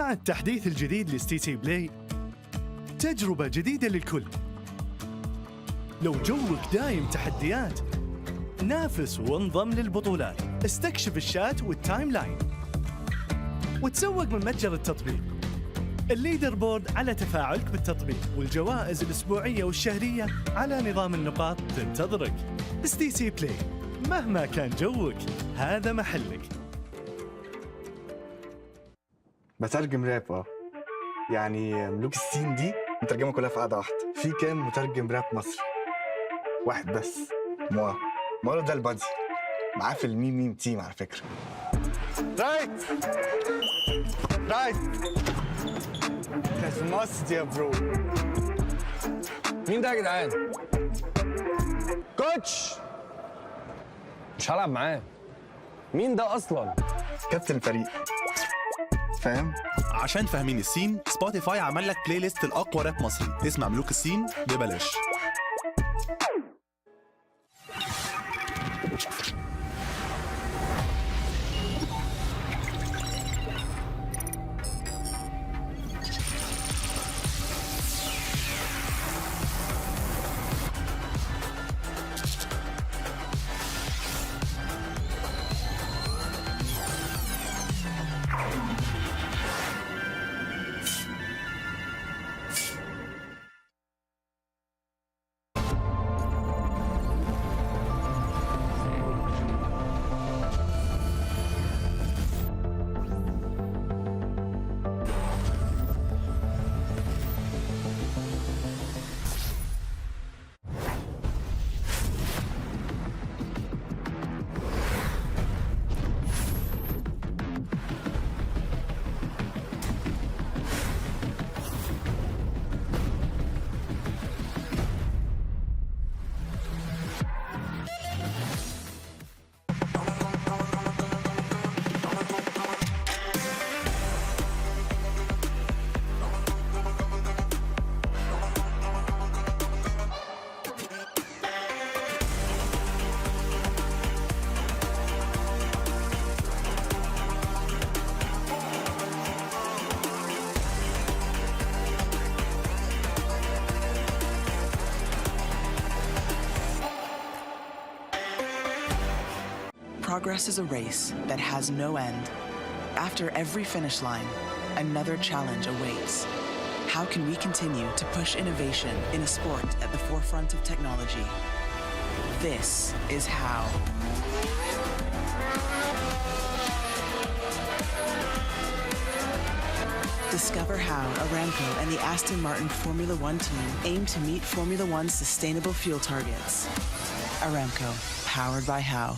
مع التحديث الجديد لستي سي بلاي، تجربة جديدة للكل. لو جوك دايم تحديات، نافس وانضم للبطولات، استكشف الشات والتايم لاين، وتسوق من متجر التطبيق. الليدر بورد على تفاعلك بالتطبيق، والجوائز الأسبوعية والشهرية على نظام النقاط تنتظرك. ستي سي بلاي، مهما كان جوك هذا محلك. بترجم راب يعني ملوك السين دي مترجمة كلها في قاعدة واحدة. في كام مترجم راب مصري؟ واحد بس، مارو ده البادي، معاه في الميم تيم على فكرة. رايت كانت ماست يا برو. مين ده يا جدعان؟ كوتش مش هلعب معاه. مين ده اصلا؟ كابتن الفريق، فاهم؟ عشان فاهمين السين، سبوتيفاي عمل لك بلاي ليست الاقوى راب مصري، اسمع ملوك السين ببلاش. Progress is a race that has no end. After every finish line, another challenge awaits. How can we continue to push innovation in a sport at the forefront of technology? This is how. Discover how Aramco and the Aston Martin Formula One team aim to meet Formula One's sustainable fuel targets. Aramco, powered by How.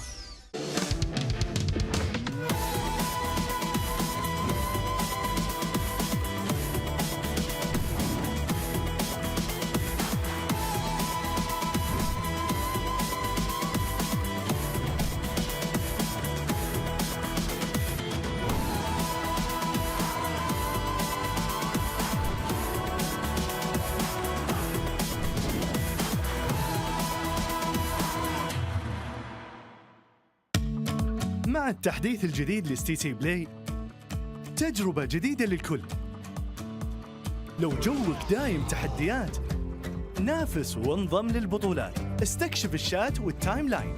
مع التحديث الجديد لستي سي بلاي، تجربة جديدة للكل. لو جوك دايم تحديات، نافس وانضم للبطولات، استكشف الشات والتايم لاين،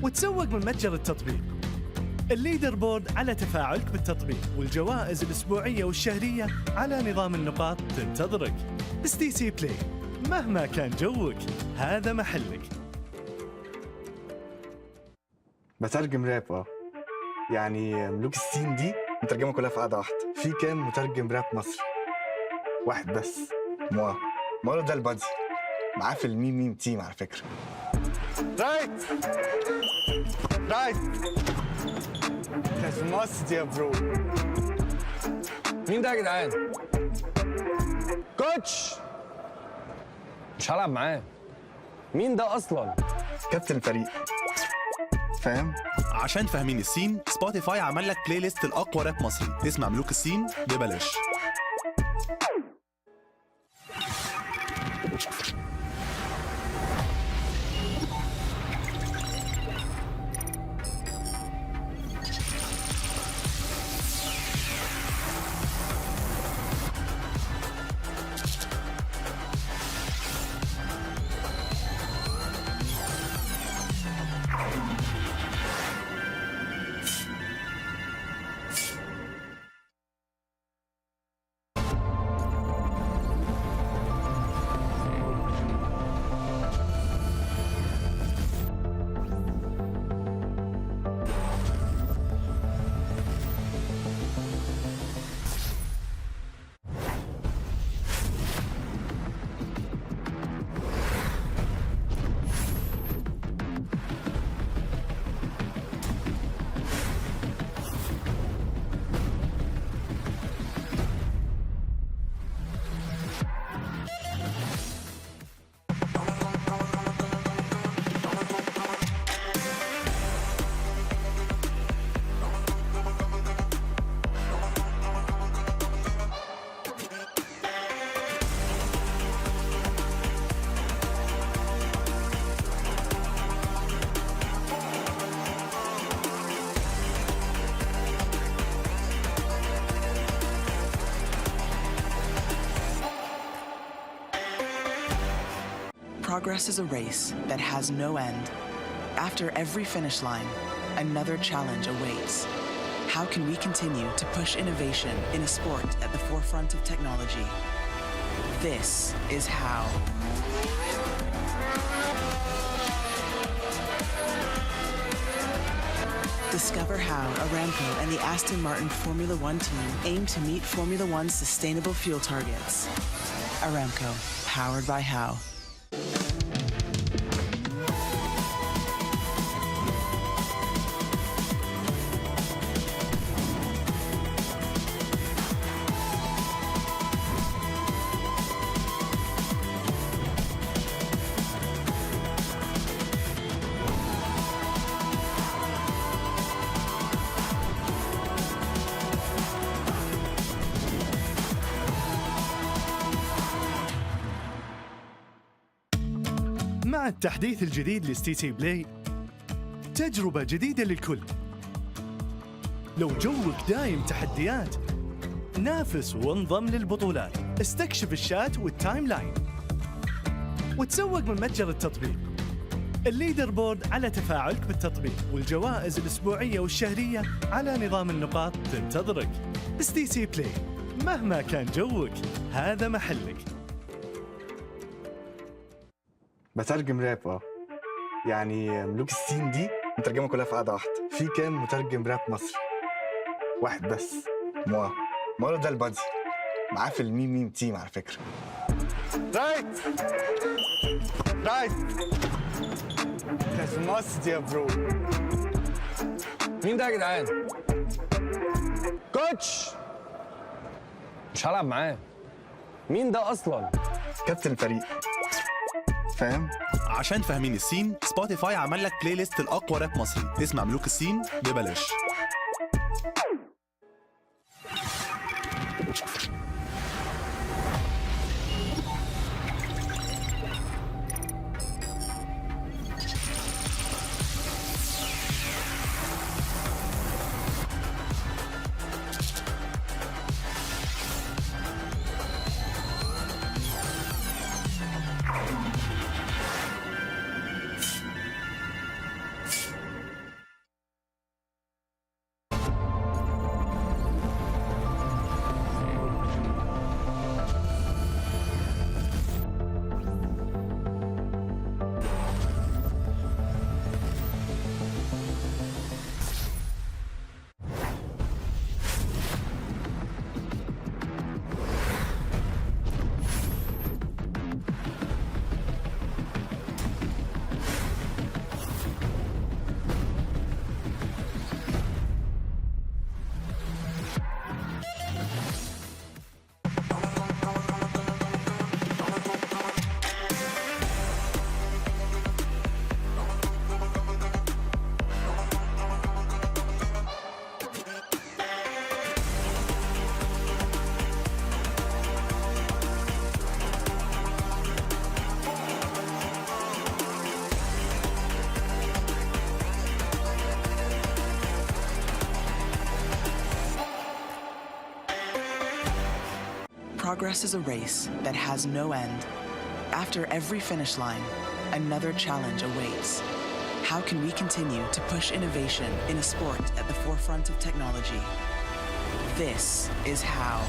وتسوق من متجر التطبيق. الليدر بورد على تفاعلك بالتطبيق، والجوائز الأسبوعية والشهرية على نظام النقاط تنتظرك. ستي سي بلاي، مهما كان جوك هذا محلك. بترجم راب يعني ملوك السين دي مترجمة كلها في قاعدة واحدة. في كام مترجم راب مصري؟ واحد بس، مارو ده البادي، معاه في الميم تيم على فكرة. رايت كانت ماست يا برو. مين ده يا جدعان؟ كوتش مش هلعب معاه. مين ده اصلا؟ كابتن الفريق، فاهم؟ عشان فاهمين السين، سبوتيفاي عمل لك بلاي ليست الاقوى راب مصري، اسمع ملوك السين ببلاش. Progress is a race that has no end. After every finish line, another challenge awaits. How can we continue to push innovation in a sport at the forefront of technology? This is how. Discover how Aramco and the Aston Martin Formula One team aim to meet Formula One's sustainable fuel targets. Aramco, powered by How. مع التحديث الجديد لستي تي بلاي، تجربة جديدة للكل. لو جوك دايم تحديات، نافس وانضم للبطولات، استكشف الشات والتايم لاين، وتسوق من متجر التطبيق. الليدر بورد على تفاعلك بالتطبيق، والجوائز الأسبوعية والشهرية على نظام النقاط تنتظرك. ستي تي بلاي، مهما كان جوك هذا محلك. بترجم راب يعني ملوك السين دي مترجمة كلها في قاعدة واحدة. في كام مترجم راب مصري؟ واحد بس، موا ده البادي، معاه في الميم تيم على فكرة. رايت كاس ماست يا برو. مين ده يا جدعان؟ كوتش، مش هلعب معاه. مين ده اصلا؟ كابتن الفريق، فاهم؟ عشان فاهمين السين، سبوتيفاي عمل لك بلاي ليست الأقوى راب مصري، اسمع ملوك السين ببلاش. Progress is a race that has no end. After every finish line, another challenge awaits. How can we continue to push innovation in a sport at the forefront of technology? This is how.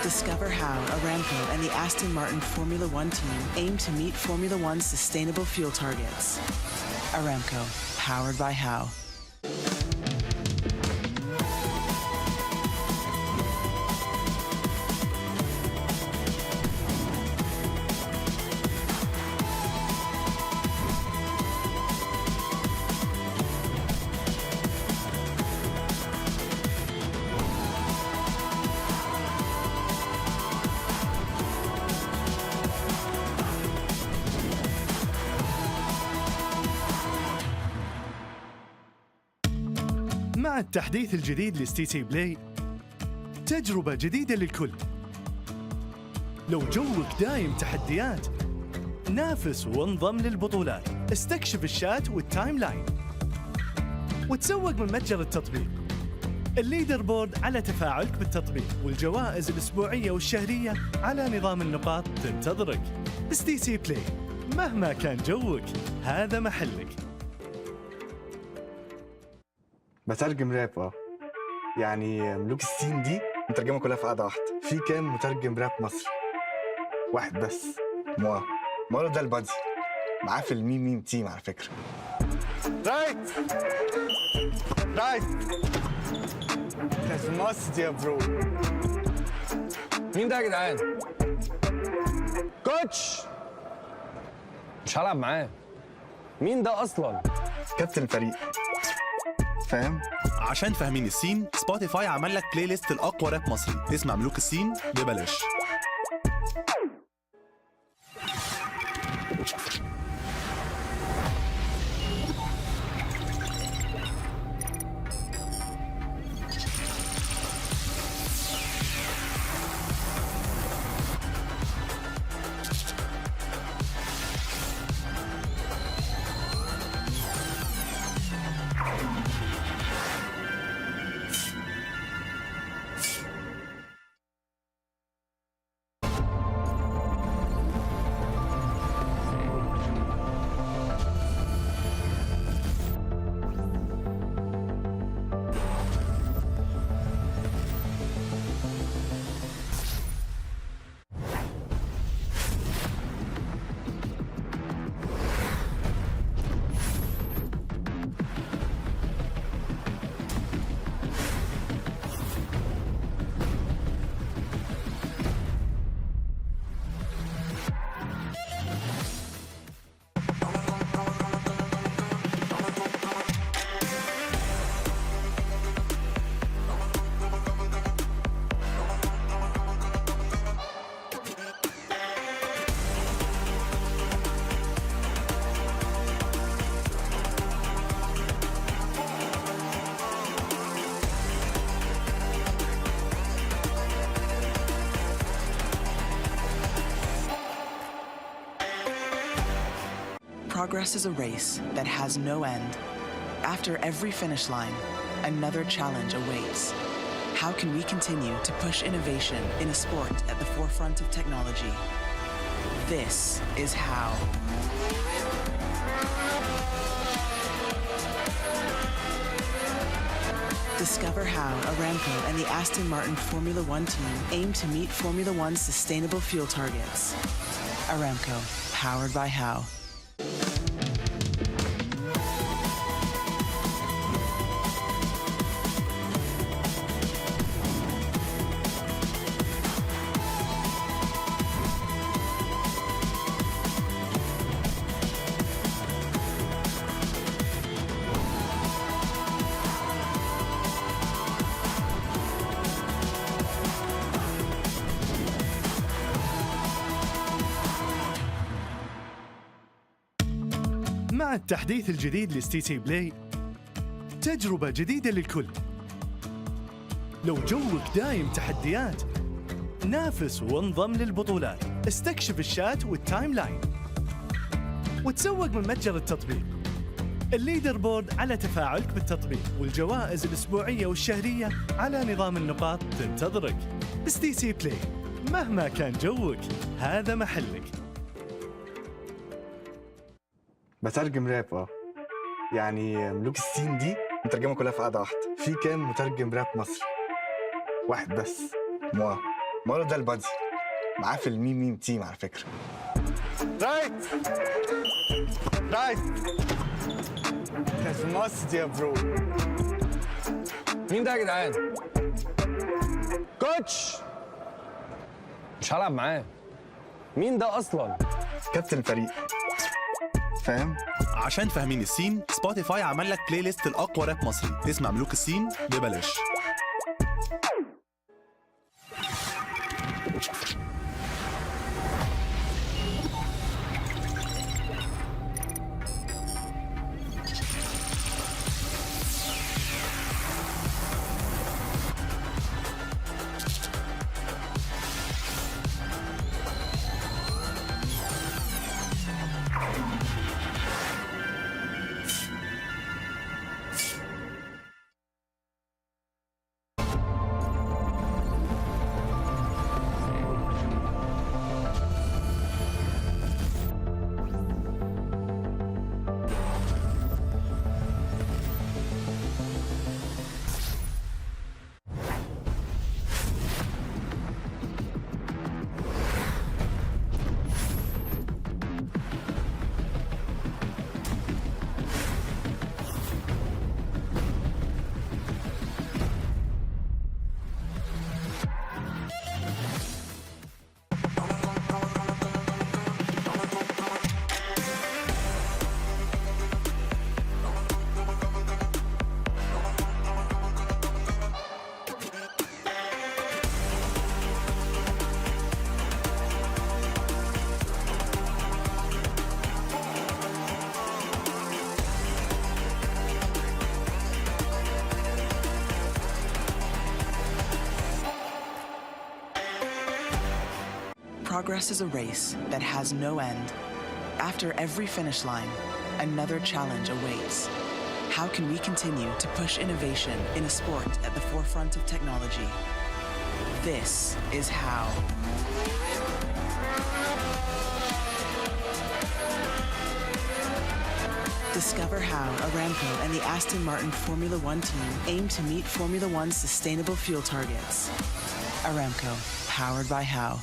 Discover how Aramco and the Aston Martin Formula One team aim to meet Formula One's sustainable fuel targets. Aramco, powered by How. مع التحديث الجديد لستي تي بلاي، تجربة جديدة للكل. لو جوك دايم تحديات، نافس وانضم للبطولات، استكشف الشات والتايم لاين، وتسوق من متجر التطبيق. الليدر بورد على تفاعلك بالتطبيق، والجوائز الأسبوعية والشهرية على نظام النقاط تنتظرك. ستيسي بلاي، مهما كان جوك هذا محلك. بترجم راب يعني ملوك السين دي مترجمة كلها في قاعدة واحدة. في كام مترجم راب مصري؟ واحد بس، مارو ده البادي، معاه في الميم تيم على فكرة. رايت That's must يا برو. مين ده يا جدعان؟ كوتش، مش هلعب معاه. مين ده اصلا؟ كابتن الفريق، فاهم؟ عشان فاهمين السين، سبوتيفاي عمل لك بلاي ليست الأقوى راب مصري. اسمع ملوك السين ببلاش. Progress is a race that has no end. After every finish line, another challenge awaits. How can we continue to push innovation in a sport at the forefront of technology? This is how. Discover how Aramco and the Aston Martin Formula One team aim to meet Formula One's sustainable fuel targets. Aramco, powered by How. مع التحديث الجديد لستيسي بلاي، تجربة جديدة للكل. لو جوك دايم تحديات، نافس وانضم للبطولات. استكشف الشات والتايم لاين وتسوق من متجر التطبيق. الليدر بورد على تفاعلك بالتطبيق، والجوائز الأسبوعية والشهرية على نظام النقاط تنتظرك. ستيسي بلاي، مهما كان جوك هذا محلك. بترجم راب يعني ملوك السين دي مترجمة كلها في قاعدة واحدة. في كام مترجم راب مصري؟ واحد بس، مارو ده البادي، معاه في الميم تيم على فكرة. رايت That's must يا برو. مين ده يا جدعان؟ كوتش، مش هلعب معاه. مين ده اصلا؟ كابتن الفريق، فاهم؟ عشان فاهمين السين، سبوتيفاي عمل لك بلاي ليست الأقوى راب مصري. اسمع ملوك السين ببلاش. Progress is a race that has no end. After every finish line, another challenge awaits. How can we continue to push innovation in a sport at the forefront of technology? This is how. Discover how Aramco and the Aston Martin Formula One team aim to meet Formula One's sustainable fuel targets. Aramco, powered by How.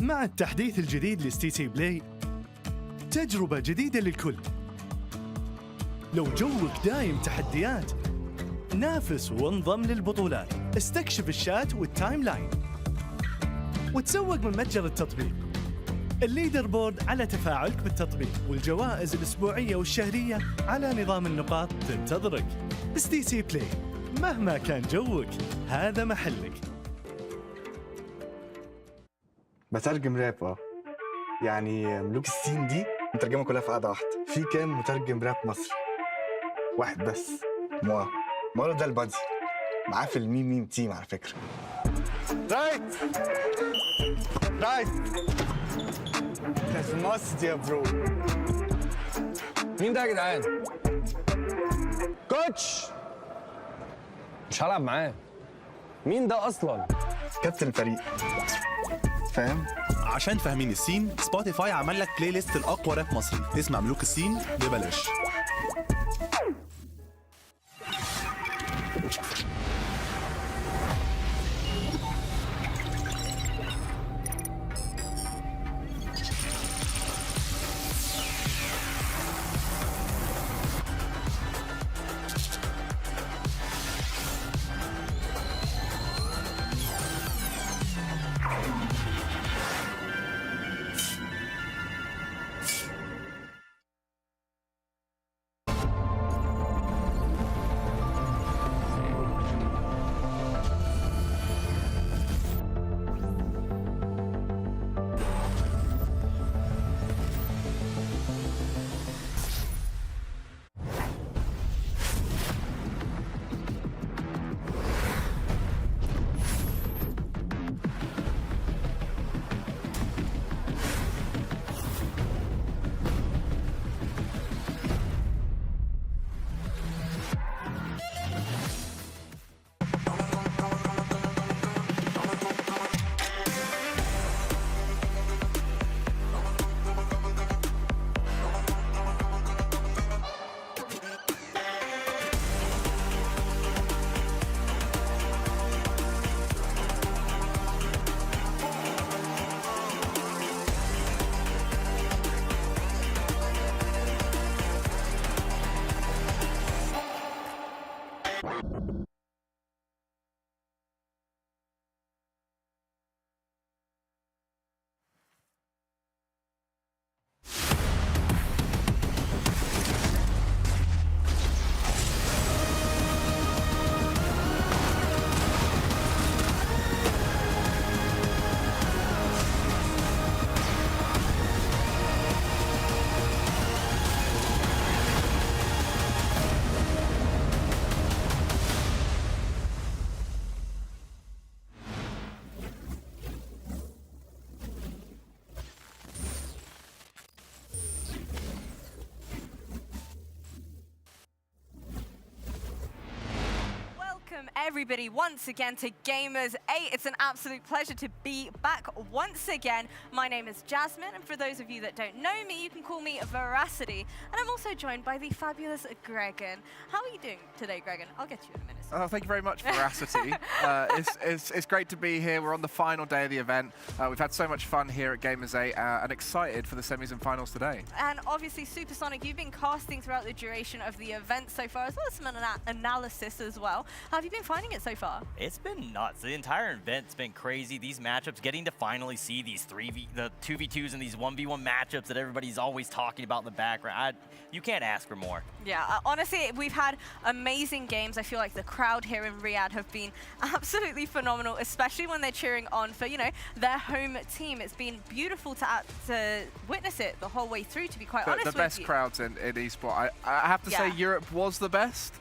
مع التحديث الجديد لستيتي بلاي تجربة جديدة للكل. لو جوك دايم تحديات، نافس وانضم للبطولات، استكشف الشات والتايم لاين وتسوق من متجر التطبيق. الليدر بورد على تفاعلك بالتطبيق، والجوائز الأسبوعية والشهرية على نظام النقاط تنتظرك. ستيتي بلاي، مهما كان جوك هذا محلك. بترجم راب يعني ملوك السين دي مترجمة كلها في قاعدة واحدة. في كام مترجم راب مصري؟ واحد بس، موا ده البادي، معاه في الميم تيم على فكرة. رايت كاز ماست يا برو. مين ده يا جدعان؟ كوتش! مش هلعب معاه. مين ده اصلا؟ كابتن الفريق، فاهم؟ عشان فاهمين السين، سبوتيفاي عمل لك بلاي ليست الاقوى راب مصري، اسمع ملوك السين ببلاش. Everybody once again to Gamers8. It's an absolute pleasure to be back once again. My name is Jasmine, and for those of you that don't know me, you can call me Veracity. And I'm also joined by the fabulous Gregan. How are you doing today, Gregan? I'll get you in a minute. Oh, thank you very much, Veracity. It's great to be here. We're on the final day of the event. We've had so much fun here at Gamers8 and excited for the semis and finals today. And obviously, Supersonic, you've been casting throughout the duration of the event so far, as well as some analysis as well. How have you been finding it so far? It's been nuts. The entire event's been crazy. These matchups, getting to finally see these the 2v2s and these 1v1 matchups that everybody's always talking about in the background. You can't ask for more. Yeah, honestly, we've had amazing games. I feel like the crowd here in Riyadh have been absolutely phenomenal, especially when they're cheering on for, you know, their home team. It's been beautiful to witness it the whole way through, to be quite honest with you. The best crowds in eSport. I have to say Europe was the best.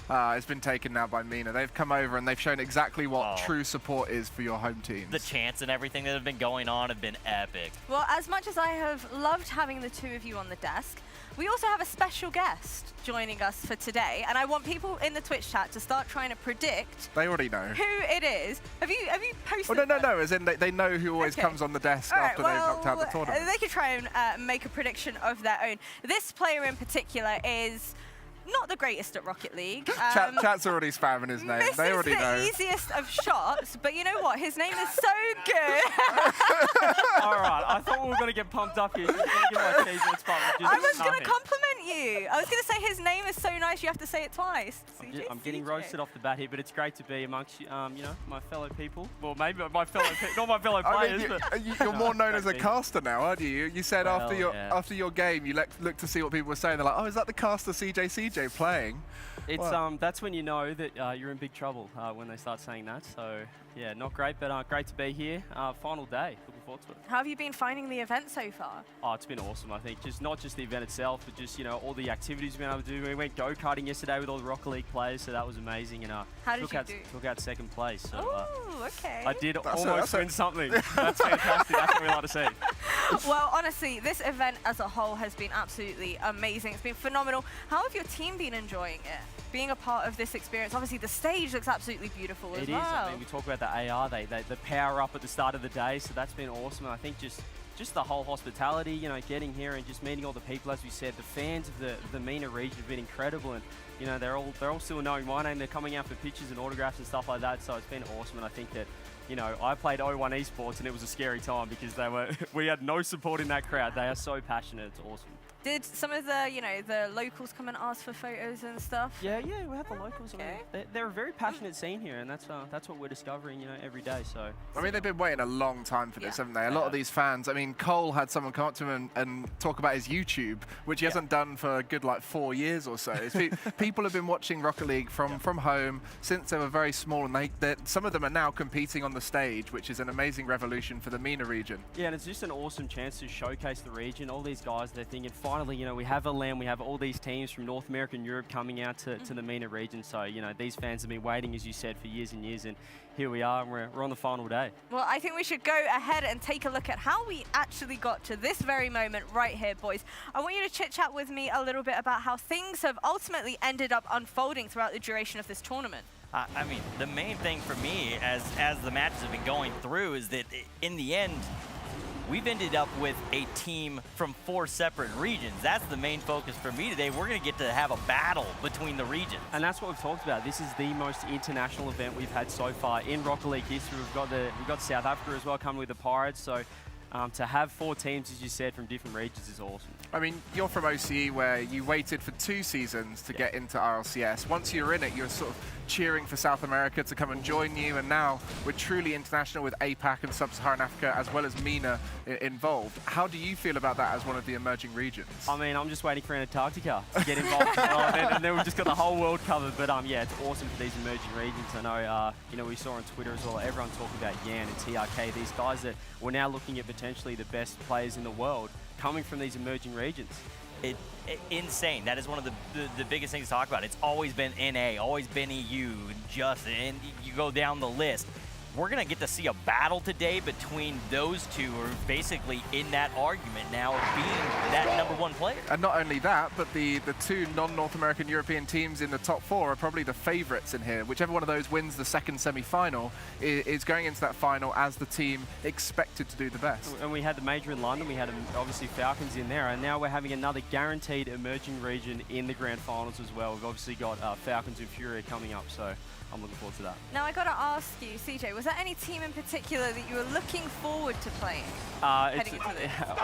It's been taken now by Mina. They've come over and they've shown exactly what true support is for your home teams. The chants and everything that have been going on have been epic. Well, as much as I have loved having the two of you on the desk, we also have a special guest joining us for today, and I want people in the Twitch chat to start trying to predict. They already know who it is. Have you posted? Oh, no. As in they know who always comes on the desk after they've knocked out the tournament. They could try and make a prediction of their own. This player in particular is not the greatest at Rocket League. Chat's already spamming his name. They already know. This is the easiest of shots, but you know what? His name is so good. All right, I thought we were going to get pumped up here. I was going to compliment you. I was going to say his name is so nice you have to say it twice. I'm getting roasted off the bat here, but it's great to be amongst you know, my fellow people. Well, maybe my fellow not my fellow players. I mean, you're more known as a caster now, aren't you? You said after your game, you looked to see what people were saying. They're like, oh, is that the caster CJ playing? It's that's when you know that you're in big trouble when they start saying that. So yeah, not great, but great to be here. Final day, looking forward to it. How have you been finding the event so far? Oh, it's been awesome. I think not just the event itself, but just, you know, all the activities we've been able to do. We went go-karting yesterday with all the Rocket League players, so that was amazing. And how did you do? Took out second place. So, oh, okay. I did almost win something. That's fantastic. That's what we like to see. Well, honestly, this event as a whole has been absolutely amazing. It's been phenomenal. How have your team been enjoying it? Being a part of this experience, obviously the stage looks absolutely beautiful as well. It is. I mean, we talk about the AR, they power up at the start of the day, so that's been awesome. And I think just the whole hospitality, you know, getting here and just meeting all the people, as we said, the fans of the MENA region have been incredible, and you know, they're all still knowing my name. They're coming out for pictures and autographs and stuff like that. So it's been awesome, and I think that, you know, I played 01 Esports and it was a scary time because we had no support in that crowd. They are so passionate. It's awesome. Did some of the, you know, the locals come and ask for photos and stuff? Yeah, we have the locals. Okay. They're a very passionate scene here, and that's what we're discovering, you know, every day. So I mean, they've been waiting a long time for this, haven't they? A lot of these fans. I mean, Cole had someone come up to him and talk about his YouTube, which he hasn't done for a good 4 years or so. People have been watching Rocket League from home since they were very small, and some of them are now competing on the stage, which is an amazing revolution for the MENA region. Yeah, and it's just an awesome chance to showcase the region. All these guys, they're thinking, finally, you know, we have a LAN, we have all these teams from North America and Europe coming out to the MENA region. So, you know, these fans have been waiting, as you said, for years and years, and here we are, and we're on the final day. Well, I think we should go ahead and take a look at how we actually got to this very moment right here, boys. I want you to chit-chat with me a little bit about how things have ultimately ended up unfolding throughout the duration of this tournament. I mean, the main thing for me, as the matches have been going through, is that in the end, we've ended up with a team from 4 separate regions. That's the main focus for me today. We're going to get to have a battle between the regions. And that's what we've talked about. This is the most international event we've had so far in Rocket League history. We've got South Africa as well coming with the Pirates. So to have 4 teams, as you said, from different regions is awesome. I mean, you're from OCE, where you waited for 2 seasons to get into RLCS. Once you're in it, you're sort of cheering for South America to come and join you, and now we're truly international with APAC and Sub-Saharan Africa, as well as MENA involved. How do you feel about that as one of the emerging regions? I mean, I'm just waiting for Antarctica to get involved, and then we've just got the whole world covered. But yeah, it's awesome for these emerging regions. I know, you know, we saw on Twitter as well, everyone talking about Yan and TRK, these guys that we're now looking at potentially the best players in the world coming from these emerging regions. Insane. That is one of the biggest things to talk about. It's always been NA, always been EU, and you go down the list. We're going to get to see a battle today between those two who are basically in that argument now of being that #1 player. And not only that, but the 2 non-North American European teams in the top 4 are probably the favourites in here. Whichever one of those wins the second semi-final is going into that final as the team expected to do the best. And we had the major in London, we had obviously Falcons in there, and now we're having another guaranteed emerging region in the grand finals as well. We've obviously got Falcons and Furia coming up, so I'm looking forward to that. Now, I got to ask you, CJ, was there any team in particular that you were looking forward to playing? I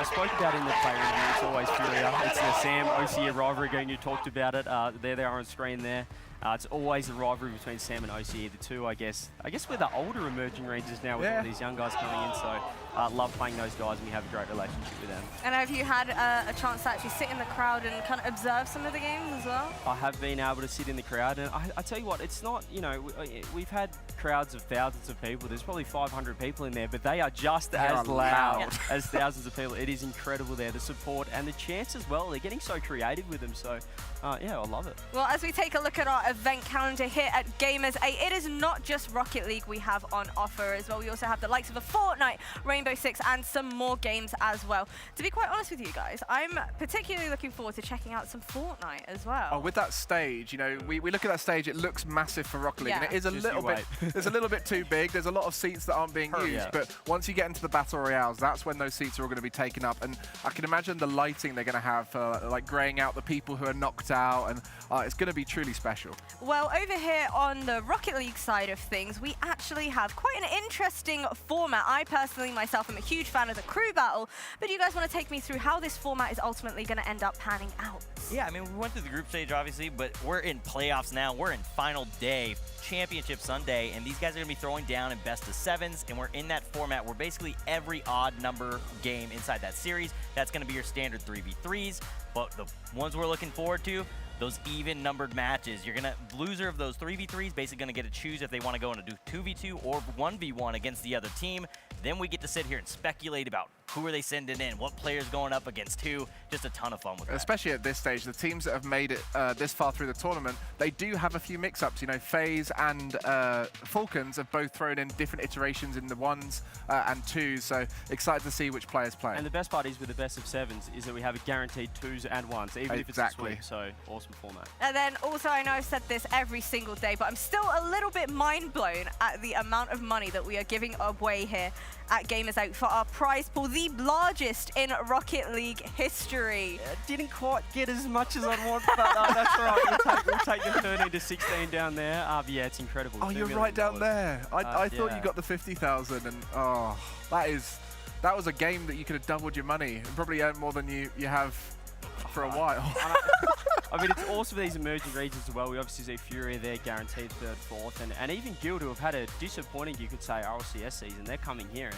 spoke about in the player review, it's always Furia. It's the Sam OCE rivalry game, you talked about it. There they are on screen there. It's always a rivalry between Sam and OCE, the two, I guess. We're the older emerging Rangers now with all these young guys coming in, so love playing those guys, and we have a great relationship with them. And have you had a chance to actually sit in the crowd and kind of observe some of the games as well? I have been able to sit in the crowd, and I tell you what, it's not, you know, we've had crowds of thousands of people. There's probably 500 people in there, but they are just as loud as thousands of people. It is incredible there, the support and the chants as well. They're getting so creative with them, so yeah, I love it. Well, as we take a look at our event calendar here at Gamers8, it is not just Rocket League we have on offer as well. We also have the likes of a Fortnite, Rainbow Six, and some more games as well. To be quite honest with you guys, I'm particularly looking forward to checking out some Fortnite as well. Oh, with that stage, you know, we look at that stage, it looks massive for Rocket League, and it is a little bit, it's a little bit too big. There's a lot of seats that aren't being used, but once you get into the Battle Royales, that's when those seats are all going to be taken up, and I can imagine the lighting they're going to have for like graying out the people who are knocked out, and it's going to be truly special. Well, over here on the Rocket League side of things, we actually have quite an interesting format. I personally myself am a huge fan of the crew battle, but do you guys want to take me through how this format is ultimately going to end up panning out? Yeah, I mean, we went through the group stage, obviously, but we're in playoffs now. We're in final day, championship Sunday, and these guys are going to be throwing down in best of sevens, and we're in that format where basically every odd number game inside that series, that's going to be your standard 3v3s, but the ones we're looking forward to, those even numbered matches. You're gonna, loser of those 3v3s basically gonna get to choose if they wanna go into 2v2 or 1v1 against the other team. Then we get to sit here and speculate about who are they sending in, what players going up against who. Just a ton of fun with that. Especially at this stage, the teams that have made it this far through the tournament, they do have a few mix-ups. You know, FaZe and Falcons have both thrown in different iterations in the 1s and 2s, so excited to see which players play. And the best part is with the best of 7s is that we have a guaranteed 2s and 1s, even if it's a sweep, so awesome format. And then also, I know I've said this every single day, but I'm still a little bit mind blown at the amount of money that we are giving away here at Gamers8 for our prize pool, the largest in Rocket League history. Didn't quite get as much as I'd want, but that's all right. We'll take the 13 to 16 down there. But yeah, it's incredible. Oh, you're right down there. I thought you got the 50,000, and that was a game that you could have doubled your money and probably earned more than you have for a while. I mean, it's awesome for these emerging regions as well. We obviously see Furia there, guaranteed 3rd, 4th, and even Guild, who have had a disappointing, you could say, RLCS season. They're coming here, and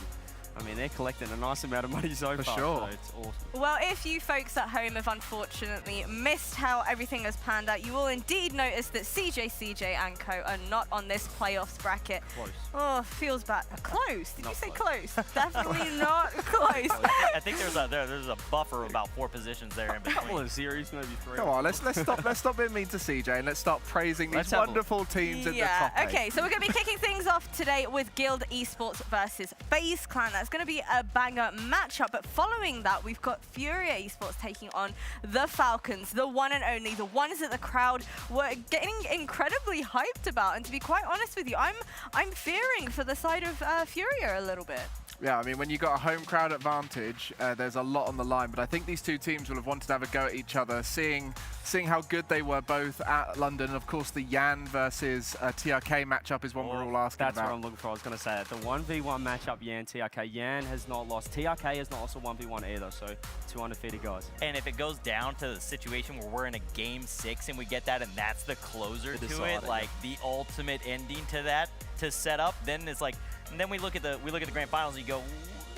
I mean, they're collecting a nice amount of money so far. For sure. So it's awesome. Well, if you folks at home have unfortunately missed how everything has panned out, you will indeed notice that CJ and co are not on this playoffs bracket. Close. Oh, feels bad. Close. Did you say close? Definitely not close. I think there's a buffer of about 4 positions there in between. A couple of series, maybe 3. Come on, let's stop being mean to CJ and let's start praising these wonderful teams in the top 8. Okay, so we're going to be kicking things off today with Guild Esports versus FaZe Clan. That's going to be a banger matchup, but following that, we've got Furia Esports taking on the Falcons, the one and only, the ones that the crowd were getting incredibly hyped about. And to be quite honest with you, I'm fearing for the side of Furia a little bit. Yeah, I mean, when you've got a home crowd advantage, there's a lot on the line. But I think these two teams will have wanted to have a go at each other, seeing how good they were both at London. And of course, the Yan versus TRK matchup is one we're all asking about. That's what I'm looking for. I was going to say that. The 1v1 matchup, Yan-TRK. Yan has not lost. TRK has not lost a 1v1 either, so 2 undefeated guys. And if it goes down to the situation where we're in a game 6 and we get that, and that's the closer to it, like the ultimate ending to that, to set up, then it's like, and then we look at the grand finals and you go,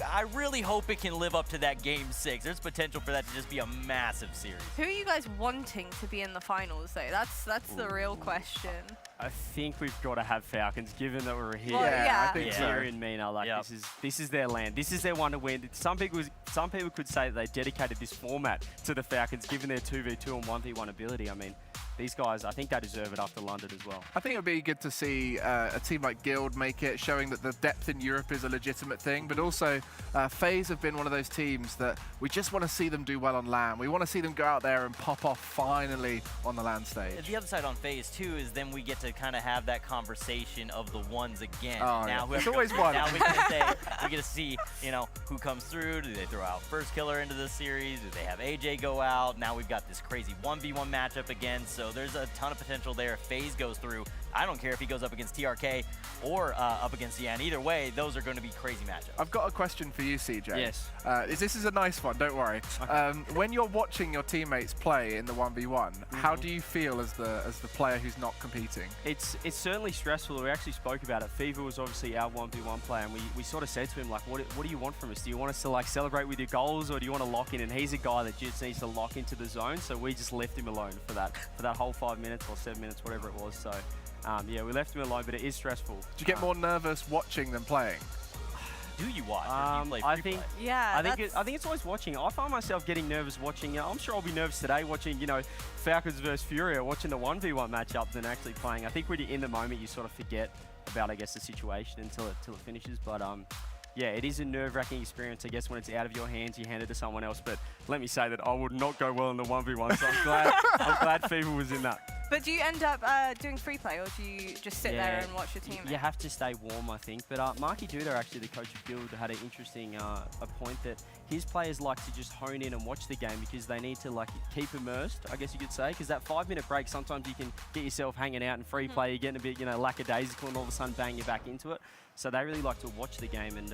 I really hope it can live up to that game 6. There's potential for that to just be a massive series. Who are you guys wanting to be in the finals, though? That's the real question. I think we've got to have Falcons, given that we're here. Well, yeah. I think Furia and Mina, like this is their land. This is their one to win. Some people could say that they dedicated this format to the Falcons, given their 2v2 and 1v1 ability. I mean, these guys, I think they deserve it after London as well. I think it would be good to see a team like Guild make it, showing that the depth in Europe is a legitimate thing, but also FaZe have been one of those teams that we just want to see them do well on LAN. We want to see them go out there and pop off finally on the LAN stage. The other side on FaZe too is then we get to kind of have that conversation of the ones again. Oh, now it's always one. Now we get to see, you know, who comes through. Do they throw out First Killer into the series? Do they have AJ go out? Now we've got this crazy 1v1 matchup again. So there's a ton of potential there. If FaZe goes through, I don't care if he goes up against TRK or up against Yan. Either way, those are going to be crazy matchups. I've got a question for you, CJ. Yes. This is a nice one, don't worry. When you're watching your teammates play in the 1v1, how do you feel as the player who's not competing? It's certainly stressful. We actually spoke about it. Fever was obviously our 1v1 player, and we sort of said to him, like, what do you want from us? Do you want us to like celebrate with your goals, or do you want to lock in? And he's a guy that just needs to lock into the zone, so we just left him alone for that whole 5 minutes or 7 minutes, whatever it was. So yeah, we left him alone, but it is stressful. Do you get more nervous watching than playing? Do you watch? Or do you play free play? Yeah, I think it's always watching. I find myself getting nervous watching. I'm sure I'll be nervous today watching, Falcons versus Furia, watching the 1v1 matchup than actually playing. I think when you're in the moment, you sort of forget about, I guess, the situation until it finishes. But yeah, it is a nerve-wracking experience, I guess, when it's out of your hands, you hand it to someone else. But let me say that I would not go well in the 1v1, so I'm glad Fever was in that. But do you end up doing free play, or do you just sit there and watch your team? You have to stay warm, I think. But Marky Duda, actually the coach of Guild, had an interesting a point that his players like to just hone in and watch the game because they need to like keep immersed, I guess you could say. Because that 5-minute break, sometimes you can get yourself hanging out in free play, you're getting a bit, lackadaisical, and all of a sudden, bang, you're back into it. So they really like to watch the game and,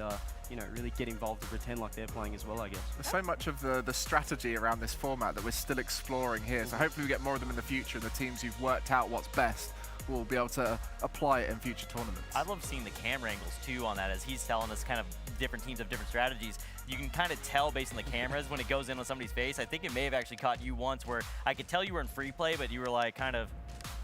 really get involved and pretend like they're playing as well, I guess. There's so much of the strategy around this format that we're still exploring here. So hopefully we get more of them in the future, and the teams who've worked out what's best will be able to apply it in future tournaments. I love seeing the camera angles too on that, as he's telling us kind of different teams have different strategies. You can kind of tell based on the cameras when it goes in on somebody's face. I think it may have actually caught you once where I could tell you were in free play, but you were like kind of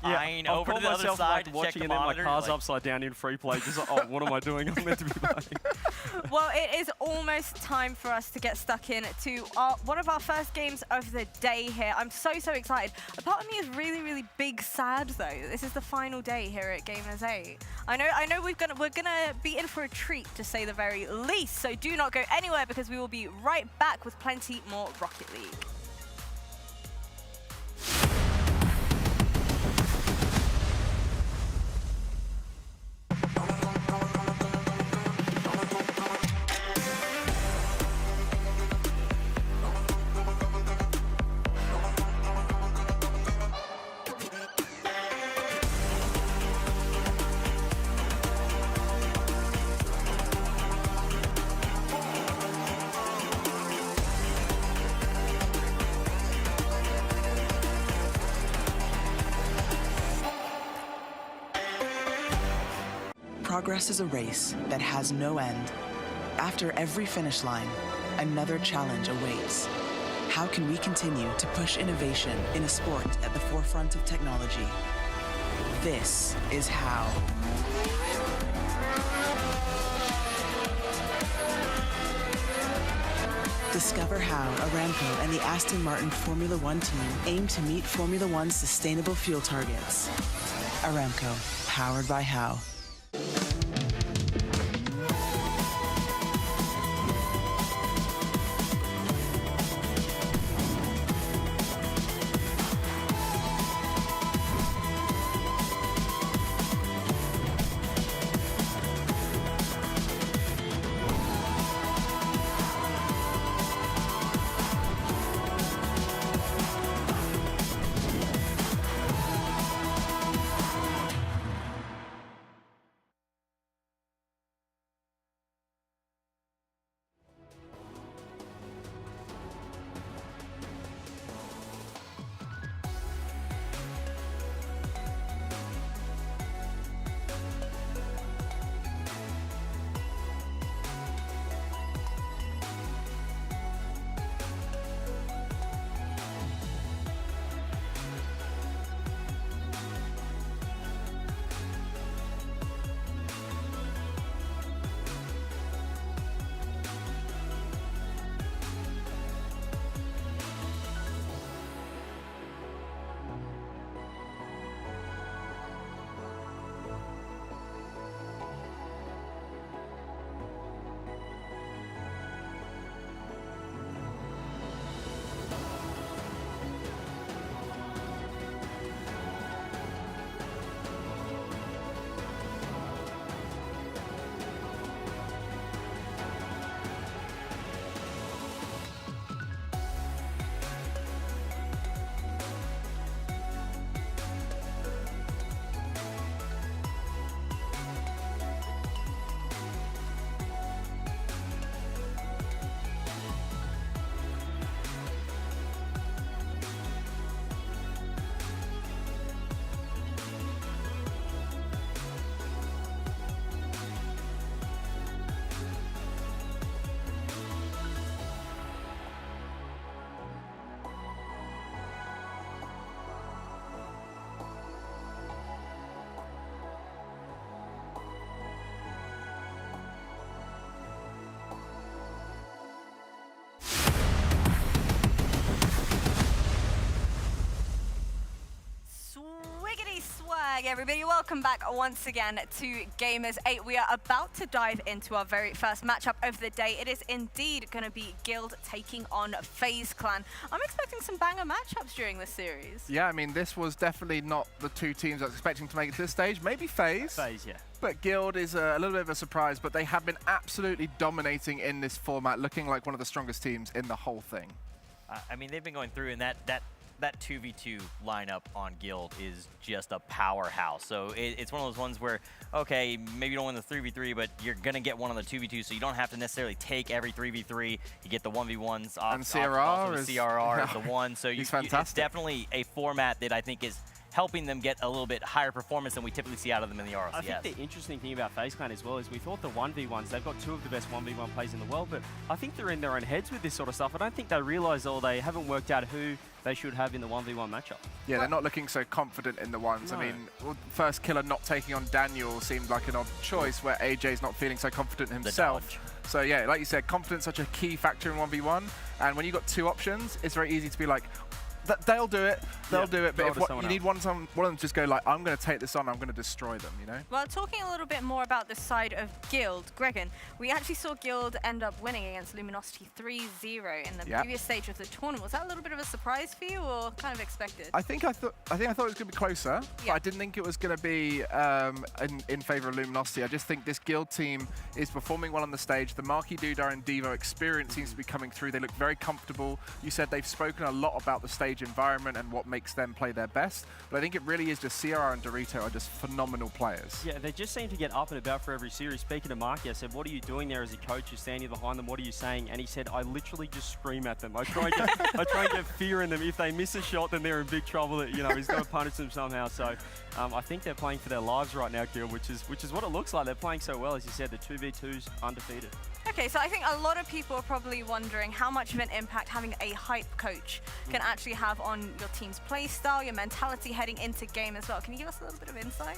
eyeing over to the other side to check the monitor. My car's upside down in free play. Just like, oh, what am I doing? I'm meant to be playing. Well, it is almost time for us to get stuck in to one of our first games of the day here. I'm so excited. A part of me is really big sad though. This is the final day here at Gamers8. I know we're gonna be in for a treat, to say the very least. So do not go anywhere, because we will be right back with plenty more Rocket League. Progress is a race that has no end. After every finish line, another challenge awaits. How can we continue to push innovation in a sport at the forefront of technology? This is how. Discover how Aramco and the Aston Martin Formula One team aim to meet Formula One's sustainable fuel targets. Aramco, powered by How. everybody, welcome back once again to Gamers8. We are about to dive into our very first matchup of the day. It is indeed going to be Guild taking on FaZe Clan. I'm expecting some banger matchups during this series. Yeah, I mean, this was definitely not the two teams I was expecting to make it to this stage. Maybe FaZe. FaZe, yeah. But Guild is a little bit of a surprise, but they have been absolutely dominating in this format, looking like one of the strongest teams in the whole thing. I mean, they've been going through, and that 2v2 lineup on Guild is just a powerhouse. So it's one of those ones where, okay, maybe you don't win the 3v3, but you're going to get one on the 2v2, so you don't have to necessarily take every 3v3. You get the 1v1s off. And CRR is the one. So it's it's definitely a format that I think is helping them get a little bit higher performance than we typically see out of them in the RLCS. I think the interesting thing about FaZe Clan as well is we thought the 1v1s, they've got two of the best 1v1 players in the world, but I think they're in their own heads with this sort of stuff. I don't think they realise or they haven't worked out who they should have in the 1v1 matchup. Yeah, they're not looking so confident in the ones. No. I mean, first killer not taking on Daniel seemed like an odd choice, where AJ's not feeling so confident himself. So yeah, like you said, confidence such a key factor in 1v1, and when you've got two options, it's very easy to be like, they'll do it, they'll do it, but if you need one of them to just go like, I'm going to take this on, I'm going to destroy them, you know? Well, talking a little bit more about the side of Guild, Gregan, we actually saw Guild end up winning against Luminosity 3-0 in the previous stage of the tournament. Was that a little bit of a surprise for you, or kind of expected? I thought it was going to be closer, but I didn't think it was going to be in favour of Luminosity. I just think this Guild team is performing well on the stage. The Marky Dudar and Devo experience seems to be coming through. They look very comfortable. You said they've spoken a lot about the stage environment and what makes them play their best, but I think it really is just CRR and Dorito are just phenomenal players. Yeah, they just seem to get up and about for every series. Speaking to Marky, I said, what are you doing there as a coach? You're standing behind them, what are you saying? And he said, I literally just scream at them. I try and get fear in them. If they miss a shot, then they're in big trouble. You know, he's got to punish them somehow. So I think they're playing for their lives right now, Gil, which is what it looks like. They're playing so well, as you said, the 2v2's undefeated. Okay, so I think a lot of people are probably wondering how much of an impact having a hype coach can actually have on your team's play style, your mentality heading into game as well. Can you give us a little bit of insight?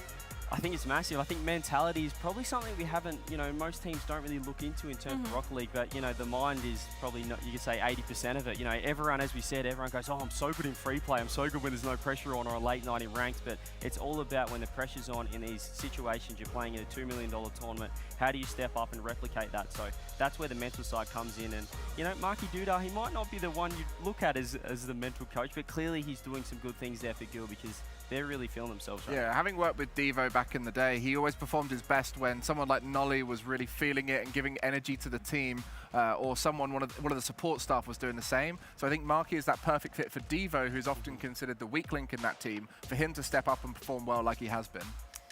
I think it's massive. I think mentality is probably something we haven't, most teams don't really look into in terms of Rocket League, but, the mind is probably, not, you could say 80% of it. Everyone, as we said, everyone goes, oh, I'm so good in free play. I'm so good when there's no pressure on or a late night in ranked, but it's all about when the pressure's on in these situations. You're playing in a $2 million tournament. How do you step up and replicate that? So that's where the mental side comes in. And, Marky Dudar, he might not be the one you look at as the mental coach, but clearly he's doing some good things there for Gil because they're really feeling themselves right. Yeah, having worked with Devo back in the day, he always performed his best when someone like Nolly was really feeling it and giving energy to the team, or one of the support staff was doing the same. So I think Marky is that perfect fit for Devo, who's often considered the weak link in that team, for him to step up and perform well like he has been.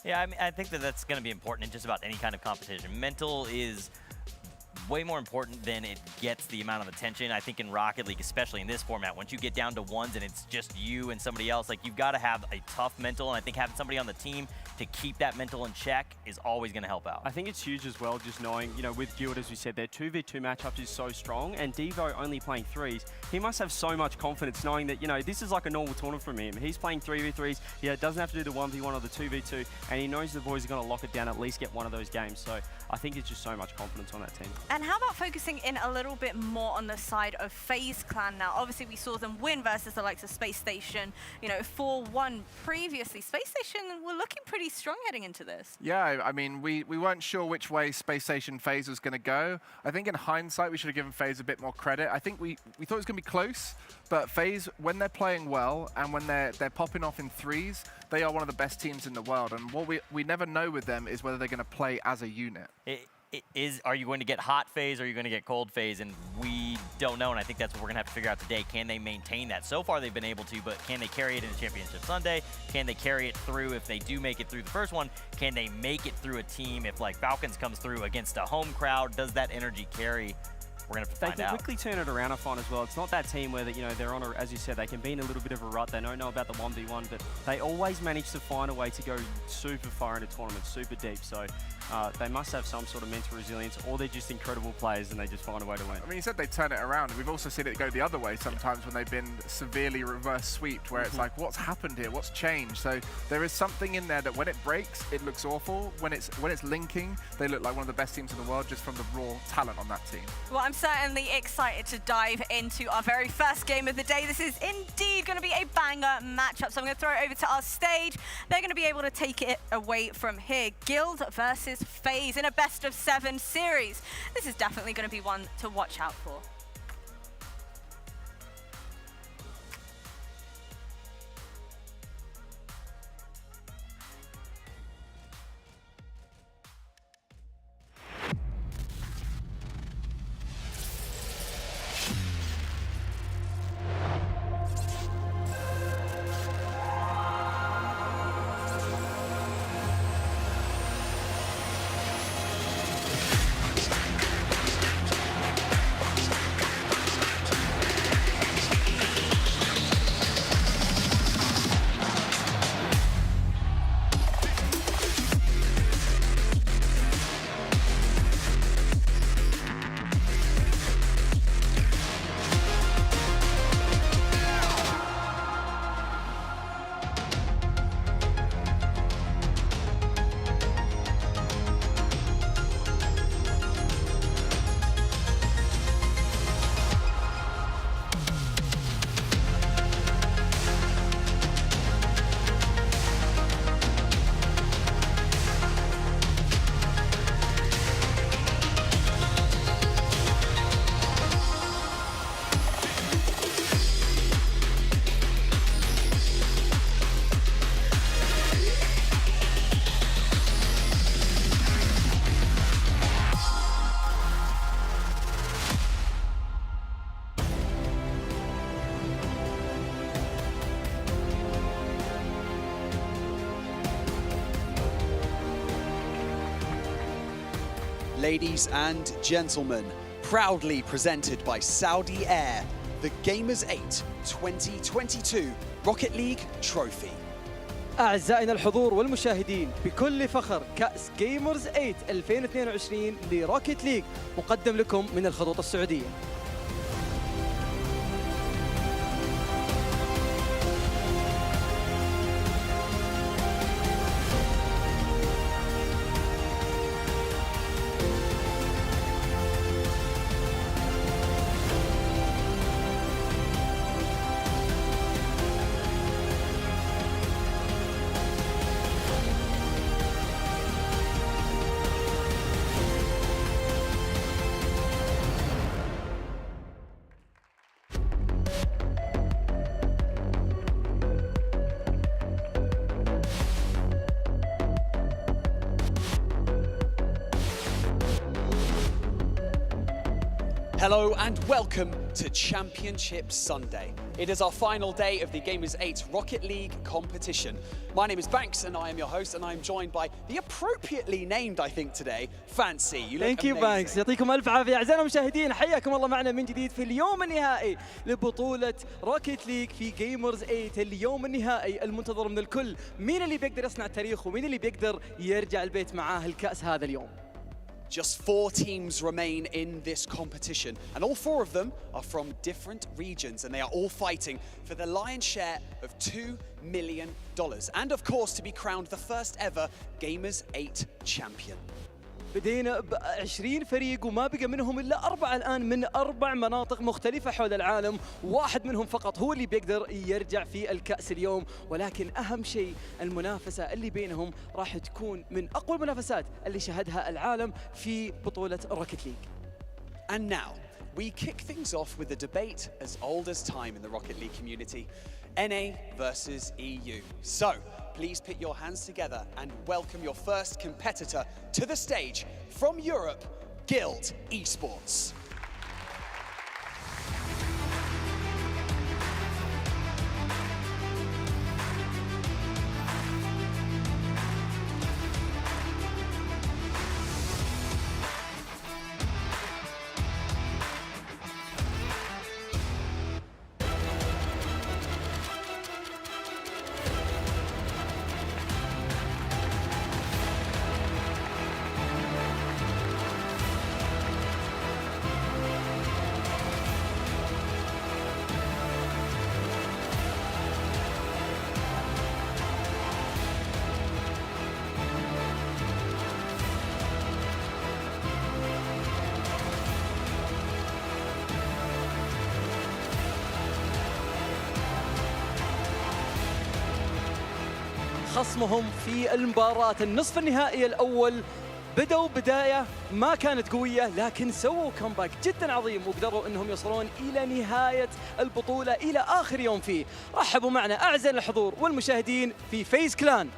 Yeah, I mean, I think that's going to be important in just about any kind of competition. Mental is way more important than it gets the amount of attention. I think in Rocket League, especially in this format, once you get down to ones and it's just you and somebody else, like you've got to have a tough mental, and I think having somebody on the team to keep that mental in check is always going to help out. I think it's huge as well, just knowing, with Guild, as we said, their 2v2 matchups is so strong, and Devo only playing threes. He must have so much confidence knowing that, this is like a normal tournament for him. He's playing 3v3s, doesn't have to do the 1v1 or the 2v2, and he knows the boys are going to lock it down, at least get one of those games. So I think it's just so much confidence on that team. And how about focusing in a little bit more on the side of FaZe Clan now? Obviously, we saw them win versus the likes of Space Station, 4-1 previously. Space Station were looking pretty strong heading into this. Yeah, I mean, we weren't sure which way Space Station FaZe was going to go. I think in hindsight, we should have given FaZe a bit more credit. I think we thought it was going to be close, but FaZe, when they're playing well and when they're popping off in threes, they are one of the best teams in the world. And what we never know with them is whether they're going to play as a unit. Are you going to get hot phase or are you going to get cold phase? And we don't know, and I think that's what we're going to have to figure out today. Can they maintain that? So far they've been able to, but can they carry it into Championship Sunday? Can they carry it through if they do make it through the first one? Can they make it through a team if like Falcons comes through against a home crowd? Does that energy carry? We're going to find out. They can quickly turn it around, I find, as well. It's not that team where, they're on, as you said, they can be in a little bit of a rut. They don't know about the 1v1, but they always manage to find a way to go super far into tournaments, super deep. So they must have some sort of mental resilience, or they're just incredible players and they just find a way to win. I mean, you said they turn it around. We've also seen it go the other way sometimes when they've been severely reverse sweeped, where it's like, what's happened here? What's changed? So there is something in there that when it breaks, it looks awful. When it's linking, they look like one of the best teams in the world just from the raw talent on that team. Well, I'm certainly excited to dive into our very first game of the day. This is indeed going to be a banger matchup, so I'm going to throw it over to our stage. They're going to be able to take it away from here. Guild versus FaZe in a best-of-7 series. This is definitely going to be one to watch out for. Ladies and gentlemen, proudly presented by Saudi Air, the Gamers8 2022 Rocket League Trophy. أعزائنا الحضور والمشاهدين، بكل فخر كأس جيمرز 8 2022 لروكيت ليج مقدم لكم من الخطوط السعودية. Hello and welcome to Championship Sunday. It is our final day of the Gamers8 Rocket League competition. My name is Banks and I am your host, and I am joined by the appropriately named, I think today, Fancy. You look amazing. Banks. يعطيكم ألف عافية أعزائنا المشاهدين، حياكم الله معنا من جديد في اليوم النهائي لبطولة روكيت ليج في جيمرز 8. اليوم النهائي المنتظر من الكل، مين اللي بيقدر يصنع التاريخ ومين اللي بيقدر يرجع البيت معاه الكأس هذا اليوم. Just 4 teams remain in this competition, and all 4 of them are from different regions, and they are all fighting for the lion's share of $2 million, and of course to be crowned the first ever Gamers8 champion. بدينا ب20 فريق وما بقى منهم إلا 4 الآن من 4 مناطق مختلفة حول العالم، واحد منهم فقط هو اللي بيقدر يرجع في الكأس اليوم، ولكن أهم شيء المنافسة اللي بينهم راح تكون من أقوى المنافسات اللي شهدها العالم في بطولة روكيت ليج. And now we kick things off with a debate as old as time in the Rocket League community, NA versus EU. So, please put your hands together and welcome your first competitor to the stage from Europe, Guild Esports. خصمهم في المباراة. النصف النهائي الأول بدأوا بداية ما كانت قوية، لكن سووا كومباك جدا عظيم وقدروا انهم يوصلون الى نهاية البطولة الى اخر يوم فيه. رحبوا معنا اعزائي الحضور والمشاهدين في فيز كلان.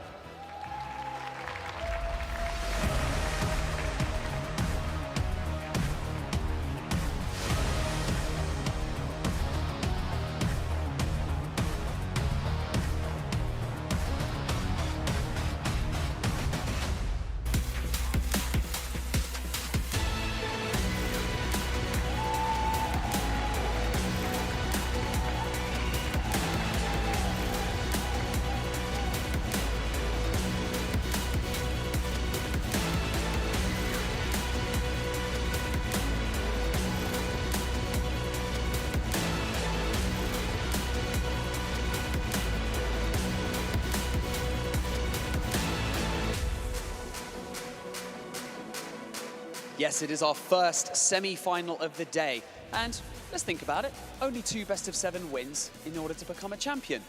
Yes, it is our first semi-final of the day. And let's think about it. Only 2 best-of-7 wins in order to become a champion.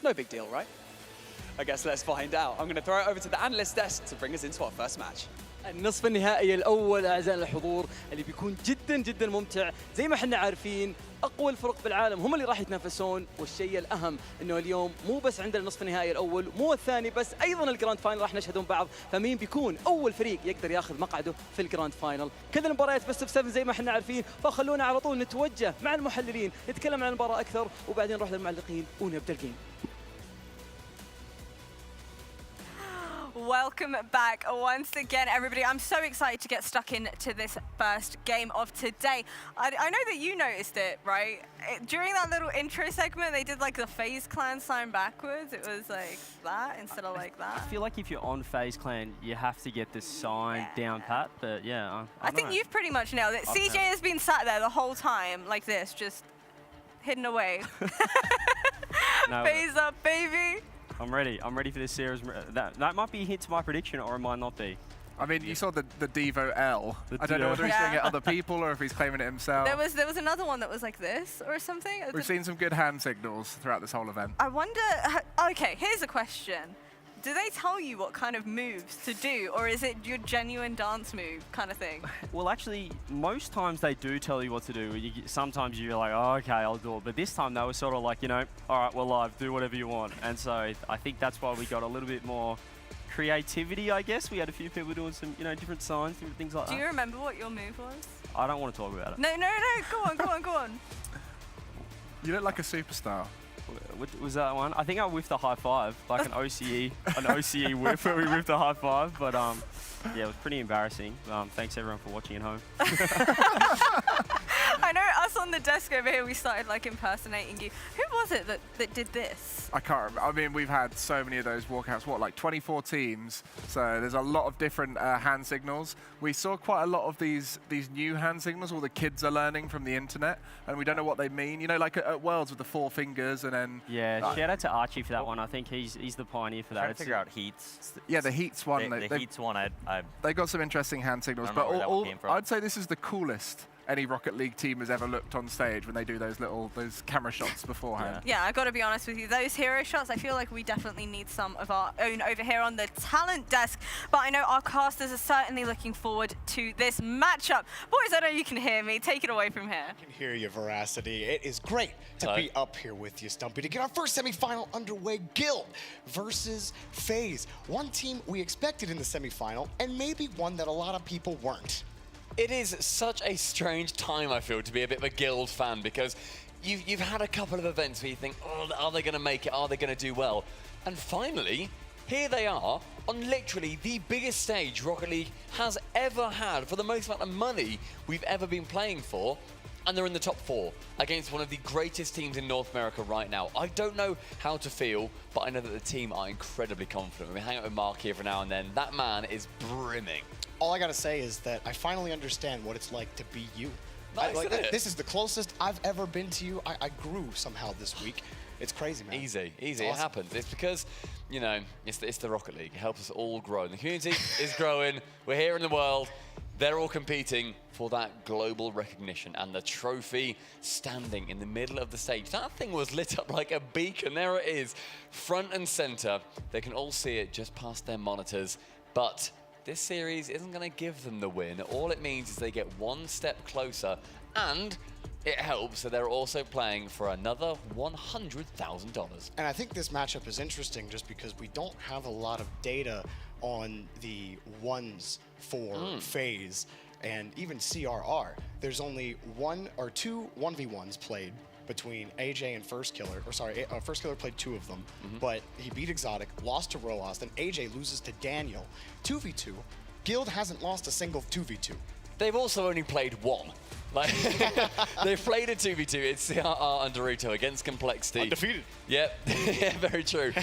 No big deal, right? I guess let's find out. I'm going to throw it over to the analyst desk to bring us into our first match. النصف النهائي الأول أعزائي الحضور اللي بيكون جدا جدا ممتع. زي ما احنا عارفين أقوى الفرق بالعالم هم اللي راح يتنافسون، والشيء الأهم إنه اليوم مو بس عندنا النصف النهائي الأول مو الثاني بس، أيضا الجراند فاينل راح نشهدون بعض. فمين بيكون أول فريق يقدر ياخذ مقعده في الجراند فاينل؟ كذا المباريات بس في 7 زي ما احنا عارفين، فخلونا على طول نتوجه مع المحللين نتكلم عن المباراة أكثر وبعدين نروح للمعلقين ونبدأ الجيم. Welcome back once again, everybody. I'm so excited to get stuck into this first game of today. I know that you noticed it, right? During that little intro segment, they did like the FaZe clan sign backwards. It was like that instead of like that. I feel like if you're on FaZe clan, you have to get the sign down pat, but yeah. I think you've pretty much nailed it. CJ has been sat there the whole time like this, just hidden away. FaZe up, baby. I'm ready. I'm ready for this series. That might be a hint to my prediction, or it might not be. I mean, you saw the Devo L. I don't know whether he's doing it other people or if he's claiming it himself. There was another one that was like this or something. We've seen some good hand signals throughout this whole event. I wonder. Okay, here's a question. Do they tell you what kind of moves to do, or is it your genuine dance move kind of thing? Well, actually, most times they do tell you what to do. Sometimes you're like, oh, okay, I'll do it. But this time they were sort of like, you know, all right, we're live, do whatever you want. And so I think that's why we got a little bit more creativity, I guess. We had a few people doing some, you know, different signs, different things like that. Do you remember what your move was? I don't want to talk about it. No, go on. You look like a superstar. What was that one? I think I whiffed a high five, like an OCE whiff where we whiffed a high five. But yeah, it was pretty embarrassing. Thanks everyone for watching at home. I know us on the desk over here, we started like impersonating you. Who was it that did this? I can't remember. I mean, we've had so many of those walkouts. What, like 24 teams? So there's a lot of different hand signals. We saw quite a lot of these new hand signals all the kids are learning from the internet, and we don't know what they mean. You know, like at Worlds with the 4 fingers and then... Yeah, shout out to Archie for that one. I think he's the pioneer for that. Trying to figure out heats. Yeah, the heats one. The heats one, they got some interesting hand signals, but I'd say this is the coolest any Rocket League team has ever looked on stage when they do those camera shots beforehand. Yeah, I got to be honest with you. Those hero shots, I feel like we definitely need some of our own over here on the talent desk. But I know our casters are certainly looking forward to this matchup. Boys, I know you can hear me. Take it away from here. I can hear you, Veracity. It is great to be up here with you, Stumpy, to get our first semifinal underway. Guild versus FaZe. One team we expected in the semifinal, and maybe one that a lot of people weren't. It is such a strange time, I feel, to be a bit of a Guild fan, because you've had a couple of events where you think, oh, are they going to make it? Are they going to do well? And finally, here they are on literally the biggest stage Rocket League has ever had for the most amount of money we've ever been playing for. And they're in the top 4 against one of the greatest teams in North America right now. I don't know how to feel, but I know that the team are incredibly confident. We hang out with Mark here for now and then. That man is brimming. All I gotta say is that I finally understand what it's like to be you. Nice, isn't it? This is the closest I've ever been to you. I grew somehow this week. It's crazy, man. Easy. Awesome. It happens. It's because, you know, it's the Rocket League. It helps us all grow. And the community is growing. We're here in the world. They're all competing for that global recognition, and the trophy standing in the middle of the stage. That thing was lit up like a beacon. There it is, front and center. They can all see it just past their monitors, but this series isn't going to give them the win. All it means is they get one step closer, and it helps that they're also playing for another $100,000. And I think this matchup is interesting just because we don't have a lot of data on the ones for FaZe and even CRR. There's only one or two 1v1s played between AJ and First Killer, or sorry, First Killer played 2 of them, but he beat Exotic, lost to Roas, then AJ loses to Daniel. 2v2, Guild hasn't lost a single 2v2. They've also only played 1. Like, they've played a 2v2. It's CRR and Dorito against Complexity. Undefeated. Yep, yeah, very true.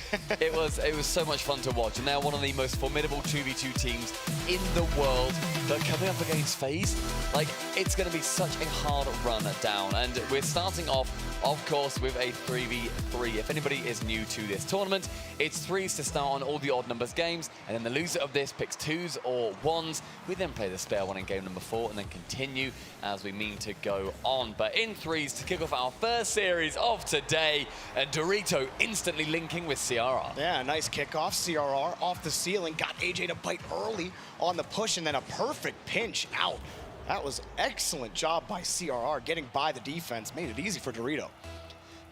It was so much fun to watch, and they're one of the most formidable 2v2 teams in the world. But coming up against FaZe, like, it's going to be such a hard run down, and we're starting off, of course, with a 3v3. If anybody is new to this tournament, it's 3s to start on all the odd numbers games, and then the loser of this picks 2s or 1s. We then play the spare one in game number 4, and then continue as we mean to go on. But in 3s to kick off our first series of today, and Dorito instantly linking with CRR. Yeah, nice kickoff. CRR off the ceiling, got AJ to bite early on the push, and then a perfect pinch out. That was excellent job by CRR, getting by the defense, made it easy for Dorito.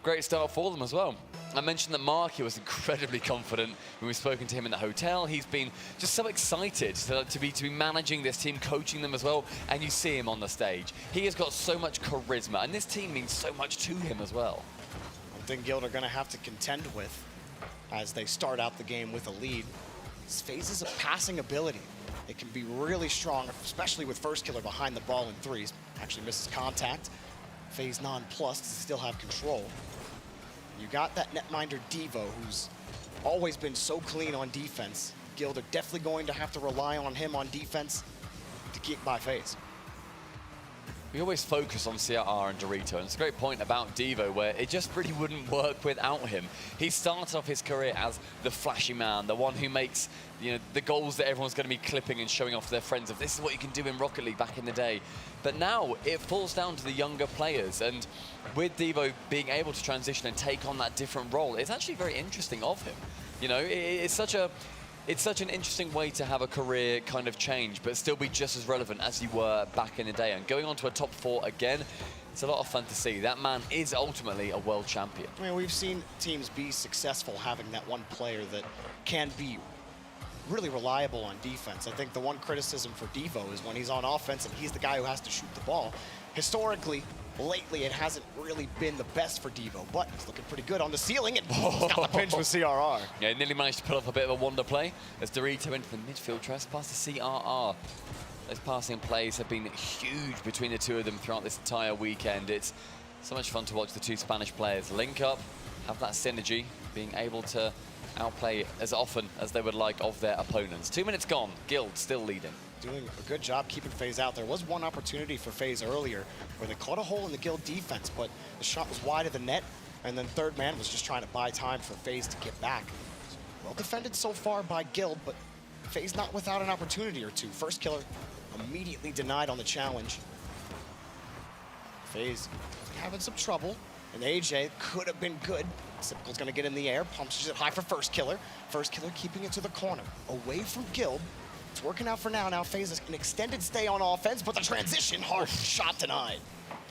Great start for them as well. I mentioned that Marky was incredibly confident when we've spoken to him in the hotel. He's been just so excited to be managing this team, coaching them as well, and you see him on the stage. He has got so much charisma, and this team means so much to him as well. One thing Guild are going to have to contend with as they start out the game with a lead is FaZe's passing ability. It can be really strong, especially with First Killer behind the ball in 3s. Actually misses contact. FaZe nonplussed to still have control. You got that netminder Devo, who's always been so clean on defense. Guild are definitely going to have to rely on him on defense to keep by FaZe. We always focus on CRR and Dorito, and it's a great point about Devo, where it just really wouldn't work without him. He started off his career as the flashy man, the one who makes, you know, the goals that everyone's going to be clipping and showing off to their friends of this is what you can do in Rocket League back in the day. But now it falls down to the younger players, and with Devo being able to transition and take on that different role, it's actually very interesting of him. You know, it's such an interesting way to have a career kind of change, but still be just as relevant as you were back in the day. And going on to a top 4 again, it's a lot of fun to see. That man is ultimately a world champion. I mean, we've seen teams be successful having that one player that can be really reliable on defense. I think the one criticism for Devo is when he's on offense and he's the guy who has to shoot the ball. Historically, lately, it hasn't really been the best for Devo, but he's looking pretty good on the ceiling, and he's got the pinch with CRR. Yeah, nearly managed to pull off a bit of a wonder play as Dorito into the midfield, tries to pass to CRR. Those passing plays have been huge between the two of them throughout this entire weekend. It's so much fun to watch the two Spanish players link up, have that synergy, being able to outplay as often as they would like of their opponents. 2 minutes gone, Guild still leading. Doing a good job keeping FaZe out. There was one opportunity for FaZe earlier where they caught a hole in the Guild defense, but the shot was wide of the net, and then third man was just trying to buy time for FaZe to get back. Well defended so far by Guild, but FaZe not without an opportunity or two. First Killer immediately denied on the challenge. FaZe having some trouble, and AJ could have been good. Sipical's gonna get in the air, pumps it high for First Killer. First Killer keeping it to the corner, away from Guild. It's working out for now. Now FaZe is an extended stay on offense, but the transition, hard shot denied.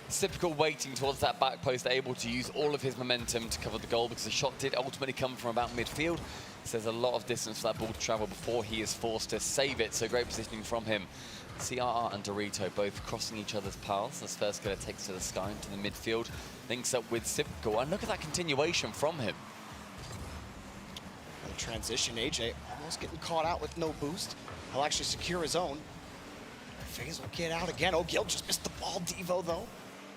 Sipical waiting towards that back post, able to use all of his momentum to cover the goal because the shot did ultimately come from about midfield. So there's a lot of distance for that ball to travel before he is forced to save it. So great positioning from him. CRR and Dorito both crossing each other's paths as First Killer takes to the sky into the midfield, links up with Sipical, and look at that continuation from him. The transition, AJ almost getting caught out with no boost. He'll actually secure his own. FaZe will get out again. Oh, Guild just missed the ball. Devo, though,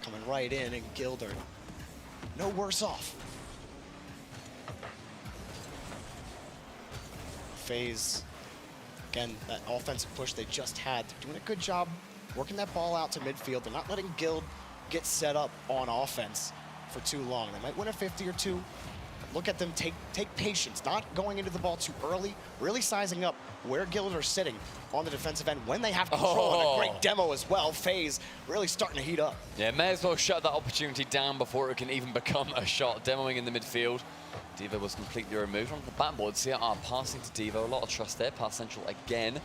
coming right in, and Guild are no worse off. FaZe, again, that offensive push they just had, they're doing a good job working that ball out to midfield. They're not letting Guild get set up on offense for too long. They might win a 50 or two, look at them take patience, not going into the ball too early, really sizing up where Guild are sitting on the defensive end when they have control. And a great demo as well. FaZe really starting to heat up. Yeah, may as well shut that opportunity down before it can even become a shot. Demoing in the midfield. Devo was completely removed onto the backboard. CRR passing to Devo. A lot of trust there. Pass central again.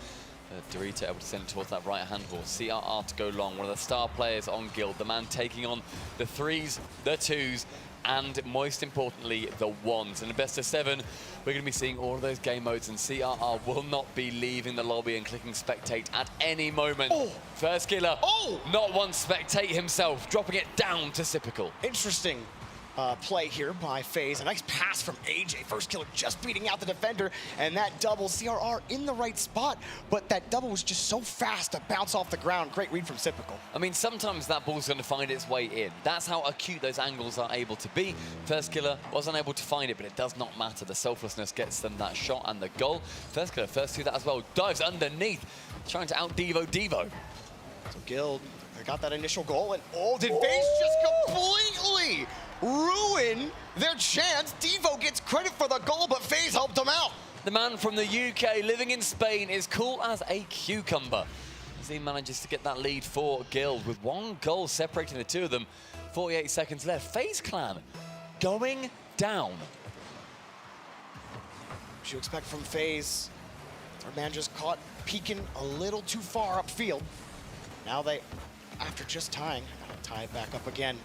Dorito able to send it towards that right-hand wall. CRR to go long. One of the star players on Guild. The man taking on the 3s, the 2s, and most importantly, the 1s. In the best of 7, we're going to be seeing all of those game modes, and CRR will not be leaving the lobby and clicking spectate at any moment. Oh. First killer, not one spectate himself, dropping it down to Sypical. Interesting play here by FaZe. A nice pass from AJ. First killer just beating out the defender, and that double, CRR in the right spot, but that double was just so fast to bounce off the ground. Great read from Sypical. I mean, sometimes that ball's going to find its way in. That's how acute those angles are able to be. First killer wasn't able to find it, but it does not matter. The selflessness gets them that shot and the goal. First killer, first to that as well, dives underneath, trying to out-Devo. So Guild, they got that initial goal, and did FaZe just completely ruin their chance? Devo gets credit for the goal, but FaZe helped him out. The man from the UK living in Spain is cool as a cucumber as he manages to get that lead for Guild with 1 goal separating the 2 of them. 48 seconds left. FaZe Clan going down. What you expect from FaZe? Their man just caught peeking a little too far upfield. Now they, after just tying, gotta tie it back up again.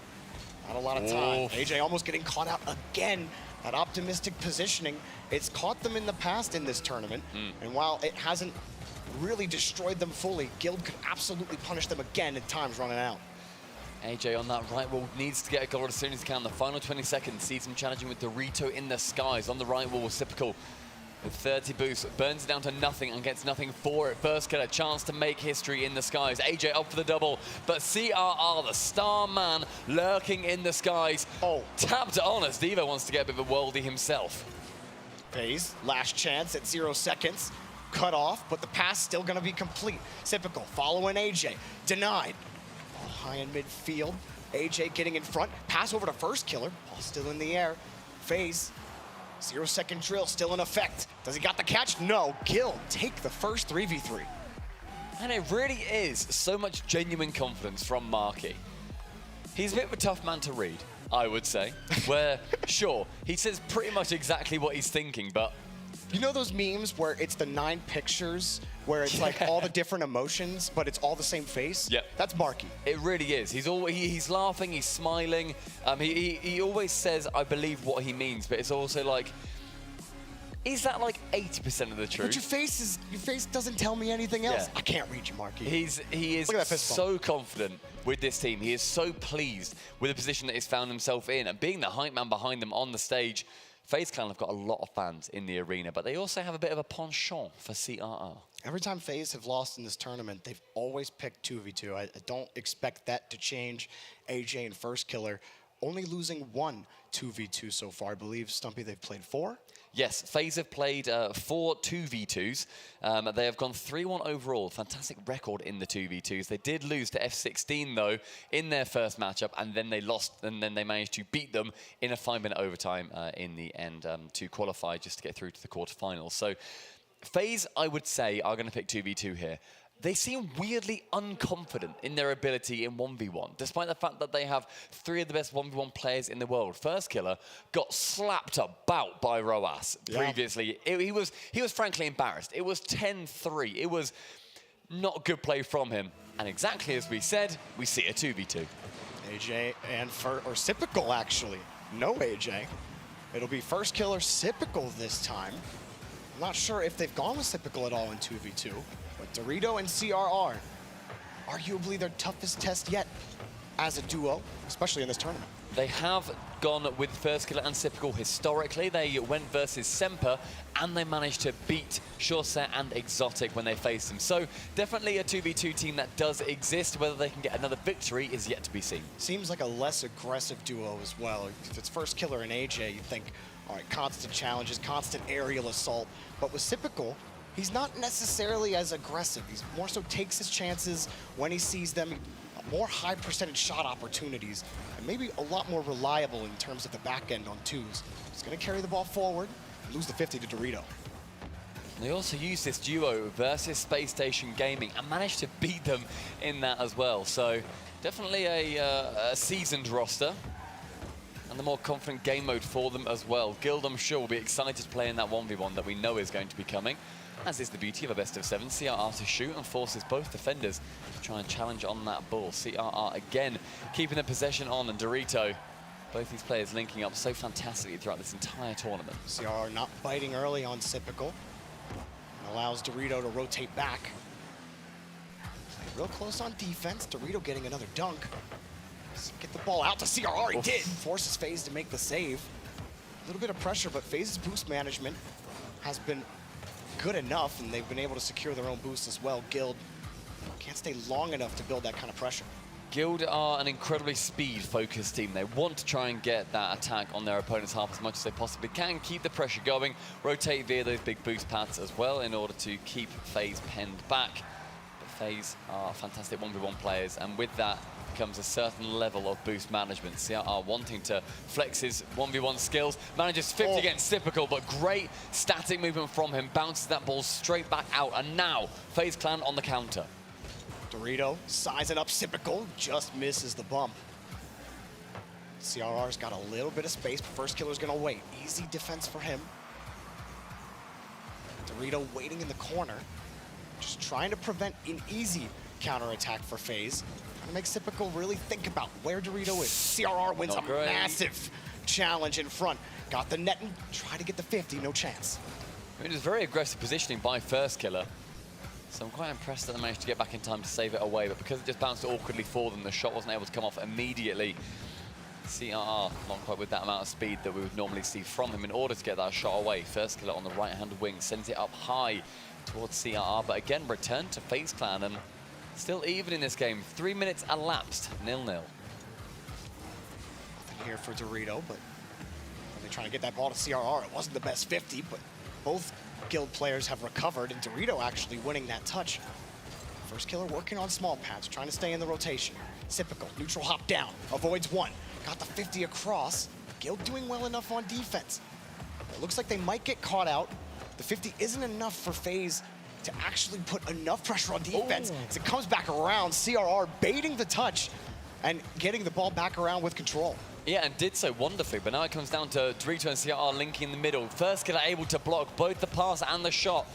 Not a lot of time. AJ almost getting caught out again. That optimistic positioning, it's caught them in the past in this tournament. And while it hasn't really destroyed them fully, Guild could absolutely punish them again at times running out. AJ on that right wall needs to get a goal as soon as he can. The final 20 seconds sees him challenging with Dorito in the skies. On the right wall with Sypical with 30 boosts, burns it down to nothing and gets nothing for it. First killer, chance to make history in the skies. AJ up for the double, but CRR, the star man, lurking in the skies. Tapped on as Devo wants to get a bit of a worldie himself. FaZe, last chance at 0 seconds. Cut off, but the pass still gonna be complete. Sypical following AJ, denied. Ball high in midfield. AJ getting in front, pass over to first killer. Ball still in the air. FaZe, 0 second drill still in effect. Does he got the catch? No. Guild take the first 3v3. And it really is so much genuine confidence from Marky. He's a bit of a tough man to read, I would say. Where, sure, he says pretty much exactly what he's thinking, but you know those memes where it's the 9 pictures where it's like all the different emotions, but it's all the same face? Yep. That's Marky. It really is. He's laughing, he's smiling. He always says, I believe what he means, but it's also like, is that like 80% of the truth? But your face doesn't tell me anything else. Yeah. I can't read you, Marky. He is so confident with this team. He is so pleased with the position that he's found himself in, and being the hype man behind them on the stage. FaZe Clan have got a lot of fans in the arena, but they also have a bit of a penchant for CRR. Every time FaZe have lost in this tournament, they've always picked 2v2. I don't expect that to change. AJ and first killer only losing 1 2v2 so far. I believe, Stumpy, they've played 4? Yes, FaZe have played 4 2v2s. They have gone 3-1 overall. Fantastic record in the 2v2s. They did lose to F16, though, in their first matchup, and then they lost, and then they managed to beat them in a 5-minute overtime in the end to qualify just to get through to the quarterfinals. So FaZe, I would say, are going to pick 2v2 here. They seem weirdly unconfident in their ability in 1v1, despite the fact that they have 3 of the best 1v1 players in the world. First killer got slapped about by Roas previously. He was frankly embarrassed. It was 10-3. It was not good play from him. And exactly as we said, we see a 2v2. AJ and Sypical, actually. No AJ. It'll be first killer Sypical this time. I'm not sure if they've gone with Sypical at all in 2v2. But Dorito and CRR, arguably their toughest test yet as a duo, especially in this tournament. They have gone with first killer and Sypical historically. They went versus Semper, and they managed to beat Shorset and Exotic when they faced them. So definitely a 2v2 team that does exist. Whether they can get another victory is yet to be seen. Seems like a less aggressive duo as well. If it's first killer and AJ, you think, all right, constant challenges, constant aerial assault. But with Sypical, he's not necessarily as aggressive. He's more so takes his chances when he sees them. more high percentage shot opportunities, and maybe a lot more reliable in terms of the back end on twos. He's going to carry the ball forward, lose the 50 to Dorito. They also used this duo versus Space Station Gaming and managed to beat them in that as well. So definitely a seasoned roster and the more confident game mode for them as well. Guild, I'm sure, will be excited to play in that 1v1 that we know is going to be coming, as is the beauty of a best of 7. CRR to shoot and forces both defenders to try and challenge on that ball. CRR again keeping the possession on, and Dorito, both these players linking up so fantastically throughout this entire tournament. CRR not biting early on Sypical. Allows Dorito to rotate back. Play real close on defense. Dorito getting another dunk. Get the ball out to CRR. He did. Forces FaZe to make the save. A little bit of pressure, but FaZe's boost management has been good enough, and they've been able to secure their own boost as well. Guild can't stay long enough to build that kind of pressure. Guild are an incredibly speed-focused team. They want to try and get that attack on their opponent's half as much as they possibly can, keep the pressure going, rotate via those big boost paths as well in order to keep FaZe penned back. But FaZe are fantastic 1v1 players, and with that comes a certain level of boost management. CRR wanting to flex his 1v1 skills, manages 50 against Sypical, but great static movement from him, bounces that ball straight back out, and now FaZe Clan on the counter. Dorito sizing up Sypical, just misses the bump. CRR's got a little bit of space, but first killer's gonna wait. Easy defense for him. Dorito waiting in the corner, just trying to prevent an easy counterattack for FaZe. It makes Sypical really think about where Dorito is. CRR wins a massive challenge in front. Got the net and try to get the 50, no chance. I mean, it was very aggressive positioning by first killer. So I'm quite impressed that they managed to get back in time to save it away, but because it just bounced awkwardly for them, the shot wasn't able to come off immediately. CRR not quite with that amount of speed that we would normally see from him in order to get that shot away. First killer on the right-hand wing sends it up high towards CRR, but again, return to FaZe Clan, and still even in this game. 3 minutes elapsed, 0-0. Nothing here for Dorito, but they're trying to get that ball to CRR. It wasn't the best 50, but both Guild players have recovered, and Dorito actually winning that touch. First killer working on small pads, trying to stay in the rotation. Sypical, neutral hop down, avoids one. Got the 50 across. Guild doing well enough on defense. It looks like they might get caught out. The 50 isn't enough for FaZe to actually put enough pressure on defense. As it comes back around, CRR baiting the touch and getting the ball back around with control. Yeah, and did so wonderfully, but now it comes down to Dorito and CRR linking in the middle. First killer able to block both the pass and the shot.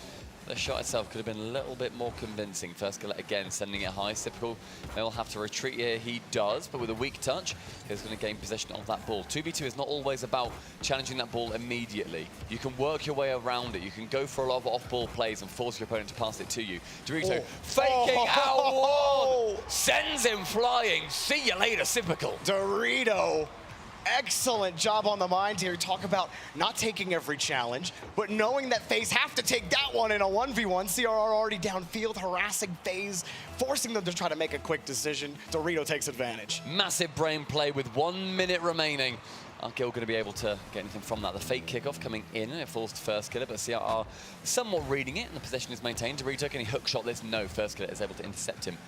The shot itself could have been a little bit more convincing. First killer again sending it high. Sypical, they'll have to retreat here. He does, but with a weak touch, he's going to gain possession of that ball. 2v2 is not always about challenging that ball immediately. You can work your way around it. You can go for a lot of off-ball plays and force your opponent to pass it to you. Dorito faking out one, sends him flying. See you later, Sypical. Dorito. Excellent job on the mind here. Talk about not taking every challenge, but knowing that FaZe have to take that one in a 1v1. CRR already downfield, harassing FaZe, forcing them to try to make a quick decision. Dorito takes advantage. Massive brain play with 1 minute remaining. Are Guild going to be able to get anything from that? The fake kickoff coming in, and it falls to first killer, but CRR somewhat reading it, and the possession is maintained. Dorito, can he hook shot this? No, first killer is able to intercept him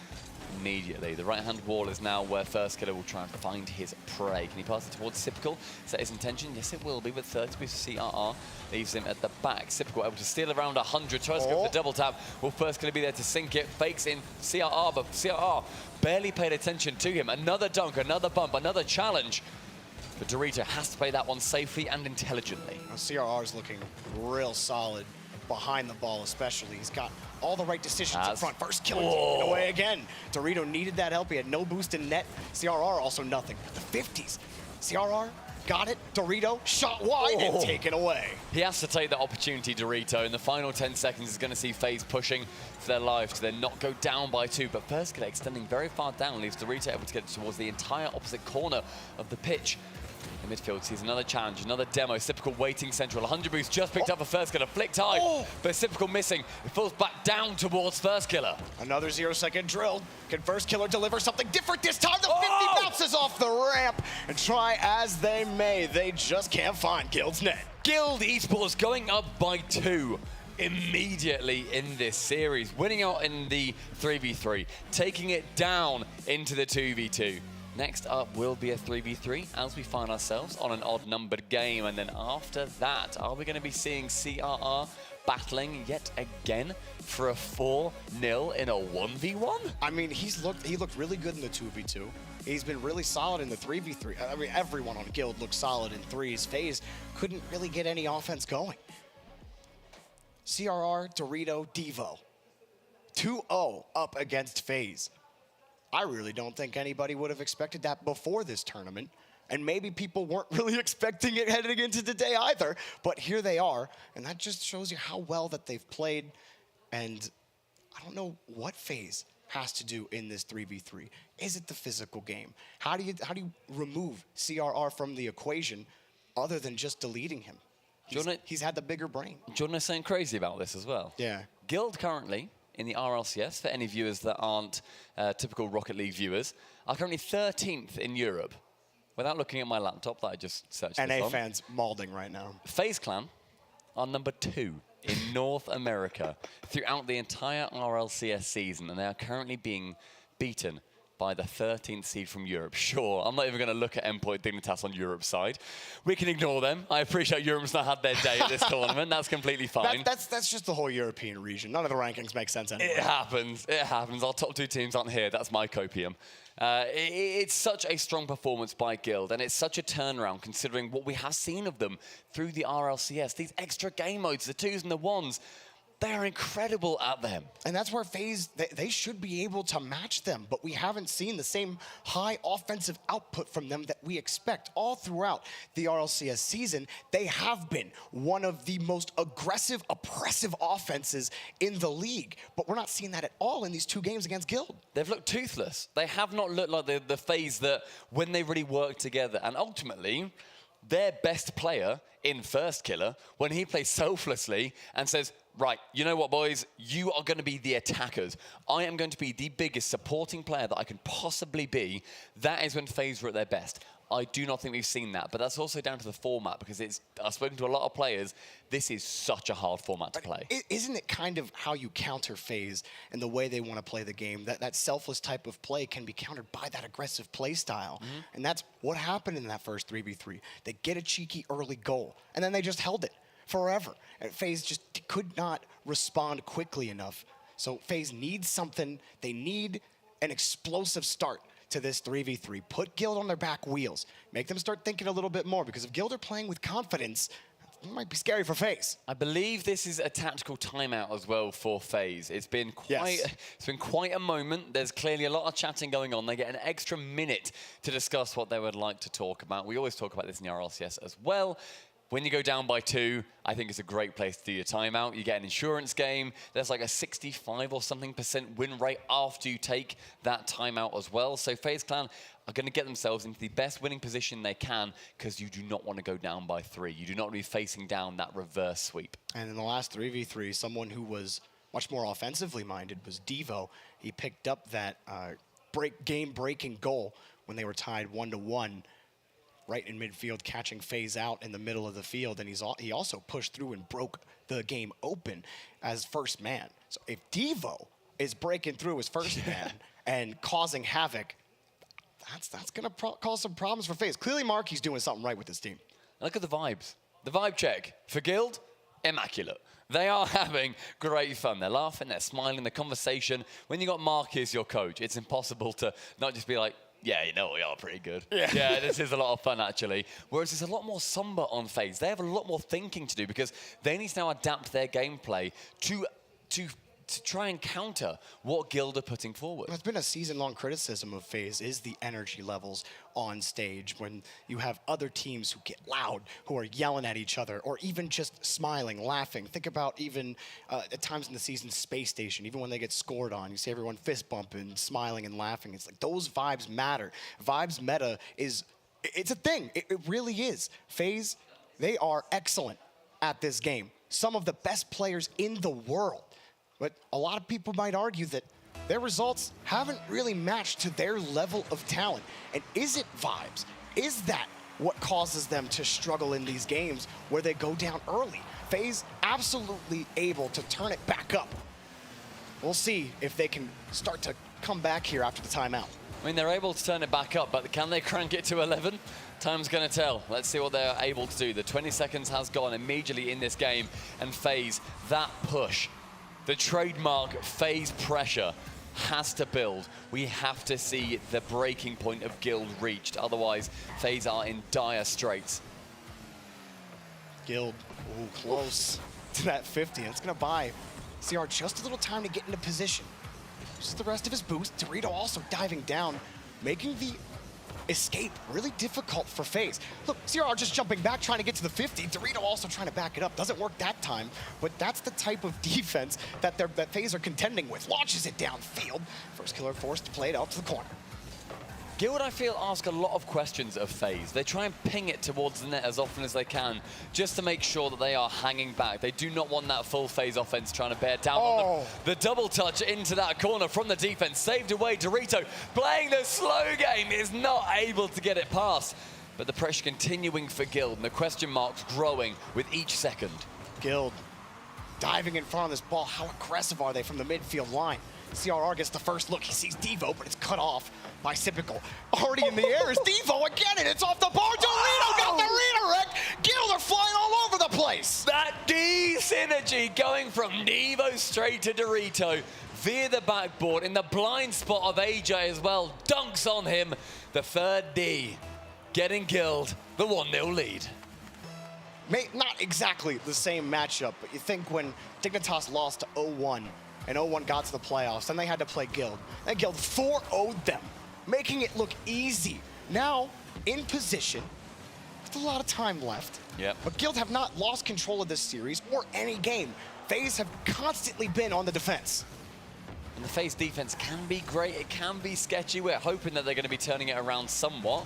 immediately. The right-hand wall is now where first killer will try and find his prey. Can he pass it towards Sypical? Is that his intention? Yes, it will be, with 30 boost CRR. Leaves him at the back. Sypical able to steal around 100. Tries to go for the double tap. Will first killer be there to sink it? Fakes in CRR, but CRR barely paid attention to him. Another dunk, another bump, another challenge. But Dorito has to play that one safely and intelligently. Now, CRR is looking real solid behind the ball, especially. He's got all the right decisions in front. First killer taken away again. Dorito needed that help. He had no boost in net. CRR also nothing. But the 50s. CRR got it. Dorito shot wide and taken away. He has to take that opportunity, Dorito. In the final 10 seconds, is going to see FaZe pushing for their life to then not go down by 2. But first killer extending very far down leaves Dorito able to get towards the entire opposite corner of the pitch. In midfield sees another challenge, another demo. Sypical waiting central. 100 boost just picked up a first killer. Flicked high, but Sypical missing. It falls back down towards first killer. Another 0-second drill. Can first killer deliver something different this time? The 50 bounces off the ramp. And try as they may, they just can't find Guild's net. Guild Esports going up by 2. immediately in this series, winning out in the 3v3, taking it down into the 2v2. Next up will be a 3v3 as we find ourselves on an odd-numbered game. And then after that, are we going to be seeing CRR battling yet again for a 4-0 in a 1v1? I mean, he looked really good in the 2v2. He's been really solid in the 3v3. I mean, everyone on Guild looked solid in threes. FaZe couldn't really get any offense going. CRR, Dorito, Devo. 2-0 up against FaZe. I really don't think anybody would have expected that before this tournament. And maybe people weren't really expecting it heading into today either. But here they are. And that just shows you how well that they've played. And I don't know what FaZe has to do in this 3v3. Is it the physical game? How do you remove CRR from the equation other than just deleting him? He's had the bigger brain. Do you want to know something crazy about this as well? Yeah. Guild currently, in the RLCS, for any viewers that aren't typical Rocket League viewers, are currently 13th in Europe. Without looking at my laptop that I just searched this NA on. fans mauling right now. FaZe Clan are number 2 in North America throughout the entire RLCS season, and they are currently being beaten by the 13th seed from Europe. Sure, I'm not even going to look at Endpoint Dignitas on Europe's side. We can ignore them. I appreciate Europe's not had their day at this tournament. That's completely fine. That's just the whole European region. None of the rankings make sense anymore. It happens. It happens. Our top 2 teams aren't here. That's my copium. It's such a strong performance by Guild, and it's such a turnaround considering what we have seen of them through the RLCS. These extra game modes, the 2s and the 1s, they're incredible at them. And that's where FaZe, they should be able to match them, but we haven't seen the same high offensive output from them that we expect. All throughout the RLCS season, they have been one of the most aggressive, oppressive offenses in the league, but we're not seeing that at all in these 2 games against Guild. They've looked toothless. They have not looked like the FaZe that when they really work together, and ultimately, their best player in First Killer, when he plays selflessly and says, right, you know what, boys? You are going to be the attackers. I am going to be the biggest supporting player that I can possibly be. That is when FaZe were at their best. I do not think we've seen that, but that's also down to the format because I've spoken to a lot of players. This is such a hard format to play. Isn't it kind of how you counter FaZe and the way they want to play the game? That selfless type of play can be countered by that aggressive play style. And that's what happened in that first 3v3. They get a cheeky early goal, and then they just held it forever. And FaZe just could not respond quickly enough. So FaZe needs something. They need an explosive start to this 3v3. Put Guild on their back wheels. Make them start thinking a little bit more, because if Guild are playing with confidence, it might be scary for FaZe. I believe this is a tactical timeout as well for FaZe. It's been quite a moment. There's clearly a lot of chatting going on. They get an extra minute to discuss what they would like to talk about. We always talk about this in the RLCS as well. When you go down by 2, I think it's a great place to do your timeout. You get an insurance game. There's like a 65 or something % win rate after you take that timeout as well. So FaZe Clan are going to get themselves into the best winning position they can, because you do not want to go down by 3. You do not want to be facing down that reverse sweep. And in the last 3v3, someone who was much more offensively minded was Devo. He picked up that game-breaking goal when they were tied 1-1. Right in midfield, catching FaZe out in the middle of the field, and he also pushed through and broke the game open as first man. So if Devo is breaking through as first man and causing havoc, that's going to cause some problems for FaZe. Clearly, Marky's doing something right with this team. Look at the vibes. The vibe check for Guild, immaculate. They are having great fun. They're laughing, they're smiling, the conversation. When you got Marky as your coach, it's impossible to not just be like, yeah, you know, we are pretty good. Yeah, this is a lot of fun, actually. Whereas there's a lot more somber on FaZe. They have a lot more thinking to do, because they need to now adapt their gameplay to try and counter what Guild are putting forward. It's been a season-long criticism of FaZe is the energy levels on stage when you have other teams who get loud, who are yelling at each other, or even just smiling, laughing. Think about even at times in the season, Space Station, even when they get scored on, you see everyone fist bumping, smiling and laughing. It's like those vibes matter. Vibes meta it's a thing. It really is. FaZe, they are excellent at this game. Some of the best players in the world. But a lot of people might argue that their results haven't really matched to their level of talent. And is it vibes? Is that what causes them to struggle in these games where they go down early. FaZe absolutely able to turn it back up. We'll see if they can start to come back here after the timeout. I mean, they're able to turn it back up, but can they crank it to 11? Time's going to tell. Let's see what they're able to do. The 20 seconds has gone immediately in this game, and FaZe, that push, the trademark FaZe pressure, has to build. We have to see the breaking point of Guild reached. Otherwise, FaZe are in dire straits. Guild, ooh, close to that 50. It's going to buy CR just a little time to get into position. Just the rest of his boost. Dorito also diving down, making the escape really difficult for FaZe. Look, CR just jumping back, trying to get to the 50. Dorito also trying to back it up. Doesn't work that time, but that's the type of defense that FaZe are contending with. Launches it downfield. First killer forced to play it out to the corner. Guild, I feel, ask a lot of questions of FaZe. They try and ping it towards the net as often as they can, just to make sure that they are hanging back. They do not want that full FaZe offense trying to bear down on them. The double touch into that corner from the defense, saved away. Dorito, playing the slow game, is not able to get it past. But the pressure continuing for Guild, and the question marks growing with each second. Guild diving in front of this ball. How aggressive are they from the midfield line? CRR gets the first look. He sees Devo, but it's cut off by Sipical. Already in the air is Devo again, and it's off the bar. Dorito got the redirect. Guild are flying all over the place. That D synergy going from Devo straight to Dorito via the backboard in the blind spot of AJ as well. Dunks on him. The third D getting Guild the 1-0 lead. Not exactly the same matchup, but you think when Dignitas lost to 0-1 and 0-1 got to the playoffs, then they had to play Guild. And Guild 4-0'd them, making it look easy. Now, in position, with a lot of time left. Yep. But Guild have not lost control of this series or any game. FaZe have constantly been on the defense. And the FaZe defense can be great, it can be sketchy. We're hoping that they're going to be turning it around somewhat,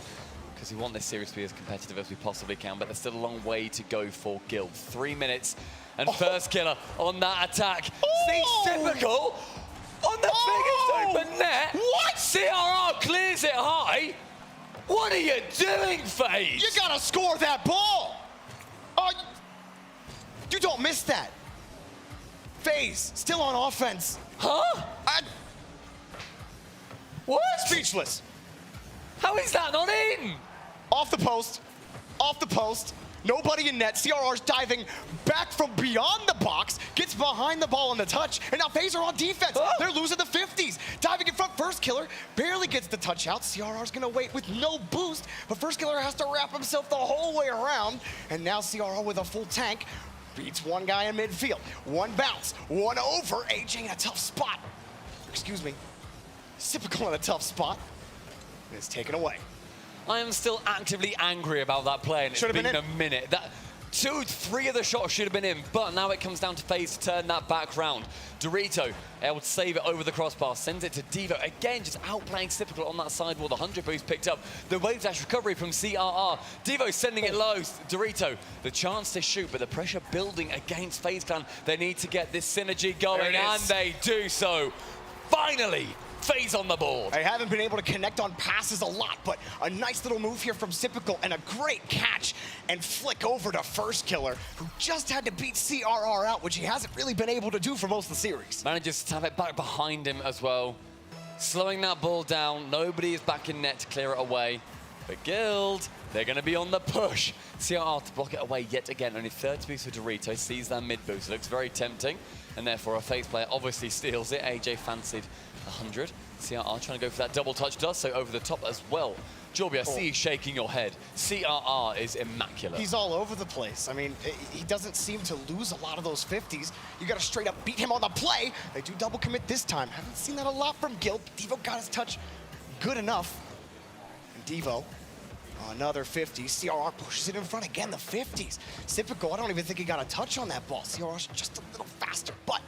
because we want this series to be as competitive as we possibly can, but there's still a long way to go for Guild. 3 minutes, and first killer on that attack. See Typical on the biggest open net. What? CRR clears it high. What are you doing, FaZe? You gotta score that ball. You don't miss that. FaZe still on offense. Huh? What? Speechless. How is that not in? Off the post. Off the post. Nobody in net. CRR's diving back from beyond the box, gets behind the ball on the touch, and now FaZe are on defense. They're losing the 50s. Diving in front, first killer barely gets the touch out. CRR's gonna wait with no boost, but first killer has to wrap himself the whole way around, and now CRR with a full tank beats one guy in midfield. One bounce, one over. AJ in a tough spot. Excuse me. Sipical in a tough spot. And it's taken away. I am still actively angry about that play, and it's been a minute. That 2-3 of the shots should have been in, but now it comes down to FaZe to turn that back round. Dorito able to save it over the crossbar, sends it to Devo. Again, just outplaying Sipical on that sidewall. The 100 boost picked up. The wave dash recovery from CRR. Devo sending it low. Dorito, the chance to shoot, but the pressure building against FaZe Clan. They need to get this synergy going, and they do so. Finally, FaZe on the board. I haven't been able to connect on passes a lot, but a nice little move here from Sipical and a great catch and flick over to first killer, who just had to beat CRR out, which he hasn't really been able to do for most of the series. Manages to tap it back behind him as well. Slowing that ball down. Nobody is back in net to clear it away. But Guild, they're going to be on the push. CRR to block it away yet again. Only third boost for Dorito. Sees that mid boost. Looks very tempting. And therefore a FaZe player obviously steals it. AJ fancied 100. CRR trying to go for that double touch, does so over the top as well. Jorby, I see you shaking your head. CRR is immaculate. He's all over the place. I mean, he doesn't seem to lose a lot of those 50s. You got to straight up beat him on the play. They do double commit this time. Haven't seen that a lot from Guild. Devo got his touch good enough. And Devo, another 50. CRR pushes it in front again, the 50s. Sipical, I don't even think he got a touch on that ball. CRR's just a little faster, but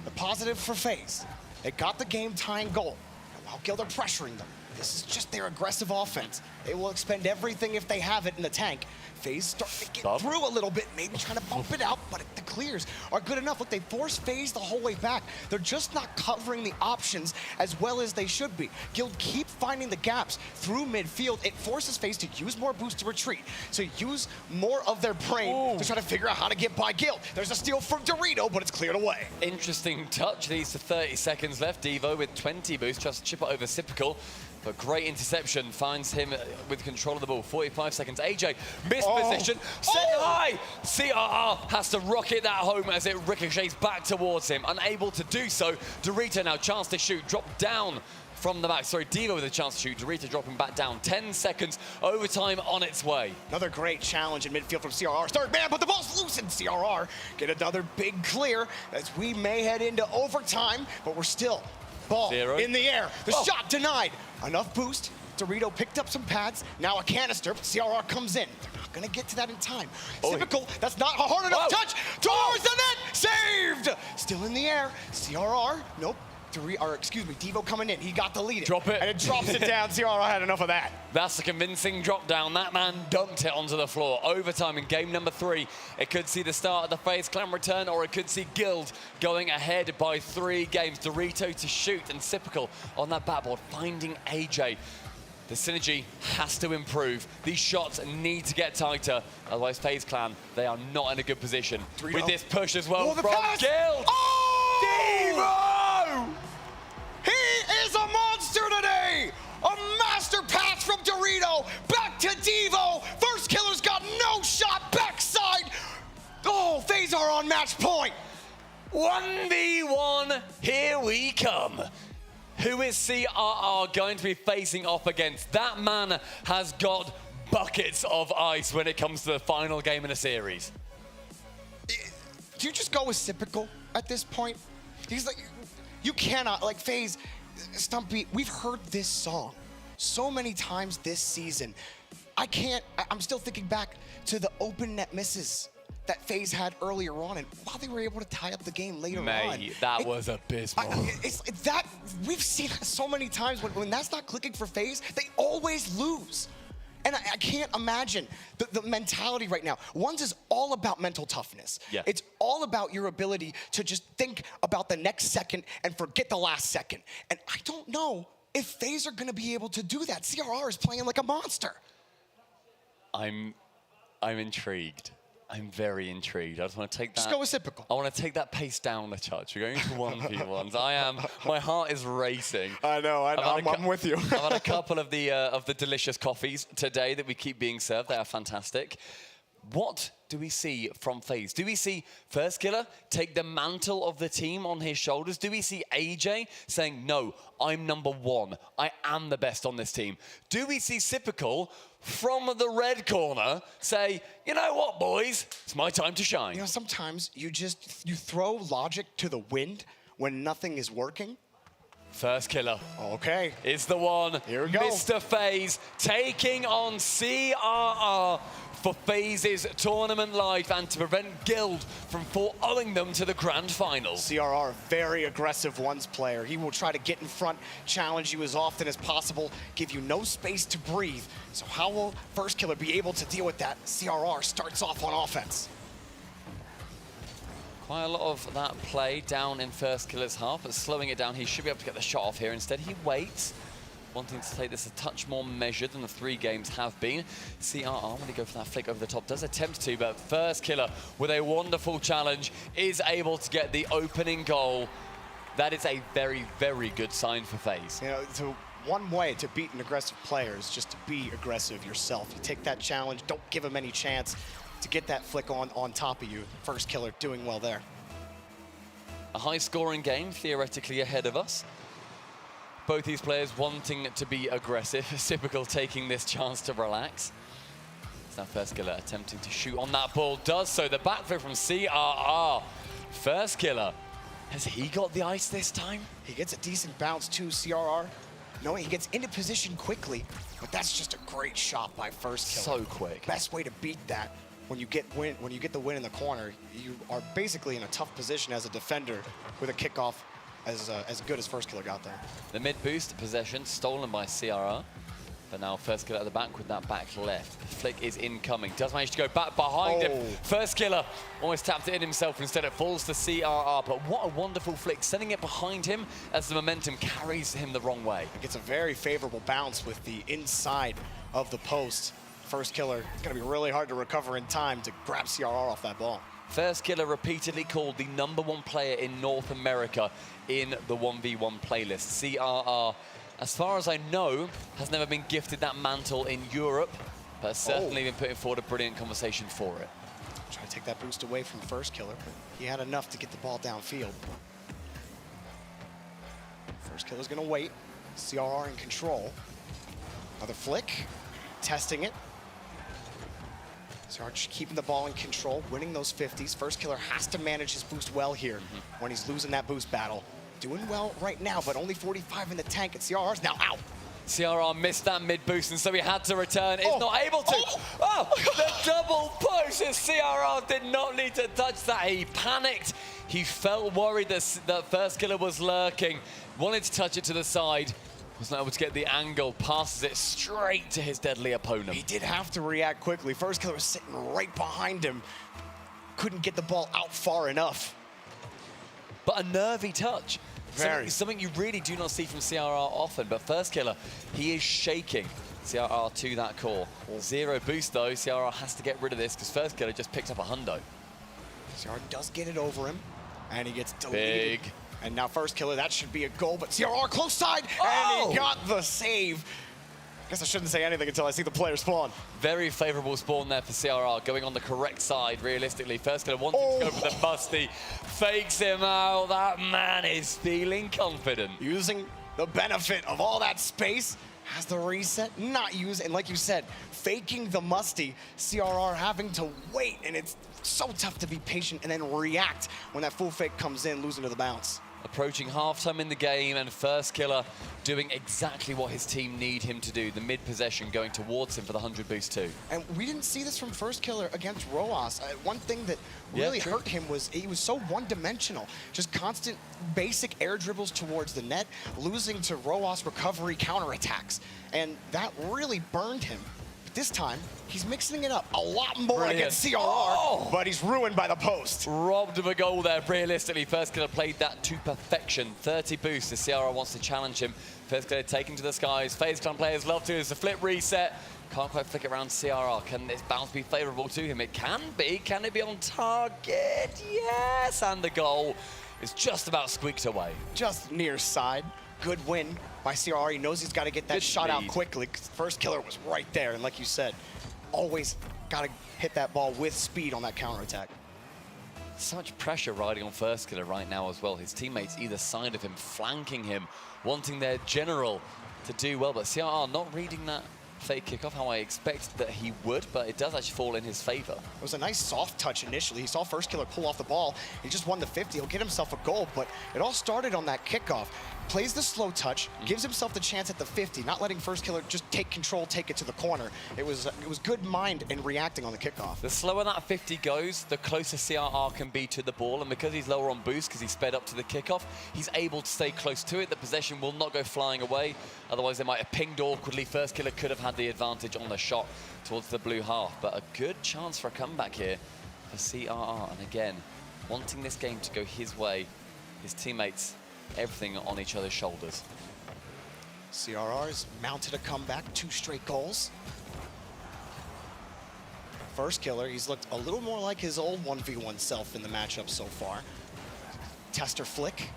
the positive for FaZe, they got the game-tying goal. And while Guild are pressuring them, This is just their aggressive offense. They will expend everything if they have it in the tank. FaZe starting to get through a little bit, maybe trying to bump it out, but the clears are good enough. Look, they force FaZe the whole way back. They're just not covering the options as well as they should be. Guild keep finding the gaps through midfield. It forces FaZe to use more boost to retreat, so use more of their brain to try to figure out how to get by Guild. There's a steal from Dorito, but it's cleared away. Interesting touch. Leads to 30 seconds left. Devo with 20 boost, tries to chip it over Typical. But great interception, finds him with control of the ball. 45 seconds. AJ, missed position, set high. CRR has to rocket that home as it ricochets back towards him. Unable to do so. Dorito now, chance to shoot, drop down from the back. Sorry, Devo with a chance to shoot. Dorito dropping back down. 10 seconds, overtime on its way. Another great challenge in midfield from CRR. Third man, but the ball's loose, and CRR get another big clear as we may head into overtime, but we're still ball in the air. The shot denied. Enough boost. Dorito picked up some pads. Now a canister, but CRR comes in. They're not gonna get to that in time. Typical, that's not a hard enough touch. Towards the net, saved! Still in the air. CRR, nope. Devo coming in. He got the lead. Drop it. And it drops it down. CRR had enough of that. That's a convincing drop down. That man dunked it onto the floor. Overtime in game number 3. It could see the start of the FaZe Clan return, or it could see Guild going ahead by 3 games. Dorito to shoot, and Typical on that backboard, finding AJ. The synergy has to improve. These shots need to get tighter. Otherwise, FaZe Clan, they are not in a good position. Dorito. With this push as well from pass. Guild. Devo! He is a monster today! A master pass from Dorito, back to Devo. First killer's got no shot, backside. Oh, FaZe are on match point. 1v1, here we come. Who is CRR going to be facing off against? That man has got buckets of ice when it comes to the final game in a series. Do you just go with Typical at this point? He's like, you cannot, like FaZe, Stumpy, we've heard this song so many times this season. I'm still thinking back to the open net misses that FaZe had earlier on, and while they were able to tie up the game later on. That was abysmal. We've seen that so many times. When that's not clicking for FaZe, they always lose. And I can't imagine the mentality right now. One's is all about mental toughness. Yeah. It's all about your ability to just think about the next second and forget the last second. And I don't know if FaZe are gonna be able to do that. CRR is playing like a monster. I'm intrigued. I'm very intrigued. I just want to take that. Just go with Typical. I want to take that pace down a touch. We're going to 1v1s. My heart is racing. I know. I'm with you. I've had a couple of the delicious coffees today that we keep being served. They are fantastic. What do we see from FaZe? Do we see First Killer take the mantle of the team on his shoulders? Do we see AJ saying, no, I'm number 1. I am the best on this team? Do we see Typical from the red corner say, you know what, boys? It's my time to shine. You know, sometimes you throw logic to the wind when nothing is working. First Killer. Okay. Is the one. Here we go. Mr. FaZe taking on CRR for FaZe's tournament life and to prevent Guild from 4-0ing them to the grand finals. CRR, very aggressive ones player. He will try to get in front, challenge you as often as possible, give you no space to breathe. So how will First Killer be able to deal with that? CRR starts off on offense. Quite a lot of that play down in First Killer's half, but slowing it down, he should be able to get the shot off here. Instead, he waits, wanting to take this a touch more measured than the 3 games have been. CRR, when he go for that flick over the top, does attempt to, but First Killer, with a wonderful challenge, is able to get the opening goal. That is a very, very good sign for FaZe. You know, so one way to beat an aggressive player is just to be aggressive yourself. You take that challenge, don't give him any chance to get that flick on top of you. First Killer doing well there. A high-scoring game, theoretically ahead of us. Both these players wanting to be aggressive. Typical taking this chance to relax. It's now First Killer attempting to shoot on that ball. Does so. The backflip from CRR. First Killer. Has he got the ice this time? He gets a decent bounce too, CRR. No, he gets into position quickly, but that's just a great shot by First Killer. So quick. Best way to beat that. When you get the win in the corner, you are basically in a tough position as a defender with a kickoff as good as First Killer got there. The mid boost possession stolen by CRR. But now First Killer at the back with that back left. The flick is incoming. Does manage to go back behind him. First Killer almost tapped it in himself. Instead it falls to CRR. But what a wonderful flick. Sending it behind him as the momentum carries him the wrong way. It gets a very favorable bounce with the inside of the post. First Killer, it's going to be really hard to recover in time to grab CRR off that ball. First Killer repeatedly called the #1 player in North America in the 1v1 playlist. CRR, as far as I know, has never been gifted that mantle in Europe, but has certainly been putting forward a brilliant conversation for it. Try to take that boost away from First Killer, but he had enough to get the ball downfield. First Killer's gonna wait. CRR in control. Another flick, testing it. CRR just keeping the ball in control, winning those 50s. First Killer has to manage his boost well here when he's losing that boost battle. Doing well right now, but only 45 in the tank, and CRR's now out. CRR missed that mid boost, and so he had to return. He's not able to. The double push! CRR did not need to touch that. He panicked. He felt worried that First Killer was lurking. Wanted to touch it to the side. Was not able to get the angle. Passes it straight to his deadly opponent. He did have to react quickly. First Killer was sitting right behind him. Couldn't get the ball out far enough. But a nervy touch. Very. Something you really do not see from CRR often, but First Killer, he is shaking CRR to that core. Zero boost though, CRR has to get rid of this because First Killer just picked up a hundo. CRR does get it over him, and he gets deleted. Big. And now First Killer, that should be a goal, but CRR close side, and he got the save. Guess I shouldn't say anything until I see the player spawn. Very favorable spawn there for CRR, going on the correct side, realistically. First Killer wanted to go for the busty, fakes him out. That man is feeling confident. Using the benefit of all that space, has the reset, not use, and like you said, faking the musty, CRR having to wait, and it's so tough to be patient and then react when that full fake comes in, losing to the bounce. Approaching halftime in the game, and First Killer doing exactly what his team need him to do. The mid possession going towards him for the 100 boost too. And we didn't see this from First Killer against Roas. One thing that really hurt him was he was so one-dimensional. Just constant basic air dribbles towards the net, losing to Roas recovery counterattacks. And that really burned him. But this time, he's mixing it up a lot more against CRR, but he's ruined by the post. Robbed of a goal there, realistically. First Killer played that to perfection. 30 boosts as CRR wants to challenge him. First Killer taken to the skies. FaZe Clan players love to. It's a flip reset. Can't quite flick it around CRR. Can this bounce be favorable to him? It can be. Can it be on target? Yes, and the goal is just about squeaked away. Just near side. Good win by CRR. He knows he's got to get that shot out quickly. First Killer was right there, and like you said, always got to hit that ball with speed on that counterattack. Such pressure riding on First Killer right now as well. His teammates either side of him, flanking him, wanting their general to do well. But CRR not reading that fake kickoff how I expected that he would, but it does actually fall in his favor. It was a nice soft touch initially. He saw First Killer pull off the ball. He just won the 50. He'll get himself a goal, but it all started on that kickoff. Plays the slow touch, gives himself the chance at the 50, not letting First Killer just take control, take it to the corner. It was good mind in reacting on the kickoff. The slower that 50 goes, the closer CRR can be to the ball, and because he's lower on boost, because he's sped up to the kickoff, he's able to stay close to it. The possession will not go flying away. Otherwise, they might have pinged awkwardly. First Killer could have had the advantage on the shot towards the blue half, but a good chance for a comeback here for CRR. And again, wanting this game to go his way, his teammates, everything on each other's shoulders. CRR's mounted a comeback, 2 straight goals. First Killer, he's looked a little more like his old 1v1 self in the matchup so far. Tester flick,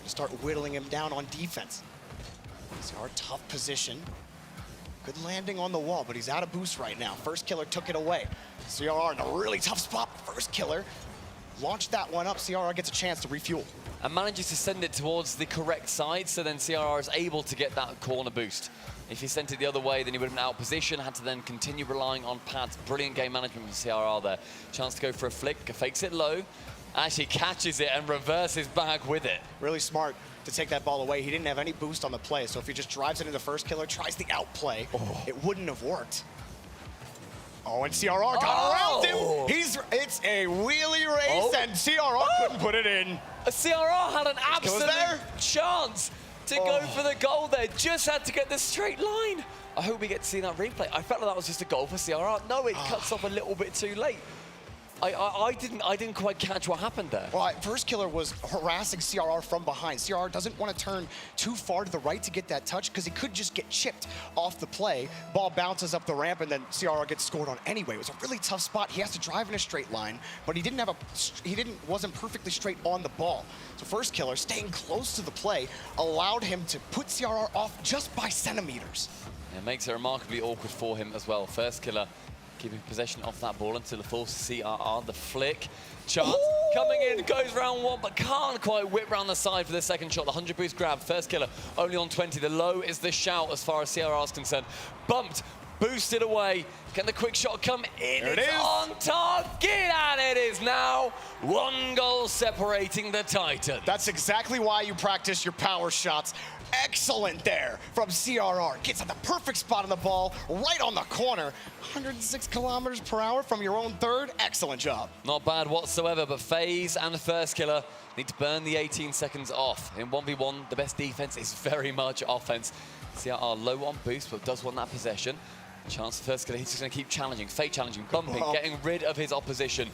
start whittling him down on defense. CRR, tough position. Good landing on the wall, but he's out of boost right now. First Killer took it away. CRR in a really tough spot. First Killer launched that one up. CRR gets a chance to refuel. And manages to send it towards the correct side, so then CRR is able to get that corner boost. If he sent it the other way, then he would have been out of position, had to then continue relying on pads. Brilliant game management from CRR there. Chance to go for a flick, fakes it low, actually catches it and reverses back with it. Really smart to take that ball away. He didn't have any boost on the play, so if he just drives it into First Killer, tries the outplay, it wouldn't have worked. Oh, and CRR got around him. It's a wheelie race, and CRR couldn't put it in. CRR had an absolute chance to go for the goal there. Just had to get the straight line. I hope we get to see that replay. I felt like that was just a goal for CRR. No, it cuts off a little bit too late. I didn't quite catch what happened there. Well, First Killer was harassing CRR from behind. CRR doesn't want to turn too far to the right to get that touch because he could just get chipped off the play. Ball bounces up the ramp and then CRR gets scored on anyway. It was a really tough spot. He has to drive in a straight line, but wasn't perfectly straight on the ball. So First Killer, staying close to the play, allowed him to put CRR off just by centimeters. It makes it remarkably awkward for him as well. First Killer keeping possession of that ball until it falls to CRR. The flick. Chance coming in, goes round one, but can't quite whip round the side for the second shot. The 100 boost grab. First Killer only on 20. The low is the shout as far as CRR is concerned. Bumped, boosted away. Can the quick shot come in? There it is. On target, and it is now 1 goal separating the Titan. That's exactly why you practice your power shots. Excellent there from CRR. Gets at the perfect spot on the ball, right on the corner. 106 kilometers per hour from your own third. Excellent job. Not bad whatsoever, but FaZe and the First Killer need to burn the 18 seconds off. In 1v1, the best defense is very much offense. CRR low on boost, but does want that possession. Chance for First Killer, he's just going to keep challenging, fake challenging, bumping, getting rid of his opposition.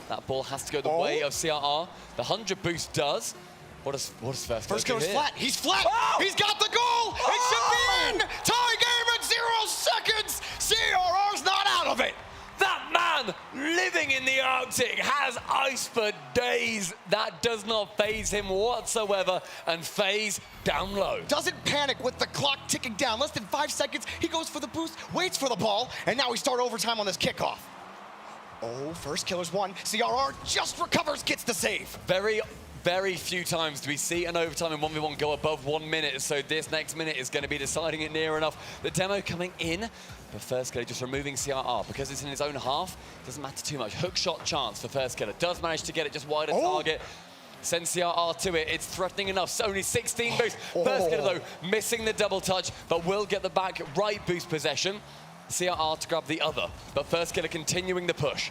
That ball has to go the way of CRR. The 100 boost does. What does First Killer Killer's do flat. He's flat. He's got the goal. It should be in. Tie game at 0 seconds. CRR's not out of it. That man living in the Arctic has ice for days. That does not faze him whatsoever. And FaZe down low. Doesn't panic with the clock ticking down. Less than 5 seconds. He goes for the boost, waits for the ball, and now we start overtime on this kickoff. Oh, First Killer's won. CRR just recovers, gets the save. Very few times do we see an overtime in 1v1 go above 1 minute, so this next minute is going to be deciding it near enough. The demo coming in, but First Killer just removing CRR because it's in his own half. Doesn't matter too much. Hook shot chance for First Killer. Does manage to get it just wide of target. Sends CRR to it. It's threatening enough. So only 16 boost. First Killer, though, missing the double touch, but will get the back right boost possession. CRR to grab the other, but First Killer continuing the push.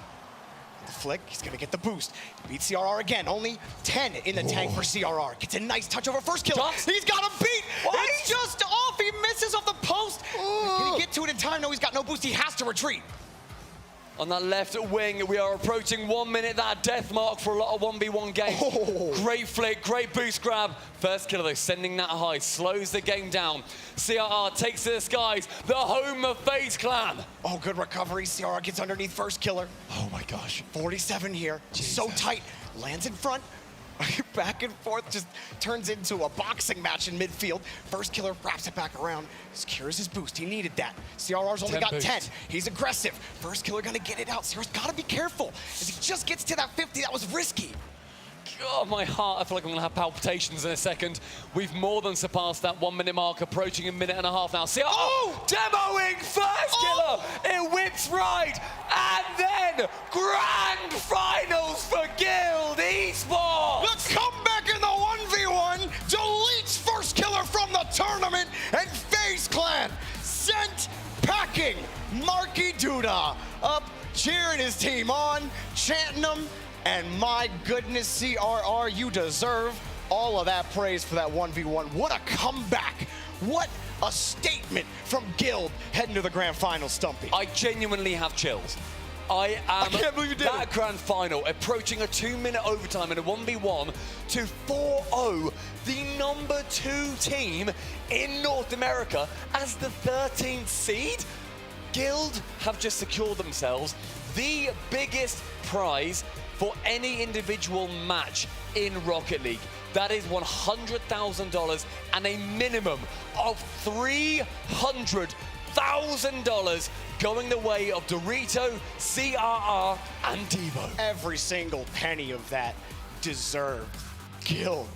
The flick, he's gonna get the boost. Beat CRR again, only 10 in the tank for CRR. Gets a nice touch over First Killer. He's got him beat. It's just off, he misses off the post. Can he get to it in time? No, he's got no boost, he has to retreat. On that left wing, we are approaching 1 minute, that death mark for a lot of 1v1 games. Great flick, great boost grab. First Killer, though, sending that high, slows the game down. CRR takes to the skies, the home of FaZe Clan. Oh, good recovery. CRR gets underneath First Killer. Oh my gosh. 47 here, so tight. Lands in front. Back and forth, just turns into a boxing match in midfield. First Killer wraps it back around, secures his boost. He needed that. CRR's only got 10. He's aggressive. First Killer gonna get it out. CRR's gotta be careful. As he just gets to that 50, that was risky. God, my heart, I feel like I'm gonna have palpitations in a second. We've more than surpassed that 1 minute mark, approaching a minute and a half now. CRR demoing First Killer. It whips right, and then grand finals for Guild Esports. The comeback in the 1v1 deletes First Killer from the tournament, and FaZe Clan sent packing. Marky Duda up, cheering his team on, chanting them. And my goodness, CRR, you deserve all of that praise for that 1v1. What a comeback. What a statement from Guild heading to the grand final, Stumpy. I genuinely have chills. I can't believe you did that grand final, approaching a 2 minute overtime in a 1v1 to 4-0 the number 2 team in North America as the 13th seed. Guild have just secured themselves the biggest prize for any individual match in Rocket League. That is $100,000 and a minimum of $300,000 going the way of Dorito, CRR, and Devo. Every single penny of that deserved. Guild.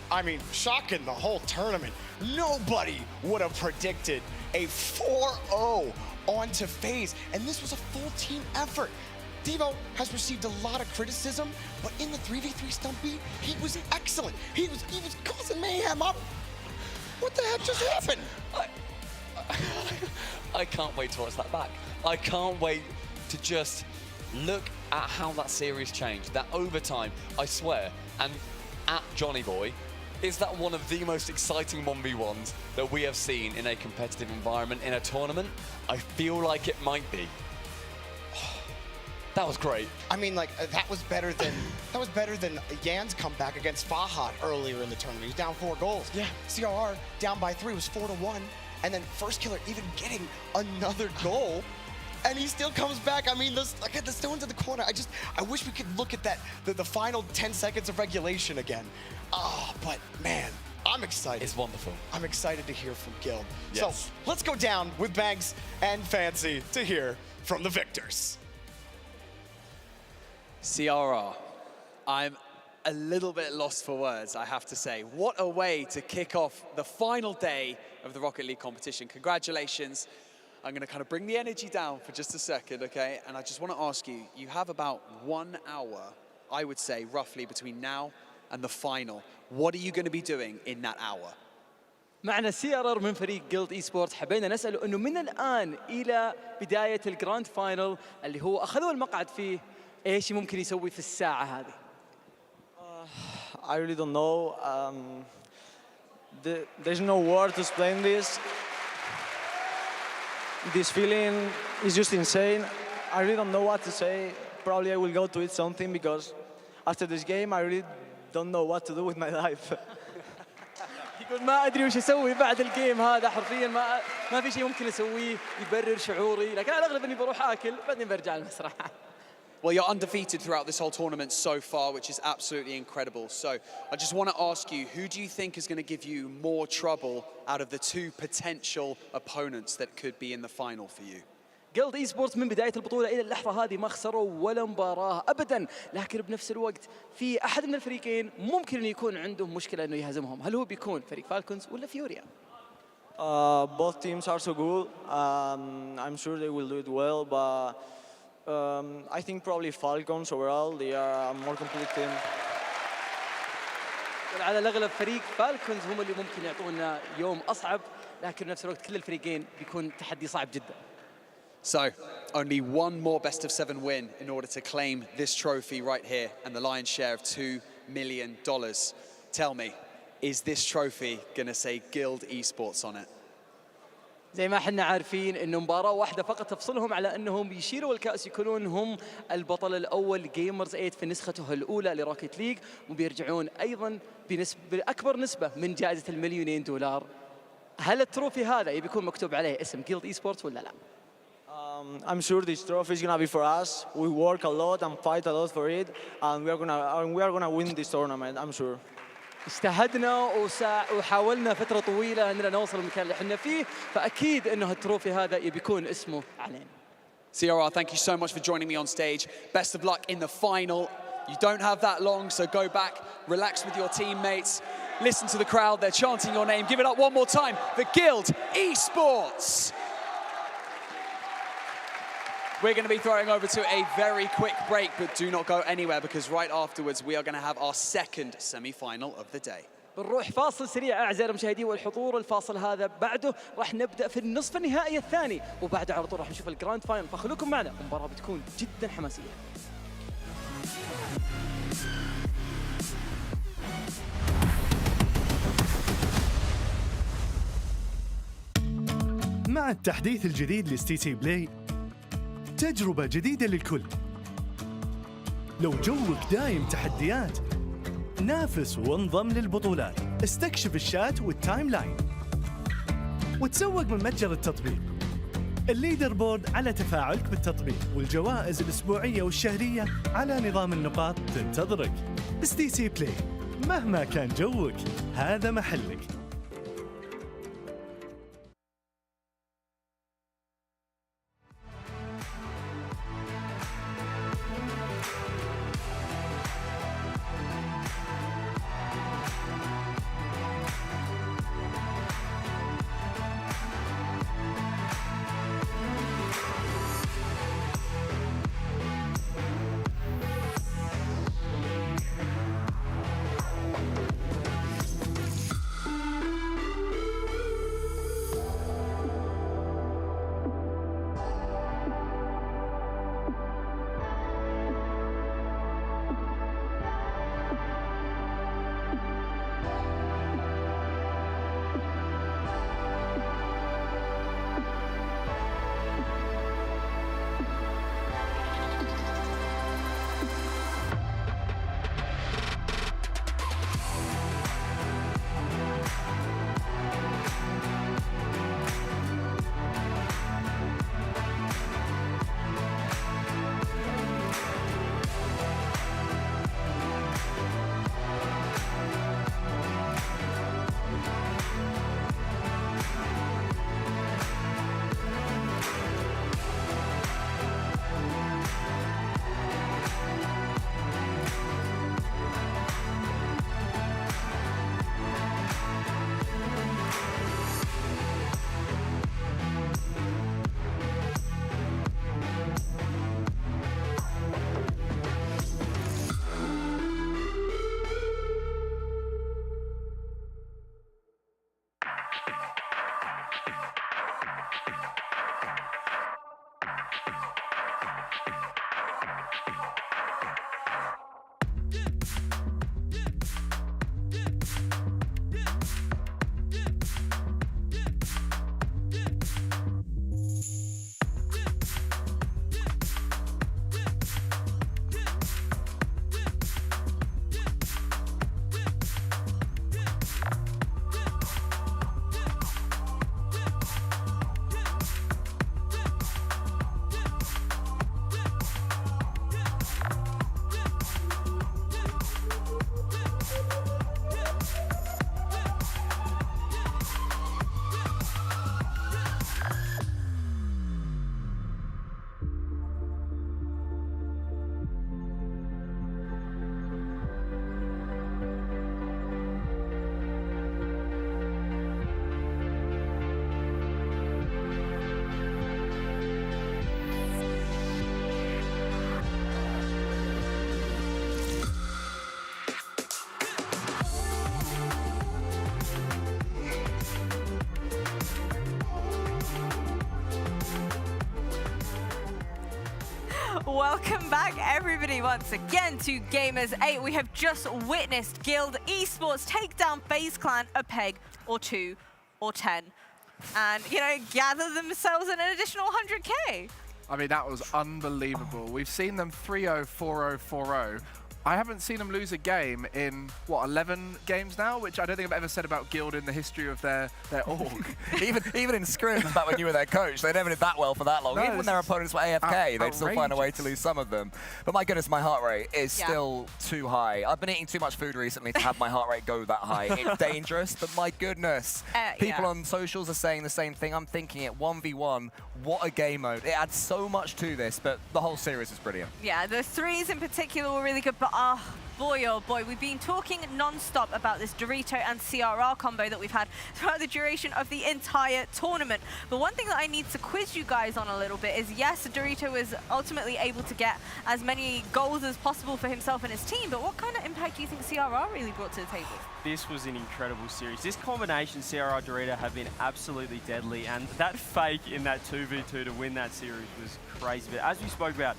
I mean, shocking the whole tournament. Nobody would have predicted a 4-0 onto FaZe, and this was a full team effort. Devo has received a lot of criticism, but in the 3v3 Stumpy, he was excellent. He was causing mayhem up. What the heck just happened? I can't wait to watch that back. I can't wait to just look at how that series changed. That overtime, I swear, and at Johnny Boy, is that one of the most exciting 1v1s that we have seen in a competitive environment in a tournament? I feel like it might be. That was great. I mean, like, that was better than Yan's comeback against Fahad earlier in the tournament. He was down 4 goals. Yeah. CRR down by 3 was 4-1, and then First Killer even getting another goal, and he still comes back. I mean, the stones in the corner. I wish we could look at that the final 10 seconds of regulation again. But man, I'm excited. It's wonderful. I'm excited to hear from Guild. Yes. So let's go down with Banks and Fancy to hear from the victors. CRR, I'm a little bit lost for words, I have to say. What a way to kick off the final day of the Rocket League competition. Congratulations. I'm going to kind of bring the energy down for just a second, okay? And I just want to ask you, you have about 1 hour, I would say, roughly between now and the final. What are you going to be doing in that hour? معنا CRR من فريق جيلد اي سبورتس. حبينا نسأله انه من الان الى بداية الجراند فاينل اللي هو اخذوا المقعد فيه، ايش ممكن يسوي في الساعة هذه؟ I really don't know. There's no word to explain this. This feeling is just insane. I really don't know what to say. Probably I will go to eat something because after this game I really don't know what to do with my life. يقول ما ادري وش اسوي بعد الجيم هذا، حرفيا ما في شيء ممكن اسويه يبرر شعوري، لكن على الاغلب اني بروح اكل بعدين برجع المسرح. Well, you're undefeated throughout this whole tournament so far, which is absolutely incredible. So I just want to ask you, who do you think is going to give you more trouble out of the 2 potential opponents that could be in the final for you? جيلد اي سبورتس من بداية البطولة إلى اللحظة هذه ما خسروا ولا مباراة أبداً، لكن بنفس الوقت في أحد من الفريقين ممكن أن يكون عندهم مشكلة أنه يهزمهم. هل هو بيكون فريق فالكونز ولا فيوريا؟ Both teams are so good. I'm sure they will do it well, but I think probably Falcons overall, they are a more complete team. على الأغلب فريق فالكونز هم اللي ممكن يعطونا يوم أصعب، لكن بنفس الوقت كل الفريقين بيكون تحدي صعب جداً. So, only one more best-of-7 win in order to claim this trophy right here and the lion's share of $2 million. Tell me, is this trophy going to say Guild Esports on it? زي ما احنا عارفين انه مباراة واحدة فقط تفصلهم على انهم يشيلوا الكأس، يكونون هم البطل الاول جيمرز 8 في نسخته الاولى لروكيت ليج، وبيرجعون ايضا باكبر نسبة من جائزة $1 مليون. هل التروفي هذا بيكون مكتوب عليه اسم جيلد اي سبورتس ولا لا؟ I'm sure this trophy is gonna be for us. We work a lot and fight a lot for it, and we are gonna win this tournament. I'm sure. اجتهدنا وحاولنا فترة طويلة اننا نوصل المكان اللي احنا فيه، فاكيد انه التروفي هذا بيكون اسمه علينا. CRR, thank you so much for joining me on stage. Best of luck in the final. You don't have that long, so go back, relax with your teammates, listen to the crowd, they're chanting your name. Give it up one more time for Guild Esports. We're going to be throwing over to a very quick break, but do not go anywhere because right afterwards we are going to have our second semi-final of the day. بنروح فاصل سريع اعزائي المشاهدين والحضور. الفاصل هذا بعده راح نبدا في النصف النهائي الثاني، وبعده على طول راح نشوف الجراند فاينل، فخلوكم معنا، المباراه بتكون جدا حماسيه. مع التحديث الجديد لستيتي بلاي، تجربة جديدة للكل. لو جوك دايم تحديات، نافس وانضم للبطولات، استكشف الشات والتايم لاين، وتسوق من متجر التطبيق. الليدر بورد على تفاعلك بالتطبيق، والجوائز الأسبوعية والشهرية على نظام النقاط تنتظرك. ستيتي بلاي، مهما كان جوك هذا محلك. Welcome back, everybody, once again to Gamers8. We have just witnessed Guild Esports take down FaZe Clan a peg or 2 or 10 and, you know, gather themselves an additional 100K. I mean, that was unbelievable. We've seen them 3-0, 4-0, 4-0. I haven't seen them lose a game in, what, 11 games now, which I don't think I've ever said about Guild in the history of their org. even in scrims back when you were their coach, they never did that well for that long. No, even when their opponents were AFK, they'd still find a way to outrageous. lose some of them. But my goodness, my heart rate is still too high. I've been eating too much food recently to have my heart rate go that high. It's dangerous, but my goodness. People on socials are saying the same thing. I'm thinking it 1v1, what a game mode. It adds so much to this, but the whole series is brilliant. Yeah, the threes in particular were really good, but oh boy, we've been talking non-stop about this Dorito and CRR combo that we've had throughout the duration of the entire tournament. But one thing that I need to quiz you guys on a little bit is, yes, Dorito was ultimately able to get as many goals as possible for himself and his team, but what kind of impact do you think CRR really brought to the table? This was an incredible series. This combination, CRR Dorito, have been absolutely deadly, and that fake in that 2v2 to win that series was crazy. But as we spoke about,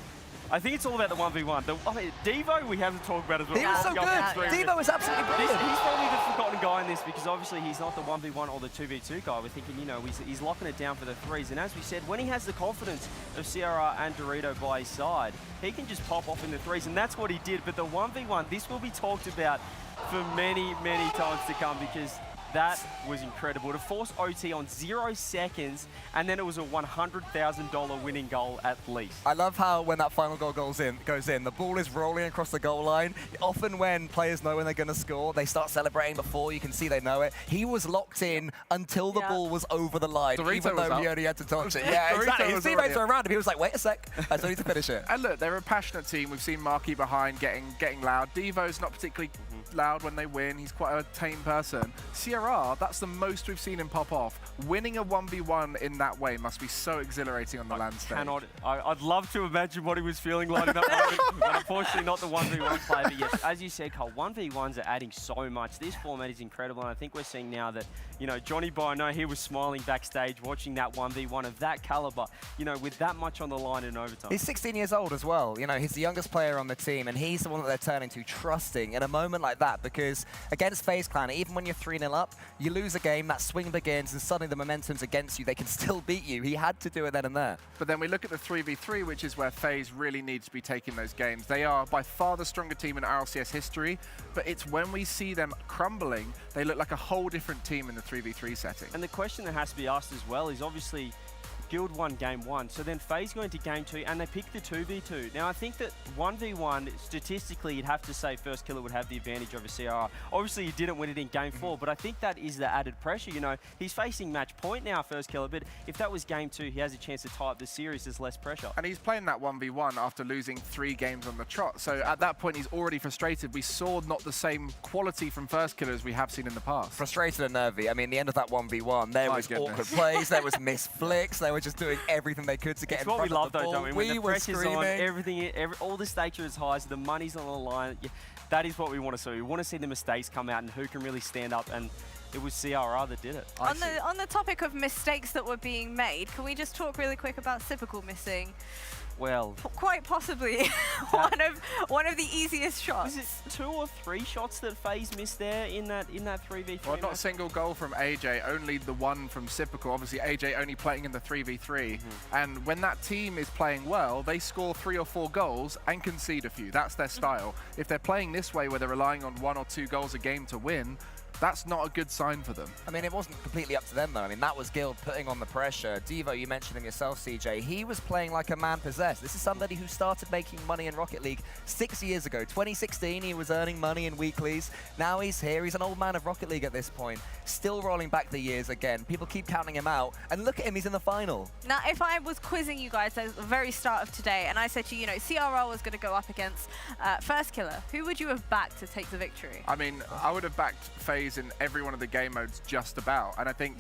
I think it's all about the 1v1. I mean, Devo, we haven't talked about as well. He was so good. Devo was absolutely brilliant. He's probably the forgotten guy in this because obviously he's not the 1v1 or the 2v2 guy. We're thinking, you know, he's locking it down for the threes. And as we said, when he has the confidence of CRR and Dorito by his side, he can just pop off in the threes. And that's what he did. But the 1v1, this will be talked about for many, many times to come because that was incredible. To force OT on 0 seconds, and then it was a $100,000 winning goal at least. I love how when that final goal goes in, the ball is rolling across the goal line. Often when players know when they're going to score, they start celebrating before. You can see they know it. He was locked in until the ball was over the line, even though he only had to touch it. Yeah, exactly. His teammates were around him. He was like, wait a sec, I still need to finish it. And look, they're a passionate team. We've seen Marky behind getting loud. Devo's not particularly loud when they win. He's quite a tame person. CRR, that's the most we've seen him pop off. Winning a 1v1 in that way must be so exhilarating on the land stage. I'd love to imagine what he was feeling like in that moment, but unfortunately not the 1v1 player. But yes, as you said, Cole, 1v1s are adding so much. This format is incredible, and I think we're seeing now that, you know, Johnny Boy, I know he was smiling backstage watching that 1v1 of that caliber, you know, with that much on the line in overtime. He's 16 years old as well. You know, he's the youngest player on the team, and he's the one that they're turning to, trusting in a moment like that, because against FaZe Clan, even when you're 3-0 up, you lose a game, that swing begins, and suddenly the momentum's against you. They can still beat you. He had to do it then and there. But then we look at the 3v3, which is where FaZe really needs to be taking those games. They are by far the stronger team in RLCS history, but it's when we see them crumbling, they look like a whole different team in the 3v3 setting. And the question that has to be asked as well is obviously Guild won game 1, so then FaZe go into game 2 and they pick the 2v2. Now I think that 1v1, statistically you'd have to say First Killer would have the advantage over CRR. Obviously he didn't win it in game 4, but I think that is the added pressure. You know, he's facing match point now, First Killer, but if that was game 2, he has a chance to tie up the series, there's less pressure. And he's playing that 1v1 after losing 3 games on the trot, so at that point he's already frustrated. We saw not the same quality from First Killer as we have seen in the past. Frustrated and nervy. I mean, the end of that 1v1, there was awkward plays, there was missed flicks, they were just doing everything they could to get in front of the ball. It's what we love though, don't we? When the pressure's screaming. on, everything, all the stakes are as high, so the money's on the line. Yeah, that is what we want to see. We want to see the mistakes come out and who can really stand up, and it was CRR that did it. On the topic of mistakes that were being made, can we just talk really quick about Cypical missing? Well, quite possibly one of the easiest shots. Was it 2 or 3 shots that FaZe missed there in that 3v3? Well, not a single goal from AJ, only the one from Cypical. Obviously, AJ only playing in the 3v3. And when that team is playing well, they score 3 or 4 goals and concede a few. That's their style. If they're playing this way, where they're relying on 1 or 2 goals a game to win, that's not a good sign for them. I mean, it wasn't completely up to them, though. I mean, that was Guild putting on the pressure. Devo, you mentioned him yourself, CJ. He was playing like a man possessed. This is somebody who started making money in Rocket League 6 years ago. 2016, he was earning money in weeklies. Now he's here. He's an old man of Rocket League at this point. Still rolling back the years again. People keep counting him out. And look at him, he's in the final. Now, if I was quizzing you guys at the very start of today, and I said to you, you know, CRR was going to go up against First Killer, who would you have backed to take the victory? I mean, I would have backed FaZe in every one of the game modes just about, and I think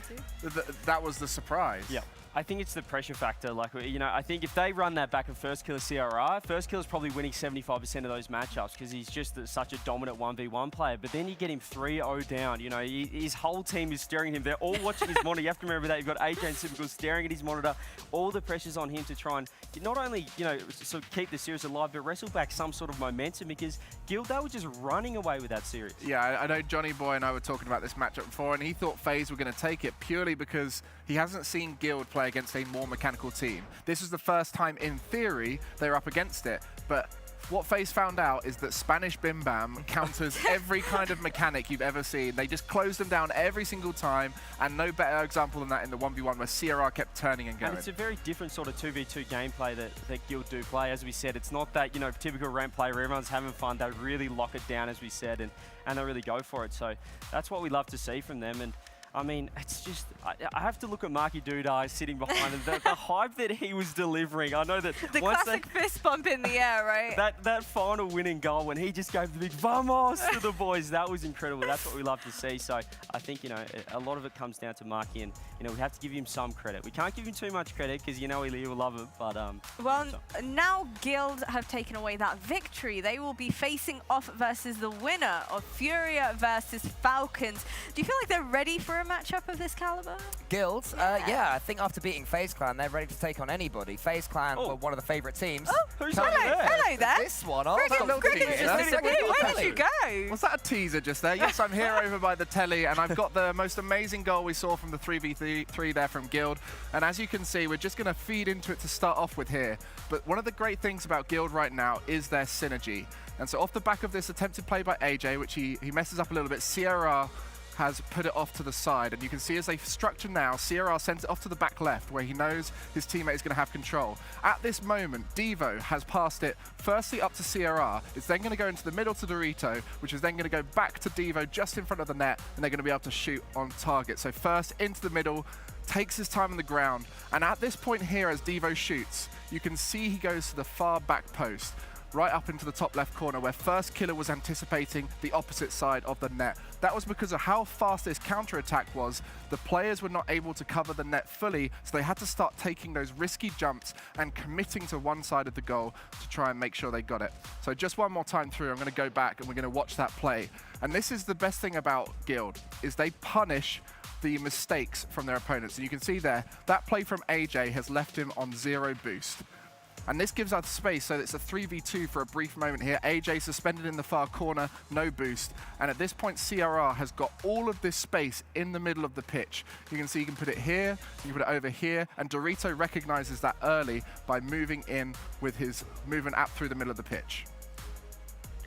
that was the surprise. Yeah. I think it's the pressure factor. Like, you know, I think if they run that back of First Killer CRR, First Killer's probably winning 75% of those matchups because he's just such a dominant 1v1 player. But then you get him 3-0 down. You know, his whole team is staring at him. They're all watching his monitor. You have to remember that. You've got AJ and Supercool staring at his monitor. All the pressure's on him to try and not only, you know, sort of keep the series alive, but wrestle back some sort of momentum because Guild, they were just running away with that series. Yeah, I know Johnny Boy and I were talking about this matchup before, and he thought FaZe were going to take it purely because he hasn't seen Guild play against a more mechanical team. This was the first time, in theory, they were up against it, but what FaZe found out is that Spanish Bim Bam counters every kind of mechanic you've ever seen. They just closed them down every single time, and no better example than that in the 1v1 where CRR kept turning and going. And it's a very different sort of 2v2 gameplay that Guild do play. As we said, it's not that, you know, typical ramp play where everyone's having fun. They really lock it down, as we said, and they really go for it. So that's what we love to see from them. And I mean, it's just, I have to look at Marky Dudai sitting behind him. The hype that he was delivering. I know that the classic fist bump in the air, right? That final winning goal when he just gave the big vamos to the boys, that was incredible. That's what we love to see. So I think, you know, a lot of it comes down to Marky, and, you know, we have to give him some credit. We can't give him too much credit because, you know, he will love it, but... Well, now Guild have taken away that victory. They will be facing off versus the winner of Furia versus Falcons. Do you feel like they're ready for a matchup of this caliber? Guild, yeah, I think after beating FaZe Clan, they're ready to take on anybody. FaZe Clan were one of the favourite teams. Oh, hello there. This one, Where did you go? Was that a teaser just there? Yes, I'm here over by the telly, and I've got the most amazing goal we saw from the 3v3 there from Guild. And as you can see, we're just going to feed into it to start off with here. But one of the great things about Guild right now is their synergy. And so off the back of this attempted play by AJ, which he messes up a little bit, CRR has put it off to the side, and you can see as they structure now, CRR sends it off to the back left where he knows his teammate is going to have control. At this moment, Devo has passed it firstly up to CRR. It's then going to go into the middle to Dorito, which is then going to go back to Devo just in front of the net, and they're going to be able to shoot on target. So first into the middle, takes his time on the ground, and at this point here as Devo shoots, you can see he goes to the far back post, right up into the top left corner where First Killer was anticipating the opposite side of the net. That was because of how fast this counter-attack was. The players were not able to cover the net fully, so they had to start taking those risky jumps and committing to one side of the goal to try and make sure they got it. So just one more time through, I'm going to go back and we're going to watch that play. And this is the best thing about Guild, is they punish the mistakes from their opponents. And you can see there, that play from AJ has left him on 0 boost. And this gives us space, so it's a 3v2 for a brief moment here. AJ suspended in the far corner, no boost. And at this point, CRR has got all of this space in the middle of the pitch. You can see you can put it here, you can put it over here, and Dorito recognizes that early by moving in with his movement up through the middle of the pitch.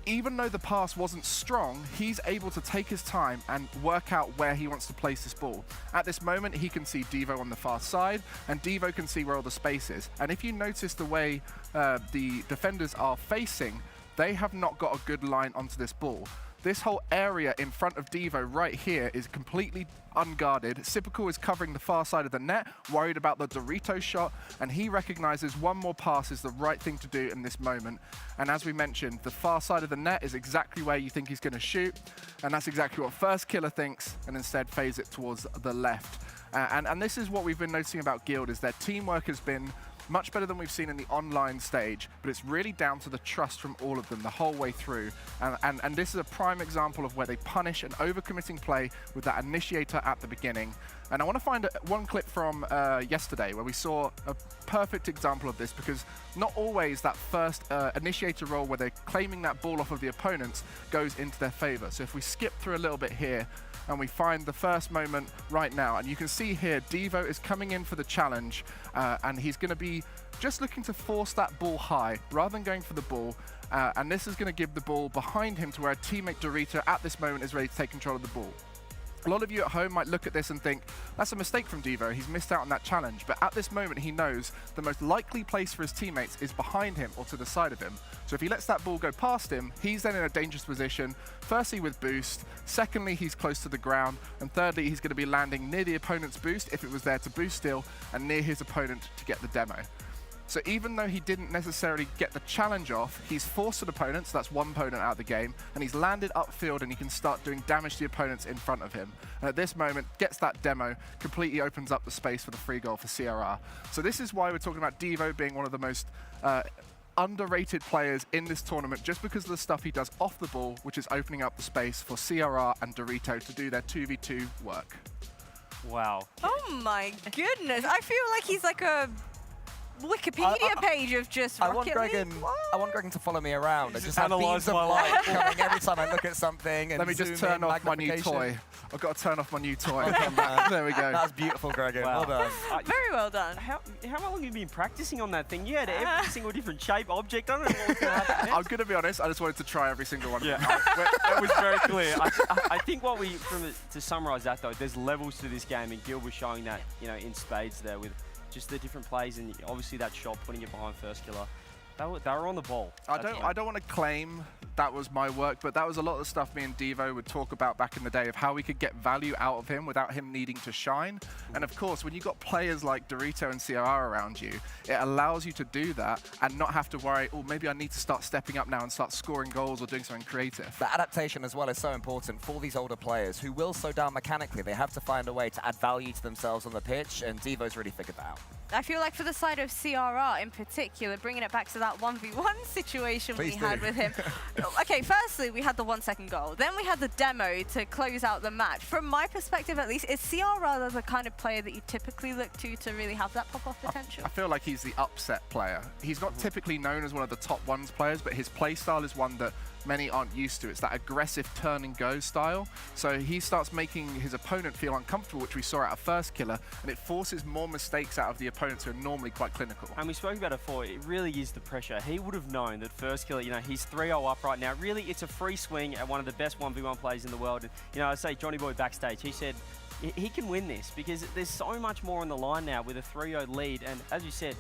Even though the pass wasn't strong, he's able to take his time and work out where he wants to place this ball. At this moment, he can see Devo on the far side, and Devo can see where all the space is. And if you notice the way the defenders are facing, they have not got a good line onto this ball. This whole area in front of Devo right here is completely unguarded. Sipical is covering the far side of the net, worried about the Dorito shot, and he recognizes one more pass is the right thing to do in this moment. And as we mentioned, the far side of the net is exactly where you think he's going to shoot, and that's exactly what First Killer thinks, and instead phase it towards the left. And this is what we've been noticing about Guild, is their teamwork has been much better than we've seen in the online stage, but it's really down to the trust from all of them the whole way through. And this is a prime example of where they punish an overcommitting play with that initiator at the beginning. And I want to find one clip from yesterday where we saw a perfect example of this, because not always that first initiator role where they're claiming that ball off of the opponents goes into their favor. So if we skip through a little bit here, and we find the first moment right now. And you can see here, Devo is coming in for the challenge, and he's going to be just looking to force that ball high rather than going for the ball. And this is going to give the ball behind him to where a teammate Dorito at this moment is ready to take control of the ball. A lot of you at home might look at this and think, that's a mistake from Devo, he's missed out on that challenge. But at this moment, he knows the most likely place for his teammates is behind him or to the side of him. So if he lets that ball go past him, he's then in a dangerous position, firstly with boost, secondly he's close to the ground, and thirdly he's going to be landing near the opponent's boost if it was there to boost still, and near his opponent to get the demo. So even though he didn't necessarily get the challenge off, he's forced an opponent, so that's one opponent out of the game, and he's landed upfield and he can start doing damage to the opponents in front of him. And at this moment, gets that demo, completely opens up the space for the free goal for CRR. So this is why we're talking about Devo being one of the most underrated players in this tournament, just because of the stuff he does off the ball, which is opening up the space for CRR and Dorito to do their 2v2 work. Wow. Oh my goodness. I feel like he's like a Wikipedia page of just Rocket League. I want Gregan to follow me around and just have analyse beams of my light life. coming every time I look at something. And Let me just turn off my new toy. I've got to turn off my new toy. There we go. That's beautiful, Gregan. Wow. Well done. Very well done. How long have you been practicing on that thing? You had every single different shape, object. I don't know what was going to happen next. I'm going to be honest, I just wanted to try every single one. Yeah, that was very clear. I think what we, to summarise that though, there's levels to this game, and Gil was showing that, you know, in spades there with just the different plays, and obviously that shot putting it behind first killer. They were on the ball. I don't want to claim that was my work, but that was a lot of the stuff me and Devo would talk about back in the day of how we could get value out of him without him needing to shine. And of course, when you've got players like Dorito and CRR around you, it allows you to do that and not have to worry, oh, maybe I need to start stepping up now and start scoring goals or doing something creative. The adaptation as well is so important for these older players who will slow down mechanically. They have to find a way to add value to themselves on the pitch, and Devo's really figured that out. I feel like for the side of CRR in particular, bringing it back to that 1v1 situation we had with him. Okay, firstly, we had the 1 second goal. Then we had the demo to close out the match. From my perspective, at least, is CRR the kind of player that you typically look to really have that pop-off potential? I feel like he's the upset player. He's not typically known as one of the top ones players, but his play style is one that many aren't used to. It's that aggressive turn and go style. So he starts making his opponent feel uncomfortable, which we saw out of first killer, and it forces more mistakes out of the opponents who are normally quite clinical. And we spoke about it before, it really is the pressure. He would have known that first killer, you know, he's 3-0 up right now. Really, it's a free swing at one of the best 1v1 players in the world. And, you know, I say Johnny Boy backstage, he said he can win this because there's so much more on the line now with a 3-0 lead. And as you said,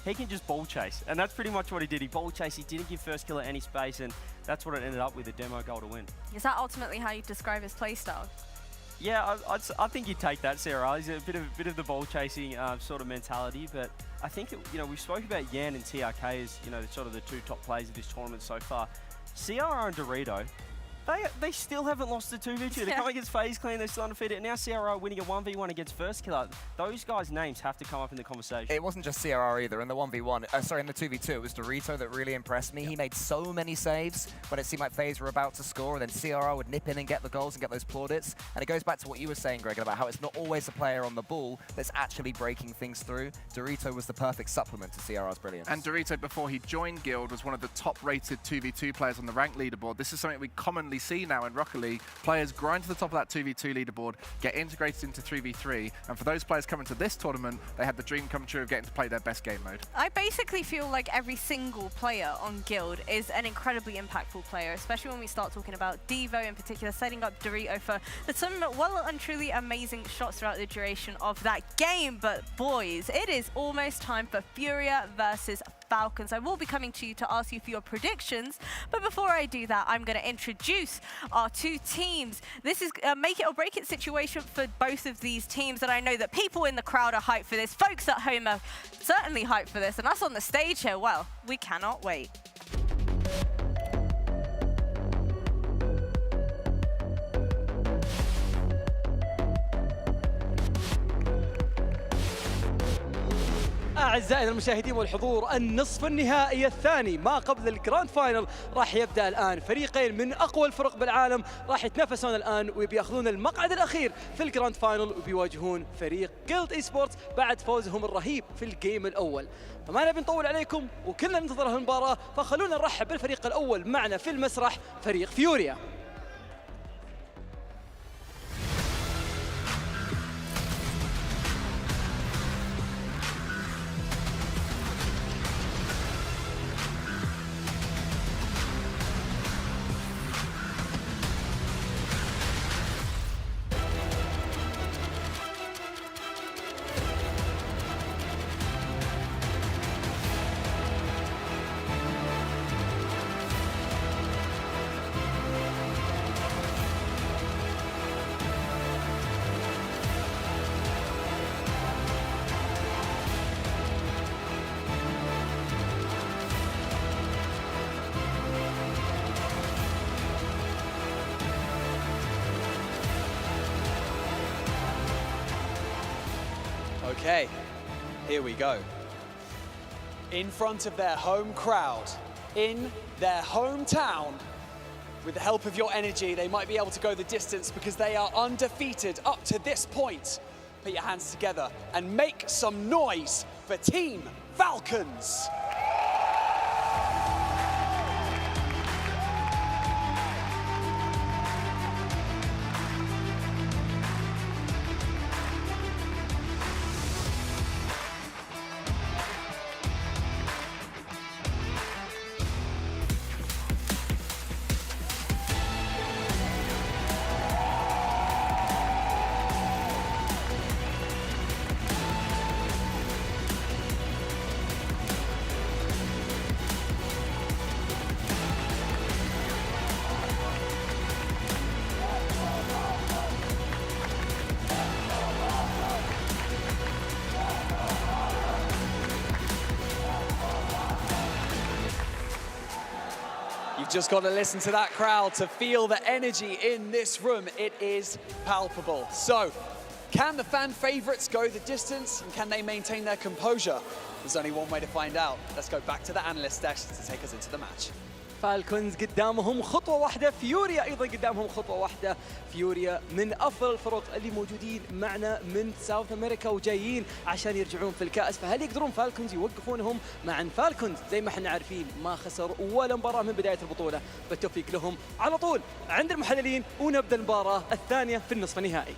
he can just ball chase. And that's pretty much what he did. He ball chased, he didn't give first killer any space, and that's what it ended up with, a demo goal to win. Is that ultimately how you describe his play style? Yeah, I think you'd take that, Sarah. He's a bit of the ball chasing sort of mentality, but I think you know, we've spoken about Yan and TRK as, you know, sort of the two top players of this tournament so far. CRR and Dorito, they still haven't lost the 2v2. They're coming against FaZe Clan, they're still undefeated. Now CRR winning a 1v1 against first killer. Those guys' names have to come up in the conversation. It wasn't just CRR either. In the 1v1, sorry, in the 2v2, it was Dorito that really impressed me. He made so many saves when it seemed like FaZe were about to score, and then CRR would nip in and get the goals and get those plaudits. And it goes back to what you were saying, Greg, about how it's not always the player on the ball that's actually breaking things through. Dorito was the perfect supplement to CRR's brilliance. And Dorito, before he joined Guild, was one of the top-rated 2v2 players on the rank leaderboard. This is something we commonly see now in Rocket League. Players grind to the top of that 2v2 leaderboard, get integrated into 3v3, and for those players coming to this tournament, they had the dream come true of getting to play their best game mode. I basically feel like every single player on Guild is an incredibly impactful player, especially when we start talking about Devo in particular, setting up Dorito for some well and truly amazing shots throughout the duration of that game. But boys, it is almost time for Furia versus Falcons. I will be coming to you to ask you for your predictions, but before I do that, I'm going to introduce our two teams. This is a make it or break it situation for both of these teams, and I know that people in the crowd are hyped for this. Folks at home are certainly hyped for this, and us on the stage here, well, we cannot wait. أعزائنا المشاهدين والحضور، النصف النهائي الثاني ما قبل الجراند فاينل راح يبدأ الآن. فريقين من أقوى الفرق بالعالم راح يتنافسون الآن وبياخذون المقعد الأخير في الجراند فاينل، وبيواجهون فريق جيلد اي سبورتس بعد فوزهم الرهيب في الجيم الأول. فما نبي نطول عليكم وكلنا ننتظر هالمباراة، فخلونا نرحب بالفريق الأول معنا في المسرح، فريق فيوريا. Okay, here we go. In front of their home crowd, in their hometown, with the help of your energy, they might be able to go the distance because they are undefeated up to this point. Put your hands together and make some noise for Team Falcons. You've just got to listen to that crowd to feel the energy in this room. It is palpable. So, can the fan favorites go the distance and can they maintain their composure? There's only one way to find out. Let's go back to the analyst desk to take us into the match. فالكونز قدامهم خطوة واحدة، فيوريا أيضا قدامهم خطوة واحدة. فيوريا من أفضل الفرق اللي موجودين معنا من ساوث أمريكا وجايين عشان يرجعون في الكأس، فهل يقدرون فالكونز يوقفونهم؟ مع فالكونز زي ما احنا عارفين ما خسر ولا مباراة من بداية البطولة، بالتوفيق لهم على طول عند المحللين، ونبدأ المباراة الثانية في النصف النهائي.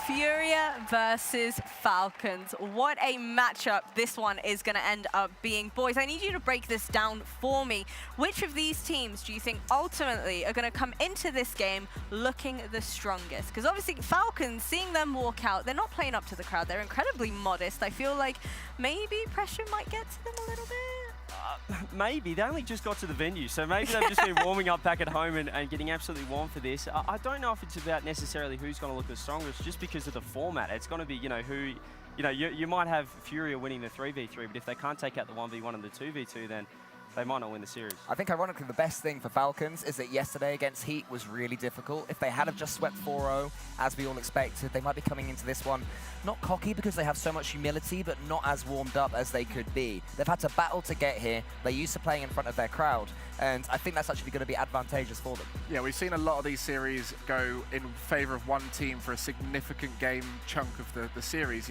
Furia versus Falcons. What a matchup this one is going to end up being. Boys, I need you to break this down for me. Which of these teams do you think ultimately are going to come into this game looking the strongest? Because obviously Falcons, seeing them walk out, they're not playing up to the crowd. They're incredibly modest. I feel like maybe pressure might get to them a little bit. Maybe. They only just got to the venue, so maybe they've just been warming up back at home and getting absolutely warm for this. I don't know if it's about necessarily who's going to look the strongest, just because of the format. It's going to be, you might have Furia winning the 3v3, but if they can't take out the 1v1 and the 2v2, then they might not win the series. I think, ironically, the best thing for Falcons is that yesterday against Heat was really difficult. If they had have just swept 4-0, as we all expected, they might be coming into this one not cocky because they have so much humility, but not as warmed up as they could be. They've had to battle to get here. They're used to playing in front of their crowd, and I think that's actually going to be advantageous for them. Yeah, we've seen a lot of these series go in favour of one team for a significant game chunk of the series,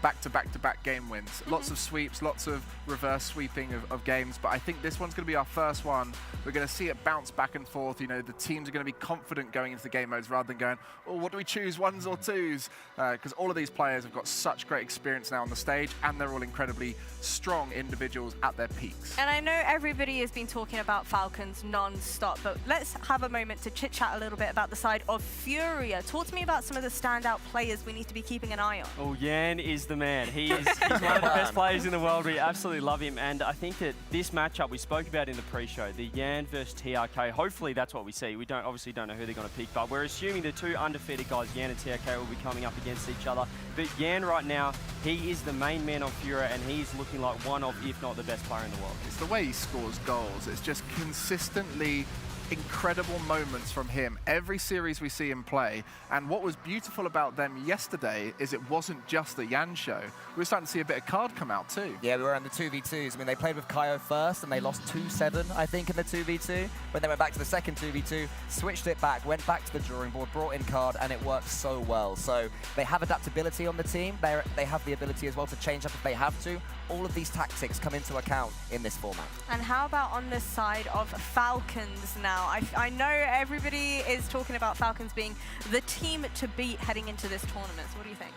back-to-back-to-back game wins. Lots of sweeps, lots of reverse sweeping of games, but I think this one's going to be our first one. We're going to see it bounce back and forth. The teams are going to be confident going into the game modes rather than going, oh, what do we choose, ones or twos? Because all of these players have got such great experience now on the stage, and they're all incredibly strong individuals at their peaks. And I know everybody has been talking about Falcons non-stop, but let's have a moment to chit-chat a little bit about the side of Furia. Talk to me about some of the standout players we need to be keeping an eye on. Oh, Yan is the man. He's one of the best players in the world. We absolutely love him, and I think that this matchup we spoke about in the pre-show, the Yan versus TRK, hopefully that's what we see. We obviously don't know who they're going to pick, but we're assuming the two undefeated guys, Yan and TRK, will be coming up against each other. But Yan right now, he is the main man on Furia, and he's looking like one of, if not the best player in the world. It's the way he scores goals. It's just consistently incredible moments from him every series we see him play. And what was beautiful about them yesterday is it wasn't just the Yan show. We were starting to see a bit of card come out too. Yeah, we were in the 2v2s. I mean, they played with Kaio first and they lost 2-7, I think, in the 2v2. When they went back to the second 2v2, switched it back, went back to the drawing board, brought in card, and it worked so well. So they have adaptability on the team. They have the ability as well to change up if they have to. All of these tactics come into account in this format. And how about on the side of Falcons now? I know everybody is talking about Falcons being the team to beat heading into this tournament. So what do you think?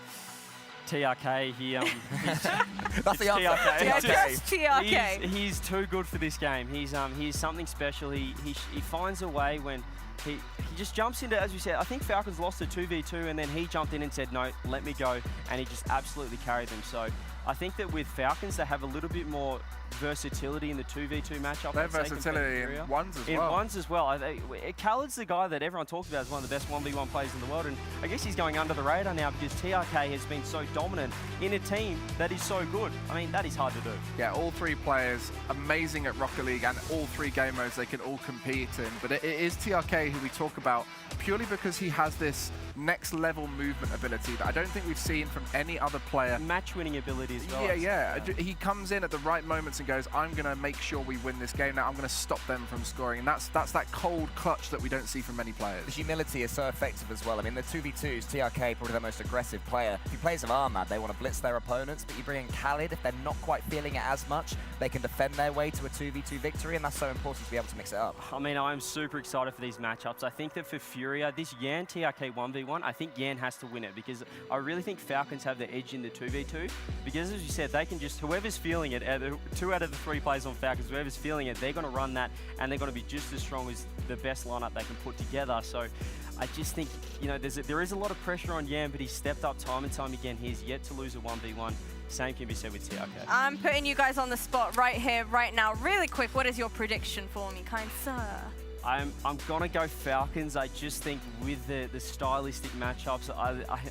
TRK, that's the answer. TRK. Yeah, just TRK. He's too good for this game. He's something special. He finds a way when he just jumps into, as we said, I think Falcons lost the 2v2 and then he jumped in and said, no, let me go, and he just absolutely carried them. So I think that with Falcons, they have a little bit more versatility in the 2v2 matchup. Their versatility in ones as well. In ones as well. Khaled's the guy that everyone talks about as one of the best 1v1 players in the world, and I guess he's going under the radar now because TRK has been so dominant in a team that is so good. I mean, that is hard to do. Yeah, all three players amazing at Rocket League, and all three game modes they can all compete in. But it is TRK who we talk about purely because he has this next level movement ability that I don't think we've seen from any other player. Match-winning ability as well. Yeah. He comes in at the right moments and goes, I'm going to make sure we win this game now. I'm going to stop them from scoring. And that's that cold clutch that we don't see from many players. The humility is so effective as well. I mean, the 2v2s, TRK, probably the most aggressive player. If he plays with Ahmad, they want to blitz their opponents, but you bring in Khalid, if they're not quite feeling it as much, they can defend their way to a 2v2 victory, and that's so important to be able to mix it up. I mean, I'm super excited for these matchups. I think that for Furia, this Yan TRK 1v1, I think Yan has to win it, because I really think Falcons have the edge in the 2v2, because as you said, they can just, whoever's feeling it, 2 out of the 3 players on Falcons, whoever's feeling it, they're going to run that, and they're going to be just as strong as the best lineup they can put together. So I just think, you know, there is a lot of pressure on Yan, but he's stepped up time and time again. He's yet to lose a 1v1. Same can be said with TRK. I'm putting you guys on the spot right here, right now. Really quick, what is your prediction for me, kind sir? I'm gonna go Falcons. I just think with the stylistic matchups,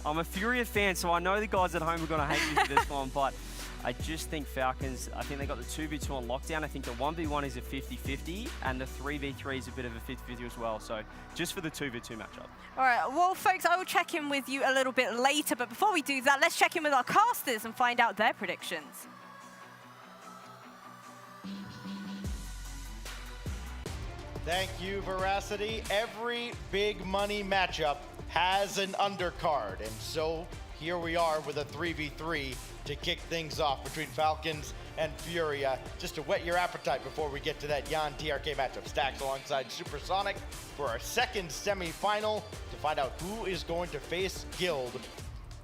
I'm a Furia fan, so I know the guys at home are gonna hate me for this one, but I just think Falcons, I think they got the 2v2 on lockdown. I think the 1v1 is a 50-50, and the 3v3 is a bit of a 50-50 as well. So just for the 2v2 matchup. All right, well, folks, I will check in with you a little bit later, but before we do that, let's check in with our casters and find out their predictions. Thank you, Veracity. Every big money matchup has an undercard, and so here we are with a 3v3 to kick things off between Falcons and Furia. Just to whet your appetite before we get to that Yan TRK matchup. Stacks alongside Supersonic for our second semi-final to find out who is going to face Guild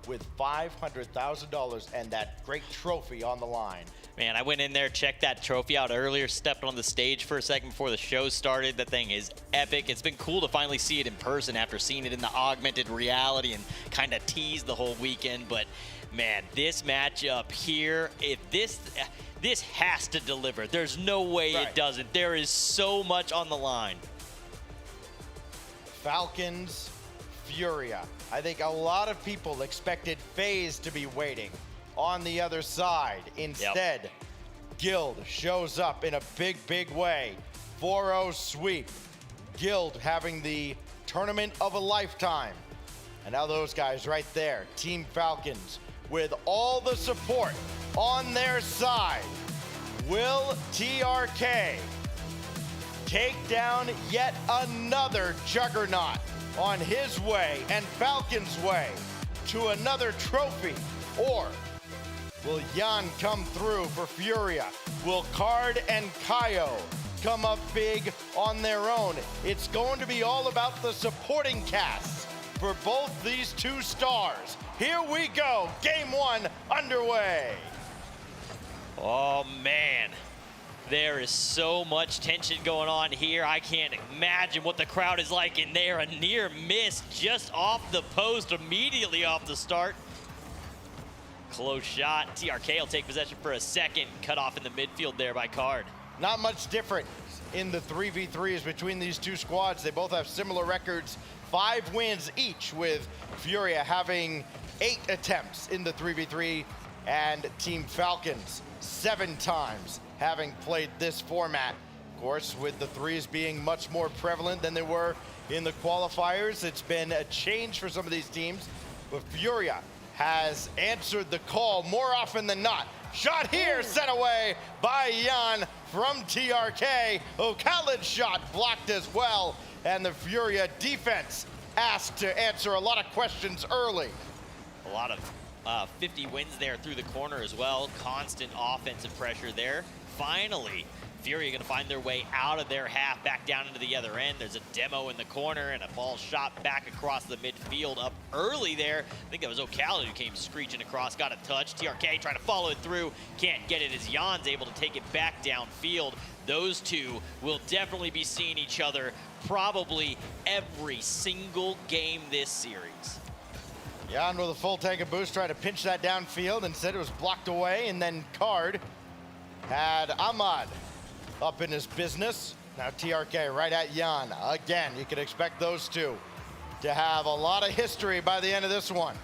with $500,000 and that great trophy on the line. Man, I went in there, checked that trophy out earlier, stepped on the stage for a second before the show started. That thing is epic. It's been cool to finally see it in person after seeing it in the augmented reality and kind of teased the whole weekend. But man, this matchup here, if this has to deliver. There's no way it doesn't. There is so much on the line. Falcons, Furia. I think a lot of people expected FaZe to be waiting on the other side. Instead, Guild shows up in a big, big way. 4-0 sweep. Guild having the tournament of a lifetime. And now those guys right there, Team Falcons, with all the support on their side. Will TRK take down yet another juggernaut on his way and Falcons' way to another trophy? Or will Yan come through for Furia? Will Card and Kaio come up big on their own? It's going to be all about the supporting cast for both these two stars. Here we go, game one underway. Oh man, there is so much tension going on here. I can't imagine what the crowd is like in there. A near miss just off the post, immediately off the start. Close shot. TRK will take possession for a second. Cut off in the midfield there by Card. Not much different in the 3v3s between these two squads. They both have similar records, 5 wins each, with Furia having 8 attempts in the 3v3 and Team Falcons 7 times having played this format. Of course, with the 3s being much more prevalent than they were in the qualifiers, it's been a change for some of these teams, but Furia has answered the call more often than not. Shot here, sent away by Yan from TRK. Khaled's shot blocked as well, and the Furia defense asked to answer a lot of questions early. A lot of 50 wins there through the corner as well. Constant offensive pressure there. Finally, Furia going to find their way out of their half, back down into the other end. There's a demo in the corner and a ball shot back across the midfield up early there. I think that was Khaled who came screeching across, got a touch. TRK trying to follow it through, can't get it as Jan's able to take it back downfield. Those two will definitely be seeing each other probably every single game this series. Jan with a full tank of boost, trying to pinch that downfield. Instead, it was blocked away, and then Card had Ahmad up in his business. Now TRK right at Jan. Again, you can expect those two to have a lot of history by the end of this one.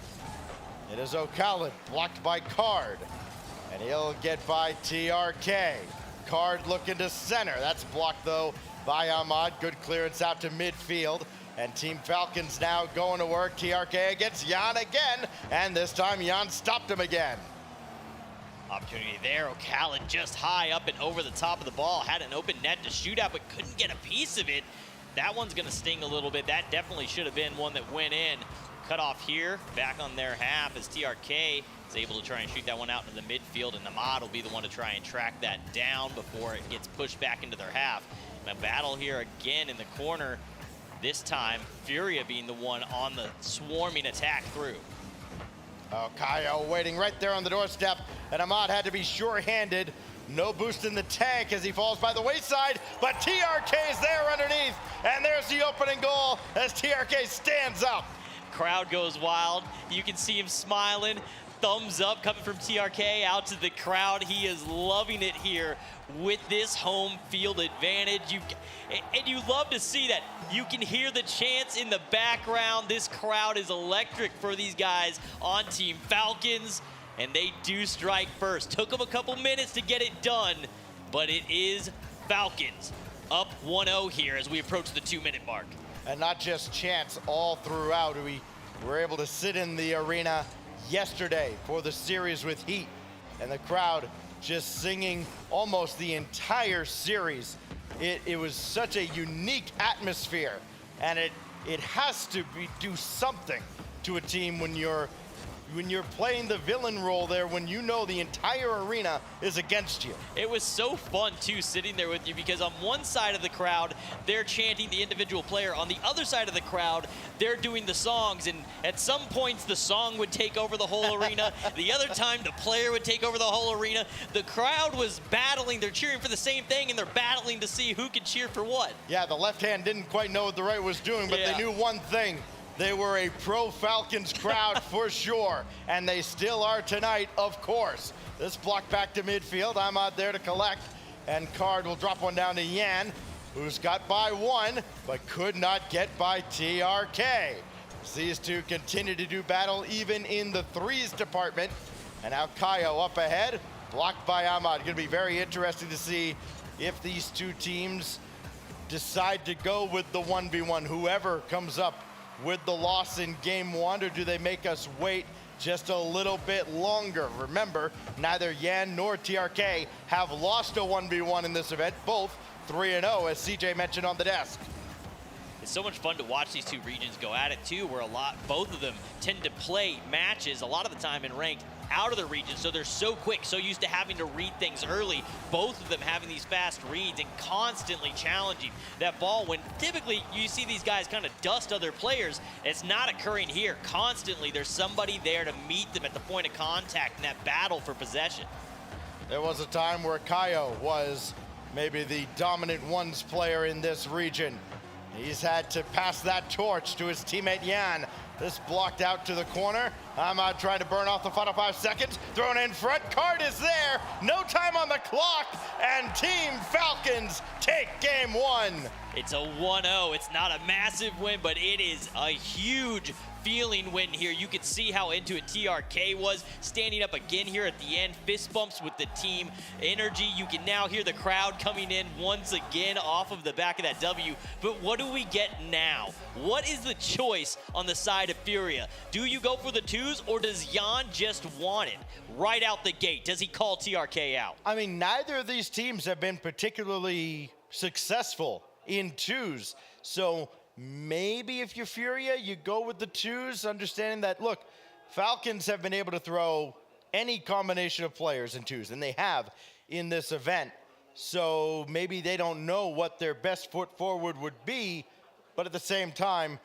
It is Khaled, blocked by Card, and he'll get by TRK. Card looking to center. That's blocked, though, by Ahmad. Good clearance out to midfield. And Team Falcons now going to work. TRK against Jan again, and this time Jan stopped him again. Opportunity there. O'Callaghan just high up and over the top of the ball. Had an open net to shoot at, but couldn't get a piece of it. That one's going to sting a little bit. That definitely should have been one that went in. Cut off here, back on their half as TRK is able to try and shoot that one out into the midfield, and Ahmad will be the one to try and track that down before it gets pushed back into their half. A battle here again in the corner. This time, Furia being the one on the swarming attack through. Oh, Kaio waiting right there on the doorstep, and Ahmad had to be sure-handed. No boost in the tank as he falls by the wayside, but TRK is there underneath, and there's the opening goal as TRK stands up. Crowd goes wild. You can see him smiling. Thumbs up coming from TRK out to the crowd. He is loving it here with this home field advantage. And you love to see that. You can hear the chants in the background. This crowd is electric for these guys on Team Falcons, and they do strike first. Took them a couple minutes to get it done, but it is Falcons up 1-0 here as we approach the 2-minute mark. And not just chants all throughout. We were able to sit in the arena yesterday for the series with Heat, and the crowd just singing almost the entire series. It was such a unique atmosphere, and it has to do something to a team when you're playing the villain role there, when you know the entire arena is against you. It was so fun, too, sitting there with you, because on one side of the crowd, they're chanting the individual player. On the other side of the crowd, they're doing the songs, and at some points, the song would take over the whole arena. The other time, the player would take over the whole arena. The crowd was battling. They're cheering for the same thing, and they're battling to see who can cheer for what. Yeah, the left hand didn't quite know what the right was doing, but they knew one thing. They were a pro-Falcons crowd for sure, and they still are tonight, of course. This block back to midfield. I'm out there to collect, and Card will drop one down to Yan, who's got by one, but could not get by TRK. These two continue to do battle even in the threes department, and now Kaio up ahead, blocked by Ahmad. Gonna be very interesting to see if these two teams decide to go with the 1v1, whoever comes up with the loss in game one, or do they make us wait just a little bit longer? Remember, neither Yan nor TRK have lost a 1v1 in this event, both 3-0, as CJ mentioned on the desk. It's so much fun to watch these two regions go at it too, where both of them tend to play matches a lot of the time in ranked out of the region, so they're so quick, so used to having to read things early. Both of them having these fast reads and constantly challenging that ball when typically you see these guys kind of dust other players. It's not occurring here. Constantly, there's somebody there to meet them at the point of contact in that battle for possession. There was a time where Kaio was maybe the dominant ones player in this region. He's had to pass that torch to his teammate Yan. This blocked out to the corner. Ahmad trying to burn off the final 5 seconds. Thrown in front. Card is there. No time on the clock. And Team Falcons take game one. It's a 1-0. It's not a massive win, but it is a huge feeling win here. You can see how into it TRK was, standing up again here at the end, fist bumps with the team energy. You can now hear the crowd coming in once again off of the back of that W. But what do we get now? What is the choice on the side of Furia? Do you go for the twos, or does Jan just want it right out the gate? Does he call TRK out? I mean, neither of these teams have been particularly successful in twos, so maybe if you're Furia, you go with the twos, understanding that, look, Falcons have been able to throw any combination of players in twos, and they have in this event. So maybe they don't know what their best foot forward would be, but at the same time,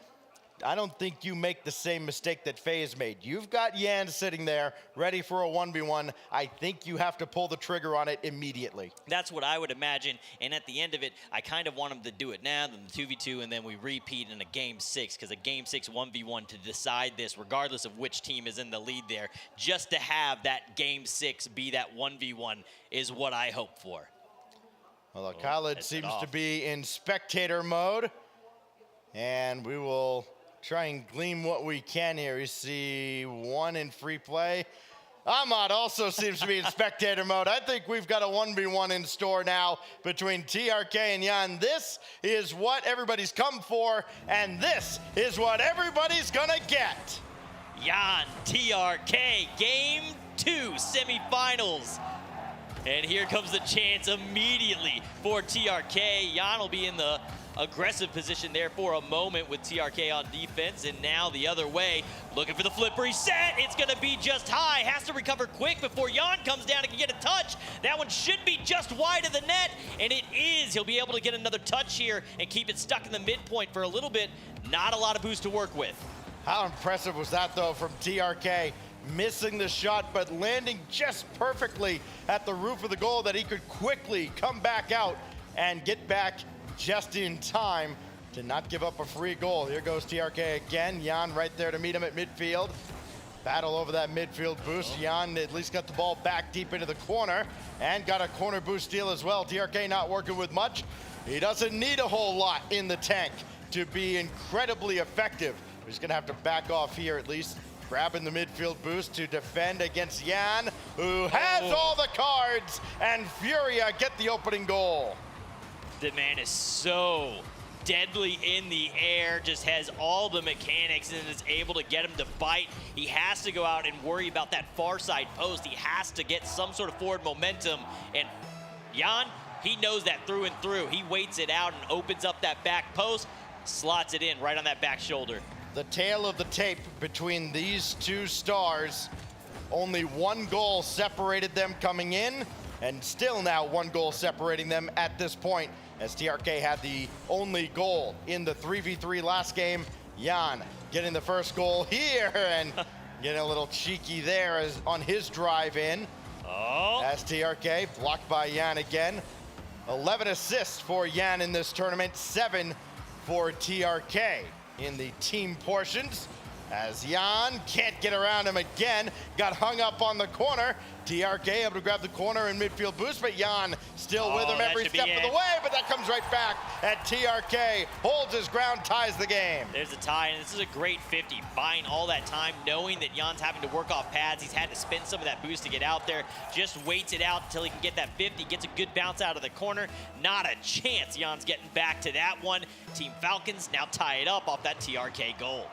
I don't think you make the same mistake that FaZe made. You've got Yan sitting there ready for a 1v1. I think you have to pull the trigger on it immediately. That's what I would imagine, and at the end of it, I kind of want them to do it now, then the 2v2, and then we repeat in a game 6, because a game 6 1v1 to decide this, regardless of which team is in the lead there, just to have that game 6 be that 1v1 is what I hope for. Well, Khaled seems to be in spectator mode, and we will try and glean what we can here. You see one in free play. Ahmad also seems to be in spectator mode. I think we've got a 1v1 in store now between TRK and Jan. This is what everybody's come for, and this is what everybody's gonna get. Jan, TRK, Game 2 semifinals. And here comes the chance immediately for TRK. Jan will be in the aggressive position there for a moment with TRK on defense, and now the other way, looking for the flip reset. It's gonna be just high, has to recover quick before Jan comes down and can get a touch. That one should be just wide of the net, and it is. He'll be able to get another touch here and keep it stuck in the midpoint for a little bit. Not a lot of boost to work with. How impressive was that though from TRK? Missing the shot, but landing just perfectly at the roof of the goal that he could quickly come back out and get back just in time to not give up a free goal. Here goes TRK again. Jan right there to meet him at midfield. Battle over that midfield boost. Jan at least got the ball back deep into the corner and got a corner boost steal as well. TRK not working with much. He doesn't need a whole lot in the tank to be incredibly effective. He's gonna have to back off here at least. Grabbing the midfield boost to defend against Jan, who has all the cards, and Furia get the opening goal. The man is so deadly in the air, just has all the mechanics and is able to get him to bite. He has to go out and worry about that far side post. He has to get some sort of forward momentum, and Jan, he knows that through and through. He waits it out and opens up that back post, slots it in right on that back shoulder. The tale of the tape between these two stars, only one goal separated them coming in, and still now one goal separating them at this point, as TRK had the only goal in the 3v3 last game. Jan getting the first goal here and getting a little cheeky there as on his drive in. As TRK blocked by Jan again. 11 assists for Jan in this tournament, 7 for TRK in the team portions, as Jan can't get around him again, got hung up on the corner. TRK able to grab the corner and midfield boost, but Jan still with him every step of the way, but that comes right back at TRK, holds his ground, ties the game. There's a tie, and this is a great 50, buying all that time, knowing that Jan's having to work off pads. He's had to spend some of that boost to get out there, just waits it out until he can get that 50, gets a good bounce out of the corner. Not a chance Jan's getting back to that one. Team Falcons now tie it up off that TRK goal.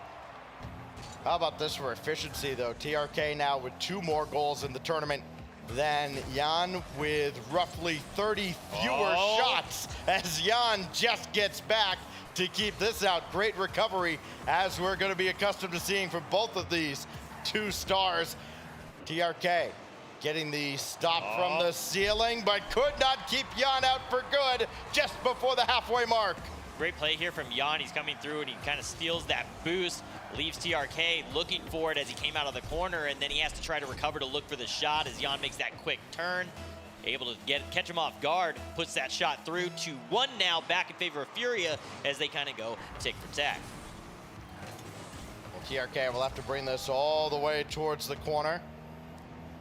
How about this for efficiency, though? TRK now with 2 more goals in the tournament than Jan, with roughly 30 fewer shots, as Jan just gets back to keep this out. Great recovery, as we're going to be accustomed to seeing from both of these two stars. TRK getting the stop from the ceiling, but could not keep Jan out for good just before the halfway mark. Great play here from Jan. He's coming through and he kind of steals that boost, leaves TRK looking for it as he came out of the corner, and then he has to try to recover to look for the shot as Jan makes that quick turn. Able to catch him off guard, puts that shot through. 2-1 now, back in favor of Furia as they kind of go tick for tack. Well, TRK will have to bring this all the way towards the corner.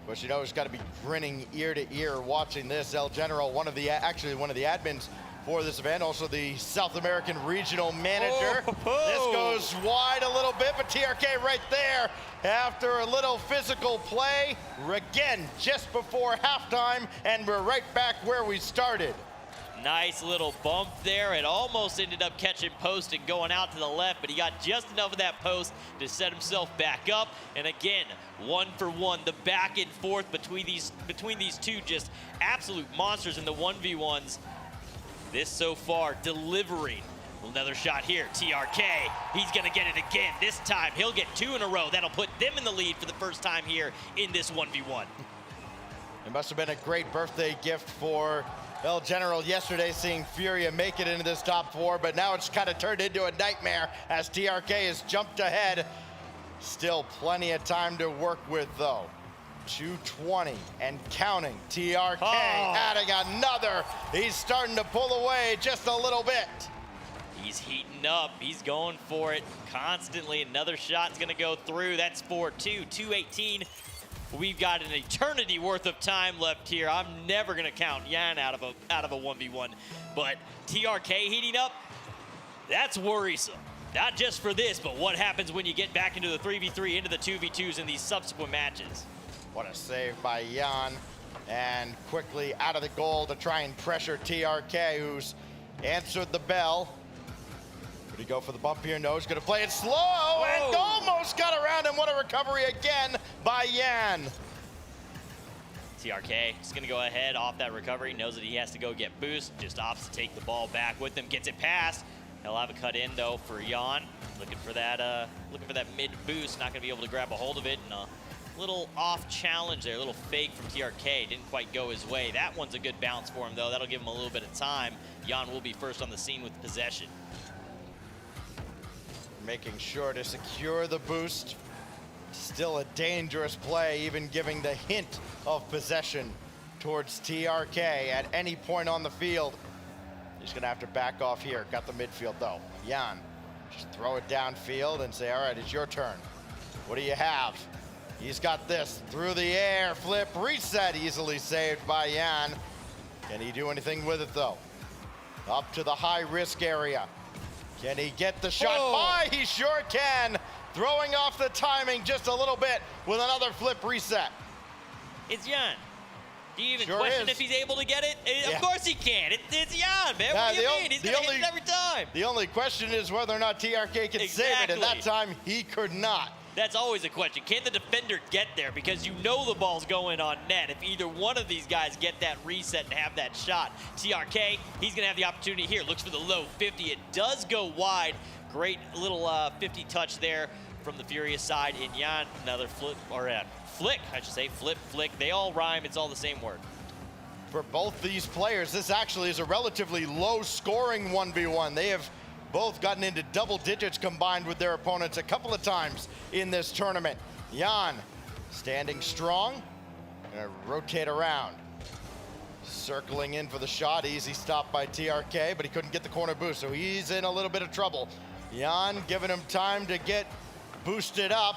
But you know, he's got to be grinning ear to ear watching this. El General, actually one of the admins for this event, also the South American regional manager. This goes wide a little bit, but TRK right there after a little physical play. Again, just before halftime, and we're right back where we started. Nice little bump there. It almost ended up catching post and going out to the left, but he got just enough of that post to set himself back up. And again, 1-for-1, the back and forth between these two, just absolute monsters in the 1v1s. This so far delivering. Another shot here, TRK. He's gonna get it again. This time he'll get 2 in a row. That'll put them in the lead for the first time here in this 1v1. It must have been a great birthday gift for El General yesterday, seeing Furia make it into this top 4, but now it's kind of turned into a nightmare as TRK has jumped ahead. Still plenty of time to work with though. 220 and counting. TRK adding another. He's starting to pull away just a little bit. He's heating up. He's going for it constantly. Another shot's going to go through. That's 4-2, 2:18. We've got an eternity worth of time left here. I'm never going to count Jan out of a 1v1. But TRK heating up, that's worrisome. Not just for this, but what happens when you get back into the 3v3, into the 2v2s in these subsequent matches. What a save by Jan. And quickly out of the goal to try and pressure TRK, who's answered the bell. Would he go for the bump here? No, he's gonna play it slow and almost got around him. What a recovery again by Jan. TRK is going to go ahead off that recovery, knows that he has to go get boost, just opts to take the ball back with him, gets it past. He'll have a cut in though for Jan, looking for that mid boost, not going to be able to grab a hold of it, and a little off challenge there, a little fake from TRK, didn't quite go his way. That one's a good bounce for him though, that'll give him a little bit of time. Jan will be first on the scene with possession. Making sure to secure the boost. Still a dangerous play, even giving the hint of possession towards TRK at any point on the field. He's gonna have to back off here. Got the midfield though. Jan, just throw it downfield and say, all right, it's your turn. What do you have? He's got this through the air, flip, reset, easily saved by Jan. Can he do anything with it though? Up to the high risk area. Can he get the shot by? He sure can. Throwing off the timing just a little bit with another flip reset. It's Jan. Do you even Sure question is. if he's able to get it? Yeah. Of course he can. It's Jan, man. What do you mean? He's going to hit it every time. The only question is whether or not TRK can save it, and that time he could not. That's always a question. Can the defender get there? Because you know the ball's going on net. If either one of these guys get that reset and have that shot, TRK, he's going to have the opportunity here. Looks for the low 50. It does go wide. Great little 50 touch there from the Furia side. In Jan, another flip, or flick, I should say. Flip, flick. They all rhyme. It's all the same word. For both these players, this actually is a relatively low-scoring 1v1. They have both gotten into double digits combined with their opponents a couple of times in this tournament. Jan standing strong, gonna rotate around. Circling in for the shot, easy stop by TRK, but he couldn't get the corner boost, so he's in a little bit of trouble. Jan giving him time to get boosted up,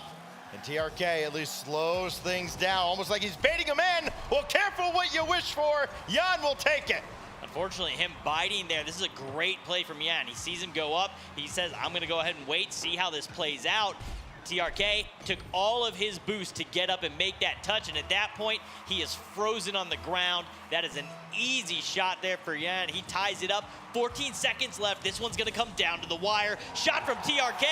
and TRK at least slows things down, almost like he's baiting him in. Well, careful what you wish for. Jan will take it. Unfortunately, him biting there, this is a great play from Jan. He sees him go up. He says, I'm going to go ahead and wait, see how this plays out. TRK took all of his boost to get up and make that touch, and at that point, he is frozen on the ground. That is an easy shot there for Jan. He ties it up. 14 seconds left. This one's going to come down to the wire. Shot from TRK.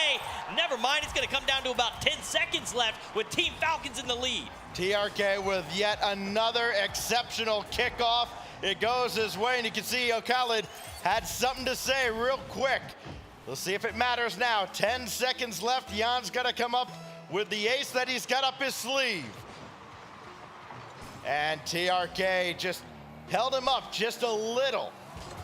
Never mind, it's going to come down to about 10 seconds left with Team Falcons in the lead. TRK with yet another exceptional kickoff. It goes his way, and you can see Khaled had something to say real quick. We'll see if it matters now. 10 seconds left. Jan's got to come up with the ace that he's got up his sleeve. And TRK just held him up just a little,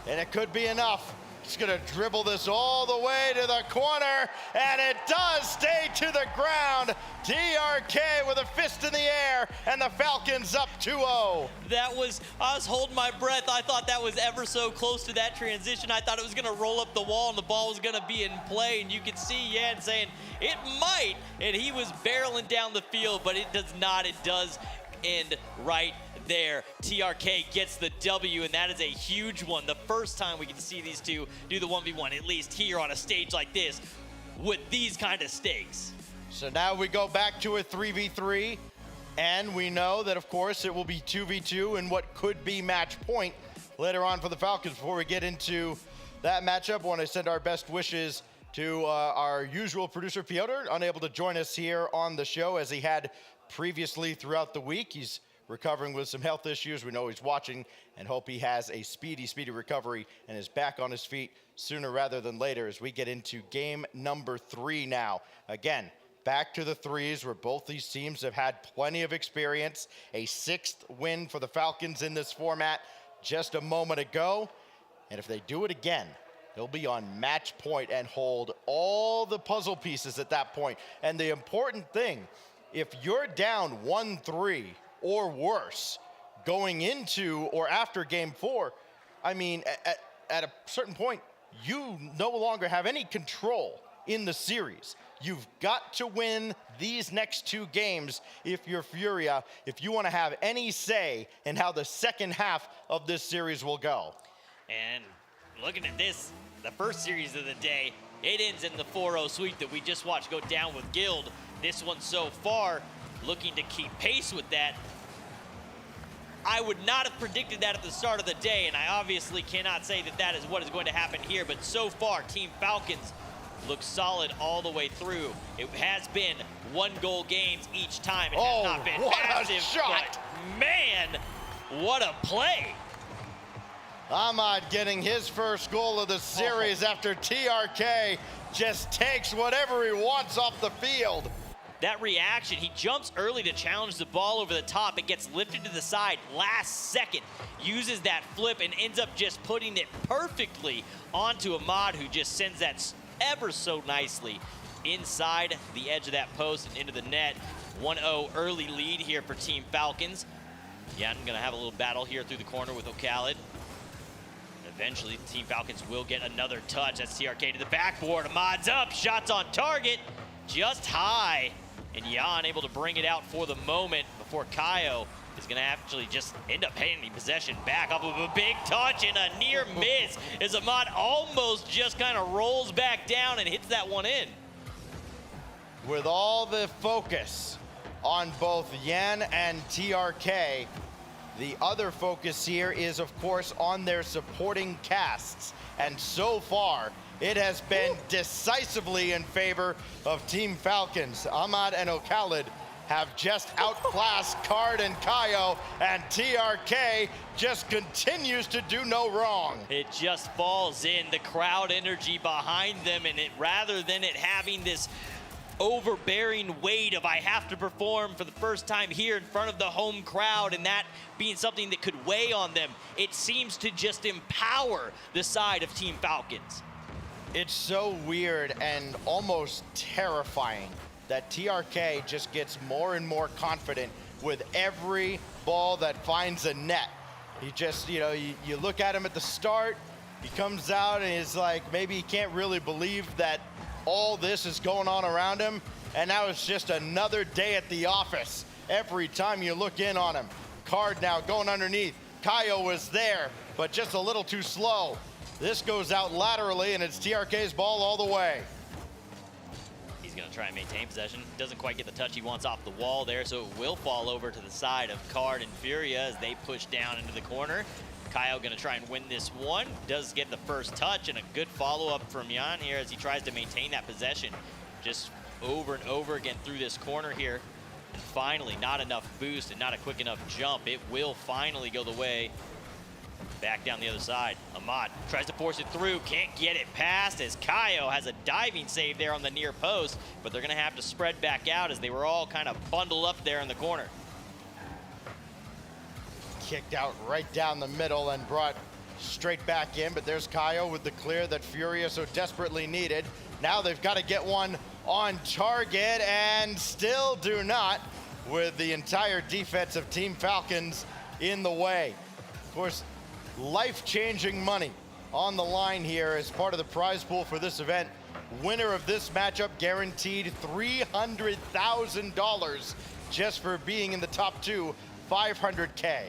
and it could be enough. He's gonna dribble this all the way to the corner, and it does stay to the ground. TRK with a fist in the air, and the Falcons up 2-0. That was, I was holding my breath. I thought that was ever so close to that transition. I thought it was gonna roll up the wall and the ball was gonna be in play, and you could see Jan saying, it might, and he was barreling down the field, but it does not. It does end right there. TRK gets the W, and that is a huge one. The first time we can see these two do the 1v1, at least here on a stage like this, with these kind of stakes. So now we go back to a 3v3, and we know that, of course, it will be 2v2 in what could be match point later on for the Falcons. Before we get into that matchup, I want to send our best wishes to our usual producer, Piotr, unable to join us here on the show as he had previously throughout the week. He's recovering with some health issues. We know he's watching and hope he has a speedy recovery and is back on his feet sooner rather than later as we get into game number 3 now. Again, back to the threes where both these teams have had plenty of experience. A 6th win for the Falcons in this format just a moment ago. And if they do it again, they'll be on match point and hold all the puzzle pieces at that point. And the important thing, if you're down 1-3 or worse going into or after game 4, I mean, at a certain point, you no longer have any control in the series. You've got to win these next 2 games if you're Furia, if you want to have any say in how the second half of this series will go. And looking at this, the first series of the day, it ends in the 4-0 sweep that we just watched go down with Guild. This one so far looking to keep pace with that. I would not have predicted that at the start of the day, and I obviously cannot say that that is what is going to happen here, but so far, Team Falcons looks solid all the way through. It has been 1-goal games each time. It has not been what passive, a shot! but man, what a play. Ahmad getting his first goal of the series after TRK just takes whatever he wants off the field. That reaction, he jumps early to challenge the ball over the top. It gets lifted to the side last second, uses that flip and ends up just putting it perfectly onto Ahmad, who just sends that ever so nicely inside the edge of that post and into the net. 1-0 early lead here for Team Falcons. Yeah, I'm gonna have a little battle here through the corner with O'Khalid. Eventually, Team Falcons will get another touch. That's TRK to the backboard. Ahmad's up, shots on target, just high. And Jan able to bring it out for the moment before Kaio is gonna actually just end up handing possession back off of a big touch and a near miss as Ahmad almost just kind of rolls back down and hits that one in. With all the focus on both Yan and TRK, the other focus here is, of course, on their supporting casts. And so far, it has been decisively in favor of Team Falcons. Ahmad and O'Khalid have just outclassed Card and Kaio, and TRK just continues to do no wrong. It just falls in, the crowd energy behind them, and rather than it having this overbearing weight of I have to perform for the first time here in front of the home crowd and that being something that could weigh on them, it seems to just empower the side of Team Falcons. It's so weird and almost terrifying that TRK just gets more and more confident with every ball that finds a net. He just, you look at him at the start, he comes out and he's like, maybe he can't really believe that all this is going on around him, and now it's just another day at the office. Every time you look in on him. Card now going underneath. Kaio was there, but just a little too slow. This goes out laterally, and it's TRK's ball all the way. He's gonna try and maintain possession. Doesn't quite get the touch he wants off the wall there, so it will fall over to the side of Card and Furia as they push down into the corner. Kaio gonna try and win this one. Does get the first touch, and a good follow-up from Jan here as he tries to maintain that possession. Just over and over again through this corner here. And finally, not enough boost and not a quick enough jump. It will finally go the way. Back down the other side. Ahmad tries to force it through, can't get it past as Kaio has a diving save there on the near post, but they're gonna have to spread back out as they were all kind of bundled up there in the corner. Kicked out right down the middle and brought straight back in, but there's Kaio with the clear that Furia so desperately needed. Now they've got to get one on target and still do not, with the entire defense of Team Falcons in the way. Of course, life-changing money on the line here as part of the prize pool for this event. Winner of this matchup guaranteed $300,000 just for being in the top two, 500K.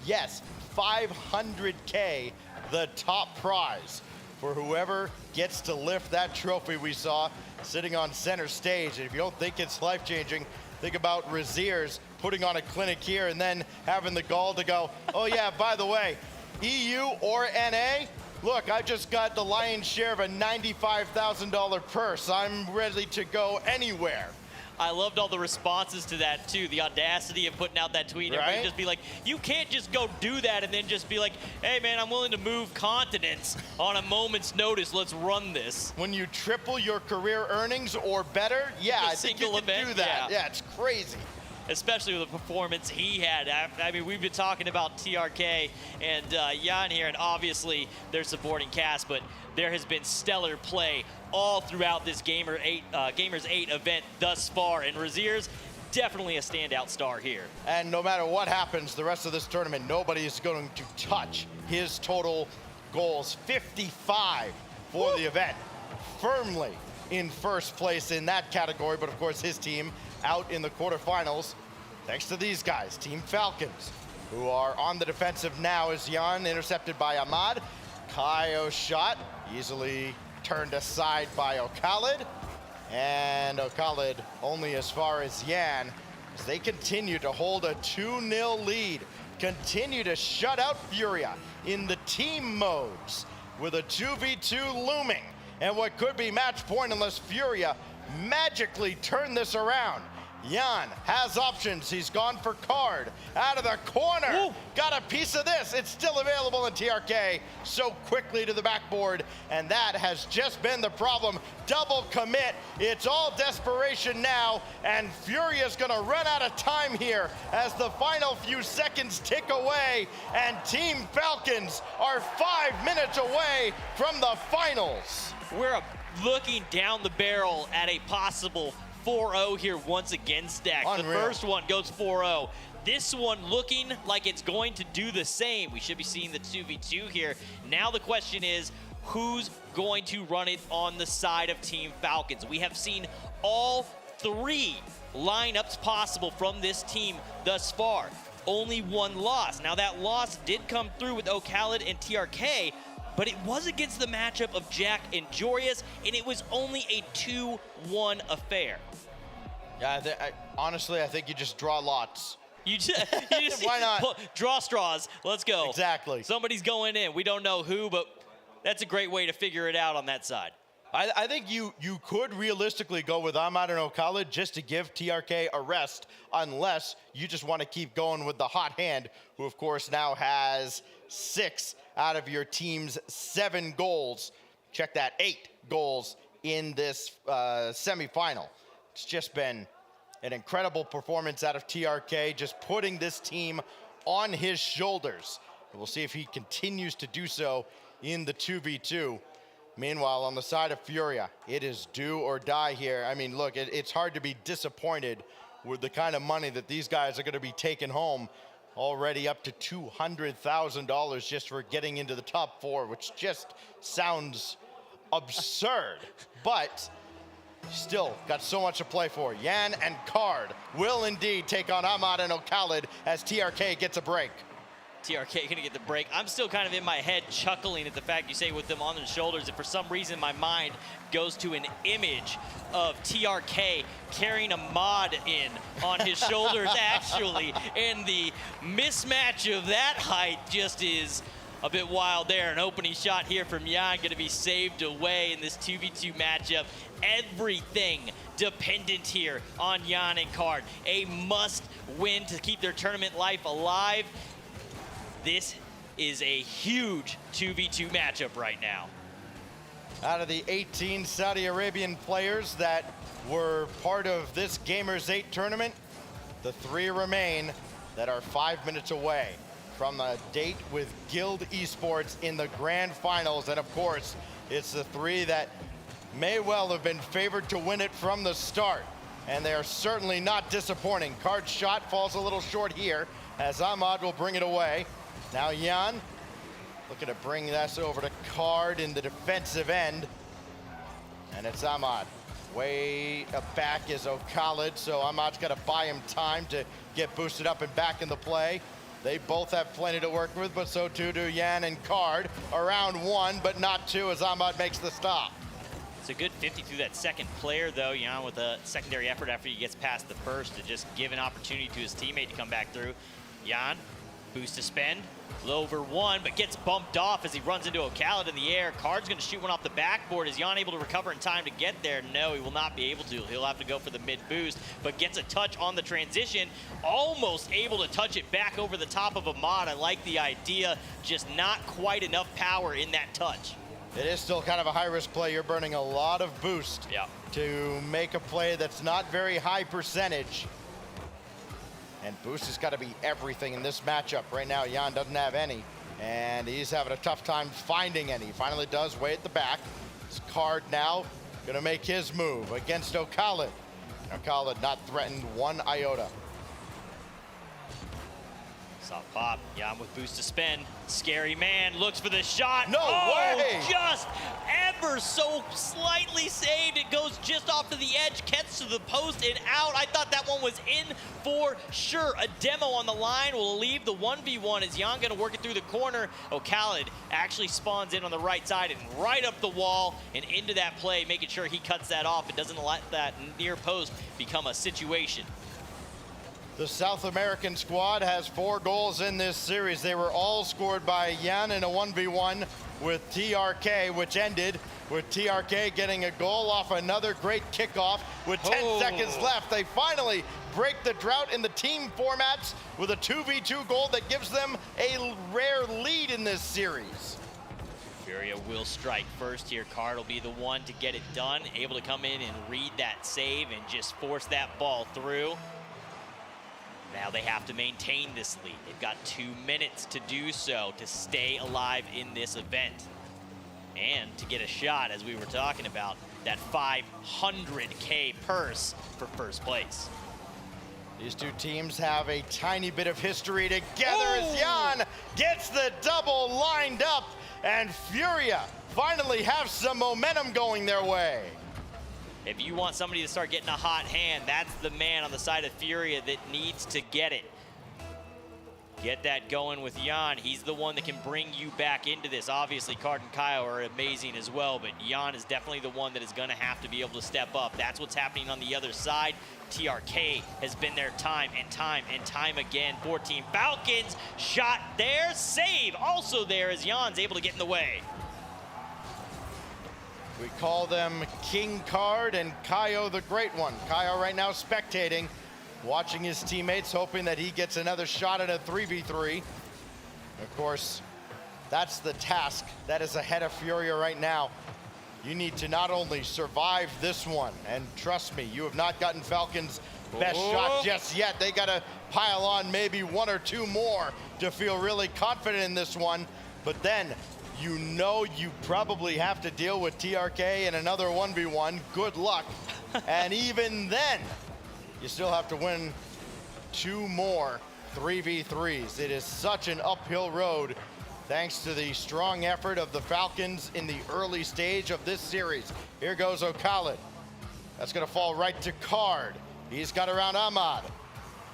Yes, 500K, the top prize for whoever gets to lift that trophy we saw sitting on center stage. And if you don't think it's life-changing, think about Raziers putting on a clinic here and then having the gall to go, oh yeah, by the way, EU or NA, look, I just got the lion's share of a $95,000 purse. I'm ready to go anywhere. I loved all the responses to that too, the audacity of putting out that tweet. Right? Everybody just be like, you can't just go do that and then just be like, hey man, I'm willing to move continents on a moment's notice, let's run this. When you triple your career earnings or better, yeah, I think you can do that. Yeah, it's crazy. Especially with the performance he had. I mean, we've been talking about TRK and Jan here, and obviously their supporting cast, but there has been stellar play all throughout this Gamers 8 event thus far, and Raziers definitely a standout star here. And no matter what happens the rest of this tournament, nobody is going to touch his total goals. 55 for the event. Firmly in first place in that category, but of course his team out in the quarterfinals, thanks to these guys, Team Falcons, who are on the defensive now as Jan intercepted by Ahmad. Kaio's shot easily turned aside by O'Khalid, and O'Khalid only as far as Yan. as they continue to hold a 2-0 lead, continue to shut out Furia in the team modes with a 2v2 looming. And what could be match point unless Furia magically turn this around. Jan has options. He's gone for Card out of the corner. Ooh. Got a piece of this. It's still available in TRK so quickly to the backboard, and that has just been the problem. Double commit. It's all desperation now, and Furia's gonna run out of time here as the final few seconds tick away, and Team Falcons are 5 minutes away from the finals. We're looking down the barrel at a possible 4-0 here once again, Stack. Unreal. The first one goes 4-0. This one looking like it's going to do the same. We should be seeing the 2v2 here. Now the question is, who's going to run it on the side of Team Falcons? We have seen all 3 lineups possible from this team thus far. Only one loss. Now that loss did come through with Khaled and TRK, but it was against the matchup of Jack and Jorius, and it was only a 2-1 affair. Yeah, honestly, I think you just draw lots. You just Why not? Draw straws. Let's go. Exactly. Somebody's going in. We don't know who, but that's a great way to figure it out on that side. I think you could realistically go with Ahmad and Khaled just to give TRK a rest, unless you just want to keep going with the hot hand, who of course now has 6 out of your team's 7 goals. Check that, 8 goals in this semifinal. It's just been an incredible performance out of TRK, just putting this team on his shoulders. We'll see if he continues to do so in the 2v2. Meanwhile, on the side of Furia, it is do or die here. I mean, look, it's hard to be disappointed with the kind of money that these guys are going to be taking home. Already up to $200,000 just for getting into the top 4, which just sounds absurd. But still got so much to play for. Jan and Card will indeed take on Ahmad and Khaled as TRK gets a break. TRK gonna get the break. I'm still kind of in my head chuckling at the fact you say with them on their shoulders, and for some reason my mind goes to an image of TRK carrying a mod in on his shoulders actually, and the mismatch of that height just is a bit wild there. An opening shot here from Jan gonna be saved away in this 2v2 matchup. Everything dependent here on Jan and Card. A must win to keep their tournament life alive. This is a huge 2v2 matchup right now. Out of the 18 Saudi Arabian players that were part of this Gamers8 tournament, the 3 remain that are 5 minutes away from the date with Guild Esports in the grand finals. And of course, it's the 3 that may well have been favored to win it from the start. And they are certainly not disappointing. Card's shot falls a little short here as Ahmad will bring it away. Now Jan looking to bring this over to Card in the defensive end. And it's Ahmad. Way back is Khaled, so Ahmad's got to buy him time to get boosted up and back in the play. They both have plenty to work with, but so too do Jan and Card. Around 1, but not 2 as Ahmad makes the stop. It's a good 50 through that second player, though, Jan, with a secondary effort after he gets past the first to just give an opportunity to his teammate to come back through. Jan, boost to spend, over 1, but gets bumped off as he runs into Khaled in the air. Card's going to shoot one off the backboard. Is Jan able to recover in time to get there? No, he will not be able to. He'll have to go for the mid boost, but gets a touch on the transition. Almost able to touch it back over the top of Ahmad. I like the idea, just not quite enough power in that touch. It is still kind of a high-risk play. You're burning a lot of boost to make a play that's not very high percentage. And boost has got to be everything in this matchup. Right now, Jan doesn't have any, and he's having a tough time finding any. He finally does way at the back. His Card now gonna make his move against Khaled. Khaled not threatened 1 iota. Soft pop, Jan with boost to spin. Scary man looks for the shot. No way! Just ever so slightly saved. It goes just off to the edge, gets to the post and out. I thought that one was in for sure. A demo on the line will leave the 1v1 as Jan gonna work it through the corner. Khaled actually spawns in on the right side and right up the wall and into that play, making sure he cuts that off and doesn't let that near post become a situation. The South American squad has 4 goals in this series. They were all scored by Jan in a 1v1 with TRK, which ended with TRK getting a goal off another great kickoff with 10 seconds left. They finally break the drought in the team formats with a 2v2 goal that gives them a rare lead in this series. Furia will strike first here. Card will be the one to get it done, able to come in and read that save and just force that ball through. Now they have to maintain this lead. They've got 2 minutes to do so to stay alive in this event. And to get a shot, as we were talking about, that 500K purse for first place. These two teams have a tiny bit of history together as Jan gets the double lined up, and Furia finally have some momentum going their way. If you want somebody to start getting a hot hand, that's the man on the side of Furia that needs to get it. Get that going with Jan. He's the one that can bring you back into this. Obviously, Card and Kyle are amazing as well, but Jan is definitely the one that is going to have to be able to step up. That's what's happening on the other side. TRK has been there time and time again for Team Falcons. Shot there, save also there as Jan's able to get in the way. We call them King Card and Kaio the Great One. Kaio right now spectating, watching his teammates, hoping that he gets another shot at a 3v3. Of course, that's the task that is ahead of Furia right now. You need to not only survive this one, and trust me, you have not gotten Falcons' best shot just yet. They got to pile on maybe 1 or 2 more to feel really confident in this one. But then, you know you probably have to deal with TRK in another 1v1. Good luck. And even then, you still have to win 2 more 3v3s. It is such an uphill road thanks to the strong effort of the Falcons in the early stage of this series. Here goes O'Khalid. That's gonna fall right to Card. He's got around Ahmad.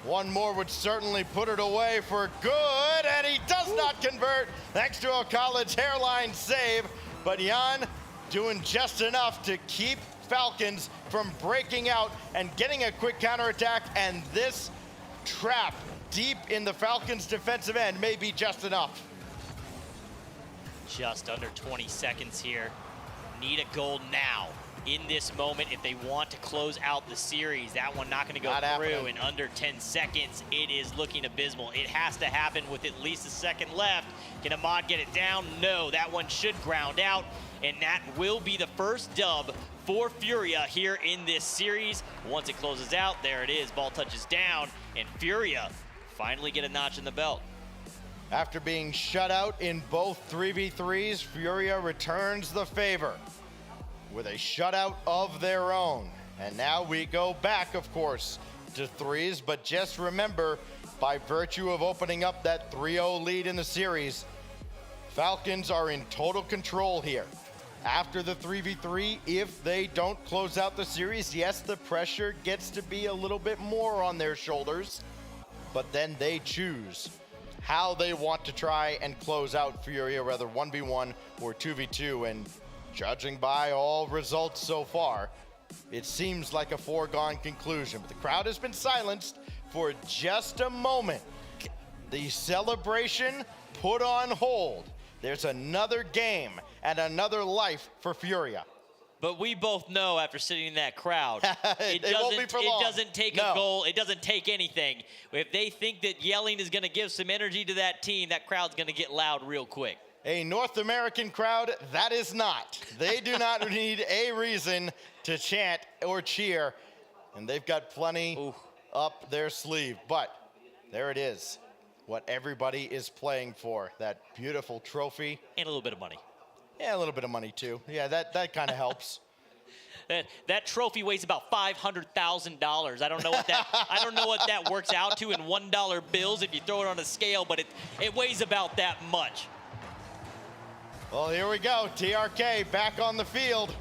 1 more would certainly put it away for good, and he does not convert thanks to O'Khalid's hairline save. But Jan doing just enough to keep Falcons from breaking out and getting a quick counterattack, and this trap deep in the Falcons' defensive end may be just enough. Just under 20 seconds here. Need a goal now. In this moment, if they want to close out the series, that one not going to go through in under 10 seconds. It is looking abysmal. It has to happen with at least a second left. Can Ahmad get it down? No, that one should ground out, and that will be the first dub for Furia here in this series. Once it closes out, there it is. Ball touches down, and Furia finally get a notch in the belt. After being shut out in both 3v3s, Furia returns the favor with a shutout of their own. And now we go back, of course, to 3s, but just remember, by virtue of opening up that 3-0 lead in the series, Falcons are in total control here. After the 3v3, if they don't close out the series, yes, the pressure gets to be a little bit more on their shoulders, but then they choose how they want to try and close out Furia, whether 1v1 or 2v2, and judging by all results so far, it seems like a foregone conclusion. But the crowd has been silenced for just a moment. The celebration put on hold. There's another game and another life for Furia. But we both know after sitting in that crowd, it doesn't take a goal. It doesn't take anything. If they think that yelling is going to give some energy to that team, that crowd's going to get loud real quick. A North American crowd, that is not. They do not need a reason to chant or cheer, and they've got plenty up their sleeve. But there it is, what everybody is playing for, that beautiful trophy. And a little bit of money. Yeah, a little bit of money too. Yeah, that kind of helps. That trophy weighs about $500,000. I don't know what that works out to in $1 bills if you throw it on a scale, but it weighs about that much. Well, here we go. TRK back on the field.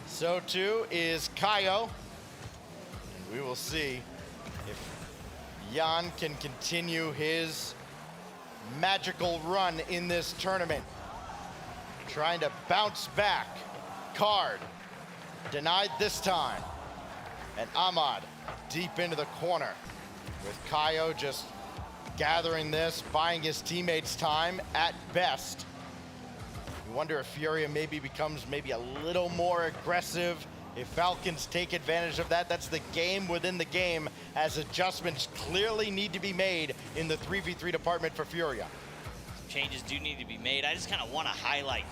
So too is Kaio. And we will see if Jan can continue his magical run in this tournament. Trying to bounce back. Card denied this time. And Ahmad deep into the corner. with Kaio just gathering this, buying his teammates time at best. You wonder if Furia maybe becomes a little more aggressive. If Falcons take advantage of that, that's the game within the game, as adjustments clearly need to be made in the 3v3 department for Furia. Changes do need to be made. I just kind of want to highlight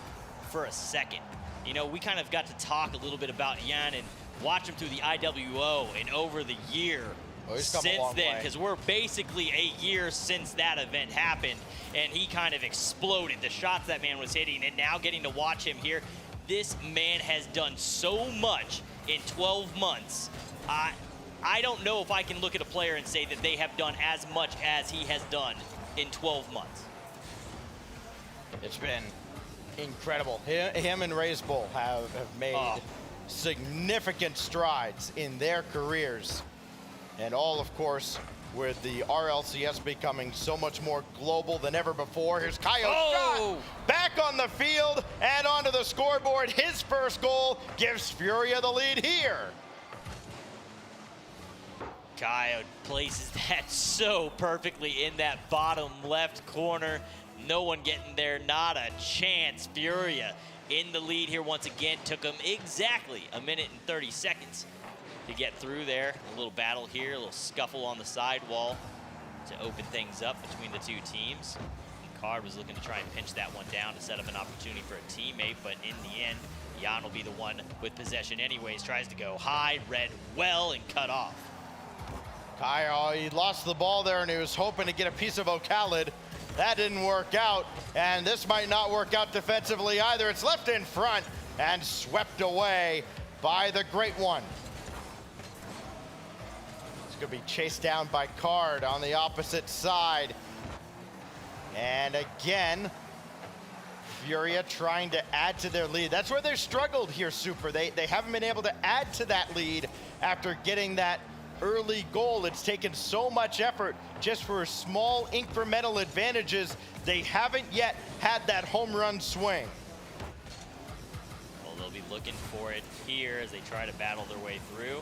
for a second. You know, we kind of got to talk a little bit about Jan and watch him through the IWO and over the year since then, because we're basically a year since that event happened, and he kind of exploded. The shots that man was hitting, and now getting to watch him here, this man has done so much in 12 months. I don't know if I can look at a player and say that they have done as much as he has done in 12 months. It's been incredible. Him and Raise Bull have made significant strides in their careers. And all, of course, with the RLCS becoming so much more global than ever before. Here's Kaio's shot. Back on the field and onto the scoreboard. His first goal gives Furia the lead here. Kaio places that so perfectly in that bottom left corner. No one getting there, not a chance. Furia in the lead here once again. Took them exactly a minute and 30 seconds to get through there. A little battle here, a little scuffle on the sidewall to open things up between the two teams. And Card was looking to try and pinch that one down to set up an opportunity for a teammate, but in the end, Jan will be the one with possession anyways. Tries to go high, read well, and cut off. Kaio, he lost the ball there, and he was hoping to get a piece of O'Khalid. That didn't work out, and this might not work out defensively either. It's left in front and swept away by the Great One. It's gonna be chased down by Card on the opposite side. And again, Furia trying to add to their lead. That's where they've struggled here, Super. They haven't been able to add to that lead after getting that early goal. It's taken so much effort just for small incremental advantages. They haven't yet had that home run swing. Well, they'll be looking for it here as they try to battle their way through.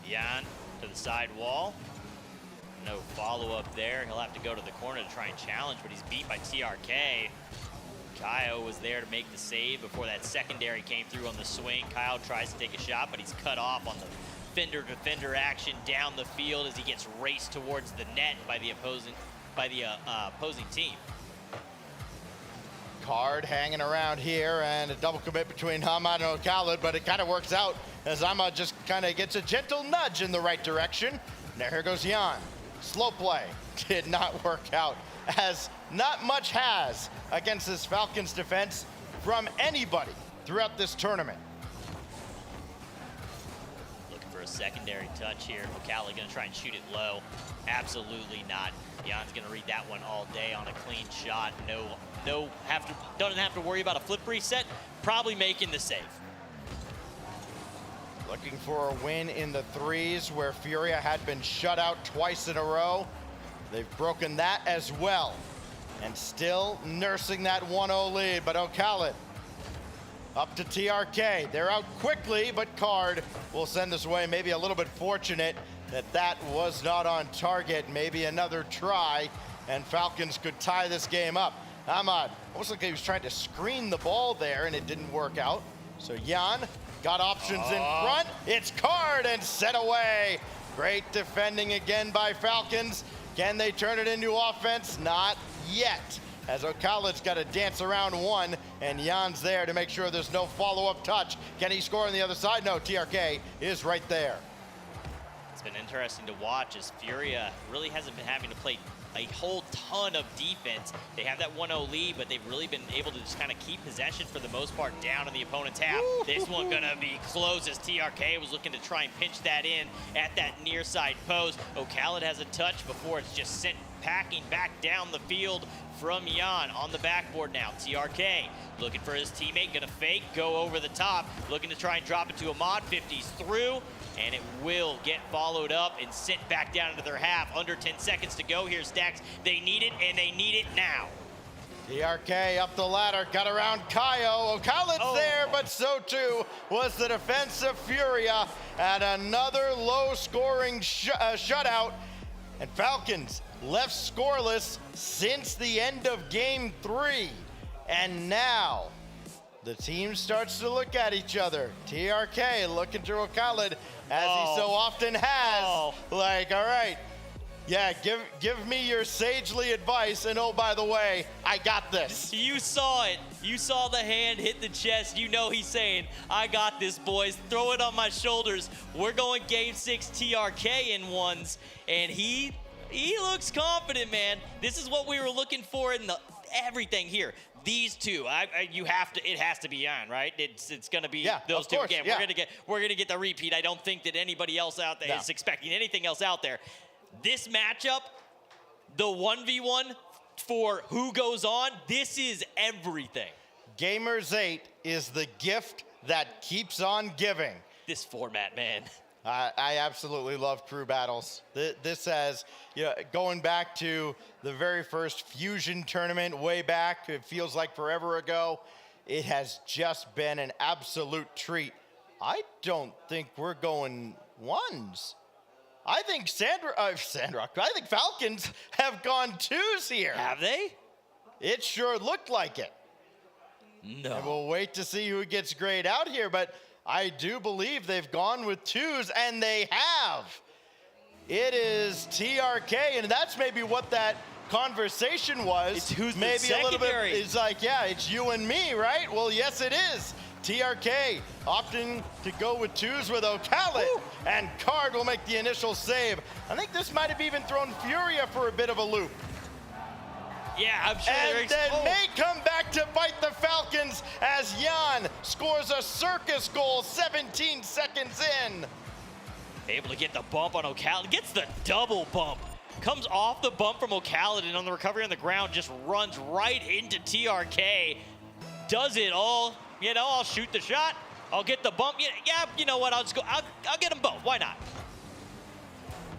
Jan to the side wall. No follow-up there. He'll have to go to the corner to try and challenge, but he's beat by TRK. Kaio was there to make the save before that secondary came through on the swing. Kyle tries to take a shot, but he's cut off on the fender-to-fender action down the field as he gets raced towards the net by the opposing team. Card hanging around here, and a double commit between Hamad and O'Khalid, but it kind of works out as Hamad just kind of gets a gentle nudge in the right direction. Now here goes Jan. Slow play. Did not work out, as not much has against this Falcons defense from anybody throughout this tournament. For a secondary touch here. O'Khalid gonna try and shoot it low. Absolutely not. Jan's gonna read that one all day on a clean shot. Doesn't have to worry about a flip reset. Probably making the save. Looking for a win in the threes where Furia had been shut out twice in a row. They've broken that as well. And still nursing that 1-0 lead, but O'Khalid up to TRK. They're out quickly, but Card will send this away. Maybe a little bit fortunate that was not on target. Maybe another try, and Falcons could tie this game up. Hamad, almost like he was trying to screen the ball there, and it didn't work out. So Jan got options in front. It's Card and set away. Great defending again by Falcons. Can they turn it into offense? Not yet, as O'Khalid's got to dance around one, and Jan's there to make sure there's no follow-up touch. Can he score on the other side? No, TRK is right there. It's been interesting to watch as Furia really hasn't been having to play a whole ton of defense. They have that 1-0 lead, but they've really been able to just kind of keep possession for the most part down in the opponent's half. This one gonna be close as TRK was looking to try and pinch that in at that near side post. O'Khalid has a touch before it's just sent packing back down the field from Jan on the backboard now. TRK looking for his teammate, gonna fake, go over the top, looking to try and drop it to Ahmad. 50's through, and it will get followed up and sent back down into their half. Under 10 seconds to go here, Stacks. They need it, and they need it now. TRK up the ladder, got around Kaio. O'Khalid's there, but so too was the defense of Furia. And another low-scoring shutout And Falcons left scoreless since the end of game 3. And now the team starts to look at each other. TRK looking to Khaled as he so often has. Like, all right, yeah, give me your sagely advice. And oh, by the way, I got this. You saw it. You saw the hand hit the chest. You know he's saying, I got this, boys. Throw it on my shoulders. We're going game 6 TRK in ones. And he looks confident, man. This is what we were looking for in everything here. These two, it has to be on, right? It's going to be those two again. Yeah. We're gonna get the repeat. I don't think that anybody else out there is expecting anything else out there. This matchup, the 1v1 for who goes on, this is everything. Gamers8 is the gift that keeps on giving. This format, man. I absolutely love crew battles. This has, going back to the very first Fusion tournament way back, it feels like forever ago, it has just been an absolute treat. I don't think we're going ones. I think I think Falcons have gone 2s here. Have they? It sure looked like it. No. And we'll wait to see who gets grayed out here, but I do believe they've gone with 2s, and they have. It is TRK, and that's maybe what that conversation was. It's who's maybe the a little bit. secondary. It's like, yeah, it's you and me, right? Well, yes, it is. TRK opting to go with 2s with Khaled, and Card will make the initial save. I think this might have even thrown Furia for a bit of a loop. Yeah, I'm sure and then may come back to bite the Falcons as Jan scores a circus goal 17 seconds in. Able to get the bump on Khaled, gets the double bump. Comes off the bump from Khaled and on the recovery on the ground just runs right into TRK. Does it all. I'll shoot the shot. I'll get the bump. Yeah, you know what? I'll just go. I'll get them both. Why not?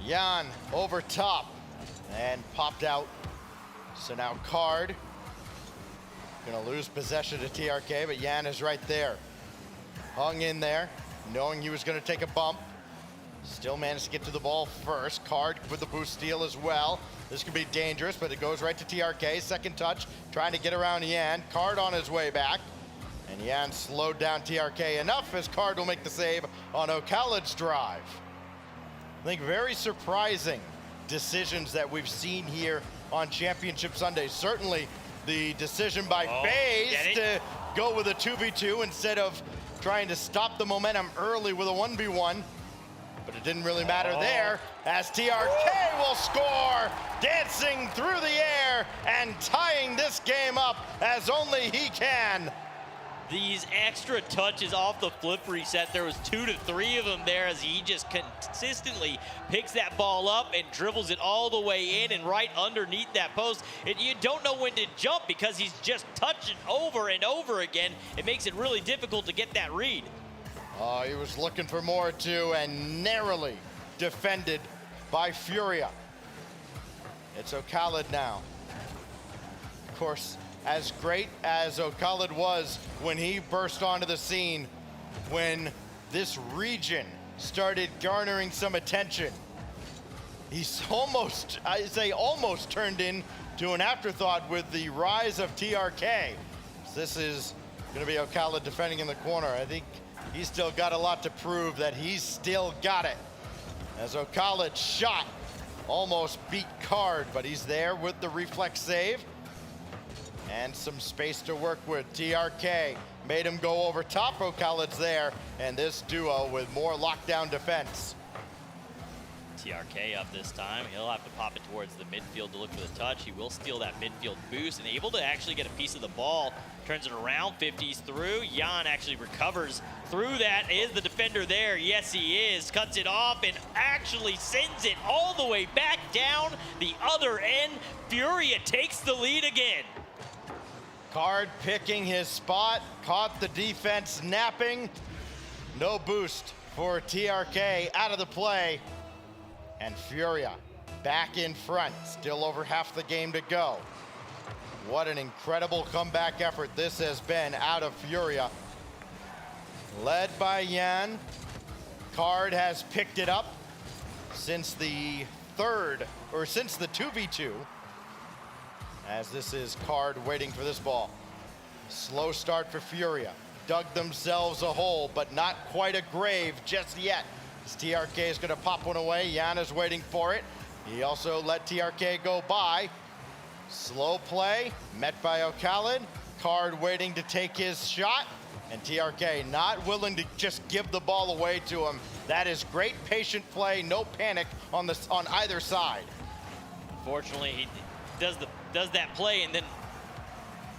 Jan over top and popped out. So now Card gonna lose possession to TRK, but Jan is right there. Hung in there, knowing he was gonna take a bump. Still managed to get to the ball first. Card with the boost steal as well. This could be dangerous, but it goes right to TRK. Second touch, trying to get around Jan. Card on his way back. And Jan slowed down TRK enough as Card will make the save on Khaled's drive. I think very surprising decisions that we've seen here on Championship Sunday. Certainly the decision by FaZe to go with a 2v2 instead of trying to stop the momentum early with a 1v1. But it didn't really matter there as TRK will score, dancing through the air and tying this game up as only he can. These extra touches off the flip reset, there was 2 to 3 of them there as he just consistently picks that ball up and dribbles it all the way in and right underneath that post. And you don't know when to jump because he's just touching over and over again. It makes it really difficult to get that read. Oh, he was looking for more too and narrowly defended by Furia. It's Khaled now. Of course, as great as Khaled was when he burst onto the scene, when this region started garnering some attention, he's almost, I say almost turned into an afterthought with the rise of TRK. So this is gonna be Khaled defending in the corner. I think he's still got a lot to prove that he's still got it. As Khaled's shot almost beat Card, but he's there with the reflex save. And some space to work with. TRK made him go over top. Khaled's there, and this duo with more lockdown defense. TRK up this time. He'll have to pop it towards the midfield to look for the touch. He will steal that midfield boost and able to actually get a piece of the ball. Turns it around, 50s through. Jan actually recovers through that. Is the defender there? Yes, he is. Cuts it off and actually sends it all the way back down the other end. Furia takes the lead again. Card picking his spot, caught the defense napping. No boost for TRK out of the play. And Furia back in front, still over half the game to go. What an incredible comeback effort this has been out of Furia. Led by Jan, Card has picked it up since the third or since the 2v2. As this is Card waiting for this ball. Slow start for Furia. Dug themselves a hole, but not quite a grave just yet. As TRK is going to pop one away. Yana's waiting for it. He also let TRK go by. Slow play, met by O'Khalid. Card waiting to take his shot. And TRK not willing to just give the ball away to him. That is great patient play, no panic on either side. Unfortunately, he does that play and then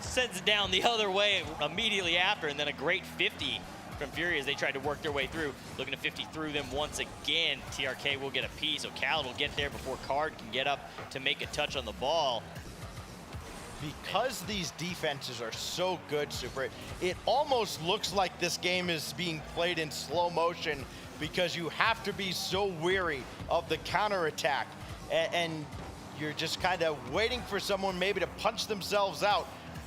sends it down the other way immediately after, and then a great 50 from Furia as they tried to work their way through. Looking to 50 through them once again. TRK will get a piece. O'Khalid will get there before Card can get up to make a touch on the ball. Because these defenses are so good, Super, it almost looks like this game is being played in slow motion because you have to be so weary of the counterattack. And you're just kind of waiting for someone maybe to punch themselves out,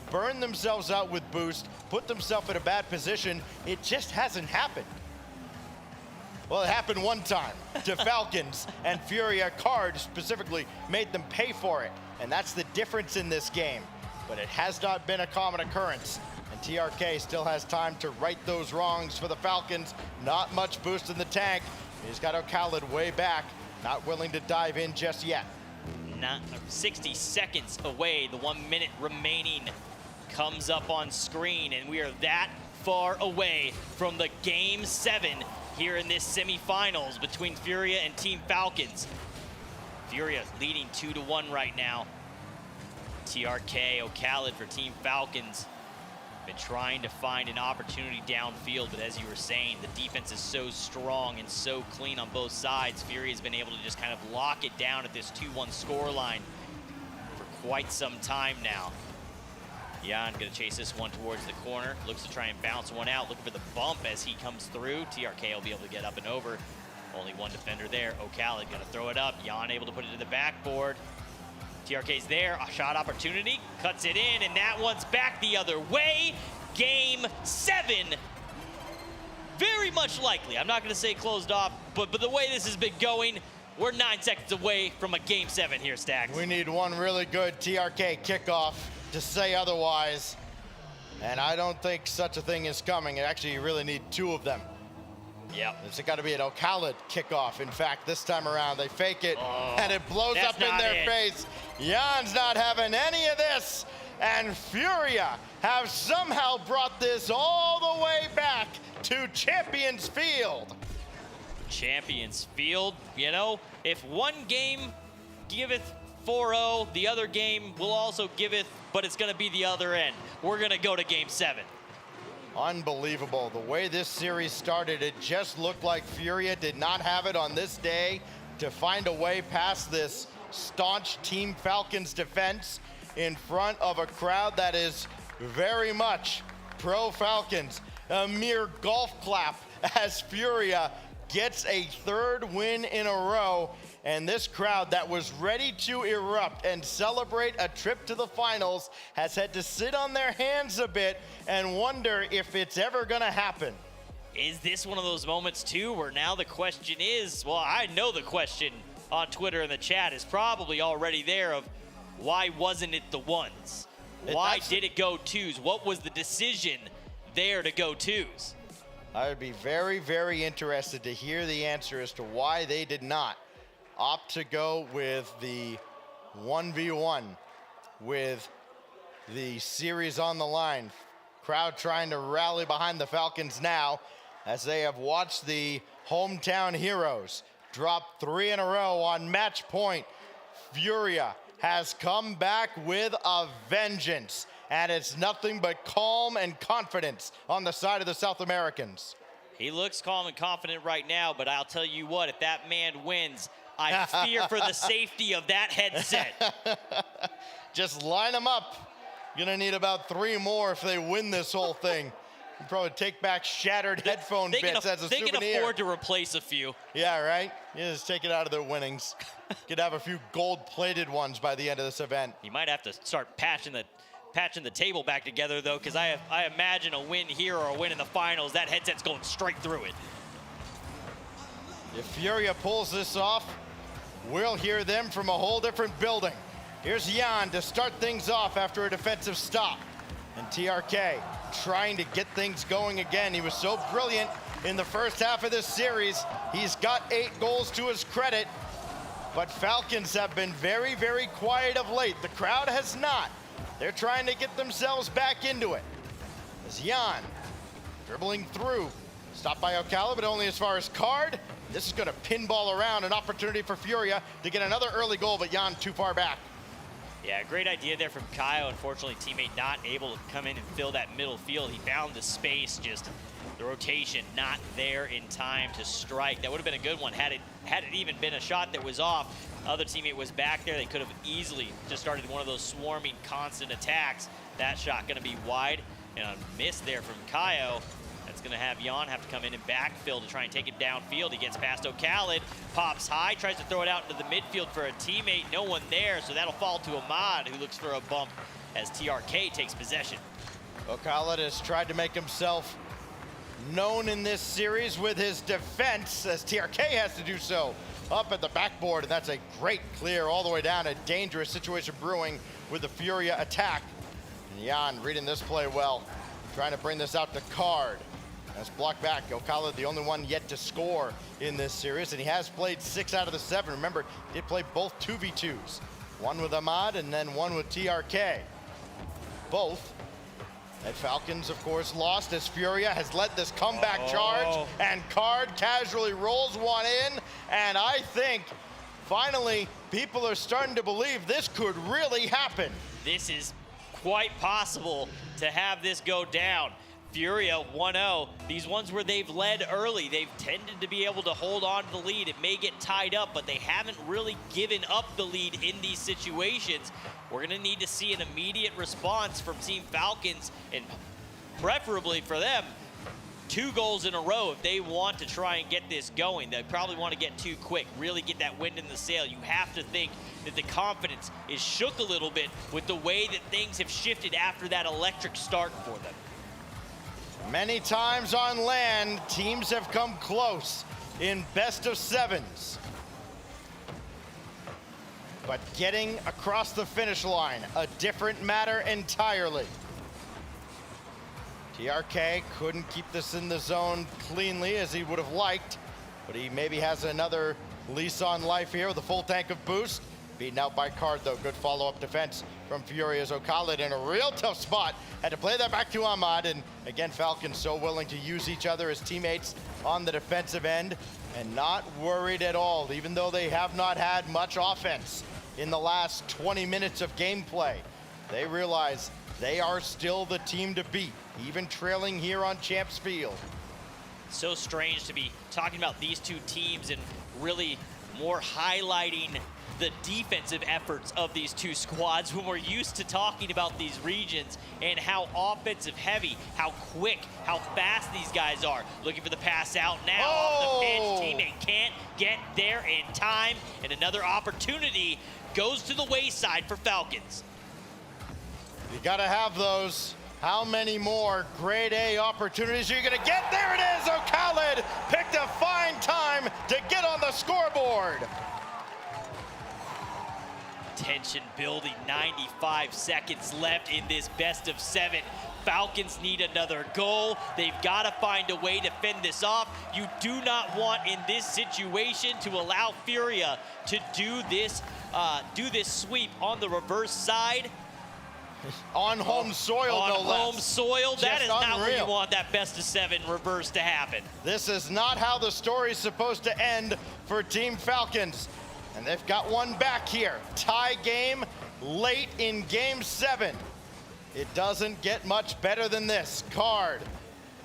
burn themselves out with boost, put themselves in a bad position. It just hasn't happened. Well, it happened one time to Falcons, and Furia Card specifically made them pay for it. And that's the difference in this game. But it has not been a common occurrence. And TRK still has time to right those wrongs for the Falcons. Not much boost in the tank. He's got O'Khalid way back, not willing to dive in just yet. 60 seconds away, the 1 minute remaining comes up on screen, and we are that far away from the Game 7 here in this semifinals between Furia and Team Falcons. Furia leading 2-1 right now. TRK, O'Khalid for Team Falcons. Been trying to find an opportunity downfield, but as you were saying, the defense is so strong and so clean on both sides. Furia's been able to just kind of lock it down at this 2-1 scoreline for quite some time now. Jan gonna chase this one towards the corner. Looks to try and bounce one out, looking for the bump as he comes through. TRK will be able to get up and over. Only one defender there. O'Khalid gonna throw it up. Jan able to put it to the backboard. TRK's there, a shot opportunity, cuts it in, and that one's back the other way. Game 7. Very much likely, I'm not gonna say closed off, but the way this has been going, we're 9 seconds away from a Game 7 here, Stacks. We need one really good TRK kickoff to say otherwise. And I don't think such a thing is coming. Actually, you really need 2 of them. Yep. It's got to be an O'Khalid kickoff. In fact, this time around, they fake it, and it blows up in their face. Jan's not having any of this. And Furia have somehow brought this all the way back to Champions Field. Champions Field, you know, if one game giveth 4-0, the other game will also giveth, but it's going to be the other end. We're going to go to Game 7. Unbelievable. The way this series started, it just looked like Furia did not have it on this day to find a way past this staunch Team Falcons defense in front of a crowd that is very much pro-Falcons. A mere golf clap as Furia gets a 3rd win in a row. And this crowd that was ready to erupt and celebrate a trip to the finals has had to sit on their hands a bit and wonder if it's ever gonna happen. Is this one of those moments too where now the question is, well, I know the question on Twitter and the chat is probably already there of why wasn't it the ones? Why did it go 2s? What was the decision there to go 2s? I would be very, very interested to hear the answer as to why they did not opt to go with the 1v1 with the series on the line. Crowd trying to rally behind the Falcons now as they have watched the hometown heroes drop 3 in a row on match point. Furia has come back with a vengeance, and it's nothing but calm and confidence on the side of the South Americans. He looks calm and confident right now, but I'll tell you what, if that man wins, I fear for the safety of that headset. Just line them up. Gonna need about 3 more if they win this whole thing. You probably take back shattered headphone bits as a souvenir. They can afford to replace a few. Yeah, right? You just take it out of their winnings. Could have a few gold-plated ones by the end of this event. You might have to start patching the table back together, though, because I imagine a win here or a win in the finals, that headset's going straight through it. If Furia pulls this off, we'll hear them from a whole different building. Here's Jan to start things off after a defensive stop. And TRK trying to get things going again. He was so brilliant in the first half of this series. He's got 8 goals to his credit, but Falcons have been very, very quiet of late. The crowd has not. They're trying to get themselves back into it. As Jan dribbling through, stopped by Ocala, but only as far as Card. This is gonna pinball around, an opportunity for Furia to get another early goal, but Jan too far back. Yeah, great idea there from Kyle. Unfortunately, teammate not able to come in and fill that middle field. He found the space, just the rotation not there in time to strike. That would have been a good one had it even been a shot that was off. Other teammate was back there. They could have easily just started one of those swarming constant attacks. That shot gonna be wide, and a miss there from Kyle. That's going to have Jan have to come in and backfill to try and take it downfield. He gets past O'Khalid, pops high, tries to throw it out into the midfield for a teammate. No one there, so that'll fall to Ahmad, who looks for a bump as TRK takes possession. O'Khalid has tried to make himself known in this series with his defense, as TRK has to do so up at the backboard, and that's a great clear all the way down. A dangerous situation brewing with the Furia attack. And Jan reading this play well, trying to bring this out to Card. That's blocked back. O'Khalid, the only one yet to score in this series, and he has played 6 out of the 7. Remember, he did play both 2v2s. One with Ahmad and then one with TRK. Both at Falcons, of course, lost as Furia has led this comeback charge, and Card casually rolls one in, and I think finally people are starting to believe this could really happen. This is quite possible to have this go down. Furia 1-0. These ones where they've led early, they've tended to be able to hold on to the lead. It may get tied up, but they haven't really given up the lead in these situations. We're gonna need to see an immediate response from Team Falcons, and preferably for them, 2 goals in a row if they want to try and get this going. They probably want to get 2 quick, really get that wind in the sail. You have to think that the confidence is shook a little bit with the way that things have shifted after that electric start for them. Many times on land, teams have come close in best of 7s. But getting across the finish line, a different matter entirely. TRK couldn't keep this in the zone cleanly as he would have liked, but he maybe has another lease on life here with a full tank of boost. Beaten out by Card, though. Good follow-up defense from Furia's O'Khalid in a real tough spot. Had to play that back to Ahmad, and again, Falcons so willing to use each other as teammates on the defensive end and not worried at all, even though they have not had much offense in the last 20 minutes of gameplay. They realize they are still the team to beat, even trailing here on Champs Field. So strange to be talking about these two teams and really more highlighting the defensive efforts of these two squads when we're used to talking about these regions and how offensive heavy, how quick, how fast these guys are. Looking for the pass out now off the pitch. Teammate can't get there in time, and another opportunity goes to the wayside for Falcons. You gotta have those. How many more grade A opportunities are you gonna get? There it is, O'Khalid picked a fine time to get on the scoreboard. Tension building, 95 seconds left in this best of 7. Falcons need another goal. They've got to find a way to fend this off. You do not want in this situation to allow Furia to do this sweep on the reverse side. On home soil, on no less. home soil, that Just is not where you unreal. want that best of 7 reverse to happen. This is not how the story's supposed to end for Team Falcons. And they've got one back here. Tie game late in game 7. It doesn't get much better than this. Card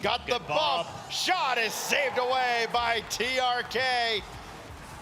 got the bump. Shot is saved away by TRK.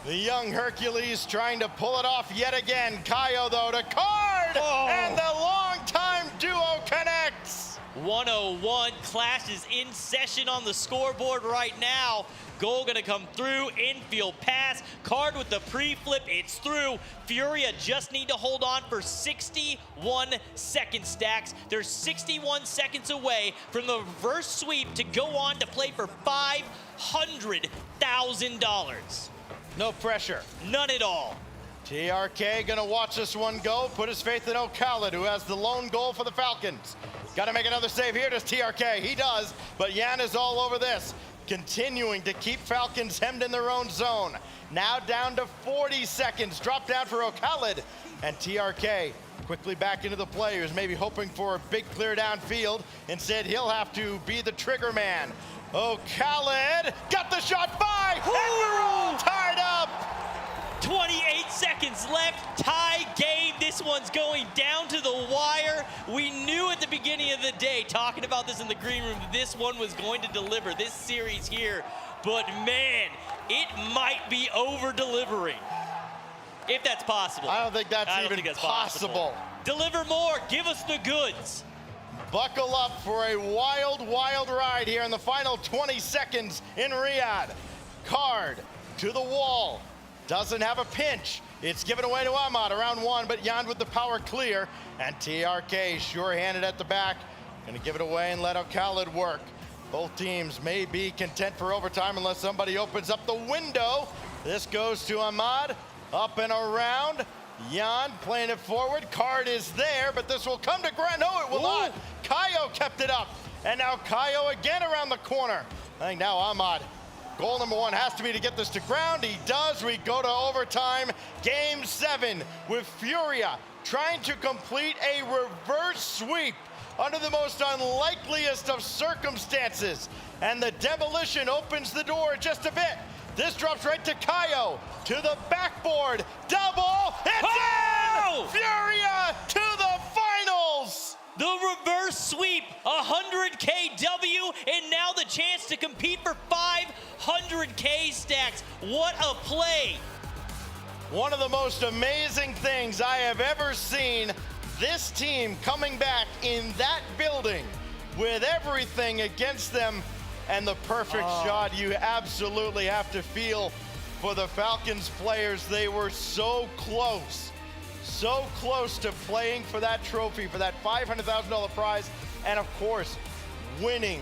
The young Hercules trying to pull it off yet again. Kaio, though, to Card. And the longtime duo connects. 101 clashes in session on the scoreboard right now. Goal gonna come through, infield pass, Card with the pre-flip, it's through. Furia just need to hold on for 61 second stacks. They're 61 seconds away from the reverse sweep to go on to play for $500,000. No pressure. None at all. TRK gonna watch this one go, put his faith in Khaled, who has the lone goal for the Falcons. Gotta make another save here, does TRK? He does, but Jan is all over this, continuing to keep Falcons hemmed in their own zone. Now down to 40 seconds, drop down for Khaled, and TRK quickly back into the play, who's maybe hoping for a big clear downfield. Instead, he'll have to be the trigger man. Khaled got the shot by, and we're all tied up. 28 seconds left, tie game. This one's going down to the wire. We knew at the beginning of the day, talking about this in the green room, this one was going to deliver, this series here. But man, it might be over-delivering. If that's possible. I don't think that's even possible. Deliver more, give us the goods. Buckle up for a wild, wild ride here in the final 20 seconds in Riyadh. Card to the wall. Doesn't have a pinch. It's given away to Ahmad around one, but Jan with the power clear. And TRK sure-handed at the back. Gonna give it away and let Khaled work. Both teams may be content for overtime unless somebody opens up the window. This goes to Ahmad, up and around. Jan playing it forward. Card is there, but this will come to ground. No, it will not. Kaio kept it up. And now Kaio again around the corner. I think now Ahmad, goal number one has to be to get this to ground. He does. We go to overtime. Game 7 with Furia trying to complete a reverse sweep under the most unlikeliest of circumstances. And the demolition opens the door just a bit. This drops right to Kaio, to the backboard, double, it's in! Furia to the finals! The reverse sweep, 100 KW, and now the chance to compete for 500K stacks. What a play! One of the most amazing things I have ever seen. This team coming back in that building with everything against them. And the perfect shot you absolutely have to feel for the Falcons players. They were so close to playing for that trophy, for that $500,000 prize, and of course, winning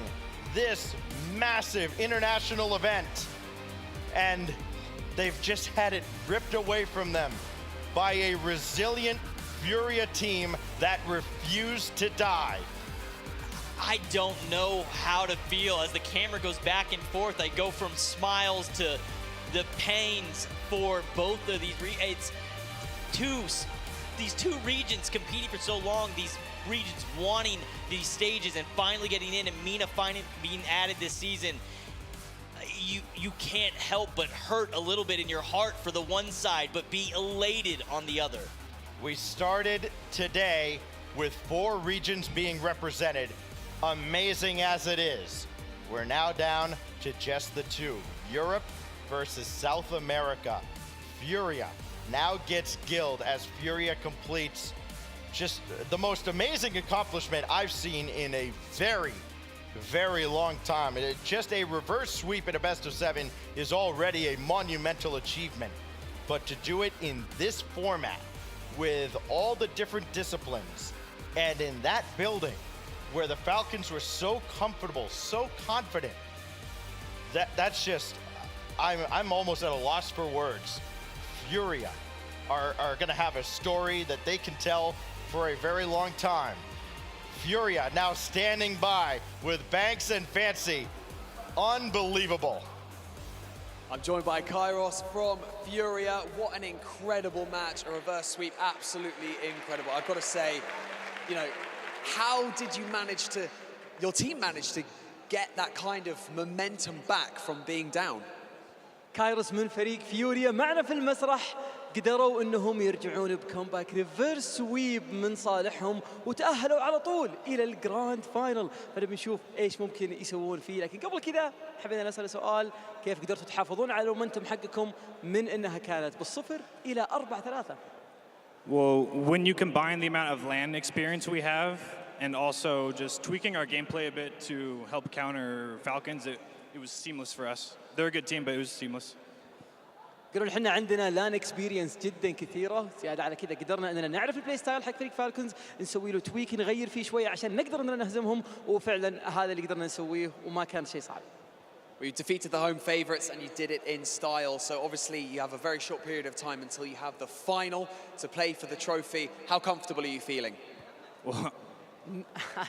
this massive international event. And they've just had it ripped away from them by a resilient Furia team that refused to die. I don't know how to feel. As the camera goes back and forth, I go from smiles to the pains for both of these. It's these two regions competing for so long, these regions wanting these stages and finally getting in, and Mina finally being added this season. You can't help but hurt a little bit in your heart for the one side, but be elated on the other. We started today with 4 regions being represented. Amazing as it is, we're now down to just the 2. Europe versus South America. Furia now gets Guild as Furia completes just the most amazing accomplishment I've seen in a very, very long time. Just a reverse sweep at a best of 7 is already a monumental achievement. But to do it in this format, with all the different disciplines, and in that building, where the Falcons were so comfortable, so confident, that's just, I'm almost at a loss for words. Furia are gonna have a story that they can tell for a very long time. Furia now standing by with Banks and Fancy. Unbelievable. I'm joined by Kairos from Furia. What an incredible match, a reverse sweep, absolutely incredible. I've got to say, you know, how did you manage to, your team managed to get that kind of momentum back from being down? كايروس من فريق فيوريا معنا في المسرح قدروا انهم يرجعون بكومباك ريفيرس سويب من صالحهم وتأهلوا على طول الى الجراند فاينل. فنبي نشوف ايش ممكن يسوون فيه، لكن قبل كذا حبينا نسأل سؤال: كيف قدرتوا تحافظون على المومنتم حقكم من انها كانت بالصفر الى 4-3؟ Well, when you combine the amount of LAN experience we have and also just tweaking our gameplay a bit to help counter Falcons, it was seamless for us. They're a good team, but it was seamless. قالوا احنا عندنا لان اكسبيرينس جدا كثيره، زياده على كذا قدرنا اننا نعرف البلاي ستايل حق فريق فالكونز، نسوي له تويك نغير فيه شويه عشان نقدر اننا نهزمهم، وفعلا هذا اللي قدرنا نسويه وما كان شيء صعب. Well, you defeated the home favourites and you did it in style. So obviously you have a very short period of time until you have the final to play for the trophy. How comfortable are you feeling?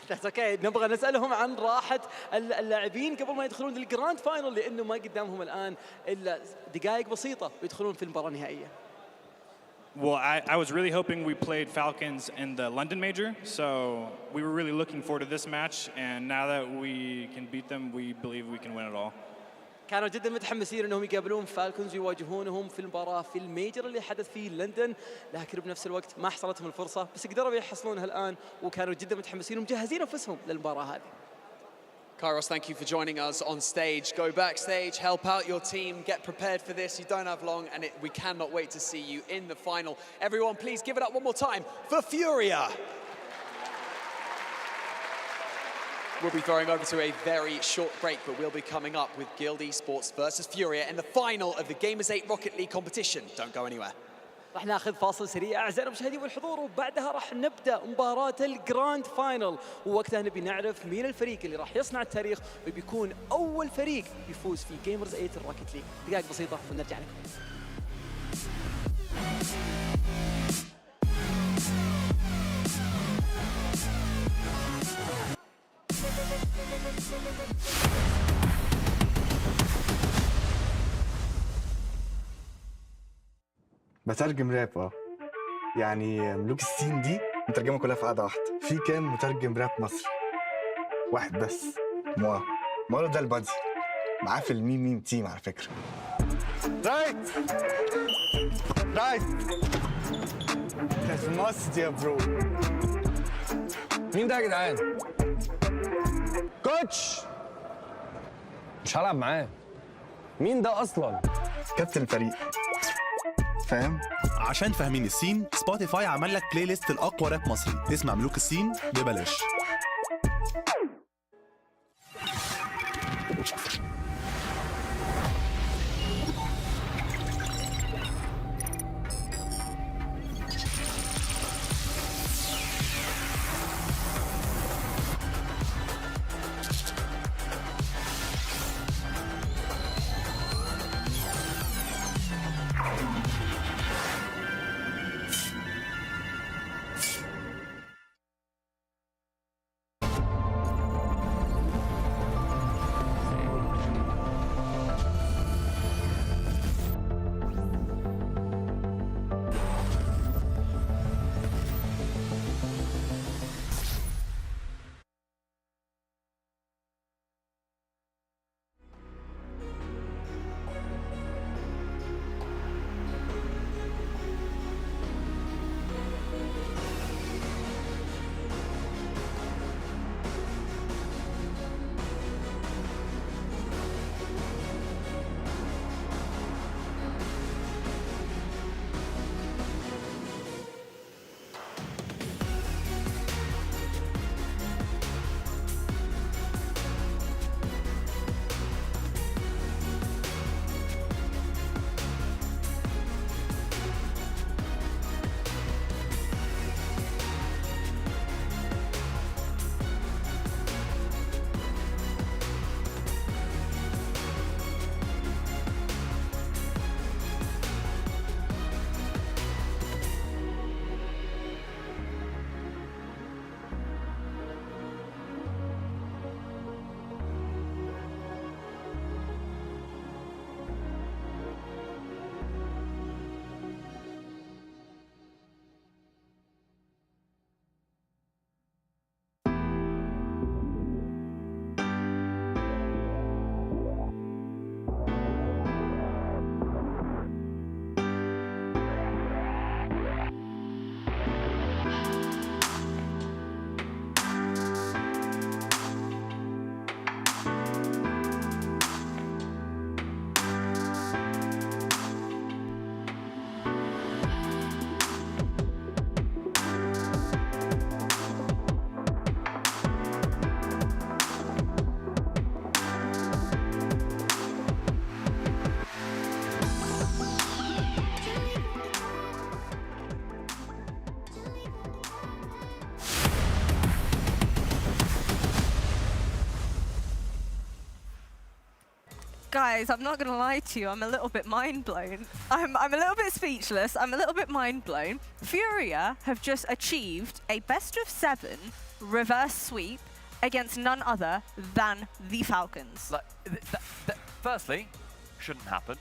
That's okay. نبغى نسألهم عن راحة اللاعبين قبل ما يدخلون للجراند فاينل لأنه ما قدامهم الآن إلا دقائق بسيطة ويدخلون في المباراة النهائية. Well, I was really hoping we played Falcons in the London Major, so we were really looking forward to this match, and now that we can beat them, we believe we can win it all. كانوا جدا متحمسين انهم يقابلون فالكونز ويواجهونهم في المباراه في الميجر اللي حدث في لندن، لكن بنفس الوقت ما حصلتهم الفرصه، بس قدروا يحصلونها الان وكانوا جدا متحمسين ومجهزين انفسهم للمباراه هذه. Kairos, thank you for joining us on stage. Go backstage, help out your team, get prepared for this. You don't have long, and we cannot wait to see you in the final. Everyone, please give it up one more time for Furia. We'll be throwing over to a very short break, but we'll be coming up with Guild Esports versus Furia in the final of the Gamers8 Rocket League competition. Don't go anywhere. راح ناخذ فاصل سريع اعزائنا المشاهدين والحضور وبعدها راح نبدا مباراه الجراند فاينل ووقتها نبي نعرف مين الفريق اللي راح يصنع التاريخ وبيكون اول فريق يفوز في جيمرز 8 الروكيت ليج. دقائق بسيطه ونرجع لكم. بترجم راب يعني ملوك السين دي مترجمة كلها في قاعدة واحدة. في كام مترجم راب مصري؟ واحد بس، موا ده البادي معاه في الميم تيم على فكرة. رايت كاز ماست يا برو. مين ده يا جدعان؟ كوتش مش هلعب معاه. مين ده اصلا؟ كابتن الفريق، فاهم؟ عشان فاهمين السين، سبوتيفاي عمل لك بلاي ليست الاقوى راب مصري، اسمع ملوك السين ببلاش. Guys, I'm not going to lie to you. I'm a little bit mind blown. I'm a little bit speechless. I'm a little bit mind blown. Furia have just achieved a best of 7 reverse sweep against none other than the Falcons. Like, firstly, shouldn't happen.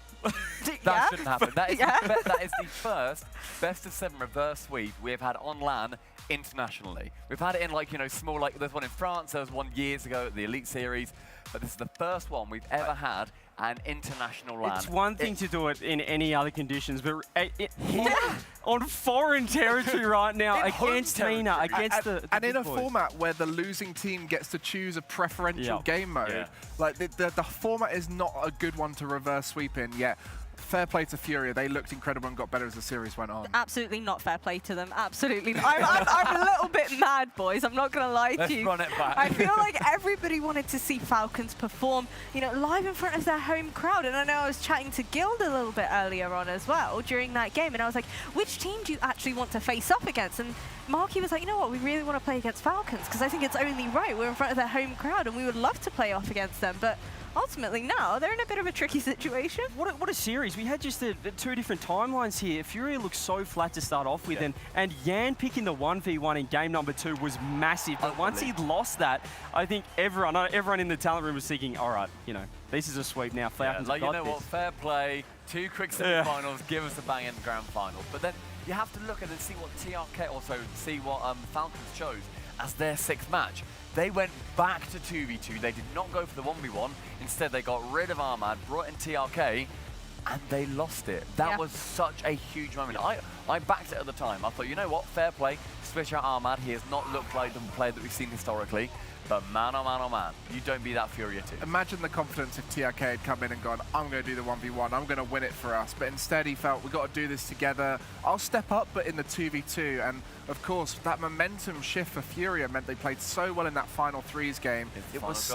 That shouldn't happen. That is, that is the first best of 7 reverse sweep we have had on LAN internationally. We've had it in, like, you know, small, like there's one in France, there was one years ago at the Elite Series, but this is the first one we've ever had an international LAN. It's one thing to do it in any other conditions, but on foreign territory right now against MENA, against the and in a boys. format where the losing team gets to choose a preferential game mode, like the format is not a good one to reverse sweep in yet. Fair play to Furia. They looked incredible and got better as the series went on. Absolutely not fair play to them. Absolutely not. I'm a little bit mad, boys. I'm not going to lie to you. Let's run it back. I feel like everybody wanted to see Falcons perform, you know, live in front of their home crowd. And I know I was chatting to Guild a little bit earlier on as well during that game. And I was like, which team do you actually want to face up against? And Marky was like, you know what, we really want to play against Falcons because I think it's only right. We're in front of their home crowd and we would love to play off against them. But ultimately, now they're in a bit of a tricky situation. What a series. We had just the 2 different timelines here. Furia looked so flat to start off with, and Yan picking the 1v1 in game number 2 was massive. But once he'd lost that, I think everyone in the talent room was thinking, all right, you know, this is a sweep now. Falcons like, have you got know what, fair play, 2 quick semi-finals, give us a bang in the grand final. But then you have to look at it and see what TRK, also see what Falcons chose as their 6th match. They went back to 2v2. They did not go for the 1v1. Instead, they got rid of Ahmad, brought in TRK, and they lost it. That was such a huge moment. I backed it at the time. I thought, you know what, fair play. Switch out Ahmad. He has not looked like the player that we've seen historically. But man, oh man, oh man, you don't beat that Furia team. Imagine the confidence if TRK had come in and gone, I'm going to do the 1v1, I'm going to win it for us. But instead he felt, we've got to do this together. I'll step up, but in the 2v2. And of course, that momentum shift for Furia meant they played so well in that final 3s game. It was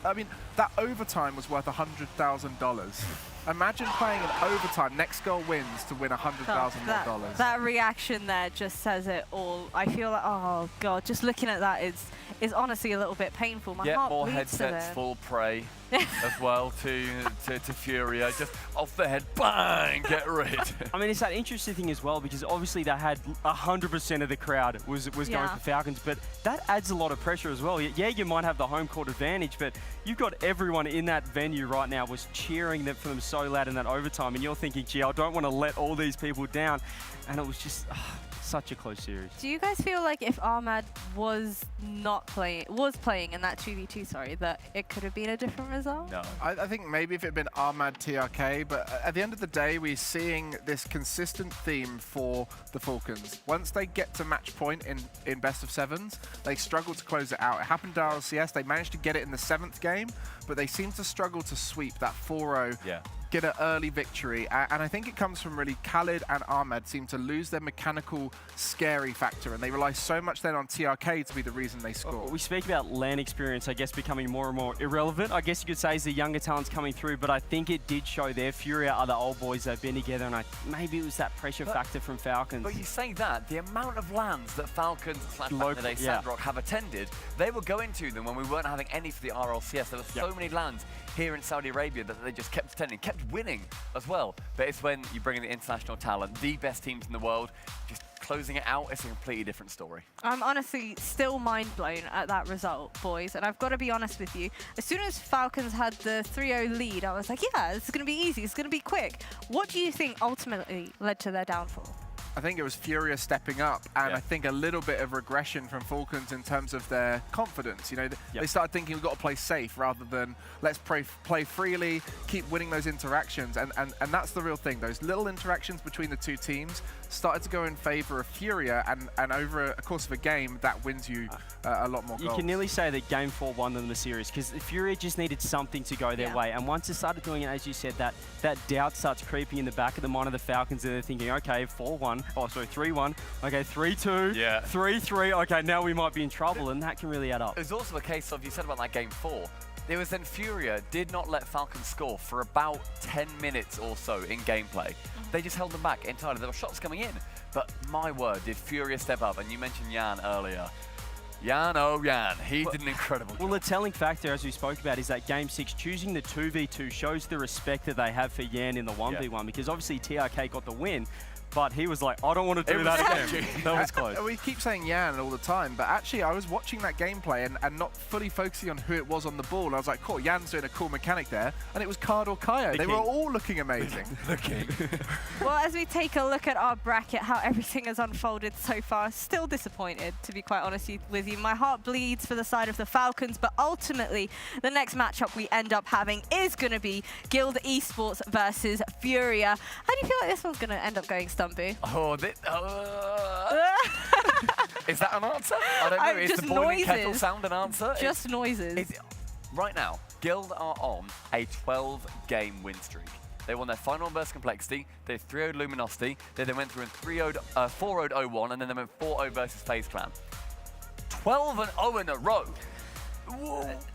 I mean, that overtime was worth $100,000. Imagine playing an overtime, next goal wins to win $100,000 more. That reaction there just says it all. I feel like, oh God, just looking at that is honestly a little bit painful. My heart more bleeds headsets to full prey as well to Furia. Just off the head, bang, get rid. I mean, it's that interesting thing as well, because obviously they had 100% of the crowd was going for Falcons, but that adds a lot of pressure as well. Yeah, you might have the home court advantage, but you've got everyone in that venue right now was cheering for them so loud in that overtime, and you're thinking, gee, I don't want to let all these people down. And it was just such a close series. Do you guys feel like if Ahmad was playing in that 2v2, that it could have been a different result? No. I think maybe if it had been Ahmad TRK, but at the end of the day, we're seeing this consistent theme for the Falcons. Once they get to match point in best of 7s, they struggle to close it out. It happened to RLCS. They managed to get it in the 7th game, but they seem to struggle to sweep that 4-0. Get an early victory, and I think it comes from really Khalid and Ahmed seem to lose their mechanical scary factor, and they rely so much then on TRK to be the reason they score. We speak about LAN experience, I guess, becoming more and more irrelevant, I guess you could say, as the younger talents coming through, but I think it did show there. Furia are the old boys, they've been together, and maybe it was that pressure factor from Falcons. But you say that, the amount of LANs that Falcons / Sandrock have attended, they were going to them when we weren't having any for the RLCS. There were so many LANs here in Saudi Arabia that they just kept attending, kept winning as well. But it's when you bring in the international talent, the best teams in the world, just closing it out, it's a completely different story. I'm honestly still mind blown at that result, boys. And I've got to be honest with you. As soon as Falcons had the 3-0 lead, I was like, yeah, it's going to be easy. It's going to be quick. What do you think ultimately led to their downfall? I think it was Furia stepping up, and I think a little bit of regression from Falcons in terms of their confidence. You know, they started thinking we've got to play safe rather than let's play freely, keep winning those interactions, and that's the real thing. Those little interactions between the two teams started to go in favor of Furia, and over a course of a game, that wins you a lot more goals. You can nearly say that Game 4 won them the series, because Furia just needed something to go their way, and once it started doing it, as you said, that doubt starts creeping in the back of the mind of the Falcons, and they're thinking, okay, 4-1. Oh, sorry, 3-1. Okay, 3-2. 3-3. Okay, now we might be in trouble, and that can really add up. There's also a case of, you said about that Game 4, there was then Furia did not let Falcons score for about 10 minutes or so in gameplay. They just held them back entirely. There were shots coming in, but my word, did Furia step up? And you mentioned Yan earlier. Yan, oh Yan, he did an incredible Well, the telling factor, as we spoke about, is that Game 6, choosing the 2v2 shows the respect that they have for Yan in the 1v1, because obviously TRK got the win, but he was like, I don't want to do that again. That was close. We keep saying Yan all the time, but actually I was watching that gameplay and not fully focusing on who it was on the ball. And I was like, cool, Yan's doing a cool mechanic there, and it was Card or Kaio. They were all looking amazing. The king. Well, as we take a look at our bracket, how everything has unfolded so far, still disappointed, to be quite honest with you. My heart bleeds for the side of the Falcons, but ultimately, the next matchup we end up having is going to be Guild Esports versus Furia. How do you feel like this one's going to end up going, Stumpy? Oh, is that an answer? I don't know. Is the boiling kettle sound an answer? Just noises. Right now, Guild are on a 12-game win streak. They won their final on versus Complexity, they 3-0'd Luminosity, they then went through and 4-0'd 0-1, and then they went 4-0 versus FaZe Clan. 12-0 in a row.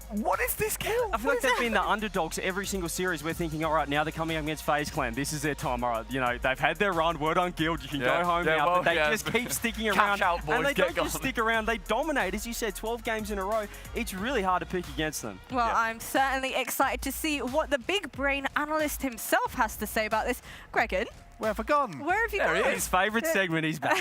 What is this, Kill? I feel like they've been the underdogs every single series. We're thinking, all right, now they're coming up against FaZe Clan. This is their time. All right, you know, they've had their run. Word on Guild, you can go home now. But they just keep sticking around. Out, boys, and they don't just stick around. They dominate. As you said, 12 games in a row. It's really hard to pick against them. Well, I'm certainly excited to see what the big brain analyst himself has to say about this. Gregan, where have I gone? Where have you gone? His favourite segment, he's back.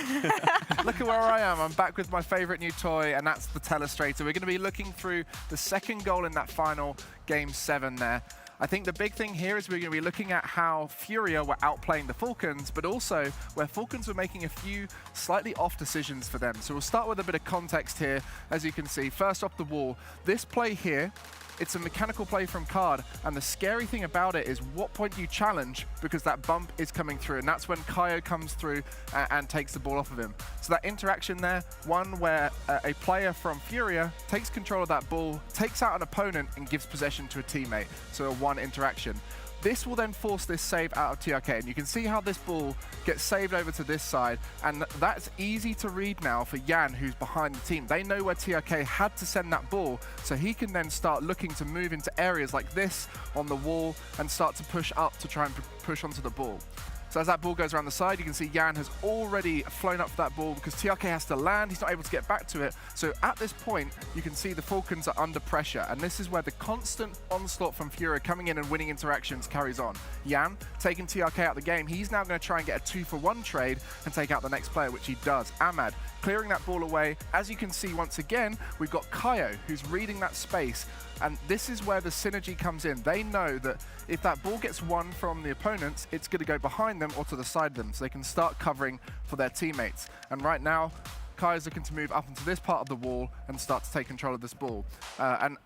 Look at where I am. I'm back with my favourite new toy, and that's the Telestrator. We're going to be looking through the second goal in that final Game 7 there. I think the big thing here is we're going to be looking at how Furia were outplaying the Falcons, but also where Falcons were making a few slightly off decisions for them. So we'll start with a bit of context here. As you can see, first off the wall, this play here, it's a mechanical play from Card, and the scary thing about it is what point do you challenge, because that bump is coming through, and that's when Kaio comes through and takes the ball off of him. So that interaction there, one where a player from Furia takes control of that ball, takes out an opponent, and gives possession to a teammate. So a one interaction. This will then force this save out of TRK, and you can see how this ball gets saved over to this side, and that's easy to read now for Yan, who's behind the team. They know where TRK had to send that ball, so he can then start looking to move into areas like this on the wall and start to push up to try and push onto the ball. So as that ball goes around the side, you can see Yan has already flown up for that ball because TRK has to land. He's not able to get back to it. So at this point, you can see the Falcons are under pressure. And this is where the constant onslaught from Furia coming in and winning interactions carries on. Yan taking TRK out of the game. He's now going to try and get a 2-for-1 trade and take out the next player, which he does. Ahmad clearing that ball away. As you can see, once again, we've got Kaio, who's reading that space. And this is where the synergy comes in. They know that if that ball gets won from the opponents, it's going to go behind them or to the side of them, so they can start covering for their teammates. And right now, Kaio's looking to move up into this part of the wall and start to take control of this ball. And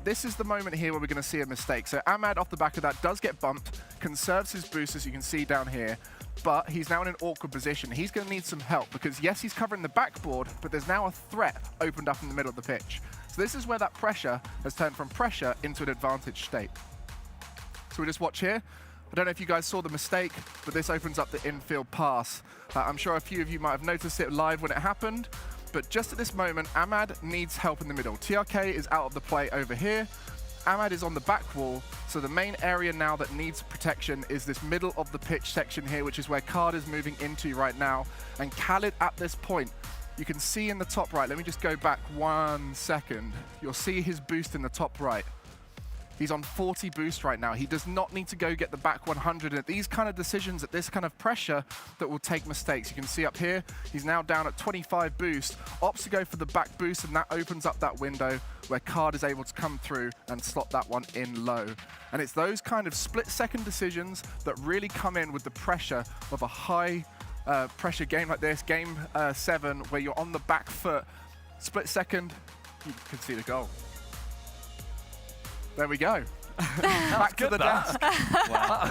this is the moment here where we're going to see a mistake. So Ahmad, off the back of that, does get bumped, conserves his boost, as you can see down here, but he's now in an awkward position. He's going to need some help because, yes, he's covering the backboard, but there's now a threat opened up in the middle of the pitch. So this is where that pressure has turned from pressure into an advantage state. So we just watch here. I don't know if you guys saw the mistake, but this opens up the infield pass. I'm sure a few of you might have noticed it live when it happened, but just at this moment, Ahmad needs help in the middle. TRK is out of the play over here. Ahmad is on the back wall, so the main area now that needs protection is this middle of the pitch section here, which is where Card is moving into right now. And Khalid at this point, you can see in the top right, let me just go back 1 second. You'll see his boost in the top right. He's on 40 boost right now. He does not need to go get the back 100. At these kind of decisions, at this kind of pressure, that will take mistakes. You can see up here, he's now down at 25 boost. Opts to go for the back boost, and that opens up that window where Card is able to come through and slot that one in low. And it's those kind of split-second decisions that really come in with the pressure of a high pressure game like this, Game 7, where you're on the back foot. Split second, you can see the goal. There we go. Back to the desk. Wow.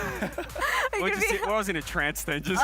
I was in a trance then. Just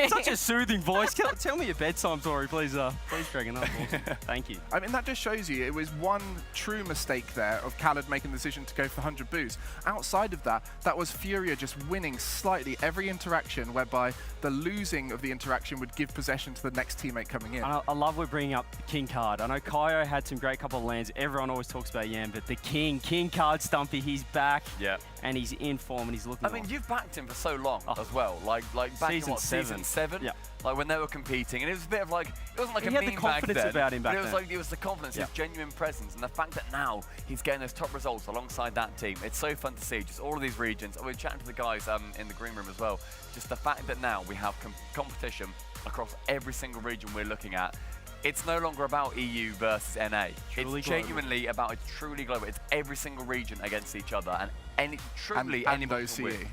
such a soothing voice. Tell me your bedtime story, please. Please, Dragon. That was awesome. Thank you. I mean, that just shows you it was one true mistake there of Khalid making the decision to go for 100 boost. Outside of that, that was Furia just winning slightly every interaction, whereby the losing of the interaction would give possession to the next teammate coming in. I love we're bringing up King Card. I know Kaio had some great couple of lands. Everyone always talks about Yan, but the King Card Stumpy. he's back. Yeah. And he's in form and he's looking. I mean, you've backed him for so long as well. Like back in what, season 7? Yeah. Like when they were competing, and it was a bit of like, it wasn't like he a had meme the confidence back then, about him back but it was then. like, it was the confidence, Yeah. his genuine presence, and the fact that now he's getting those top results alongside that team. It's so fun to see, just all of these regions. We're chatting to the guys in the green room as well. Just the fact that now we have competition across every single region we're looking at. It's no longer about EU versus NA. Truly it's global. genuinely about, it's truly global. It's every single region against each other, and truly and anybody can OCE. win.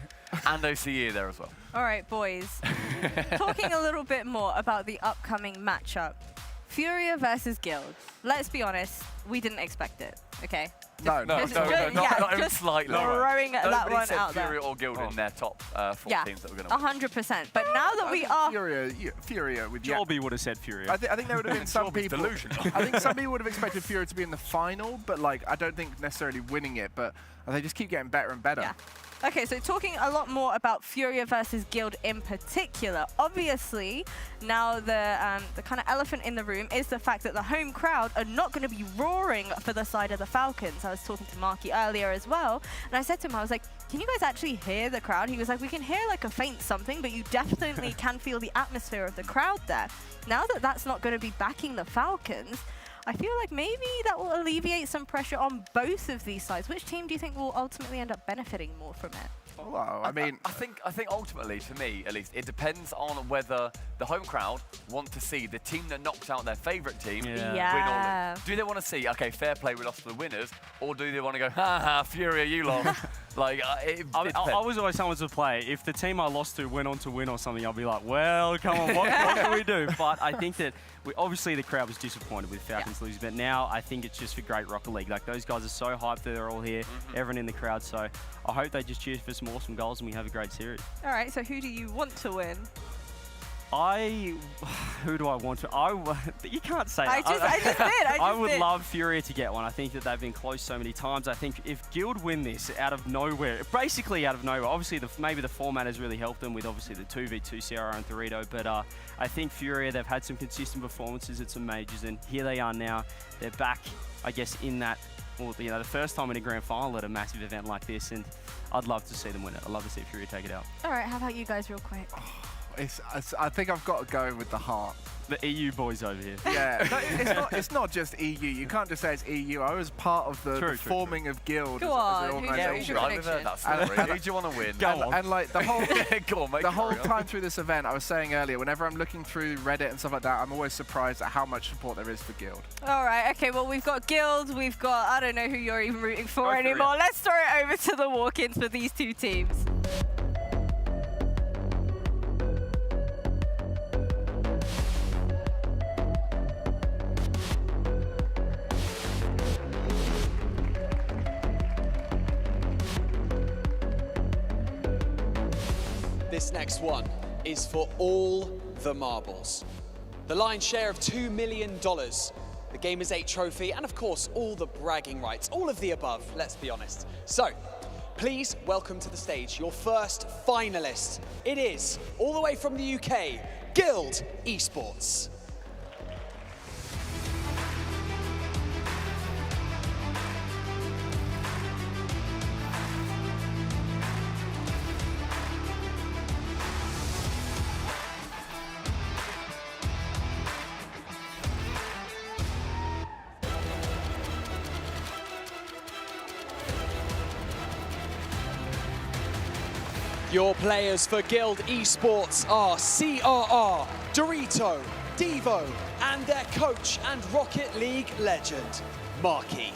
And OCE there as well. All right, boys. Talking a little bit more about the upcoming matchup. Furia versus Guild. Let's be honest, we didn't expect it, okay? No, not even slightly. Throwing that Nobody one said out Furia there. or Guild in their top 4 Yeah, teams that we're going to win. 100%. But now that we are... Furia with Jorby would have said Furia. I think there would have been some people. Delusional. I think some people would have expected Furia to be in the final, but like I don't think necessarily winning it. But they just keep getting better and better. Yeah. Okay, so talking a lot more about Furia versus Guild in particular. Obviously, now the kind of elephant in the room is the fact that the home crowd are not going to be roaring for the side of the Falcons. I was talking to Marky earlier as well, and I said to him, I was like, can you guys actually hear the crowd? He was like, we can hear like a faint something, but you definitely can feel the atmosphere of the crowd there. Now that that's not going to be backing the Falcons, I feel like maybe that will alleviate some pressure on both of these sides. Which team do you think will ultimately end up benefiting more from it? Well, I mean, I think ultimately, for me at least, it depends on whether the home crowd want to see the team that knocks out their favourite team win or lose. Do they want to see, okay, fair play, we lost to the winners, or do they want to go, ha ha, Furia, you lost? Like, I was always someone to play. If the team I lost to went on to win or something, I'll be like, well, come on, what can we do? But I think that obviously the crowd was disappointed with Falcons losing, but now I think it's just for great Rocket League. Like, those guys are so hyped that they're all here, everyone in the crowd. So I hope they just cheer for some awesome goals and we have a great series. All right, so who do you want to win? Who do I want to? You can't say that. I just did. I would love Furia to get one. I think that they've been close so many times. I think if Guild win this out of nowhere, basically out of nowhere, obviously maybe the format has really helped them with obviously the 2v2 CRR and Dorito, but I think Furia, they've had some consistent performances at some majors, and here they are now. They're back, I guess, in that, well, you know, the first time in a grand final at a massive event like this, and I'd love to see them win it. I'd love to see Furia take it out. All right, how about you guys real quick? I think I've got to go with the heart. The EU boys over here. Yeah, no, it's not just EU. You can't just say it's EU. I was part of the forming of Guild Go as an on, organisation. I've heard that story. Who do you want to win? And like the whole, Go on, mate, the whole time through this event, I was saying earlier, whenever I'm looking through Reddit and stuff like that, I'm always surprised at how much support there is for Guild. All right, okay, well, we've got Guild, we've got, I don't know who you're even rooting for Furia. anymore. Let's throw it over to the walk-ins for these two teams. This next one is for all the marbles. The lion's share of $2 million, the Gamers8 trophy, and of course, all the bragging rights, all of the above, let's be honest. So, please welcome to the stage your first finalist. It is, all the way from the UK, Guild Esports. Your players for Guild Esports are CRR, Dorito, Devo, and their coach and Rocket League legend, Marky.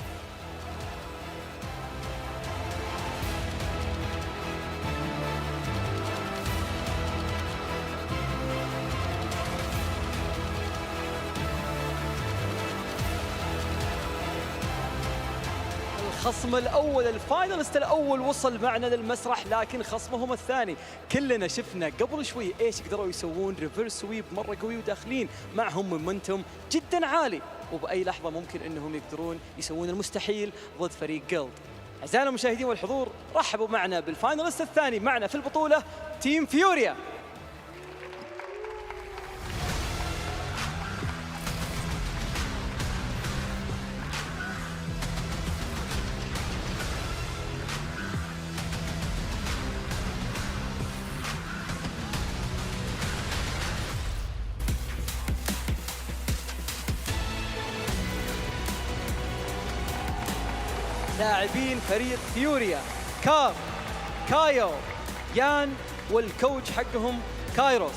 الخصم الأول الفاينلست الأول وصل معنا للمسرح، لكن خصمهم الثاني كلنا شفنا قبل شوي ايش قدروا يسوون، ريفرس سويب مرة قوي وداخلين معهم مومنتوم جدا عالي، وبأي لحظة ممكن انهم يقدرون يسوون المستحيل ضد فريق جيلد. أعزائنا المشاهدين والحضور، رحبوا معنا بالفاينلست الثاني معنا في البطولة تيم فيوريا. لاعبين فريق فيوريا كاف، كايو، يان والكوتش حقهم كايروس.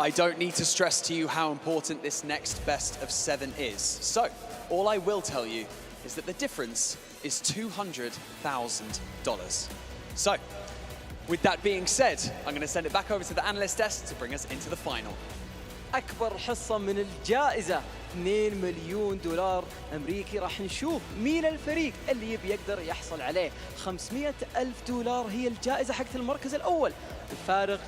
I don't need to stress to you how important this next best of 7 is. So, all I will tell you is that the difference is $200,000. So, with that being said, I'm going to send it back over to the analyst desk to bring us into the final. أكبر حصة من الجائزة 2 مليون دولار أمريكي. راح نشوف مين الفريق اللي يقدر يحصل عليه. 500 ألف دولار هي الجائزة حقت المركز الأول. الفارق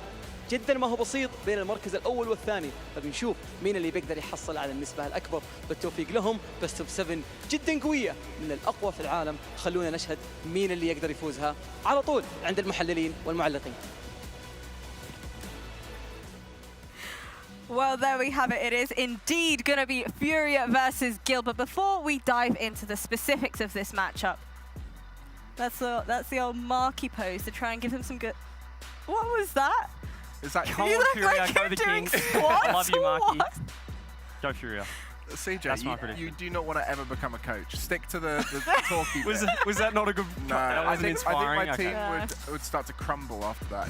جدا ما هو بسيط بين المركز الأول والثاني، فبنشوف مين اللي بيقدر يحصل على النسبة الأكبر. بالتوفيق لهم. بست اوف 7 جدا قوية من الأقوى في العالم. خلونا نشهد مين اللي يقدر يفوزها على طول عند المحللين والمعلقين. Well, there we have it. It is indeed going to be Furia versus Gil. But before we dive into the specifics of this matchup, that's the old Marky pose to try and give him some good... What was that? Is that you look like you're doing squats? I love you, Marky. What? Go Furia. CJ, you do not want to ever become a coach. Stick to the talky was, bit. was that not a good... No, I think my team Yeah. would start to crumble after that.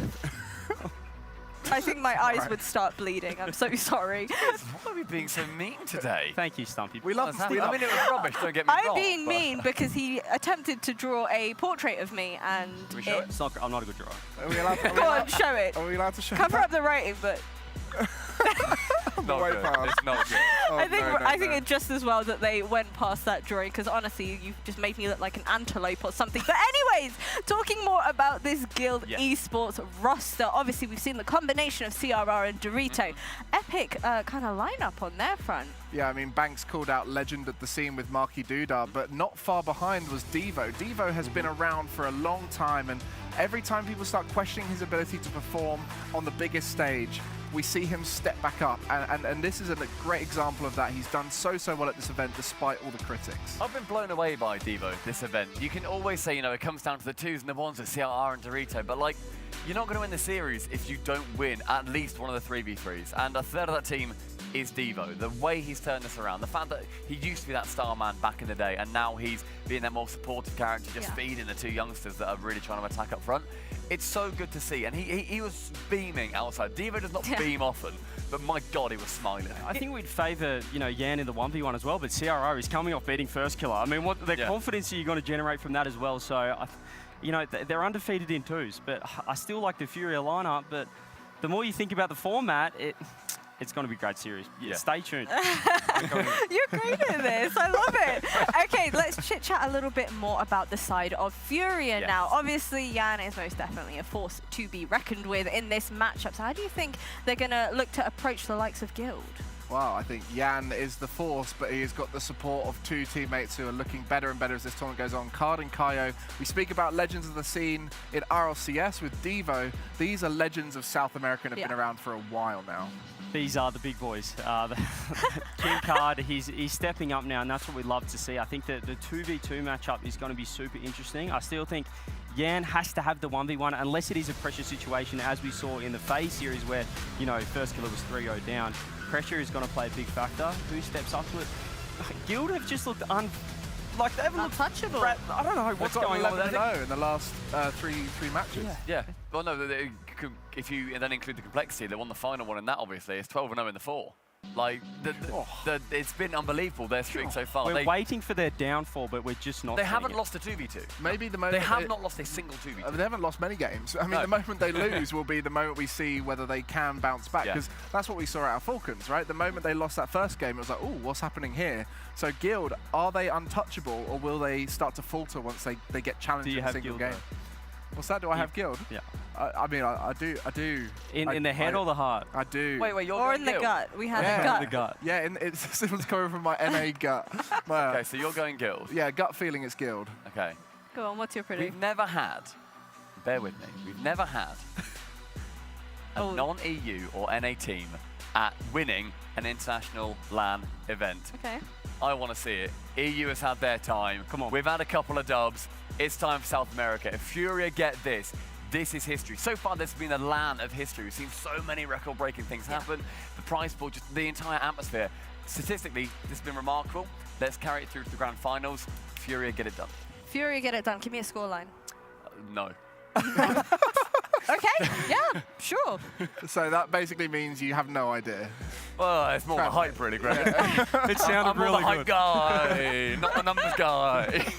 I think my eyes would start bleeding. I'm so sorry. Why are we being so mean today? Thank you, Stumpy. We love I mean, it was rubbish, don't get me wrong. I'm being mean because he attempted to draw a portrait of me and Can we show it? I'm not a good drawer. Are we allowed to, Go on, show it. Are we allowed to show Cover that? up the writing, but... Not good. It's not good. Oh, I think no, I think it's just as well that they went past that drawing because honestly, you just made me look like an antelope or something. But anyways, talking more about this Guild Esports roster. Obviously, we've seen the combination of CRR and Dorito. Epic kind of lineup on their front. Yeah, I mean, Banks called out legend at the scene with Marky Dudar, but not far behind was Devo. Devo has been around for a long time, and every time people start questioning his ability to perform on the biggest stage, we see him step back up, and this is a great example of that. He's done so well at this event despite all the critics. I've been blown away by Devo this event. You can always say, you know, it comes down to the 2s and the 1s with CRR and Dorito, but like, you're not going to win the series if you don't win at least one of the 3v3s, and a third of that team is Devo. The way he's turned this around, the fact that he used to be that star man back in the day, and now he's being that more supportive character, just feeding the 2 youngsters that are really trying to attack up front. It's so good to see, and he was beaming outside. Devo does not beam often, but my God, he was smiling. I think we'd favour, you know, Yan in the 1v1 as well, but CRR is coming off beating First Killer. I mean, what the confidence are you going to generate from that as well? So, you know, they're undefeated in 2s, but I still like the Furia lineup. But the more you think about the format, it's going to be a great series. Yeah. Stay tuned. You're great at this. I love it. Okay, let's chit-chat a little bit more about the side of Furia now. Obviously, Yan is most definitely a force to be reckoned with in this matchup. So how do you think they're going to look to approach the likes of Guild? Well, I think Yan is the force, but he has got the support of 2 teammates who are looking better and better as this tournament goes on. Card and Kaio. We speak about legends of the scene in RLCS with Devo. These are legends of South America and have been around for a while now. These are the big boys. King Card, he's stepping up now, and that's what we love to see. I think that the 2v2 matchup is going to be super interesting. I still think Yan has to have the 1v1, unless it is a pressure situation, as we saw in the FaZe series where, you know, First Killer was 3-0 down. Pressure is going to play a big factor. Who steps up to it? Guild have just looked like they haven't untouchable. I don't know what's going on with that. in the last three matches. Yeah. Well, no, if you then include the complexity, they won the final one in that, obviously. It's 12-0 in the 4. Like, it's been unbelievable, their streak so far. We're waiting for their downfall, but we're just not. They haven't lost a 2v2. Maybe the moment they have not lost a single 2v2. They haven't lost many games. I mean, the moment they lose will be the moment we see whether they can bounce back, because that's what we saw at our Falcons, right? The moment they lost that first game, it was like, oh, what's happening here? So Guild, are they untouchable, or will they start to falter once they get challenged in a single game? What's that? Do I have Guild? Yeah. I mean, I do. In the head or the heart? I do. Wait, you're in the gut. We have the gut. Yeah, someone's coming from my NA gut. Okay, so you're going Guild. Yeah, gut feeling it's Guild. Okay. Go on, what's your prediction? We've never had, bear with me, we've never had a non-EU or NA team at winning an international LAN event. Okay. I want to see it. EU has had their time. Come on. We've had a couple of dubs. It's time for South America. If Furia get this, this is history. So far, this has been a LAN of history. We've seen so many record-breaking things happen. The prize pool, just the entire atmosphere. Statistically, this has been remarkable. Let's carry it through to the grand finals. Furia, get it done. Furia, get it done. Give me a scoreline. No. Okay, yeah, sure. So that basically means you have no idea. Well, it's more the hype, really, Greg. It sounded I'm really more the hype good. guy, not the numbers guy.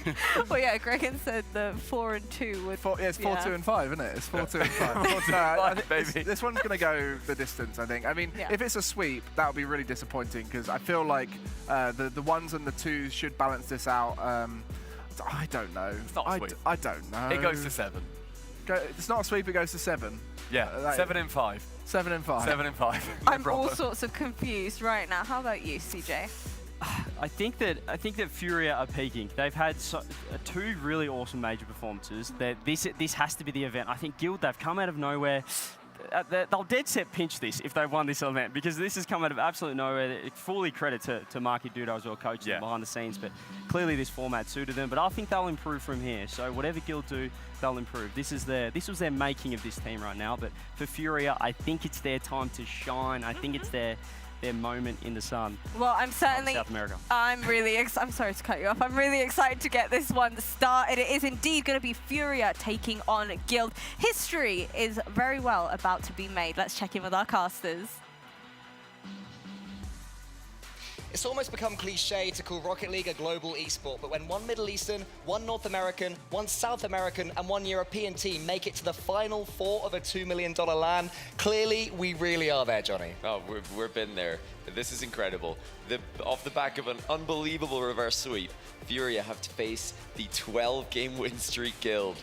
Well, yeah, Gregan said the 4 and 2 would. It's 4-2 and 5, isn't it? It's 4-2 and 5. 4-2 and 5, baby. This one's going to go the distance, I think. I mean, Yeah. if it's a sweep, that would be really disappointing because I feel like the ones and the twos should balance this out. I don't know. It's not a sweep. I don't know. It goes to 7. It's not a sweep, it goes to 7. Yeah, 7 and 5. 7 and 5. 7 and 5. I'm all sorts of confused right now. How about you, CJ? I think that Furia are peaking. They've had 2 really awesome major performances. This has to be the event. I think Guild, they've come out of nowhere. They'll dead set pinch this if they won this event because this has come out of absolute nowhere. Fully credit to Marky Dudo as well, coaching them behind the scenes, but clearly this format suited them. But I think they'll improve from here. So whatever Guild do, they'll improve. This was their making of this team right now. But for Furia, I think it's their time to shine. I think it's their moment in the sun. Well, I'm certainly. South America. I'm sorry to cut you off. I'm really excited to get this one started. It is indeed going to be Furia taking on Guild. History is very well about to be made. Let's check in with our casters. It's almost become cliche to call Rocket League a global esport, but when one Middle Eastern, one North American, one South American, and one European team make it to the final 4 of a $2 million LAN, clearly we really are there, Johnny. Oh, we've been there. This is incredible. Off the back of an unbelievable reverse sweep, Furia have to face the 12-game win streak Guild.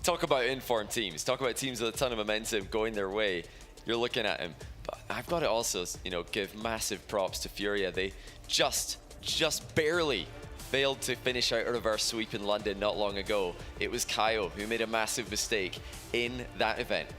Talk about informed teams. Talk about teams with a ton of momentum going their way. You're looking at him. But I've got to also, give massive props to Furia. They just barely failed to finish out a reverse sweep in London not long ago. It was Kaio who made a massive mistake in that event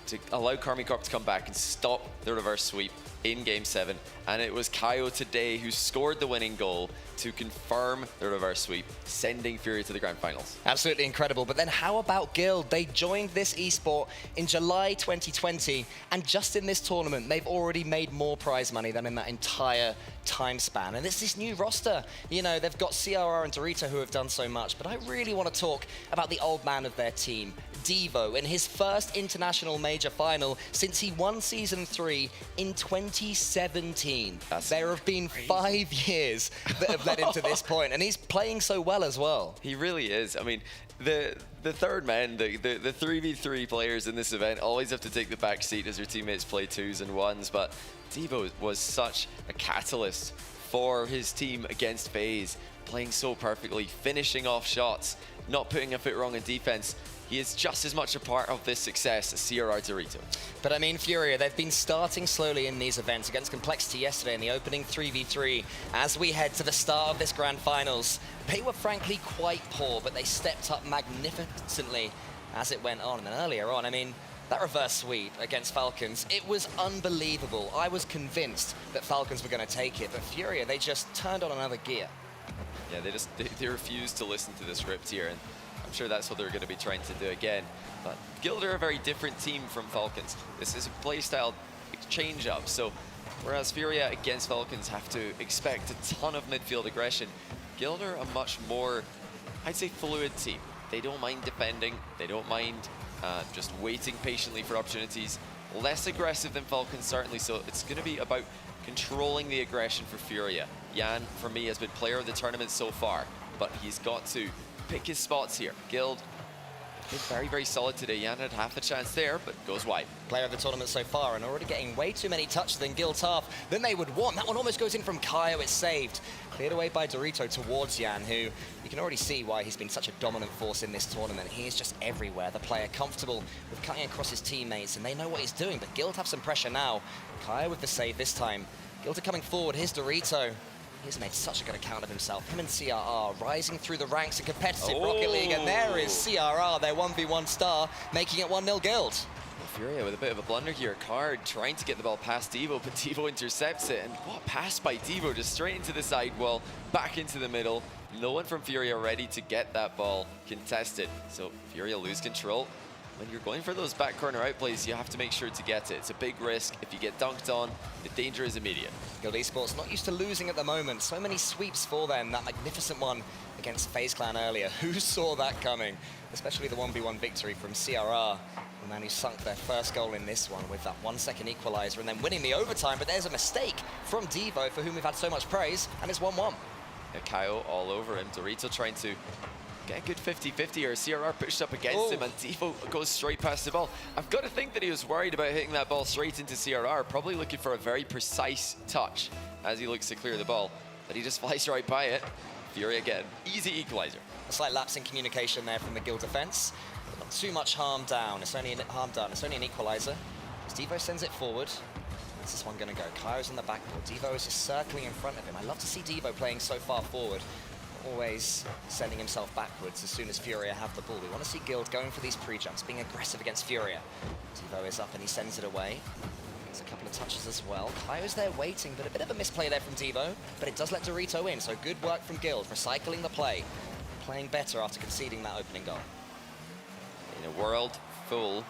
to allow Karmi Corp to come back and stop the reverse sweep in Game 7. And it was Kaio today who scored the winning goal to confirm the reverse sweep, sending Furia to the grand finals. Absolutely incredible. But then how about Guild? They joined this esport in July 2020, and just in this tournament, they've already made more prize money than in that entire time span. And it's this new roster. You know, they've got CRR and Dorito who have done so much, but I really want to talk about the old man of their team, Devo, in his first international major final since he won Season 3 in 2017. There have been 5 years that have led him to this point, and he's playing so well as well. He really is. I mean, the third man, the 3v3 players in this event always have to take the back seat as their teammates play 2s and 1s, but Devo was such a catalyst for his team against FaZe, playing so perfectly, finishing off shots, not putting a foot wrong in defense. He is just as much a part of this success as CRR Dorito. But I mean, Furia, they've been starting slowly in these events against Complexity yesterday in the opening 3v3. As we head to the start of this grand finals, they were frankly quite poor, but they stepped up magnificently as it went on. And then earlier on, I mean, that reverse sweep against Falcons, it was unbelievable. I was convinced that Falcons were going to take it, but Furia, they just turned on another gear. Yeah, they refused to listen to the script here, and I'm sure that's what they're going to be trying to do again. But Guild are a very different team from Falcons. This is a playstyle change-up, so whereas Furia against Falcons have to expect a ton of midfield aggression, Guild are a much more, I'd say, fluid team. They don't mind defending, they don't mind just waiting patiently for opportunities. Less aggressive than Falcons, certainly, so it's going to be about controlling the aggression for Furia. Yan, for me, has been player of the tournament so far, but he's got to pick his spots here. Guild been very, very solid today. Yan had half a chance there, but goes wide. Player of the tournament so far, and already getting way too many touches than Guild's half than they would want. That one almost goes in from Kaio, it's saved. Cleared away by Dorito towards Yan, who you can already see why he's been such a dominant force in this tournament. He is just everywhere. The player comfortable with cutting across his teammates, and they know what he's doing, but Guild have some pressure now. Kaio with the save this time. Guild are coming forward, here's Dorito. He's made such a good account of himself. Him and CRR rising through the ranks in competitive Rocket League, and there is CRR, their 1v1 star, making it 1-0 Guild. Furia with a bit of a blunder here. Card trying to get the ball past Devo, but Devo intercepts it. And what pass by Devo, just straight into the side wall, back into the middle. No one from Furia ready to get that ball contested. So Furia lose control. When you're going for those back corner outplays, you have to make sure to get it. It's a big risk. If you get dunked on, the danger is immediate. Guild Esports not used to losing at the moment. So many sweeps for them. That magnificent one against FaZe Clan earlier. Who saw that coming? Especially the 1v1 victory from CRR. The man who sunk their first goal in this one with that 1-second equalizer and then winning the overtime. But there's a mistake from Devo, for whom we've had so much praise, and it's 1-1. Yeah, Kyle all over him. Dorito trying to get a good 50-50, or CRR pushed up against him, and Devo goes straight past the ball. I've got to think that he was worried about hitting that ball straight into CRR, probably looking for a very precise touch as he looks to clear the ball, but he just flies right by it. Fury again, easy equalizer. A slight lapse in communication there from the Guild defense. Not too much harm down. It's only an equalizer. As Devo sends it forward, where's this one going to go? Kyo's on the backboard. Devo is just circling in front of him. I love to see Devo playing so far forward, always sending himself backwards as soon as Furia have the ball. We want to see Guild going for these pre-jumps, being aggressive against Furia. Devo is up and he sends it away. There's a couple of touches as well. Kyo's there waiting, but a bit of a misplay there from Devo, but it does let Dorito in, so good work from Guild, recycling the play, playing better after conceding that opening goal. In a world full of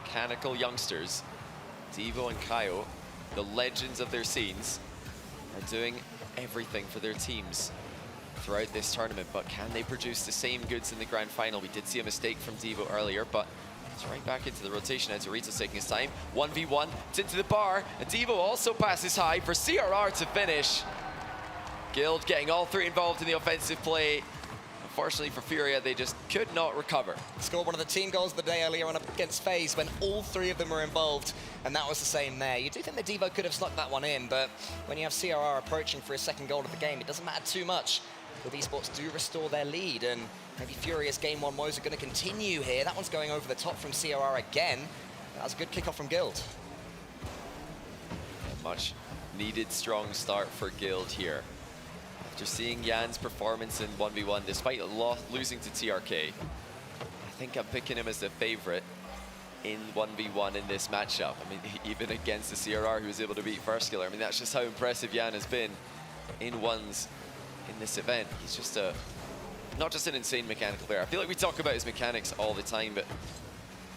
mechanical youngsters, Devo and Kyo, the legends of their scenes, are doing everything for their teams throughout this tournament, but can they produce the same goods in the grand final? We did see a mistake from Devo earlier, but it's right back into the rotation as Dorito's taking his time. 1v1, it's into the bar, and Devo also passes high for CRR to finish. Guild getting all three involved in the offensive play. Unfortunately for Furia, they just could not recover. Scored one of the team goals of the day earlier on against FaZe when all three of them were involved, and that was the same there. You do think that Devo could have snuck that one in, but when you have CRR approaching for his second goal of the game, it doesn't matter too much. But Esports do restore their lead, and maybe Furia's game one woes are going to continue here. That one's going over the top from CRR again. That was a good kickoff from Guild. A much needed strong start for Guild here. After seeing Jan's performance in 1v1, despite losing to TRK, I think I'm picking him as the favorite in 1v1 in this matchup. I mean, even against the CRR who was able to beat First Killer. I mean, that's just how impressive Jan has been in ones in this event. He's just not just an insane mechanical player. I feel like we talk about his mechanics all the time, but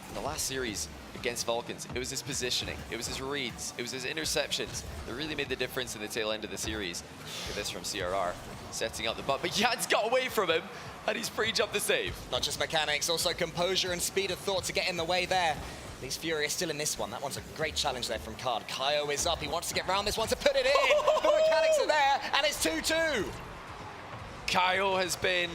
in the last series against Falcons, it was his positioning, it was his reads, it was his interceptions that really made the difference in the tail end of the series. Look at this from CRR, setting up the butt, but Jan's got away from him, and he's pre-jumped the save. Not just mechanics, also composure and speed of thought to get in the way there. These Furia still in this one. That one's a great challenge there from Card. Kyo is up, he wants to get round this one to put it in. The mechanics are there, and it's 2-2. Kyo has been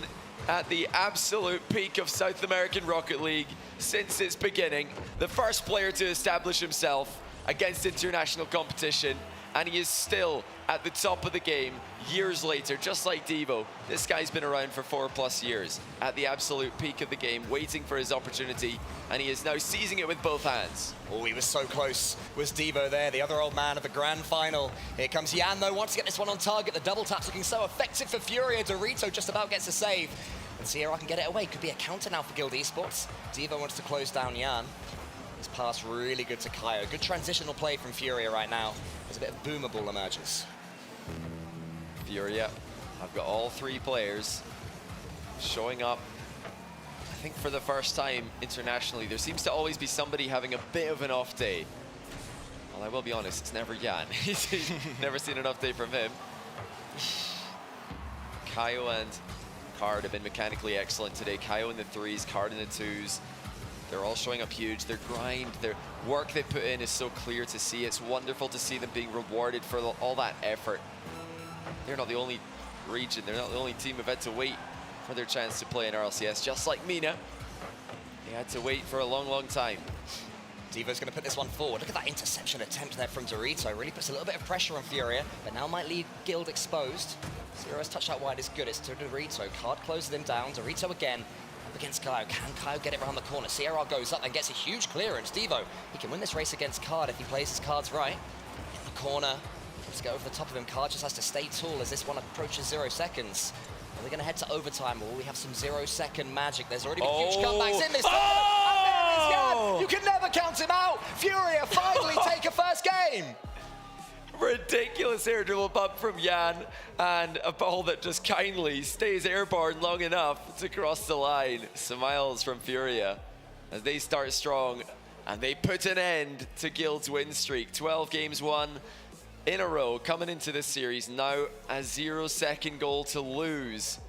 at the absolute peak of South American Rocket League since its beginning. The first player to establish himself against international competition, and he is still at the top of the game years later, just like Devo. This guy's been around for 4+ years, at the absolute peak of the game, waiting for his opportunity, and he is now seizing it with both hands. Oh, he was so close. Was Devo there, the other old man of the grand final. Here comes Jan, though, wants to get this one on target. The double tap's looking so effective for Furia. Dorito just about gets a save. And Sierra can get it away. Could be a counter now for Guild Esports. Devo wants to close down Jan. His pass really good to Kyo. Good transitional play from Furia right now. There's a bit of boomable emergence. Furia, I've got all three players showing up. I think for the first time internationally, there seems to always be somebody having a bit of an off day. Well, I will be honest, it's never Jan. He's never seen an off day from him. Kyo and Card have been mechanically excellent today. Kyo in the 3s, Card in the 2s. They're all showing up huge. Their grind, their work they put in is so clear to see. It's wonderful to see them being rewarded for all that effort. They're not the only region, they're not the only team who've had to wait for their chance to play in RLCS. Just like Mina, they had to wait for a long, long time. Devo's going to put this one forward. Look at that interception attempt there from Dorito. Really puts a little bit of pressure on Furia, but now might leave Guild exposed. Zero's touch out wide is good. It's to Dorito. Card closes him down. Dorito again up against Kyo. Can Kyo get it around the corner? CRR goes up and gets a huge clearance. Devo, he can win this race against Card if he plays his cards right. In the corner, Let's go over the top of him. Card just has to stay tall as this one approaches 0 seconds. Are we going to head to overtime, or will we have some 0-second magic? There's already been huge comebacks in this tournament. And there is Yan. You can never count him out. Furia finally take a first game. Ridiculous air dribble bump from Yan, and a ball that just kindly stays airborne long enough to cross the line. Smiles from Furia as they start strong, and they put an end to Guild's win streak. 12 games won in a row coming into this series. Now a 0-second goal to lose.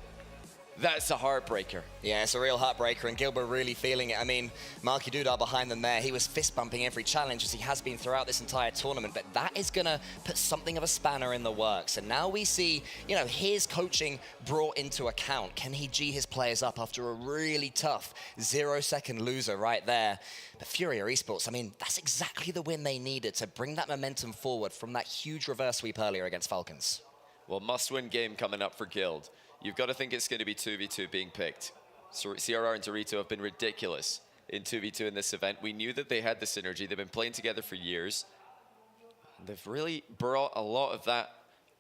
That's a heartbreaker. Yeah, it's a real heartbreaker, and Guild were really feeling it. I mean, Marky Dudar behind them there, he was fist-bumping every challenge as he has been throughout this entire tournament, but that is going to put something of a spanner in the works. And now we see, you know, his coaching brought into account. Can he G his players up after a really tough 0-second loser right there? But Furia Esports, I mean, that's exactly the win they needed to bring that momentum forward from that huge reverse sweep earlier against Falcons. Well, must-win game coming up for Guild. You've got to think it's going to be 2v2 being picked. So CRR and Dorito have been ridiculous in 2v2 in this event. We knew that they had the synergy. They've been playing together for years. And they've really brought a lot of that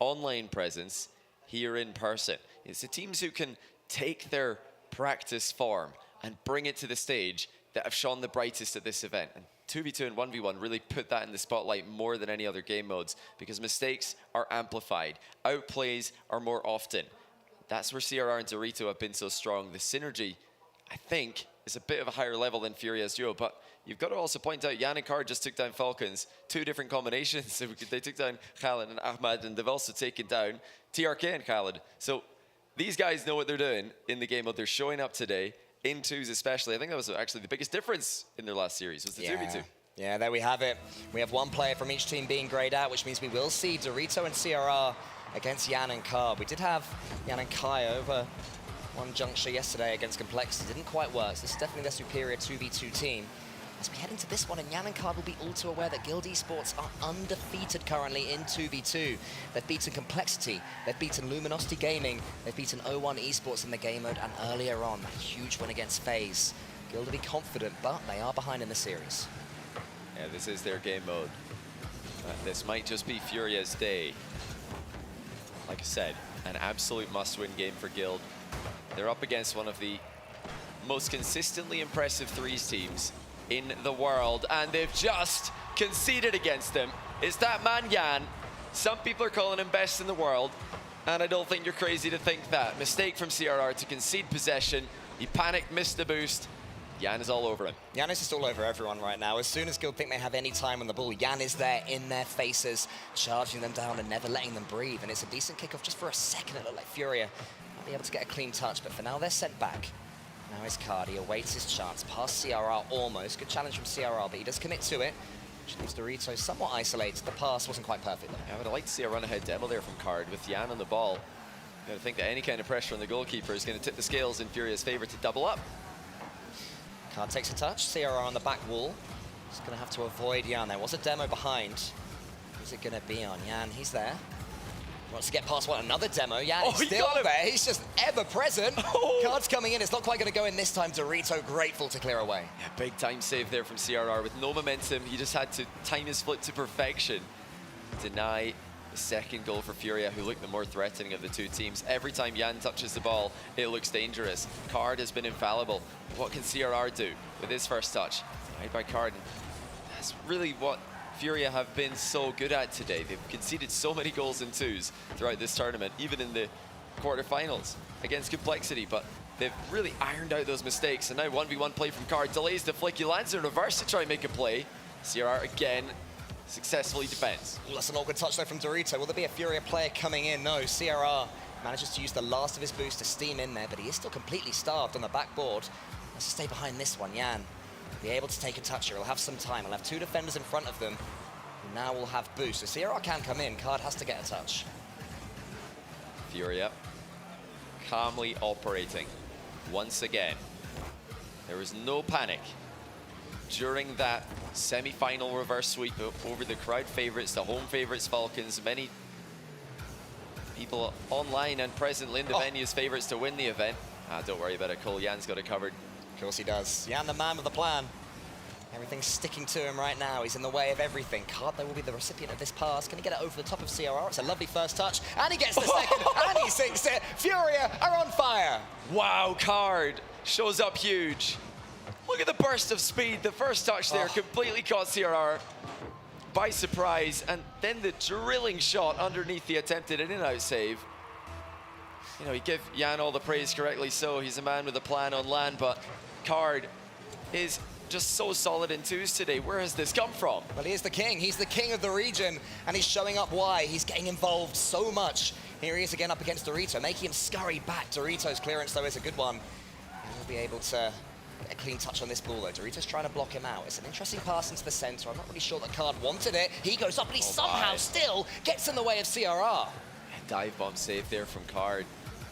online presence here in person. It's the teams who can take their practice form and bring it to the stage that have shone the brightest at this event. And 2v2 and 1v1 really put that in the spotlight more than any other game modes, because mistakes are amplified. Outplays are more often. That's where CRR and Dorito have been so strong. The synergy, I think, is a bit of a higher level than Furia's duo, but you've got to also point out Yan and Card just took down Falcons. 2 different combinations. They took down Khaled and Ahmad, and they've also taken down TRK and Khaled. So these guys know what they're doing in the game mode. They're showing up today, in 2s especially. I think that was actually the biggest difference in their last series, was the 2v2. Yeah, there we have it. We have one player from each team being grayed out, which means we will see Dorito and CRR against Yan and Carb. We did have Yan and Kai over one juncture yesterday against Complexity. Didn't quite work, so this is definitely their superior 2v2 team. As we head into this one, and Yan and Carb will be all too aware that Guild Esports are undefeated currently in 2v2. They've beaten Complexity, they've beaten Luminosity Gaming, they've beaten O1 Esports in the game mode, and earlier on, a huge win against FaZe. Guild will be confident, but they are behind in the series. Yeah, this is their game mode. This might just be Furia's day. Like I said, an absolute must-win game for Guild. They're up against one of the most consistently impressive 3s teams in the world, and they've just conceded against them. It's that man Yan. Some people are calling him best in the world, and I don't think you're crazy to think that. Mistake from CRR to concede possession. He panicked, missed the boost. Yan is all over him. Yan is just all over everyone right now. As soon as Guild think they have any time on the ball, Yan is there in their faces, charging them down and never letting them breathe. And it's a decent kickoff just for a second. It looked like Furia might be able to get a clean touch, but for now they're sent back. Now his card, he awaits his chance. Past CRR almost. Good challenge from CRR, but he does commit to it. Which leaves Dorito somewhat isolated. The pass wasn't quite perfect though. Yeah, I would have liked to see a run-ahead demo there from Card with Yan on the ball. You got to think that any kind of pressure on the goalkeeper is going to tip the scales in Furia's favor to double up. Card takes a touch, CRR on the back wall. He's going to have to avoid Yan. There was a demo behind. Who's it going to be on? Yan, he's there. Wants to get past another demo. Yan is still there. He's just ever present. Card's coming in. It's not quite going to go in this time. Dorito grateful to clear away. Yeah, big time save there from CRR with no momentum. He just had to time his flip to perfection. Deny the second goal for Furia, who looked the more threatening of the 2 teams. Every time Yan touches the ball, it looks dangerous. Card has been infallible. What can CRR do with his first touch? Right by Card. That's really what Furia have been so good at today. They've conceded so many goals in 2s throughout this tournament, even in the quarterfinals against Complexity, but they've really ironed out those mistakes. And now 1v1 play from Card, delays the flick, he lands in reverse to try and make a play. CRR again successfully defends. Ooh, that's an awkward touch though from Dorito. Will there be a Furia player coming in? No, CRR manages to use the last of his boost to steam in there, but he is still completely starved on the backboard. Let's stay behind this one. Yan will be able to take a touch here. He'll have some time. He'll have 2 defenders in front of them. And now we'll have boost. So CRR can come in. Card has to get a touch. Furia calmly operating once again. There was no panic during that semi-final reverse sweep over the crowd favorites, the home favorites Falcons. Many people online and presently in the venue's favorites to win the event. Don't worry about it, Cole. Yan's got it covered. Of course he does. Yan, the man with the plan. Everything's sticking to him right now. He's in the way of everything. Card, though, will be the recipient of this pass. Can he get it over the top of CRR? It's a lovely first touch. And he gets the second, and he sinks it. Furia are on fire. Wow, Card shows up huge. Look at the burst of speed. The first touch there completely caught CRR by surprise. And then the drilling shot underneath the attempted in-and-out save. You know, he gave Jan all the praise, correctly so. He's a man with a plan on land, but Card is just so solid in twos today. Where has this come from? Well, he is the king. He's the king of the region, and he's showing up why. He's getting involved so much. Here he is again up against Dorito, making him scurry back. Dorito's clearance, though, is a good one. And he'll be able to get a clean touch on this ball, though. Dorito's trying to block him out. It's an interesting pass into the center. I'm not really sure that Card wanted it. He goes up, and he somehow still gets in the way of CRR. Dive bomb save there from Card.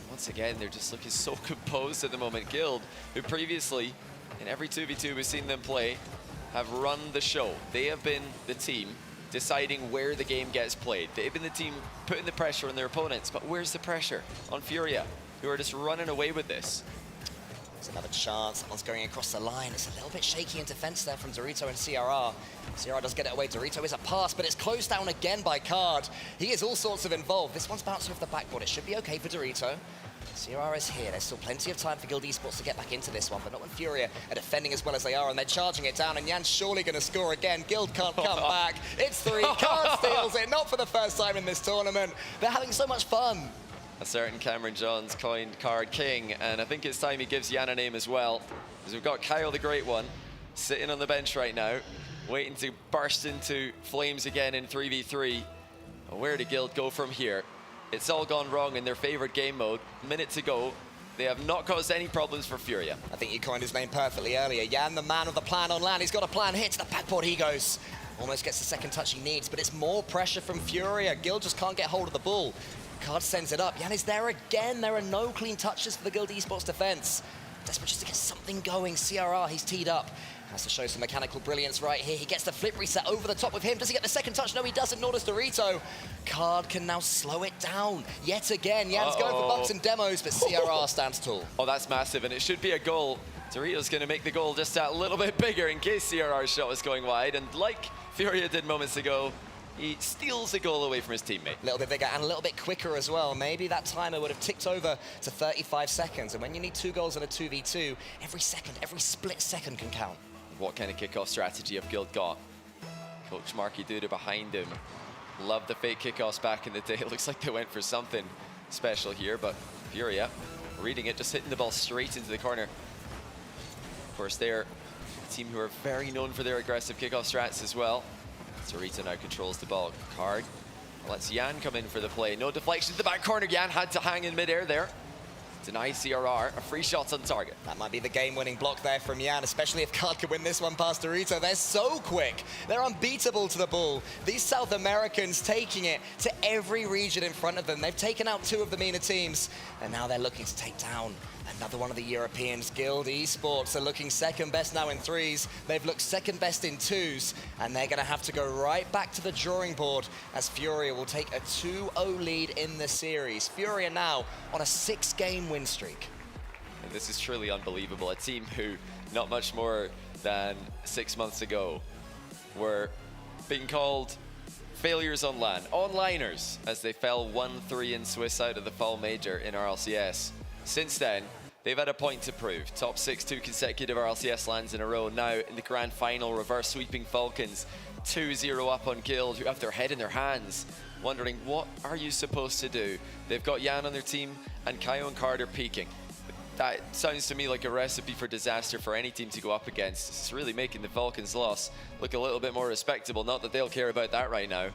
Once again, they're just looking so composed at the moment. Guild, who previously, in every 2v2 we've seen them play, have run the show. They have been the team deciding where the game gets played. They've been the team putting the pressure on their opponents, but where's the pressure on Furia, who are just running away with this? There's another chance. Someone's going across the line. It's a little bit shaky in defense there from Dorito and CRR. CRR does get it away. Dorito is a pass, but it's closed down again by Card. He is all sorts of involved. This one's bouncing off the backboard. It should be okay for Dorito. CRR is here. There's still plenty of time for Guild Esports to get back into this one, but not when Furia are defending as well as they are, and they're charging it down, and Jan's surely going to score again. Guild can't come back. It's 3. Card steals it, not for the first time in this tournament. They're having so much fun. A certain Cameron Johns coined Card King, and I think it's time he gives Jan a name as well, because we've got Kyle the Great One sitting on the bench right now, waiting to burst into flames again in 3v3. Where did Guild go from here? It's all gone wrong in their favorite game mode. Minute to go. They have not caused any problems for Furia. I think you coined his name perfectly earlier. Jan, the man with the plan on land. He's got a plan here. To the backboard he goes. Almost gets the second touch he needs, but it's more pressure from Furia. Guild just can't get hold of the ball. Card sends it up. Jan is there again. There are no clean touches for the Guild Esports defense. Desperate just to get something going. CRR, he's teed up. Has to show some mechanical brilliance right here. He gets the flip reset over the top with him. Does he get the second touch? No, he doesn't, nor does Dorito. Card can now slow it down yet again. Jan's going for bugs and demos, but CRR stands tall. Oh, that's massive, and it should be a goal. Dorito's going to make the goal just a little bit bigger in case CRR's shot was going wide. And like Furia did moments ago, he steals a goal away from his teammate. A little bit bigger and a little bit quicker as well. Maybe that timer would have ticked over to 35 seconds. And when you need 2 goals in a 2v2, every second, every split second can count. What kind of kickoff strategy have Guild got? Coach Marky Duda behind him. Loved the fake kickoffs back in the day. It looks like they went for something special here, but Furia reading it, just hitting the ball straight into the corner. Of course, they're a team who are very known for their aggressive kickoff strats as well. Dorito now controls the ball. Card lets Jan come in for the play. No deflection to the back corner. Jan had to hang in midair there. Deny CRR, a free shot on target. That might be the game-winning block there from Jan, especially if Card could win this one past Dorito. They're so quick. They're unbeatable to the ball. These South Americans taking it to every region in front of them. They've taken out 2 of the MENA teams, and now they're looking to take down another one of the Europeans. Guild Esports are looking second best now in 3s. They've looked second best in 2s, and they're going to have to go right back to the drawing board as Furia will take a 2-0 lead in the series. Furia now on a 6-game win streak. And this is truly unbelievable. A team who, not much more than 6 months ago, were being called failures on LAN, onliners, as they fell 1-3 in Swiss out of the fall major in RLCS. Since then, they've had a point to prove. Top 6, 2 consecutive RLCS lands in a row. Now in the grand final, reverse sweeping Falcons, 2-0 up on Guild, who have their head in their hands, wondering what are you supposed to do? They've got Jan on their team, and Kaio and Card are peaking. That sounds to me like a recipe for disaster for any team to go up against. It's really making the Falcons' loss look a little bit more respectable. Not that they'll care about that right now.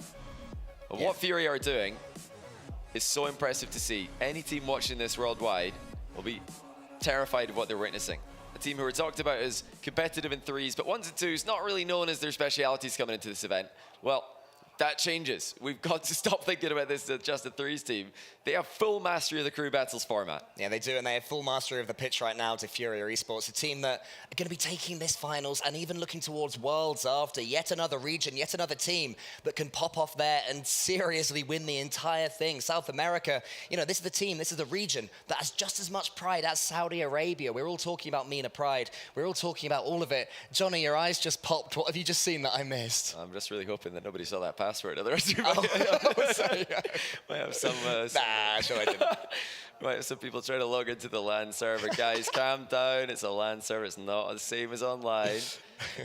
But what Furia are doing is so impressive to see. Any team watching this worldwide will be terrified of what they're witnessing. A team who are talked about as competitive in 3s, but 1s and 2s, not really known as their specialities coming into this event. Well, that changes. We've got to stop thinking about this as just a threes team. They have full mastery of the crew battles format. Yeah, they do, and they have full mastery of the pitch right now to Furia Esports, a team that are going to be taking this finals and even looking towards Worlds after. Yet another region, yet another team that can pop off there and seriously win the entire thing. South America, you know, this is the team, this is the region that has just as much pride as Saudi Arabia. We're all talking about MENA pride. We're all talking about all of it. Johnny, your eyes just popped. What have you just seen that I missed? I'm just really hoping that nobody saw that password. Otherwise, you Sorry. might have some... Nah, sure I didn't. Might have some people trying to log into the LAN server. Guys, calm down. It's a LAN server. It's not the same as online.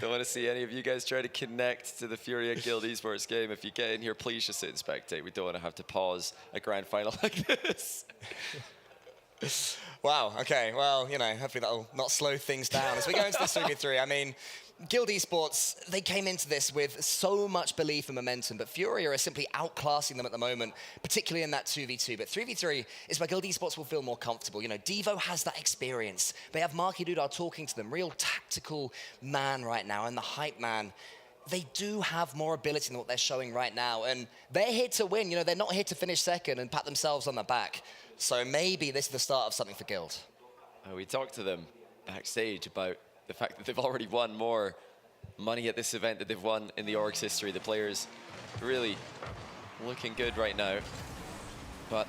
Don't want to see any of you guys try to connect to the Furia Guild Esports game. If you get in here, please just sit and spectate. We don't want to have to pause a grand final like this. Wow, okay, well, you know, hopefully that'll not slow things down. As we go into this 3v3, I mean, Guild Esports, they came into this with so much belief and momentum, but Furia are simply outclassing them at the moment, particularly in that 2v2. But 3v3 is where Guild Esports will feel more comfortable. You know, Devo has that experience. They have Marky Dudar talking to them, real tactical man right now, and the hype man. They do have more ability than what they're showing right now, and they're here to win. You know, they're not here to finish second and pat themselves on the back. So maybe this is the start of something for Guild. We talked to them backstage about the fact that they've already won more money at this event than they've won in the org's history. The players really looking good right now, but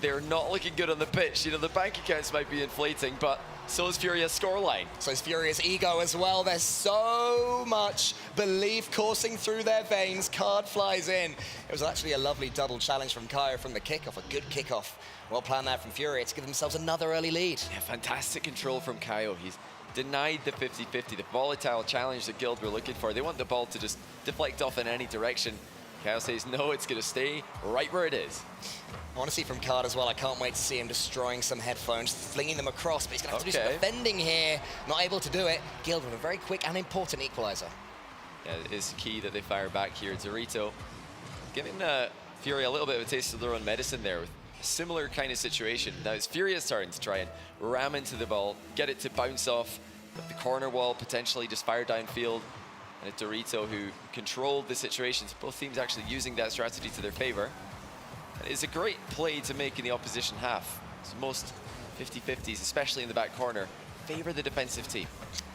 they're not looking good on the pitch. You know, the bank accounts might be inflating, but so is Furia's scoreline. So is Furia's ego as well. There's so much belief coursing through their veins. Card flies in. It was actually a lovely double challenge from Kaya from the kickoff, a good kickoff. Well planned there from Furia to give themselves another early lead. Yeah, fantastic control from Kaio. He's denied the 50-50, the volatile challenge that Guild were looking for. They want the ball to just deflect off in any direction. Kaio says, no, it's going to stay right where it is. I want to see from Card as well. I can't wait to see him destroying some headphones, flinging them across, but he's going to have to do some defending here. Not able to do it. Guild with a very quick and important equalizer. Yeah, it is key that they fire back here. Dorito giving Furia a little bit of a taste of their own medicine there with a similar kind of situation. Now it's Furia's turn to try and ram into the ball, get it to bounce off the corner wall, potentially just fire downfield. And it's Dorito who controlled the situations. Both teams actually using that strategy to their favor. And it's a great play to make in the opposition half. So most 50-50s, especially in the back corner, favor the defensive team.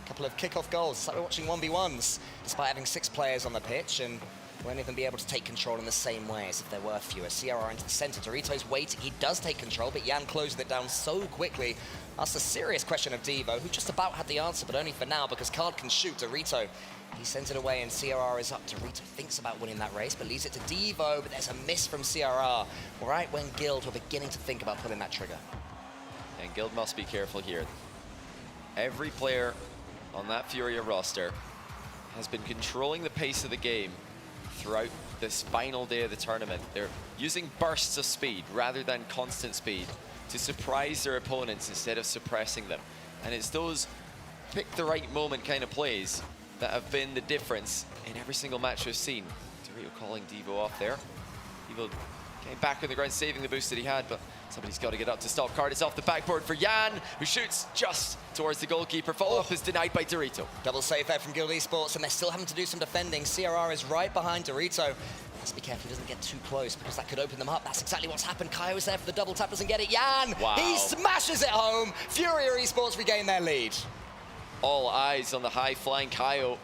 A couple of kickoff goals. It's like we're watching 1v1s, despite having 6 players on the pitch, and won't even be able to take control in the same way as if there were fewer. CRR into the center. Dorito's waiting. He does take control, but Jan closed it down so quickly. That's a serious question of Devo, who just about had the answer, but only for now, because Card can shoot. Dorito, he sends it away, and CRR is up. Dorito thinks about winning that race, but leaves it to Devo, but there's a miss from CRR, right when Guild were beginning to think about pulling that trigger. And Guild must be careful here. Every player on that Furia roster has been controlling the pace of the game throughout this final day of the tournament. They're using bursts of speed rather than constant speed to surprise their opponents instead of suppressing them. And it's those pick the right moment kind of plays that have been the difference in every single match we've seen. Dorito calling Devo off there. Devo came back on the ground, saving the boost that he had, but somebody's got to get up to stop Card. It's off the backboard for Jan, who shoots just towards the goalkeeper. Follow-up is denied by Dorito. Double save there from Guild Esports, and they're still having to do some defending. CRR is right behind Dorito. Has to be careful he doesn't get too close, because that could open them up. That's exactly what's happened. Kaio is there for the double tap, doesn't get it. Jan, he smashes it home. Furia Esports regain their lead. All eyes on the high-flying Kaio,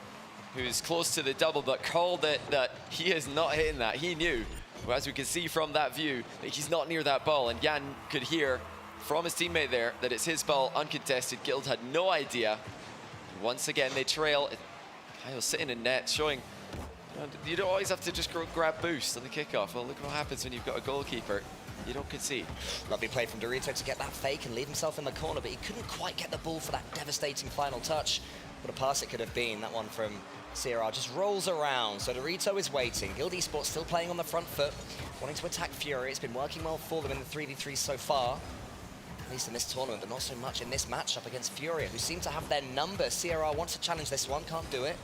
who's close to the double, but called it that he is not hitting that. He knew, as we can see from that view, that he's not near that ball, and Jan could hear from his teammate there that it's his ball, uncontested. Guild had no idea. Once again, they trail. Kaio's sitting in net, showing you don't always have to just grab boost on the kickoff. Well, look what happens when you've got a goalkeeper. You don't concede. Lovely play from Dorito to get that fake and leave himself in the corner, but he couldn't quite get the ball for that devastating final touch. What a pass it could have been. That one from CRR just rolls around. So Dorito is waiting. Guild Esports still playing on the front foot, wanting to attack Fury. It's been working well for them in the 3v3 so far, at least in this tournament, but not so much in this matchup against Furia, who seem to have their number. CRR wants to challenge this one, can't do it.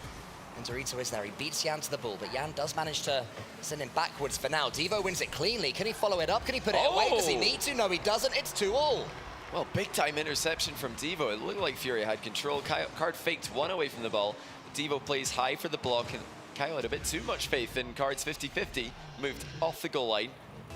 And Dorito is there. He beats Jan to the ball, but Jan does manage to send him backwards for now. Devo wins it cleanly. Can he follow it up? Can he put it away? Does he need to? No, he doesn't. It's 2-all. Well, big-time interception from Devo. It looked like Furia had control. Card faked one away from the ball. Devo plays high for the block, and Kyle had a bit too much faith in Cards 50-50, moved off the goal line.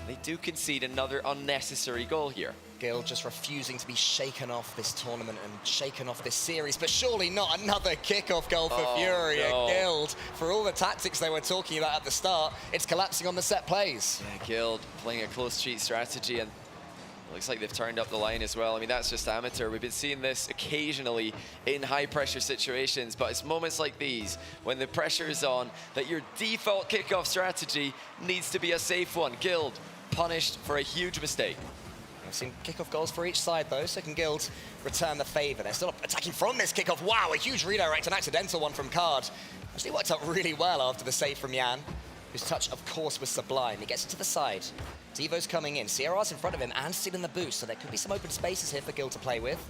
They do concede another unnecessary goal here. Guild just refusing to be shaken off this tournament and shaken off this series, but surely not another kickoff goal for Furia. No. Guild, for all the tactics they were talking about at the start, it's collapsing on the set plays. Yeah, Guild playing a close cheat strategy, and looks like they've turned up the line as well. I mean, that's just amateur. We've been seeing this occasionally in high-pressure situations, but it's moments like these, when the pressure is on, that your default kickoff strategy needs to be a safe one. Guild punished for a huge mistake. We've seen kickoff goals for each side, though, so can Guild return the favour. They're still attacking from this kickoff. Wow, a huge redirect, an accidental one from Card. Actually worked out really well after the save from Jan, whose touch, of course, was sublime. He gets it to the side. Devo's coming in. CRR's in front of him and stealing the boost, so there could be some open spaces here for Guild to play with.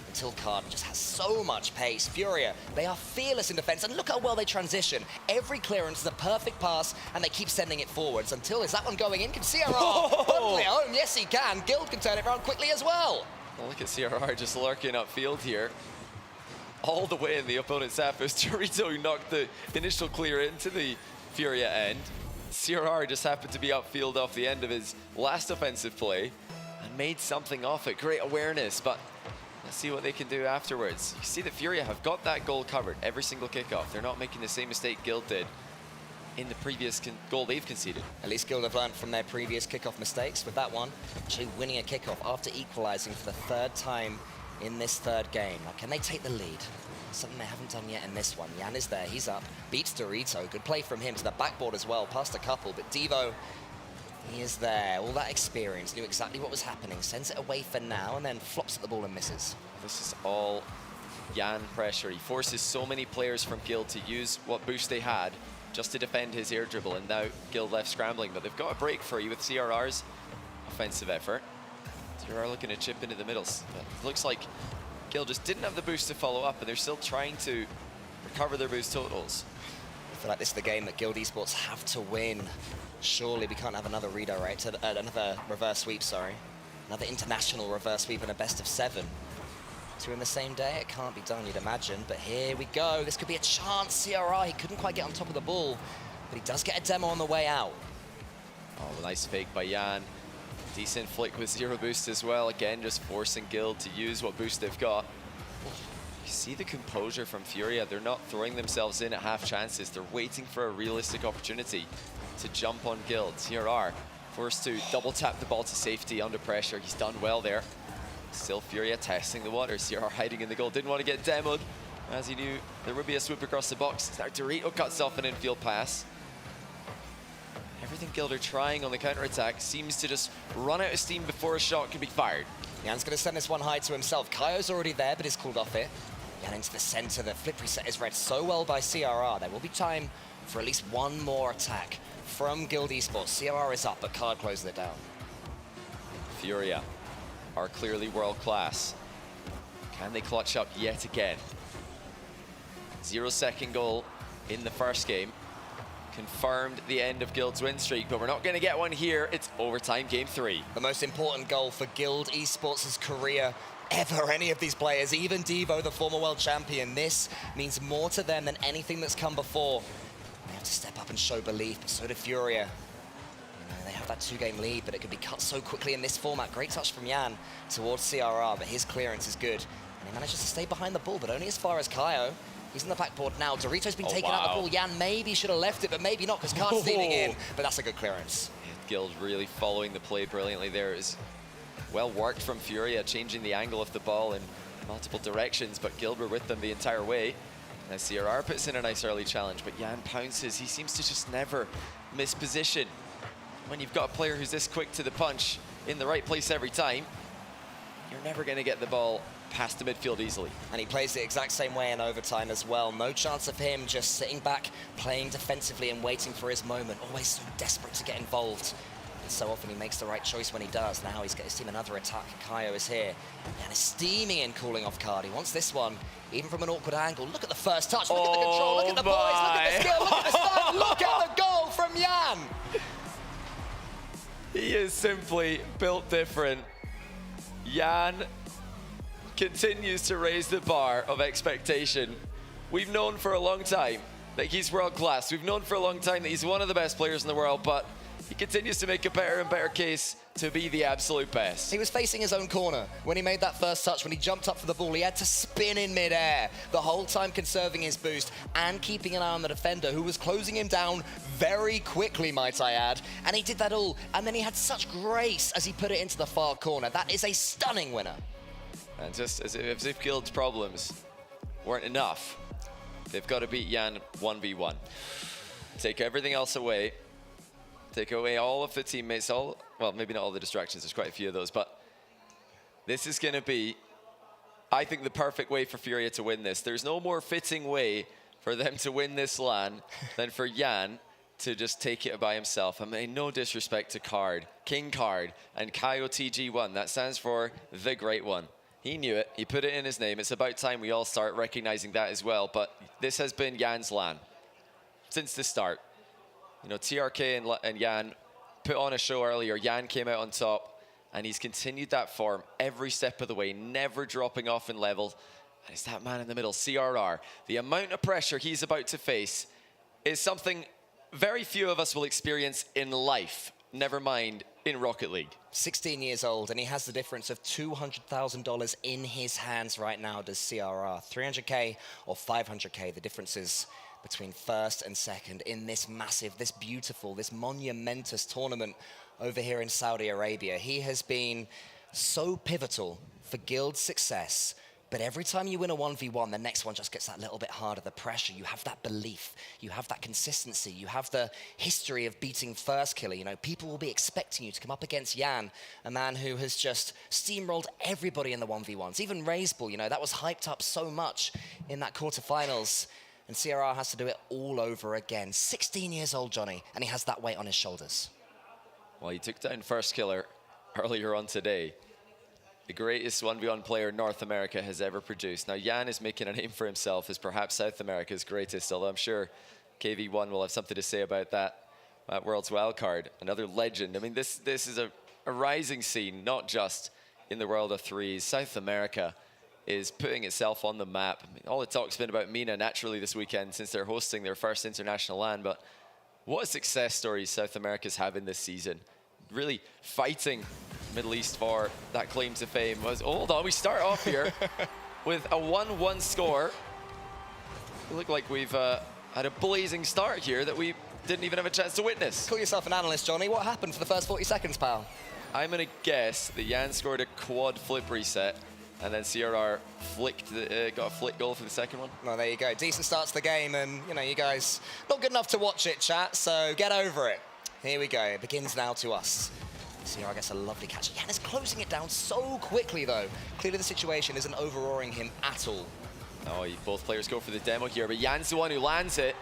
Until Card just has so much pace. Furia, they are fearless in defense, and look how well they transition. Every clearance is a perfect pass, and they keep sending it forwards. Until, is that one going in? Can CRR bundle it home? Yes, he can. Guild can turn it around quickly as well. Well, look at CRR just lurking upfield here. All the way in the opponent's half as Dorito knocked the initial clear into the Furia end. CRR just happened to be upfield off the end of his last offensive play and made something off it. Great awareness, but let's see what they can do afterwards. You see that Furia have got that goal covered every single kickoff. They're not making the same mistake Guild did in the previous goal they've conceded. At least Guild have learned from their previous kickoff mistakes with that one. Actually winning a kickoff after equalizing for the third time in this third game. Now, can they take the lead? Something they haven't done yet in this one. Jan is there, he's up, beats Dorito. Good play from him to the backboard as well, past a couple, but Devo, he is there. All that experience, knew exactly what was happening, sends it away for now, and then flops at the ball and misses. This is all Jan pressure. He forces so many players from Guild to use what boost they had just to defend his air dribble, and now Guild left scrambling, but they've got a break for you with CRR's offensive effort. CRR looking to chip into the middles. It looks like Guild just didn't have the boost to follow up, and they're still trying to recover their boost totals. I feel like this is the game that Guild Esports have to win. Surely we can't have another redirect, another reverse sweep, sorry. Another international reverse sweep and a best of 7. 2 in the same day, it can't be done, you'd imagine. But here we go, this could be a chance. CRR, he couldn't quite get on top of the ball, but he does get a demo on the way out. Oh, nice fake by Jan. Decent flick with 0 boost as well. Again, just forcing Guild to use what boost they've got. You see the composure from Furia. They're not throwing themselves in at half chances. They're waiting for a realistic opportunity to jump on Guild. CRR forced to double tap the ball to safety under pressure. He's done well there. Still Furia testing the waters. CRR hiding in the goal. Didn't want to get demoed, as he knew there would be a swoop across the box. Now Dorito cuts off an infield pass. Everything Guild are trying on the counter-attack seems to just run out of steam before a shot can be fired. Jan's going to send this one high to himself. Kaio's already there, but he's called off it. Jan into the center. The flip reset is read so well by CRR. There will be time for at least one more attack from Guild Esports. CRR is up, but Card closes it down. Furia are clearly world-class. Can they clutch up yet again? 0-second goal in the first game. Confirmed the end of Guild's win streak, but we're not going to get one here. It's overtime, game 3. The most important goal for Guild Esports' career ever. Any of these players, even Devo, the former world champion. This means more to them than anything that's come before. They have to step up and show belief, but so do Furia. You know, they have that 2-game lead, but it could be cut so quickly in this format. Great touch from Jan towards CRR, but his clearance is good. And he manages to stay behind the ball, but only as far as Kaio. He's in the backboard now. Dorito's been taken out the ball. Jan maybe should have left it, but maybe not, because Card's stealing in. But that's a good clearance. Guild really following the play brilliantly there. Is well worked from Furia, changing the angle of the ball in multiple directions, but Guild were with them the entire way. Now CRR puts in a nice early challenge, but Jan pounces. He seems to just never miss position. When you've got a player who's this quick to the punch in the right place every time, you're never going to get the ball past the midfield easily. And he plays the exact same way in overtime as well. No chance of him just sitting back, playing defensively and waiting for his moment. Always so desperate to get involved. And so often he makes the right choice when he does. Now he's got his team another attack. Kaio is here. And is steaming in, cooling off Card. He wants this one, even from an awkward angle. Look at the first touch. Look at the control. Look at the boys. Look at the skill. Look at the start. Look at the goal from Jan. He is simply built different. Jan continues to raise the bar of expectation. We've known for a long time Like, he's world class. We've known for a long time that he's one of the best players in the world, but he continues to make a better and better case to be the absolute best. He was facing his own corner when he made that first touch. When he jumped up for the ball, he had to spin in midair, the whole time conserving his boost and keeping an eye on the defender, who was closing him down very quickly, might I add. And he did that all, and then he had such grace as he put it into the far corner. That is a stunning winner. And just as if Guild's problems weren't enough, they've got to beat Yan 1v1. Take everything else away. Take away all of the teammates, well, maybe not all the distractions, there's quite a few of those, but this is going to be, I think, the perfect way for Furia to win this. There's no more fitting way for them to win this LAN than for Yan to just take it by himself. I mean, no disrespect to Card, King Card, and Kaio TG1. That stands for the Great One. He knew it, he put it in his name. It's about time we all start recognizing that as well, but this has been Yan's LAN since the start. You know, TRK and Yan put on a show earlier. Yan came out on top, and he's continued that form every step of the way, never dropping off in level. And it's that man in the middle, CRR. The amount of pressure he's about to face is something very few of us will experience in life, never mind in Rocket League. 16 years old, and he has the difference of $200,000 in his hands right now, does CRR. 300K or 500K, the difference is between first and second in this massive, this beautiful, this monumentous tournament over here in Saudi Arabia. He has been so pivotal for Guild's success, but every time you win a 1v1, the next one just gets that little bit harder, the pressure. You have that belief, you have that consistency, you have the history of beating First Killer. You know, people will be expecting you to come up against Yan, a man who has just steamrolled everybody in the 1v1s. Even Razebull, you know, that was hyped up so much in that quarterfinals. And CRR has to do it all over again. 16 years old, Johnny, and he has that weight on his shoulders. Well, he took down First Killer earlier on today. The greatest 1v1 player North America has ever produced. Now, Yan is making a name for himself as perhaps South America's greatest, although I'm sure KV1 will have something to say about that World's Wildcard. Another legend. I mean, this is a rising scene, not just in the world of threes. South America is putting itself on the map. I mean, all the talk's been about MENA naturally this weekend since they're hosting their first international LAN, but what a success story South America's having this season. Really fighting Middle East for that claim to fame. Hold on, we start off here with a 1-1 score. We look like we've had a blazing start here that we didn't even have a chance to witness. Call yourself an analyst, Johnny. What happened for the first 40 seconds, pal? I'm gonna guess that Yan scored a quad flip reset, and then CRR got a flick goal for the second one. Well, there you go. Decent start to the game, and, you know, you guys not good enough to watch it, chat, so get over it. Here we go. It begins now to us. CRR gets a lovely catch. Yan is closing it down so quickly, though. Clearly the situation isn't overawing him at all. Oh, both players go for the demo here, but Yan's the one who lands it.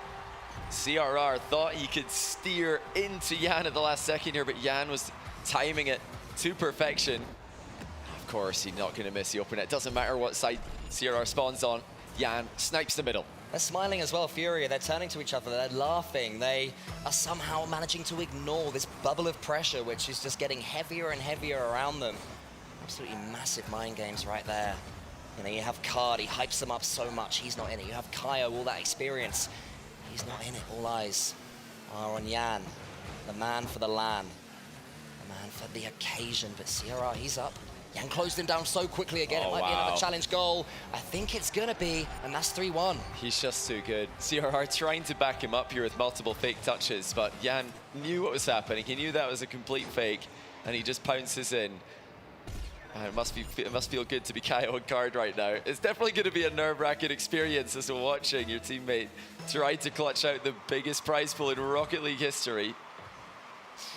CRR thought he could steer into Yan at the last second here, but Yan was timing it to perfection. Of course, he's not going to miss the open net. Doesn't matter what side CRR spawns on. Yan snipes the middle. They're smiling as well, Furia. They're turning to each other. They're laughing. They are somehow managing to ignore this bubble of pressure, which is just getting heavier and heavier around them. Absolutely massive mind games right there. You know, you have Card. He hypes them up so much. He's not in it. You have Kaio, all that experience. He's not in it. All eyes are on Yan, the man for the LAN, the man for the occasion. But CRR, he's up. Yan closed him down so quickly again. It might be another challenge goal. I think it's going to be, and that's 3-1. He's just too good. CRR trying to back him up here with multiple fake touches, but Yan knew what was happening. He knew that was a complete fake, and he just pounces in. And it must feel good to be Kaio and Card right now. It's definitely going to be a nerve-wracking experience as we're watching your teammate try to clutch out the biggest prize pool in Rocket League history.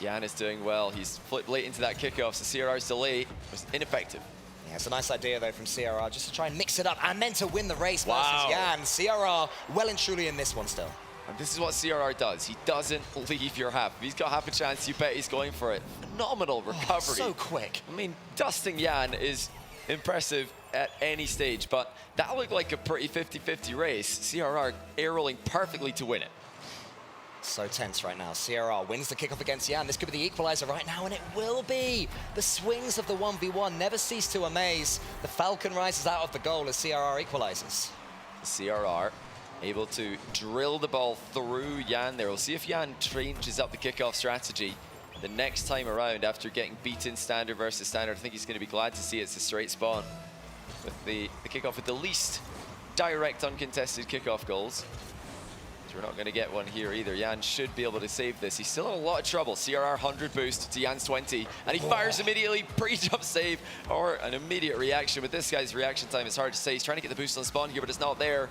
Yan is doing well. He's flipped late into that kickoff, so CRR's delay was ineffective. Yeah, it's a nice idea, though, from CRR, just to try and mix it up and then to win the race versus Yan. CRR well and truly in this one still. And this is what CRR does. He doesn't leave your half. If he's got half a chance, you bet he's going for it. Phenomenal recovery. So quick. I mean, dusting Yan is impressive at any stage, but that looked like a pretty 50-50 race. CRR air rolling perfectly to win it. So tense right now. CRR wins the kickoff against Yan. This could be the equalizer right now, and it will be. The swings of the 1v1 never cease to amaze. The Falcon rises out of the goal as CRR equalizes. CRR able to drill the ball through Yan there. We'll see if Yan changes up the kickoff strategy the next time around after getting beaten standard versus standard. I think he's going to be glad to see it's a straight spawn with the kickoff with the least direct uncontested kickoff goals. So we're not going to get one here either. Yan should be able to save this. He's still in a lot of trouble. CRR 100 boost to Yan's 20, and he fires immediately. Pre-jump save or an immediate reaction. With this guy's reaction time, it's hard to say. He's trying to get the boost on spawn here, but it's not there.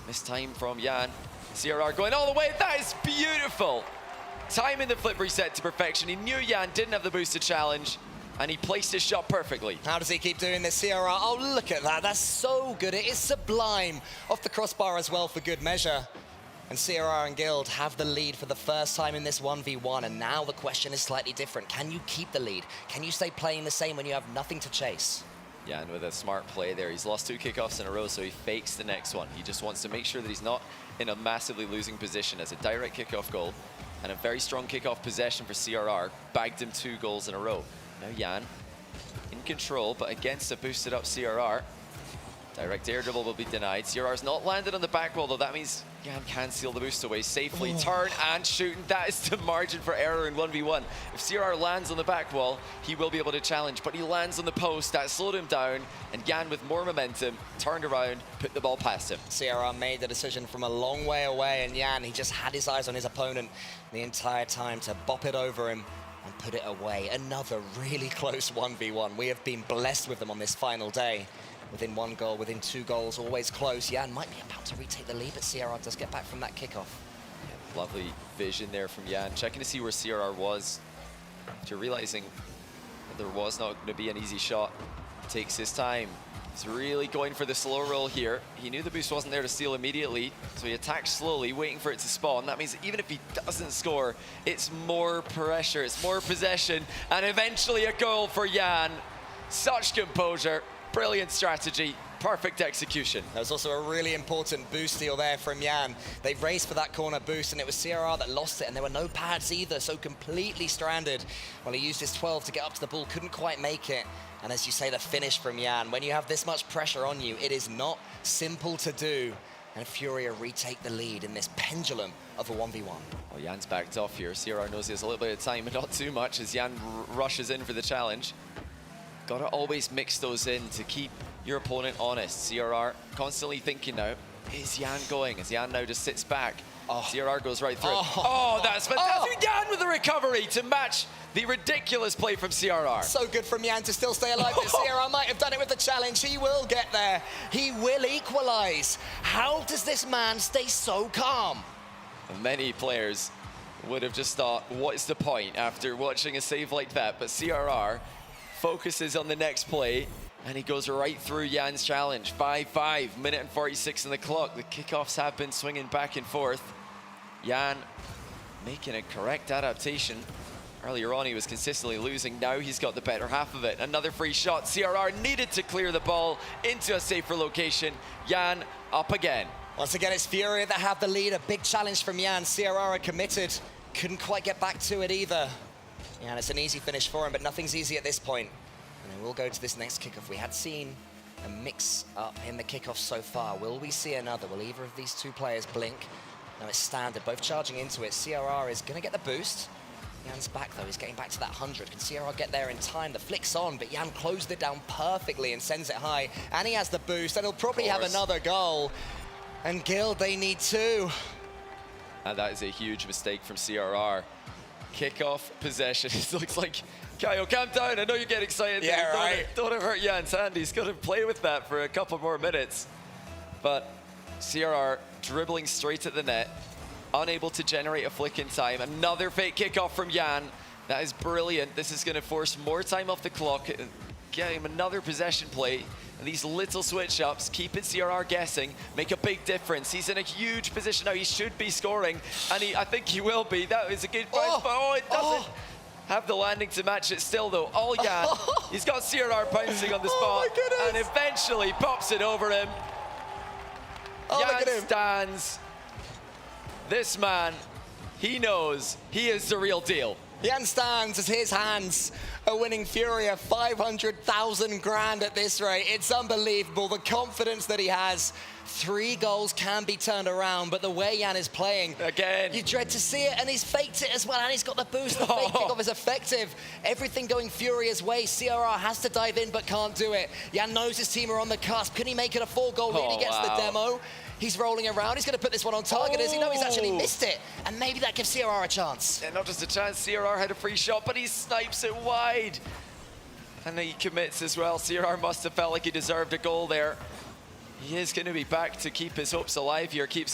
Missed time from Yan. CRR going all the way. That is beautiful. Timing the flip reset to perfection. He knew Yan didn't have the boost to challenge, and he placed his shot perfectly. How does he keep doing this, CRR? Oh, look at that. That's so good. It is sublime. Off the crossbar as well for good measure. And CRR and Guild have the lead for the first time in this 1v1, and now the question is slightly different. Can you keep the lead? Can you stay playing the same when you have nothing to chase? Yeah, and with a smart play there, he's lost 2 kickoffs in a row, so he fakes the next one. He just wants to make sure that he's not in a massively losing position, as a direct kickoff goal and a very strong kickoff possession for CRR bagged him 2 goals in a row. Now Yan in control, but against a boosted up CRR. Direct air dribble will be denied. CRR's not landed on the back wall, though. That means Yan can seal the boost away safely. Turn and shoot, and that is the margin for error in 1v1. If CRR lands on the back wall, he will be able to challenge, but he lands on the post. That slowed him down, and Yan, with more momentum, turned around, put the ball past him. CRR made the decision from a long way away, and Yan, he just had his eyes on his opponent the entire time to bop it over him and put it away. Another really close 1v1. We have been blessed with them on this final day. Within 1 goal, within 2 goals, always close. Yan might be about to retake the lead, but CRR does get back from that kickoff. Yeah, lovely vision there from Yan, checking to see where CRR was. After realizing that there was not going to be an easy shot, takes his time. He's really going for the slow roll here. He knew the boost wasn't there to steal immediately, so he attacks slowly, waiting for it to spawn. That means that even if he doesn't score, it's more pressure, it's more possession, and eventually a goal for Yan. Such composure. Brilliant strategy, perfect execution. There was also a really important boost steal there from Yan. They raced for that corner boost, and it was CRR that lost it, and there were no pads either, so completely stranded. Well, he used his 12 to get up to the ball, couldn't quite make it. And as you say, the finish from Yan. When you have this much pressure on you, it is not simple to do. And Furia retake the lead in this pendulum of a 1v1. Well, Yan's backed off here. CRR knows he has a little bit of time, but not too much, as Yan rushes in for the challenge. Got to always mix those in to keep your opponent honest. CRR constantly thinking now, is Yan going? As Yan now just sits back. CRR goes right through. Oh, that's fantastic. Yan with the recovery to match the ridiculous play from CRR. So good from Yan to still stay alive. But CRR might have done it with the challenge. He will get there. He will equalize. How does this man stay so calm? Many players would have just thought, what's the point after watching a save like that? But CRR focuses on the next play, and he goes right through Yan's challenge. 5-5, minute and 46 on the clock. The kickoffs have been swinging back and forth. Yan making a correct adaptation. Earlier on, he was consistently losing. Now he's got the better half of it. Another free shot. CRR needed to clear the ball into a safer location. Yan up again. Once again, it's Furia that have the lead. A big challenge from Yan. CRR are committed. Couldn't quite get back to it either. Yeah, it's an easy finish for him, but nothing's easy at this point. And we'll go to this next kickoff. We had seen a mix-up in the kickoff so far. Will we see another? Will either of these 2 players blink? No, it's standard, both charging into it. CRR is going to get the boost. Yan's back, though. He's getting back to that 100. Can CRR get there in time? The flick's on, but Yan closed it down perfectly and sends it high. And he has the boost, and he'll probably have another goal. And Guild, they need 2. And that is a huge mistake from CRR. Kickoff possession. It looks like, Kyle, calm down. I know you get excited. Yeah, right. Don't hurt Yan's hand. He's going to play with that for a couple more minutes. But CRR dribbling straight at the net, unable to generate a flick in time. Another fake kickoff from Yan. That is brilliant. This is going to force more time off the clock, get him another possession play. And these little switch-ups, keeping CRR guessing, make a big difference. He's in a huge position now. He should be scoring, and I think he will be. That is a good bounce, but it doesn't have the landing to match it still, though. All Yan, he's got CRR pouncing on the spot, and eventually pops it over him. Yan stands. This man, he knows he is the real deal. Jan stands as his hands are winning Furia 500,000 grand at this rate. It's unbelievable, the confidence that he has. 3 goals can be turned around, but the way Jan is playing, again, you dread to see it, and he's faked it as well, and he's got the boost. The fake kickoff is effective. Everything going Furia's way. CRR has to dive in, but can't do it. Jan knows his team are on the cusp. Can he make it a 4-goal lead? He gets the demo. He's rolling around. He's going to put this one on target. As he knows he's actually missed it, and maybe that gives CRR a chance. Yeah, not just a chance. CRR had a free shot, but he snipes it wide. And he commits as well. CRR must have felt like he deserved a goal there. He is going to be back to keep his hopes alive here, keep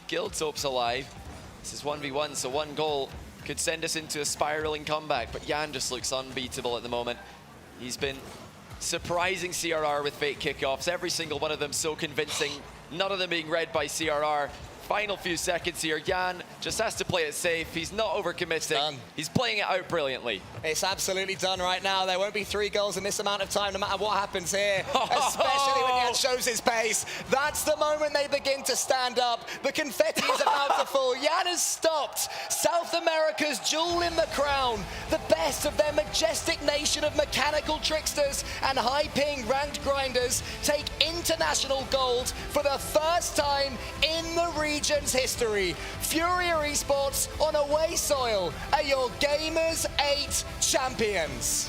Guild's hopes alive. This is 1v1, so 1 goal could send us into a spiraling comeback, but Jan just looks unbeatable at the moment. He's been surprising CRR with fake kickoffs, every single one of them so convincing, none of them being read by CRR. Final few seconds here, Jan just has to play it safe. He's not overcommitting. He's playing it out brilliantly. It's absolutely done right now. There won't be 3 goals in this amount of time, no matter what happens here, especially when Jan shows his pace. That's the moment they begin to stand up. The confetti is about to fall. Jan has stopped South America's jewel in the crown. The best of their majestic nation of mechanical tricksters and high-ping ranked grinders take international gold for the first time in the region's history. Furia Esports on away soil are your Gamers 8 champions.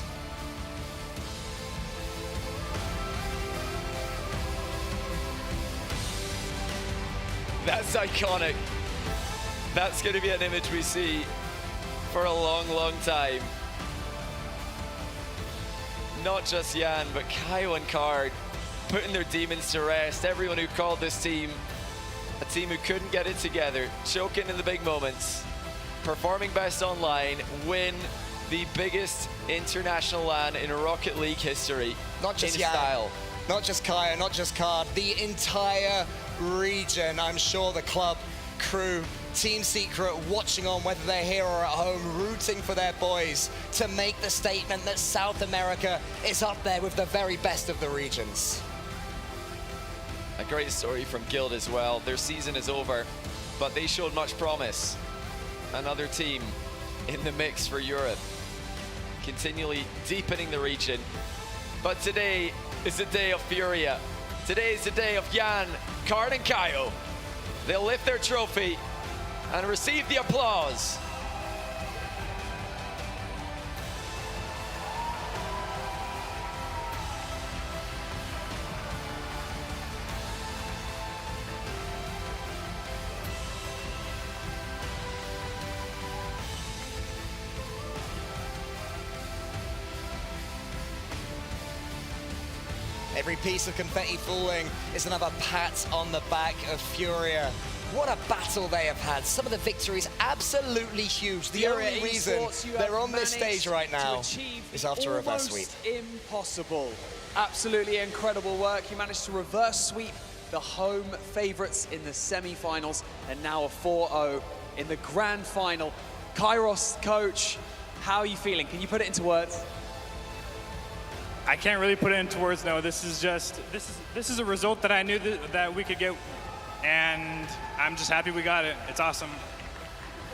That's iconic. That's going to be an image we see for a long, long time. Not just Jan, but Kaio and Card putting their demons to rest. Everyone who called this team a team who couldn't get it together, choking in the big moments, performing best online, win the biggest international LAN in Rocket League history. Not just in Jan, style. not just Kaio, not just Card, the entire region. I'm sure the club, crew, Team Secret watching on, whether they're here or at home, rooting for their boys to make the statement that South America is up there with the very best of the regions. A great story from Guild as well. Their season is over, but they showed much promise. Another team in the mix for Europe, continually deepening the region. But today is the day of Furia. Today is the day of Jan, Card and Kaio. They'll lift their trophy and receive the applause. Every piece of confetti falling is another pat on the back of Furia. What a battle they have had. Some of the victories absolutely huge. The only reason they're on this stage right now is after a reverse sweep. Impossible. Absolutely incredible work. You managed to reverse sweep the home favorites in the semi-finals, and now a 4-0 in the grand final. Kairos, coach, how are you feeling? Can you put it into words? I can't really put it into words, no. This is a result that I knew that we could get, and I'm just happy we got it. It's awesome.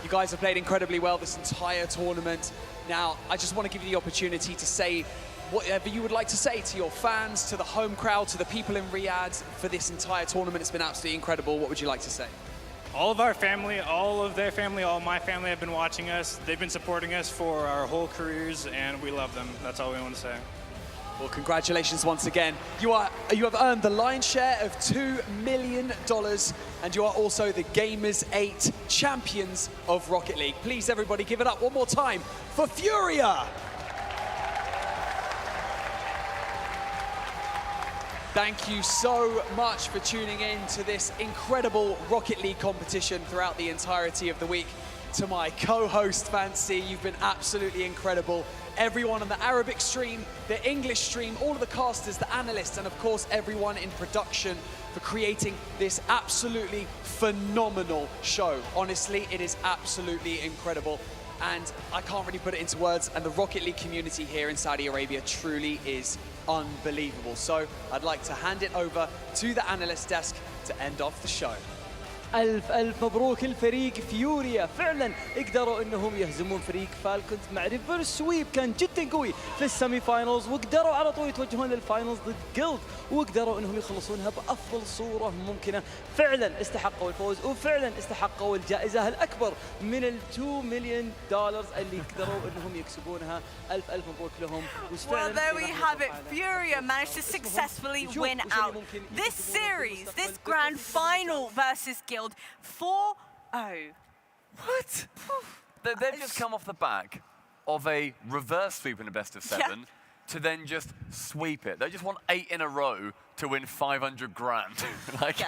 You guys have played incredibly well this entire tournament. Now, I just want to give you the opportunity to say whatever you would like to say to your fans, to the home crowd, to the people in Riyadh for this entire tournament. It's been absolutely incredible. What would you like to say? All of our family, all of their family, all my family have been watching us. They've been supporting us for our whole careers, and we love them. That's all we want to say. Well, congratulations once again. You have earned the lion's share of $2 million, and you are also the Gamers 8 champions of Rocket League. Please, everybody, give it up one more time for Furia. Thank you so much for tuning in to this incredible Rocket League competition throughout the entirety of the week. To my co-host, Fancy, you've been absolutely incredible. Everyone on the Arabic stream, the English stream, all of the casters, the analysts, and of course everyone in production for creating this absolutely phenomenal show. Honestly, it is absolutely incredible, and I can't really put it into words, and the Rocket League community here in Saudi Arabia truly is unbelievable. So I'd like to hand it over to the analyst desk to end off the show. ألف مبروك الفريق فيوريا، فعلا قدروا انهم يهزمون فريق فالكونز مع ريفرس سويب كان جدا قوي في السيمي فاينلز، وقدروا على طول يتوجهون للفاينلز ضد جلد، وقدروا انهم يخلصونها بافضل صورة ممكنة. فعلا استحقوا الفوز، وفعلا استحقوا الجائزة الأكبر من $2 مليون اللي قدروا انهم يكسبونها. ألف مبروك لهم. Well, there we have it. Furia managed to successfully win out this series, this grand final versus Guild 4-0. What? They've just come off the back of a reverse sweep in a best of 7 to then just sweep it. They just won 8 in a row to win 500 grand. Like,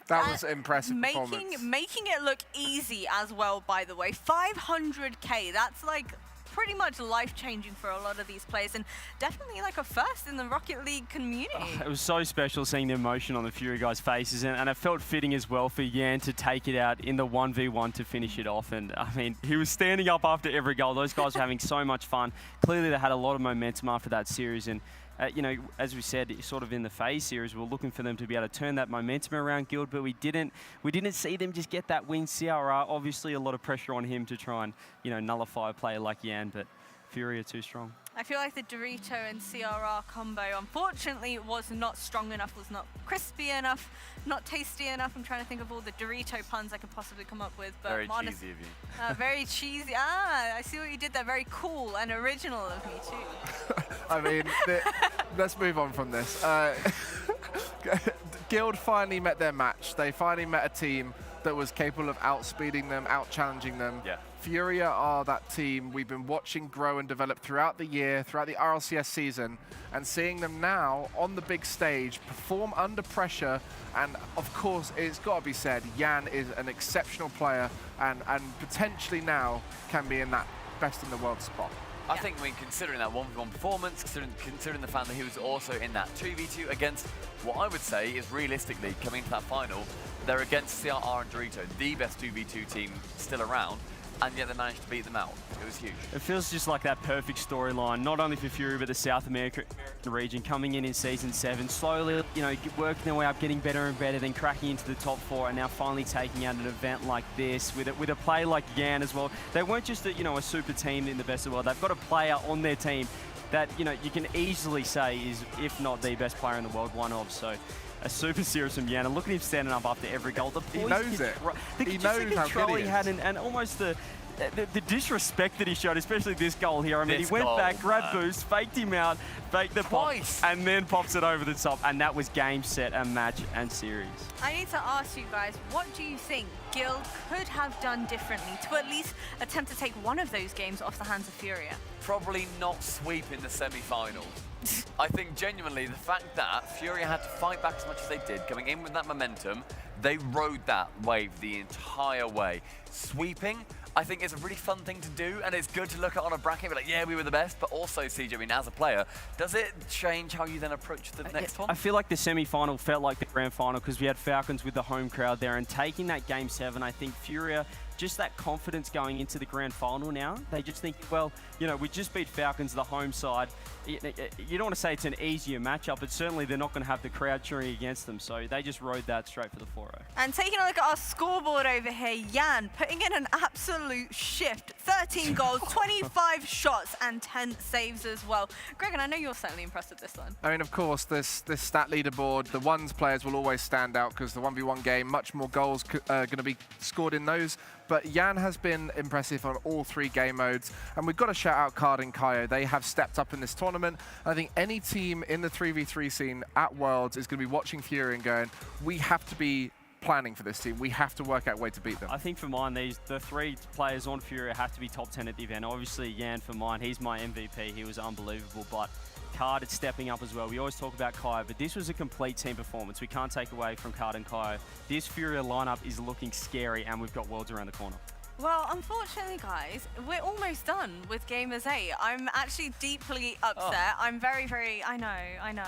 that was impressive performance. Making it look easy as well, by the way. 500k, that's like pretty much life-changing for a lot of these players, and definitely like a first in the Rocket League community. It was so special seeing the emotion on the Fury guys' faces, and it felt fitting as well for Yan to take it out in the 1v1 to finish it off. And I mean, he was standing up after every goal. Those guys were having so much fun. Clearly they had a lot of momentum after that series, and you know, as we said, sort of in the FaZe series, we were looking for them to be able to turn that momentum around Guild, but we didn't see them just get that win. CRR, obviously a lot of pressure on him to try and, you know, nullify a player like Yan, but Fury are too strong. I feel like the Dorito and CRR combo, unfortunately, was not strong enough, was not crispy enough, not tasty enough. I'm trying to think of all the Dorito puns I could possibly come up with. But very cheesy of you. Very cheesy. Ah, I see what you did there. Very cool and original of me, too. I mean, let's move on from this. Guild finally met their match. They finally met a team that was capable of outspeeding them, out-challenging them. Yeah. Furia are that team we've been watching grow and develop throughout the year, throughout the RLCS season, and seeing them now on the big stage perform under pressure. And of course, it's got to be said, Yan is an exceptional player and potentially now can be in that best in the world spot. I think, I mean, considering that 1v1 performance, considering the fact that he was also in that 2v2 against what I would say is realistically coming to that final, they're against CRR and Dorito, the best 2v2 team still around, and yet they managed to beat them out. It was huge. It feels just like that perfect storyline, not only for Fury, but the South American region coming in Season 7, slowly, you know, working their way up, getting better and better, then cracking into the top 4, and now finally taking out an event like this with a play like Yan as well. They weren't just a, you know, a super team in the best of the world. They've got a player on their team that, you know, you can easily say is, if not the best player in the world, one of. So a super series from Yan, and look at him standing up after every goal. He knows it. He knows how good he is. Had and almost the disrespect that he showed, especially this goal here. I mean, he went back, grabbed boost, faked him out, faked the pop, and then pops it over the top. And that was game, set, and match, and series. I need to ask you guys, what do you think Guild could have done differently to at least attempt to take one of those games off the hands of Furia? Probably not sweep in the semi-final. I think genuinely the fact that Furia had to fight back as much as they did, coming in with that momentum, they rode that wave the entire way. Sweeping, I think, is a really fun thing to do, and it's good to look at on a bracket and be like, yeah, we were the best, but also, CJ, I mean, as a player, does it change how you then approach the next one? I feel like the semi-final felt like the grand final because we had Falcons with the home crowd there, and taking that Game 7, I think Furia, just that confidence going into the grand final now. They just think, well, you know, we just beat Falcons, the home side. You don't want to say it's an easier matchup, but certainly they're not going to have the crowd cheering against them, so they just rode that straight for the 4-0. And taking a look at our scoreboard over here, Yan putting in an absolute shift. 13 goals, 25 shots, and 10 saves as well. Greg, and I know you're certainly impressed with this one. I mean, of course, this stat leaderboard, the ones players will always stand out because the 1v1 game, much more goals are going to be scored in those. But Yan has been impressive on all 3 game modes, and we've got to shout out Card and Kaio. They have stepped up in this tournament. I think any team in the 3v3 scene at Worlds is going to be watching Fury and going, we have to be planning for this team. We have to work out a way to beat them. I think for mine, the 3 players on Fury have to be top 10 at the event. Obviously, Yan for mine, he's my MVP. He was unbelievable, but Card is stepping up as well. We always talk about Kaio, but this was a complete team performance. We can't take away from Card and Kaio. This Furia lineup is looking scary, and we've got Worlds around the corner. Well, unfortunately, guys, we're almost done with Gamers8. I'm actually deeply upset. I'm very, very. I know.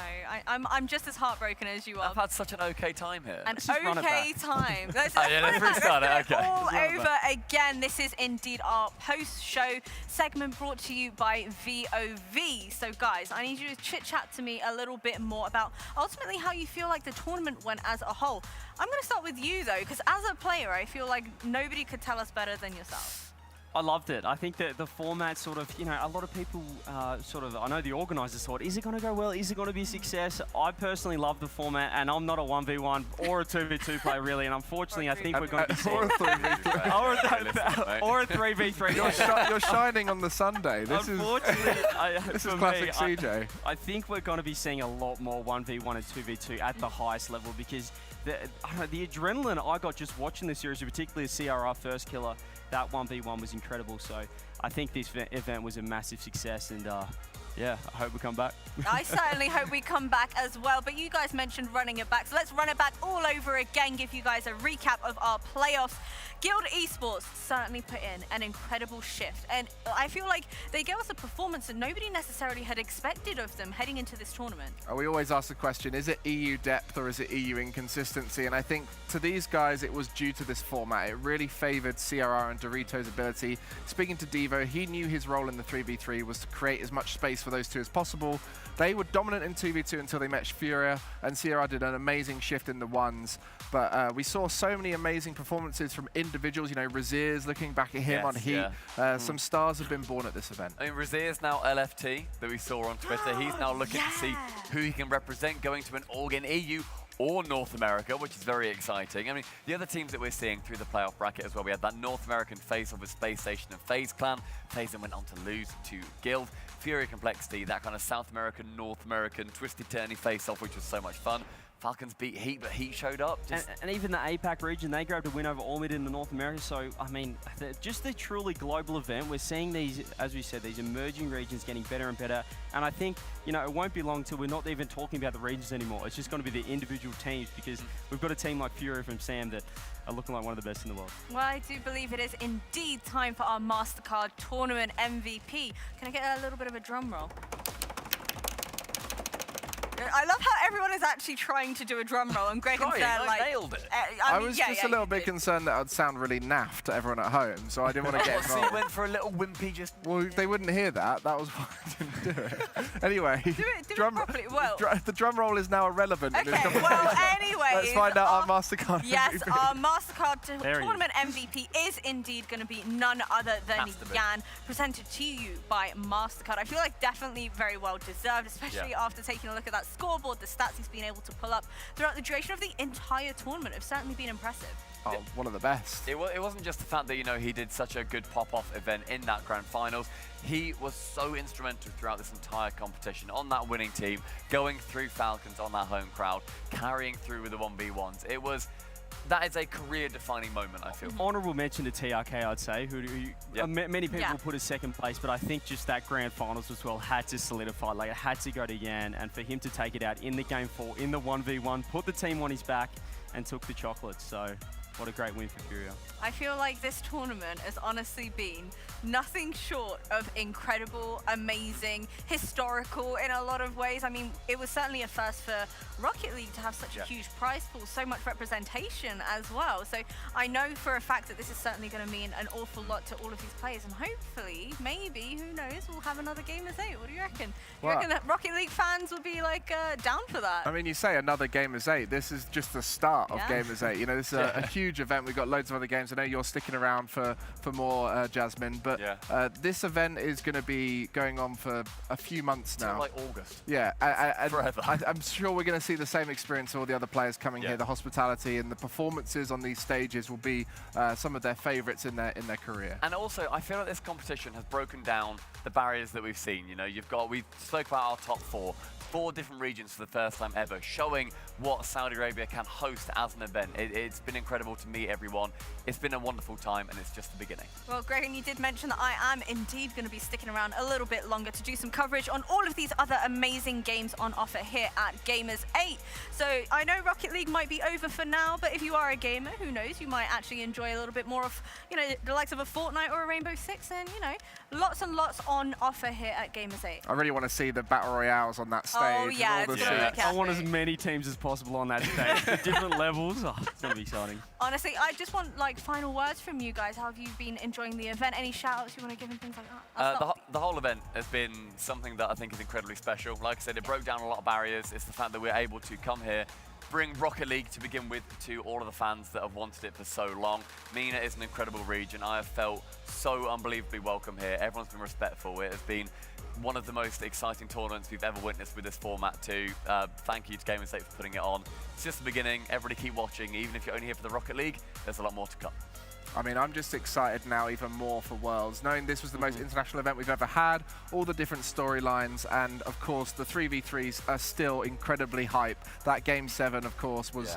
I'm just as heartbroken as you are. I've had such an okay time here. An okay time. Let's let's restart it. Okay. all over again. This is indeed our post-show segment brought to you by VOV. So, guys, I need you to chit-chat to me a little bit more about ultimately how you feel like the tournament went as a whole. I'm going to start with you, though, because as a player, I feel like nobody could tell us better than yourself. I loved it. I think that the format sort of, you know, a lot of people I know the organisers thought, is it going to go well? Is it going to be a success? I personally love the format, and I'm not a 1v1 or a 2v2 player, really, and unfortunately, I think we're going to be seeing... Or a 3v3. Or a 3v3. You're shining on the Sunday. This is classic CJ. I think we're going to be seeing a lot more 1v1 and 2v2 at the highest level, because the adrenaline I got just watching the series, particularly the CRR first killer, that 1v1 was incredible. So I think this event was a massive success, and yeah, I hope we come back. I certainly hope we come back as well. But you guys mentioned running it back, so let's run it back all over again, give you guys a recap of our playoffs. Guild Esports certainly put in an incredible shift, and I feel like they gave us a performance that nobody necessarily had expected of them heading into this tournament. We always ask the question, is it EU depth or is it EU inconsistency? And I think to these guys, it was due to this format. It really favored CRR and Dorito's ability. Speaking to Devo, he knew his role in the 3v3 was to create as much space for those two as possible. They were dominant in 2v2 until they met Furia, and CRR did an amazing shift in the ones. But we saw so many amazing performances from individuals. You know, Razier's looking back at him on Heat. Some stars have been born at this event. I mean, Razier's now LFT that we saw on Twitter. He's now looking to see who he can represent going to an org in EU or North America, which is very exciting. I mean, the other teams that we're seeing through the playoff bracket as well, we had that North American face-off with Space Station and FaZe Clan. FaZe then went on to lose to Guild. Furia Complexity, that kind of South American, North American, twisty-turny face-off, which was so much fun. Falcons beat Heat, but Heat showed up. And even the APAC region, they grabbed a win over All Mid in the North America. So, I mean, just the truly global event. We're seeing these, as we said, these emerging regions getting better and better. And I think, you know, it won't be long till we're not even talking about the regions anymore. It's just going to be the individual teams, because we've got a team like Furia from Sam that are looking like one of the best in the world. Well, I do believe it is indeed time for our MasterCard Tournament MVP. Can I get a little bit of a drum roll? I love how everyone is actually trying to do a drum roll, and Greg and Sarah nailed it. I was just a little bit concerned that I'd sound really naft to everyone at home, so I didn't want to get involved. So you went for a little wimpy just... Well, they wouldn't hear that. That was why I didn't do it. Anyway, do it properly. Well, the drum roll is now irrelevant. Okay, well, anyway. Let's find out our MasterCard Yes, MVP. our MasterCard Tournament MVP is indeed going to be none other than Jan, presented to you by MasterCard. I feel like definitely very well deserved, especially after taking a look at that scoreboard. The stats he's been able to pull up throughout the duration of the entire tournament have certainly been impressive. Oh, one of the best. It wasn't just the fact that, you know, he did such a good pop-off event in that grand finals. He was so instrumental throughout this entire competition on that winning team, going through Falcons on that home crowd, carrying through with the 1v1s. That is a career-defining moment, I feel. Honourable mention to TRK, I'd say, who many people put as second place, but I think just that grand finals as well had to solidify. Like, it had to go to Jan, and for him to take it out in the game 4, in the 1v1, put the team on his back, and took the chocolates. So, what a great win for Furia. I feel like this tournament has honestly been nothing short of incredible, amazing, historical in a lot of ways. I mean, it was certainly a first for Rocket League to have such a huge prize pool, so much representation as well. So I know for a fact that this is certainly going to mean an awful lot to all of these players, and hopefully, maybe, who knows, we'll have another Gamers8. What do you reckon? Do you reckon that Rocket League fans would be like down for that? I mean, you say another Gamers8. This is just the start of Gamers8. You know, this is a huge event. We've got loads of other games. I know you're sticking around for more, Jasmine, but this event is going to be going on for a few months now. Like August. Yeah, forever. I'm sure we're going to see the same experience of all the other players coming here. The hospitality and the performances on these stages will be some of their favourites in their career. And also, I feel like this competition has broken down the barriers that we've seen. You know, we spoke about our top 4 different regions for the first time ever, showing what Saudi Arabia can host as an event. It's been incredible. able to meet everyone. It's been a wonderful time, and it's just the beginning. Well, Greg, and you did mention that I am indeed going to be sticking around a little bit longer to do some coverage on all of these other amazing games on offer here at Gamers8. So I know Rocket League might be over for now, but if you are a gamer, who knows, you might actually enjoy a little bit more of, you know, the likes of a Fortnite or a Rainbow Six, and, you know, lots and lots on offer here at Gamers8. I really want to see the Battle Royales on that stage. Oh, yeah, with it's all the gonna look I want as many teams as possible on that stage. The different levels. Oh, it's going to be exciting. Honestly, I just want, like, final words from you guys. How have you been enjoying the event? Any shout-outs you want to give and things like that? The whole event has been something that I think is incredibly special. Like I said, it broke down a lot of barriers. It's the fact that we're able to come here, bring Rocket League to begin with to all of the fans that have wanted it for so long. MENA is an incredible region. I have felt so unbelievably welcome here. Everyone's been respectful. It has been one of the most exciting tournaments we've ever witnessed with this format too. Thank you to Gamers8 for putting it on. It's just the beginning. Everybody keep watching. Even if you're only here for the Rocket League, there's a lot more to come. I mean, I'm just excited now even more for Worlds, knowing this was the most international event we've ever had, all the different storylines, and of course the 3v3s are still incredibly hype. That Game 7, of course, was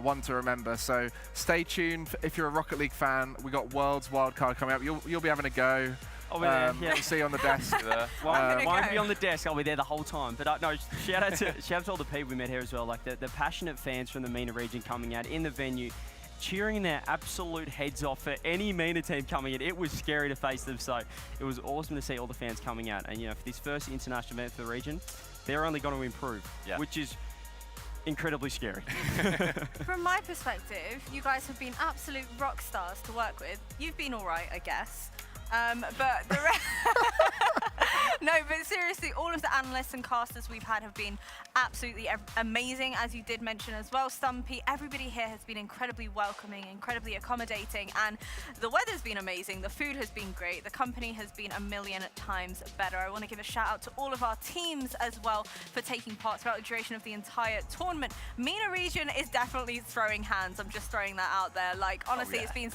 one to remember. So stay tuned. If you're a Rocket League fan, we got Worlds wildcard coming up. You'll be having a go. I'll be there, yeah. We'll see you on the desk. Won't be on the desk. I'll be there the whole time. But no, shout out to all the people we met here as well. Like the passionate fans from the MENA region coming out in the venue, cheering their absolute heads off for any MENA team coming in. It was scary to face them, so it was awesome to see all the fans coming out. And, you know, for this first international event for the region, they're only going to improve, which is incredibly scary. From my perspective, you guys have been absolute rock stars to work with. You've been all right, I guess. But the no, but seriously, all of the analysts and casters we've had have been absolutely amazing, as you did mention as well, Stumpy. Everybody here has been incredibly welcoming, incredibly accommodating, and the weather's been amazing. The food has been great. The company has been a million times better. I want to give a shout out to all of our teams as well for taking part throughout the duration of the entire tournament. MENA region is definitely throwing hands. I'm just throwing that out there. Like, honestly, it's been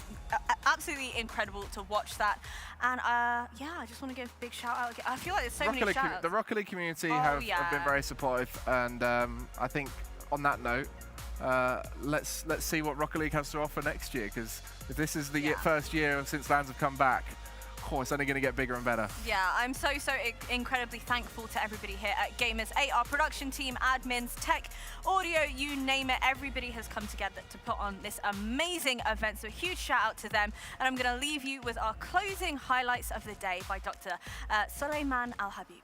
absolutely incredible to watch that. And yeah, I just want to give a big shout out. I feel like there's so many shout outs. The Rocket League community have been very supportive, and I think on that note, let's see what Rocket League has to offer next year, because if this is the first year since LANs have come back, it's only going to get bigger and better. Yeah, I'm so incredibly thankful to everybody here at Gamers8, our production team, admins, tech, audio, you name it. Everybody has come together to put on this amazing event, so a huge shout out to them. And I'm going to leave you with our closing highlights of the day by Dr. Suleiman Al-Habib.